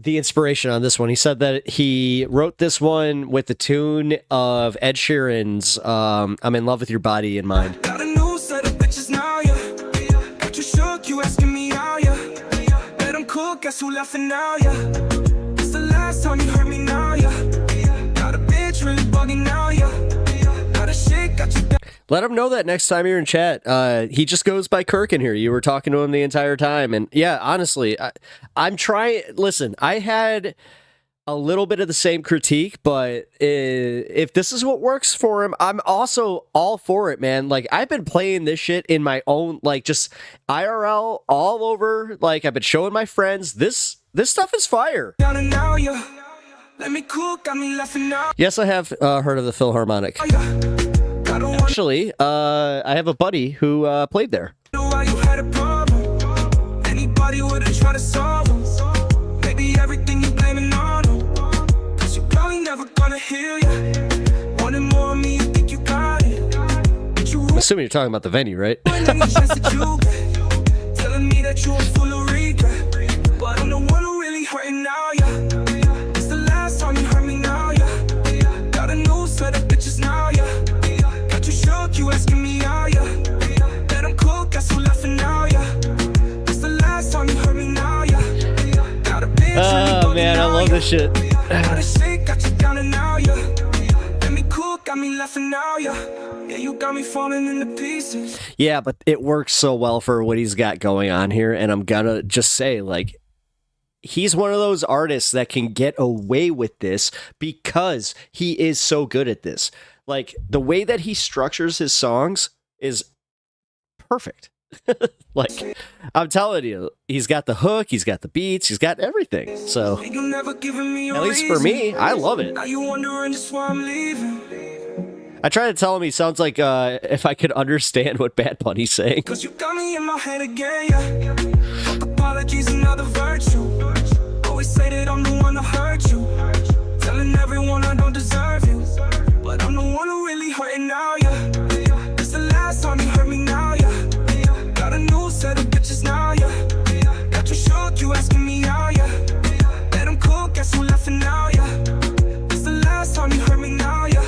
inspiration on this one. He said that he wrote this one with the tune of Ed Sheeran's I'm in Love with Your Body in mind. Got a new set of bitches now, yeah. Got you shook, you asking me how, yeah. Let them cook, guess who laughing now, yeah. It's the last time you heard me now, yeah. Got a bitch really bugging now, yeah. Got a shit, got you down. Let him know that next time you're in chat. He just goes by Kirk in here. You were talking to him the entire time. And yeah, honestly, I'm trying. Listen, I had a little bit of the same critique, but if this is what works for him, I'm also all for it, man. Like, I've been playing this shit in my own, like, just IRL all over. Like, I've been showing my friends. This stuff is fire. Now, yeah. Let me cook, got me laughing now. Yes, I have heard of the Philharmonic. Actually, I have a buddy who played there. Know why you had a problem. Anybody would have tried to solve them. assuming you're talking about the venue, right? Telling me that you were full of regret, but I'm the one who really hurting now, yeah. It's the last time you hurt me now, yeah. Got a new set of bitches now, yeah. Got you shook, you asking me out, yeah. Let them cook, guess who left for now, yeah. It's the last time you hurt me now, yeah. Got a bitch Oh man, I love this shit. got a shake, got you down and now, yeah. Let me cook, got me laughing now, yeah. Yeah, you got me falling into pieces. Yeah, but it works so well for what he's got going on here, and I'm gonna just say, like, he's one of those artists that can get away with this because he is so good at this. Like, the way that he structures his songs is perfect. Like, I'm telling you, he's got the hook, he's got the beats, he's got everything. So, at least for me, I love it. Now you wondering just why I'm leaving. I try to tell him he sounds like if I could understand what Bad Bunny's saying. Cause you got me in my head again, yeah. Fuck apologies, another virtue. Always say that I'm the one that hurt you. Telling everyone I don't deserve you. But I'm the one who really hurting now, yeah. It's the last time you hurt me now, yeah. Got a new set of bitches now, yeah. Got you shook, you asking me out, yeah. Let them cook, guess who left for now, yeah. It's the last time you hurt me now, yeah.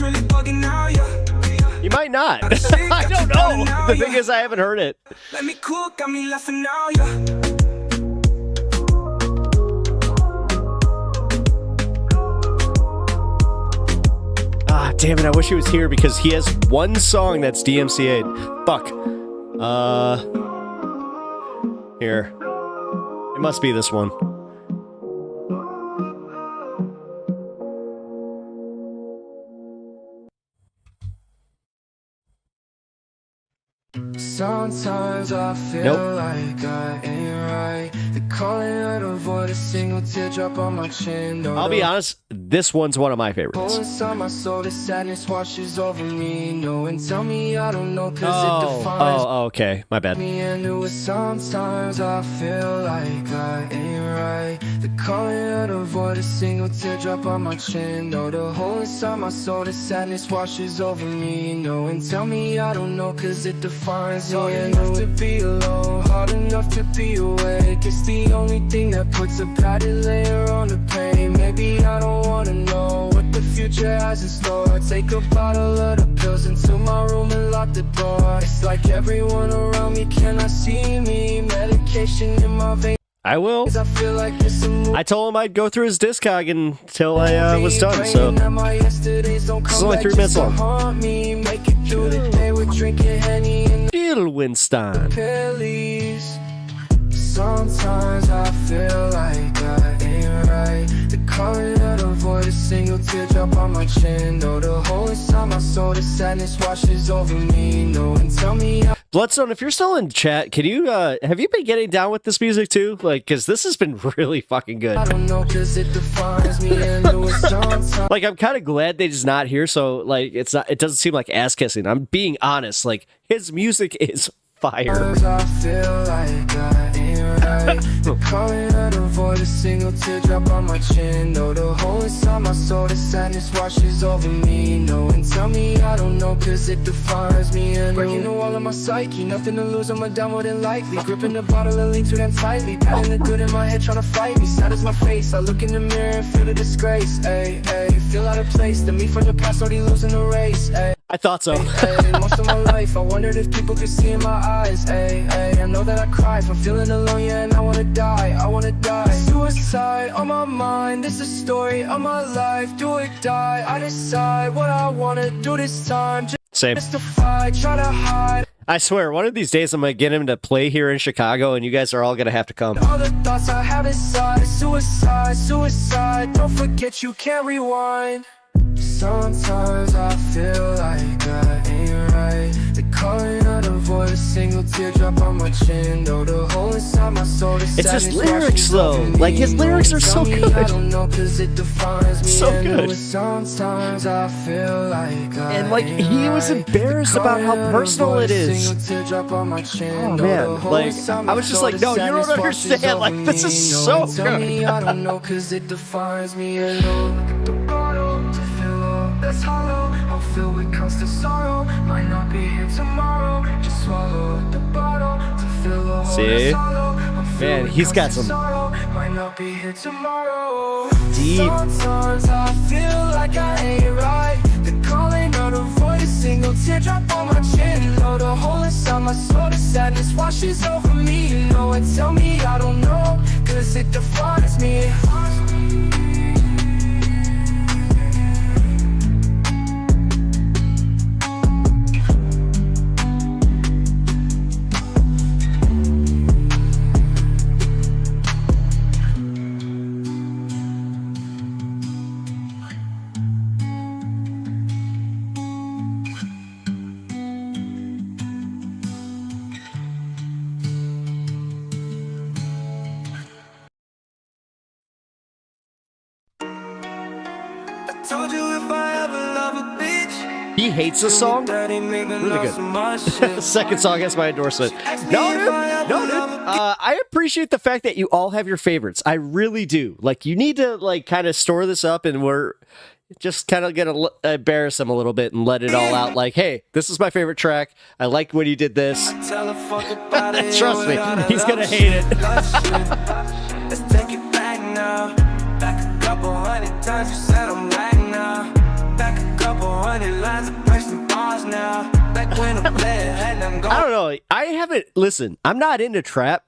Really bugging now, yeah. You might not. I don't know. The thing is, I haven't heard it. Let me cook, got me laughing now, yeah. Ah, damn it! I wish he was here because he has one song that's DMCA'd. Fuck. Here. It must be this one. Sometimes I feel like I ain't right. The calling out avoid a single teardrop on my chin. I'll be honest, this one's one of my favorites. Inside my soul, the sadness washes over me. No, and tell me I don't know, cause it defines Oh, okay. My bad. me. And it was sometimes I feel like I ain't right. The calling out avoid a single teardrop on my chin. No, the hole inside my soul, the sadness washes over me. No, and tell me I don't know, cause it defines me. Enough to be alone, hard enough to be awake. It's the only thing that puts a padded layer on the pain. Maybe I don't wanna know what the future has in store. Take a bottle of the pills into my room and lock the door. It's like everyone around me cannot see me. Medication in my veins. I will. I told him I'd go through his Discog until I was done, so it's only 3 minutes long. Deal, Winston. Sometimes I feel like I ain't right. The calling out avoid a single teardrop on my chin. No, the hole inside my soul, the sadness washes over me. No, and tell me Bloodstone, if you're still in chat, can you have you been getting down with this music too? Like, because this has been really fucking good. I don't know, cause it defines me. And it was sometimes like, I'm kind of glad they're just not here, so like it doesn't seem like ass kissing. I'm being honest, like his music is fire. I feel like I ain't right. The calling out avoid a single teardrop on my chin. No, the hole inside my soul, the sadness washes over me. No, and tell me I don't know, cause it defines me. And breaking the wall of my psyche, nothing to lose, I'm down more than likely. Gripping the bottle and lean to them tightly. Patting the good in my head, trying to fight me. Sad as my face, I look in the mirror and feel the disgrace. Ay, ay, feel out of place, the me from the past already losing the race. Ay. I thought so. Most of my life, I wondered if people could see in my eyes. Ay, ay, I know that I cry if I'm feeling alone, yeah, and I wanna die, I wanna die. Suicide on my mind, this is a story of my life. Do or die, I decide what I wanna do this time. Same. Just to fight, try to hide. I swear, one of these days I'm gonna get him to play here in Chicago, and you guys are all gonna have to come. All the thoughts I have inside, suicide, suicide. Don't forget you can't rewind. Sometimes I feel like I ain't right. The calling out avoid a single teardrop on my chin. Though the hole inside my soul is it's his lyrics though. Like his lyrics are so good. I don't know, cause it defines me. So good. Sometimes I feel like and like he was embarrassed about how personal it is. Oh man, like I was just like, no, you don't understand. Like this is so good. I don't know, cause it defines me alone. That's hollow, I'm filled with constant sorrow. Might not be here tomorrow. Just swallow up the bottle to fill the hole. See? Man, he's got some Might not be here tomorrow. deep. Sometimes I feel like I ain't right. The calling of the voice, single teardrop on my chin. Load a hole inside my soul. The sadness washes over me. You know and tell me I don't know, cause it defines me. Told you if I ever love a bitch. He hates this song? Really good. Second song gets my endorsement. No, dude. I appreciate the fact that you all have your favorites. I really do. Like, you need to, like, kind of store this up, and we're just kind of gonna embarrass him a little bit and let it all out. Like, hey, this is my favorite track. I like when you did this. Trust me, he's gonna hate it. Let's take it back now. Back a couple hundred times you said I'm right now. Back a couple hundred lines of pressing bars now. Like when I'm playing and I'm going. I don't know. I haven't. Listen, I'm not into trap.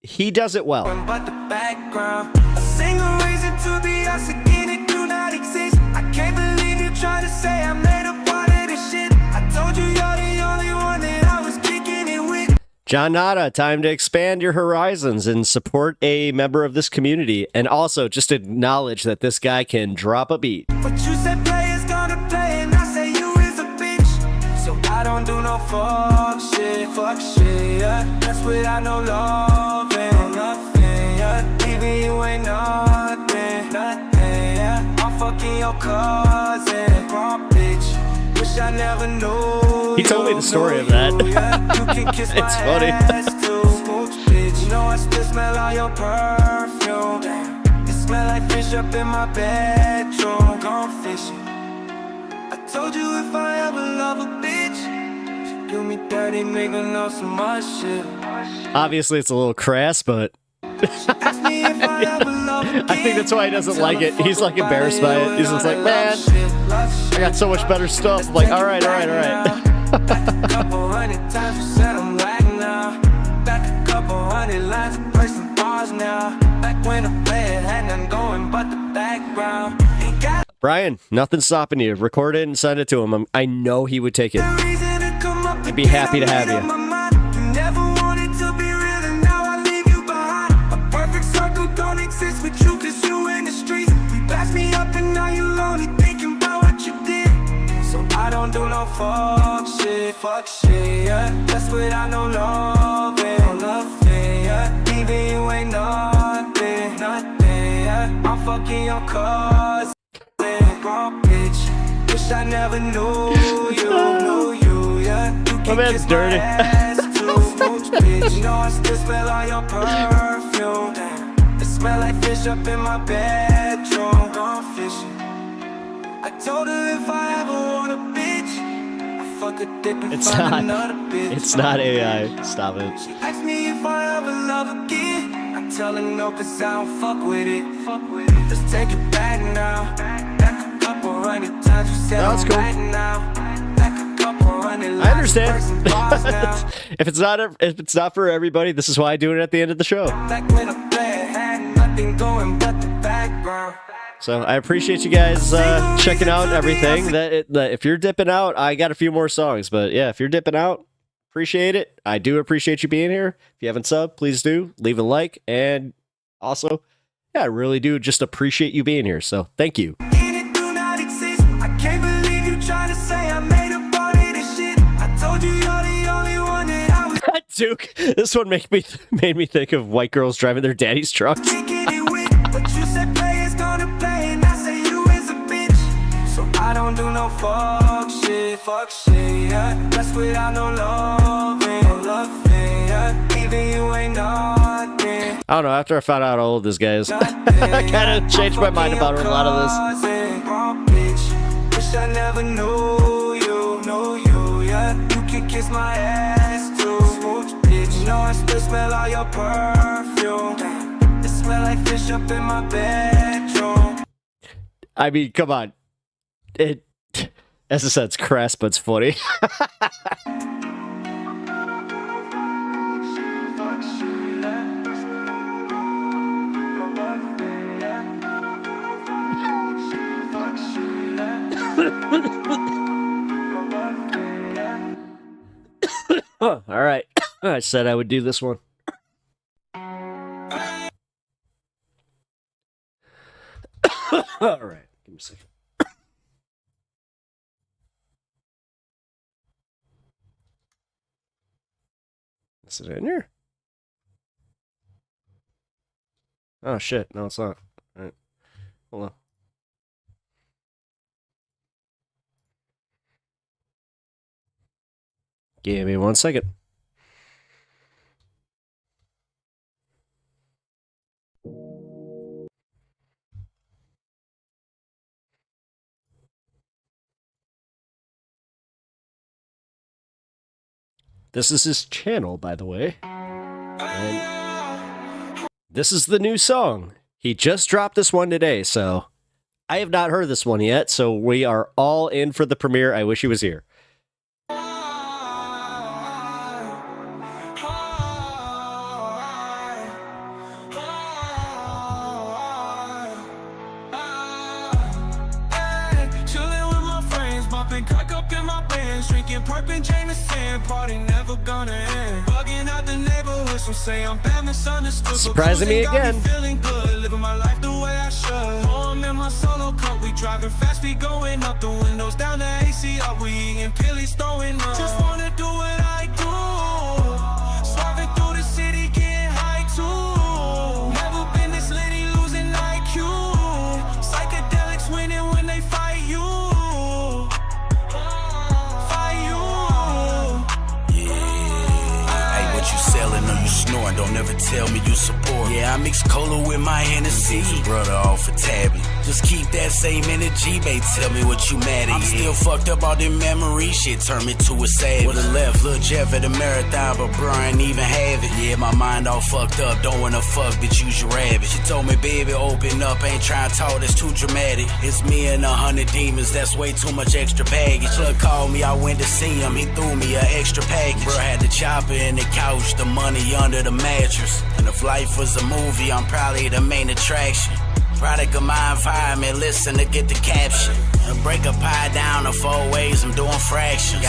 He does it well. But the background, a single reason to be us again, it do not exist. I can't believe you try to say I made a part of this shit. I told you you're the only one that I was kicking it with. John Nada, time to expand your horizons and support a member of this community. And also just acknowledge that this guy can drop a beat. But you said play is gonna play, and I say you is a bitch. So I don't do no fuck shit, yeah. That's without no loving, nothing, yeah. Even you ain't nothing, yeah. I'm fucking your cousin, wrong bitch. Wish I never knew. He told me the story of that. It's funny. You know I still smell all your perfume. It smell like fish up in my bedroom. Gone fishing. I told you if I ever love a bitch, do me dirty, make her know some more shit. Obviously, it's a little crass, but I think that's why he doesn't like it. He's like embarrassed by it. He's just like, man, I got so much better stuff. I'm like, all right. Couple hundred times you said I'm right now. Back a couple hundred lines of pressing bars now. Back when I play it, had nothing going but the background. Brian, nothing's stopping you. Record it and send it to him. I know he would take it. I'd be happy to have you. With you, cause you in the streets. You passed me up and now you only thinking about what you did. So I don't do no fuck shit, yeah. That's without no loving, yeah. Even you ain't nothing, yeah. I'm fucking your cousin, wrong bitch. Wish I never knew you, yeah. You my man's dirty. You know I still smell all your perfume. Smell like fish up in my bedroom. Gone fishing. I told her if I ever want a bitch, I fuck a dip and find another bitch. It's not AI. Stop it. She asked me if I ever love again. I tell her no, cause I don't fuck with it. Let's take it back now. Back a couple hundred times you said I'm right now. Back a couple hundred. I understand. If it's not for everybody, this is why I do it at the end of the show. Back when I played, had nothing going but the background. So I appreciate you guys checking out everything. That if you're dipping out, I got a few more songs. But yeah, if you're dipping out, appreciate it. I do appreciate you being here. If you haven't subbed, please do. Leave a like. And also, yeah, I really do just appreciate you being here. So thank you. Duke, this one made me think of white girls driving their daddy's trucks. But you said play is gonna play, and I say you is a bitch. So I don't do no fuck shit, yeah. That's without no loving, yeah. Even you ain't nothing. I don't know, after I found out how old this guy is, I kind of changed my mind about a lot of this. Wish I never knew you, yeah. kiss my ass too. Bitch, you know I still smell all your perfume. It smell like fish up in my bedroom. I mean, come on. As I said, it's crass, but it's funny. All right. I said I would do this one. All right. Give me a second. Is it in here? Oh, shit. No, it's not. All right. Hold on. Give me 1 second. This is his channel, by the way. And this is the new song. He just dropped this one today, so I have not heard this one yet, so we are all in for the premiere. I wish he was here. Surprising me again. Living my life the way I should. I'm in my solo cup, we driving fast, we going up the windows, down the AC up, we eating pillies, throwing up. Just wanna do what I do. Swerving through the city, getting high too. Never been this lady losing IQ. Psychedelics winning when they fight you. Selling or you snoring, don't ever tell me you support. Yeah, I mix cola with my Hennessy, brother off a tablet. Just keep that same energy, babe, tell me what you mad at. I'm still fucked up, all the memory shit turned me to a savage. Would've left Lil Jeff at the marathon, but bro, I ain't even have it. Yeah, my mind all fucked up, don't wanna fuck, bitch, use your rabbit. She told me, baby, open up, ain't trying to talk, that's too dramatic. It's me and 100 demons, that's way too much extra baggage. Look, called me, I went to see him, he threw me an extra package. Bro, had the chopper in the couch, the money under the mattress. And if life was a movie, I'm probably the main attraction. Product of my environment, listen to get the caption. And break a pie down to 4 ways, I'm doing fractions.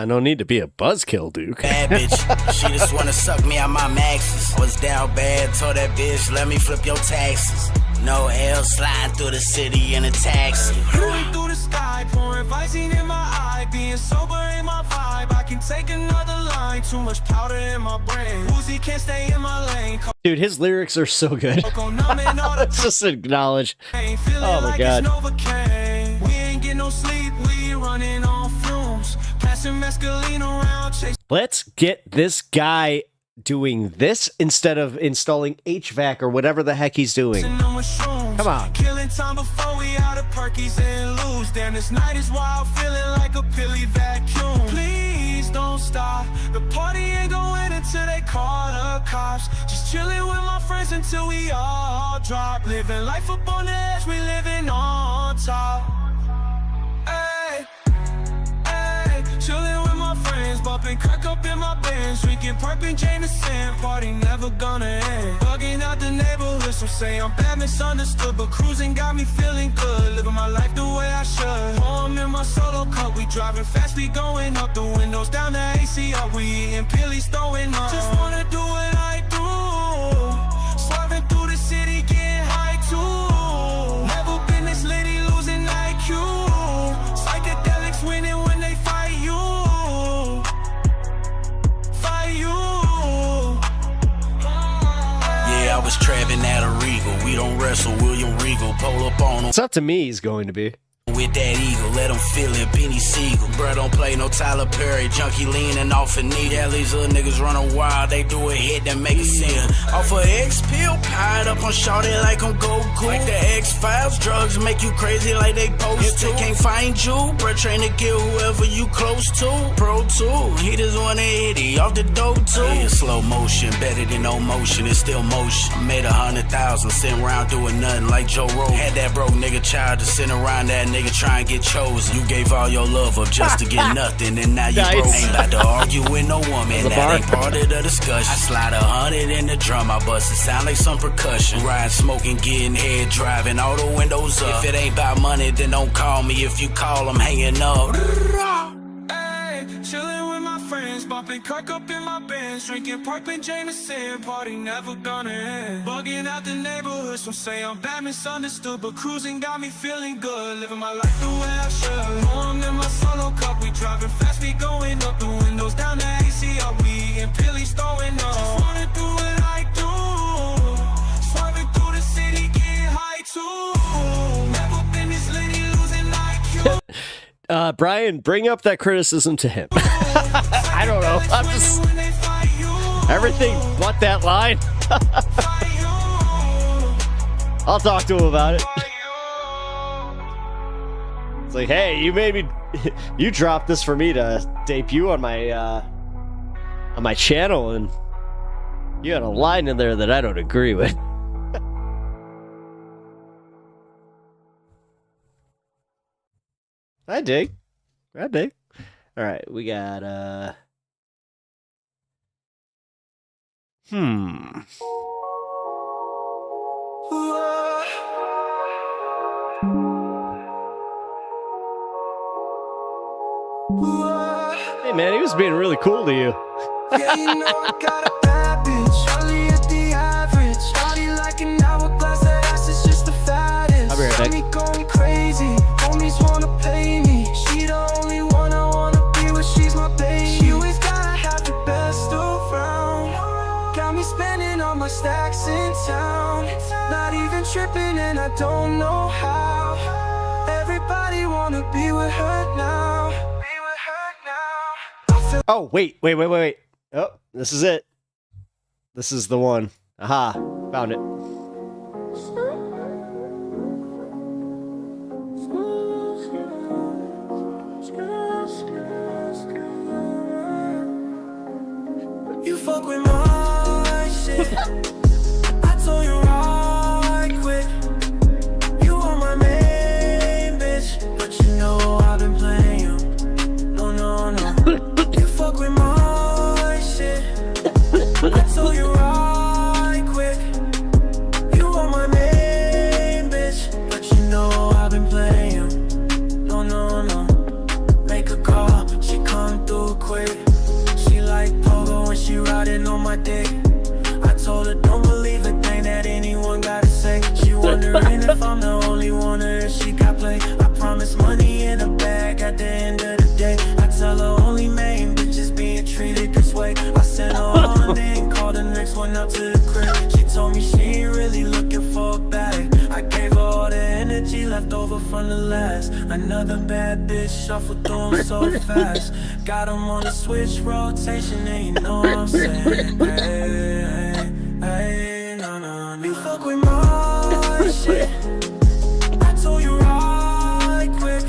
No need to be a buzzkill, Duke. Bad bitch, she just wanna suck me out my maxes. I was down bad, told that bitch, let me flip your taxes. No L, sliding through the city in a taxi. Going through the sky, pouring Visine in my eye, being sober in my vibe. I can take another line, too much powder in my brain. Uzi can't stay in my lane. Dude, his lyrics are so good. Let's just acknowledge. Oh my god. We ain't getting no sleep, we running on fumes. Passing mescaline around, chasing. Let's get this guy doing this instead of installing HVAC or whatever the heck he's doing. Come on. Killing time before we out of Perkies and lose. Damn, this night is wild, feeling like a pilly vacuum. Please don't stop. The party ain't going until they call the cops. Just chilling with my friends until we all drop. Living life up on the edge, we living on top. Hey, hey, chilling with my friends, bumping crack up in my Benz, drinking Perp and Jameson, party never gonna end. Bugging out the neighborhood, some say I'm bad, misunderstood, but cruising got me feeling good, living my life the way I should. I'm in my solo cup, we driving fast, we going up the windows, down the AC up, we eating pillies, throwing up. Just wanna do what I do, swerving through the city, getting high too. Never been this lady losing IQ. Psychedelics winning when they fight you. Yeah, I was trapping at a Regal. We don't wrestle, William Regal. Pull up on him. It's up to me he's going to be. with that eagle, let them feel it, Benny Siegel. Bruh, don't play no Tyler Perry, junkie leaning off a knee. That leaves little niggas running wild, they do a hit that make a scene. Off of X-Pill, piled up on shorty like I'm Goku. Like the X-Files, drugs make you crazy like they post to. Can't find you, bruh, train to kill whoever you close to. Pro 2, he just wanna hit, he off the dope too. Yeah, slow motion, better than no motion, it's still motion. I made 100,000, sitting around doing nothing like Joe Rogan. Had that broke nigga child to sit around that nigga try and get chosen. You gave all your love up just to get nothing, and now you broke. Ain't about to argue with no woman, that ain't part of the discussion. I slide 100 in the drum, I bust it sound like some percussion. Ride, smoking, getting head, driving all the windows up. If it ain't about money, then don't call me. If you call, I'm hanging up. Hey, chillin' with my friends, bumping Kirk up in my Benz, drinking Parkland Jameson, party never gonna end. Bugging out the neighborhood, some say I'm bad, misunderstood, but cruising got me feeling good, living my life the way I should. Home in my solo cup, we driving fast, we going up the windows, down the ACR, we and Pilly's throwing up. Just wanna do what I do, swerving through the city, getting high too. Never been this lady losing IQ. Brian, bring up that criticism to him. I don't know. I'm just everything but that line. I'll talk to him about it. It's like, hey, you made me. You dropped this for me to debut on my channel, and you had a line in there that I don't agree with. I dig. All right, we got Hey man, he was being really cool to you. Yeah, you know I got a bad bitch, Charlie at the average. Charlie like an hourglass, that ass is just the fattest. I'll be right back. Got me going crazy, homies wanna play me. She the only one I wanna be with, she's my baby. She always gotta have the best around. Got me spending all my stacks in town. Not even tripping and I don't know how. Everybody wanna be with her now. Oh, wait. Oh, this is it. This is the one. Aha, found it. You fuck with my shit. I told you right quick. You are my main bitch, but you know I've been playing you. No. You fuck with my shit. I told you right quick. You are my main bitch, but you know I've been playing you. No. Make a call, she come through quick. She like pogo when she riding on my dick. I told her don't believe a thing that anyone gotta say. She wondering if I'm the only one or if she got play. I promise money in a bag at the end of the day. I tell her only main bitches being treated this way. I sent her on and called the next one up to the crib. She told me she ain't really looking for a bag. I gave her all the energy left over from the last. Another bad bitch shuffled through them so fast. Got them on the switch rotation and you know what I'm saying. Hey, no. You fuck with my shit. I told you right quick.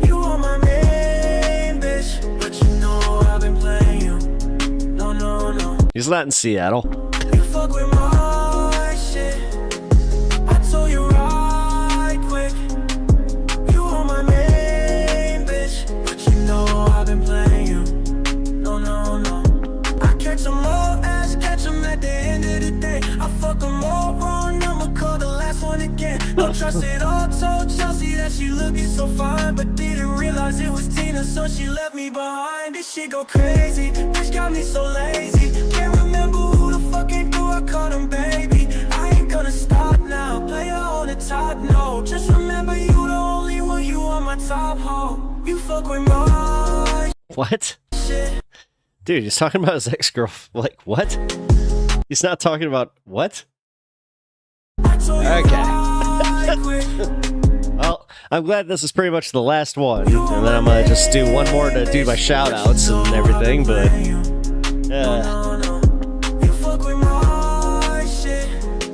You are my main bitch, but you know I've been playing you. No. He's not in Seattle. You fuck with my shit. I told you right quick. You are my main bitch, but you know I've been playing you. No. I catch them all ass, catch them at the end of the day. I fuck them all wrong, I'ma call the last one again. Don't trust it all, told Chelsea that she looking so fine, but didn't realize it was Tina, so she left me behind. This shit go crazy, bitch got me so lazy. Can't remember who the fuck ain't do, I called him baby. I ain't gonna stop now, play her on the top, no. Just remember you the only one, you on my top hoe. You fuck with my What? shit. Dude, he's talking about his ex-girl. Like, what? He's not talking about what? Okay. Well, I'm glad this is pretty much the last one, and then I'm gonna just do one more to do my shout outs and everything, but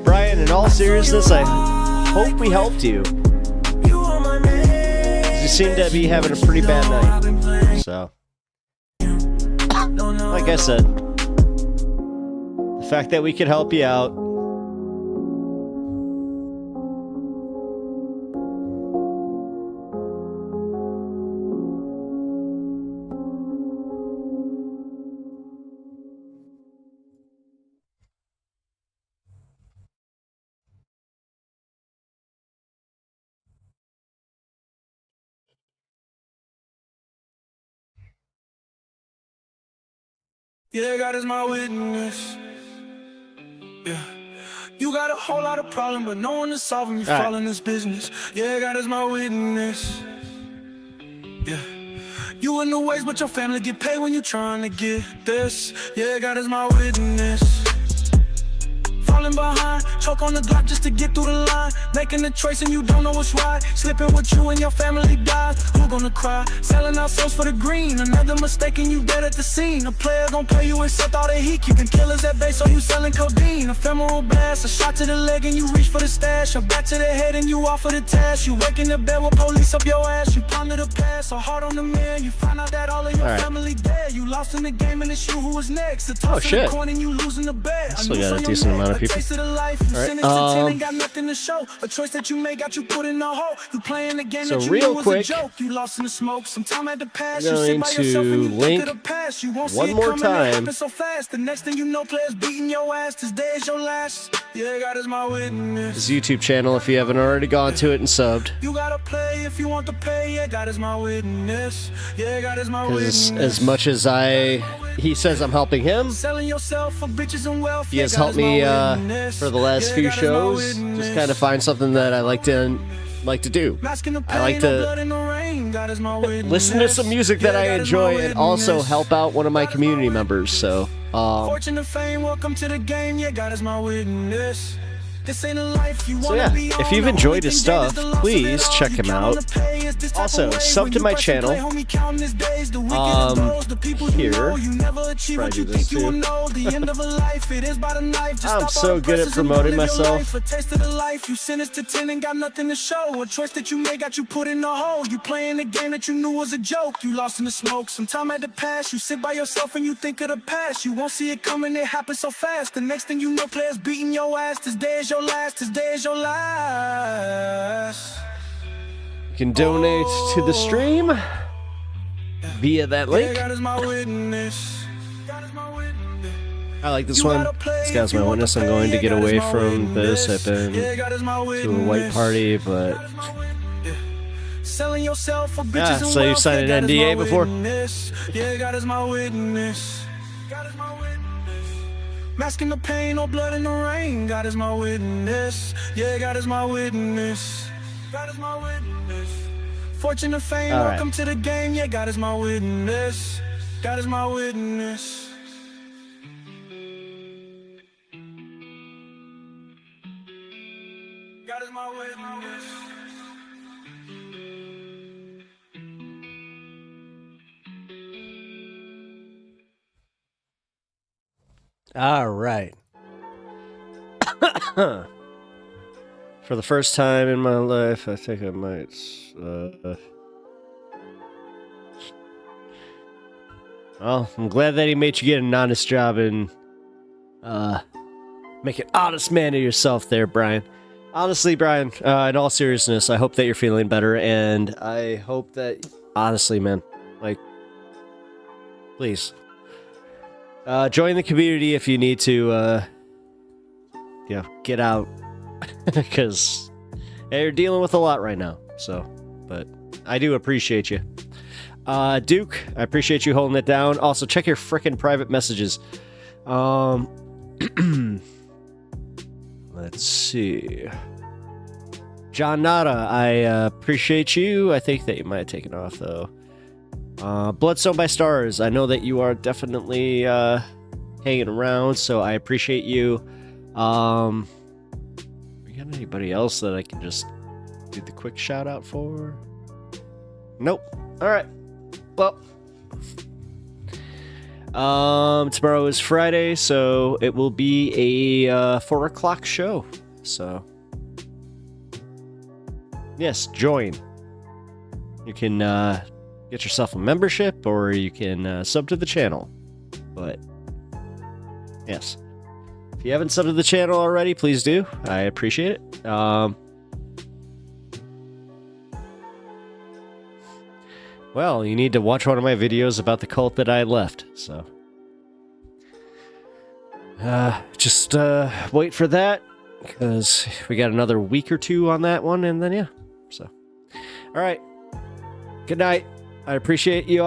Brian, in all seriousness, I hope we helped you. You seem to be having a pretty bad night, so like I said, the fact that we could help you out. Yeah, God is my witness. Yeah. You got a whole lot of problems, but no one to solve them. You fall in this business. Yeah, God is my witness. Yeah. You in the ways, but your family get paid when you trying to get this. Yeah, God is my witness. Falling behind, choke on the Glock just to get through the line. Making a choice and you don't know what's right. Slipping with you and your family dies. Who gonna cry? Selling our souls for the green. Another mistake and you dead at the scene. A player gon' pay you accept all the heat. Keeping killers at bay, so you selling codeine. Ephemeral blast, a shot to the leg and you reach for the stash. A back to the head and you off for the task. You wake in the bed with police up your ass. You ponder the past, so hard on the man. You find out that all of your family dead. You lost in the game and it's you who was next. The toss in the coin and you losing the bet. Still got a decent amount of people. Taste of the life, you sentenced to 10 and got nothing to show. A choice that you made got you put in a hole. You playing the game that you knew was a joke. You lost in the smoke. Sometime at the past, you sit by yourself and you think of the past. You won't see it coming, it happens so fast. The next thing you know, players beating your ass. This day is your last. Yeah, God is my witness. His YouTube channel, if you haven't already gone to it and subbed. You gotta play if you want to pay. Yeah, God is my witness. Yeah, God is my witness. As much as he says I'm helping him, selling yourself for bitches and wealth. he has helped me for the last few shows. Just kind of find something that I like to do. I like to listen to some music that I enjoy and also help out one of my community members. So, fortune and fame, welcome to the game. Yeah, God is my witness. So yeah, if you've enjoyed his stuff, please check him out. Also, sub to my channel. Here. Probably do this too. I'm so good at promoting myself. You sentenced to 10 and got nothing to show. A choice that you made got you put in a hole. You playing the game that you knew was a joke. You lost in the smoke. Sometime at the past, you sit by yourself and you think of the past. You won't see it coming, it happens so fast. The next thing you know, players beating your ass. This day is your last. This day is your last. You can donate to the stream via that link. I like this one. This guy's my witness. I'm going to get away from this. I've been to a white party, but yeah. So you signed an NDA before? Yeah, God is my witness. Masking the pain, no blood in the rain. God is my witness. Yeah, God is my witness. God is my witness. Fortune and fame, welcome to the game. Yeah, God is my witness. God is my witness. God is my witness. All right. For the first time in my life, I think I might. Well, I'm glad that he made you get an honest job and make an honest man of yourself there, Brian. Honestly, Brian, in all seriousness, I hope that you're feeling better, and I hope that, honestly, man, like, please. Join the community if you need to, get out. Because you're dealing with a lot right now. So, but I do appreciate you. Duke, I appreciate you holding it down. Also, check your frickin' private messages. Let's see. John Nada, I appreciate you. I think that you might have taken off, though. Bloodstone by Stars, I know that you are definitely hanging around, so I appreciate you. We got anybody else that I can just do the quick shout out for? Nope. All right. Well, tomorrow is Friday, so it will be a 4 o'clock show. So, yes, join. You can get yourself a membership, or you can sub to the channel. But, yes. If you haven't subbed to the channel already, please do. I appreciate it. Well, you need to watch one of my videos about the cult that I left, so. Just wait for that, because we got another week or two on that one, and then, yeah. So, all right. Good night. I appreciate you all.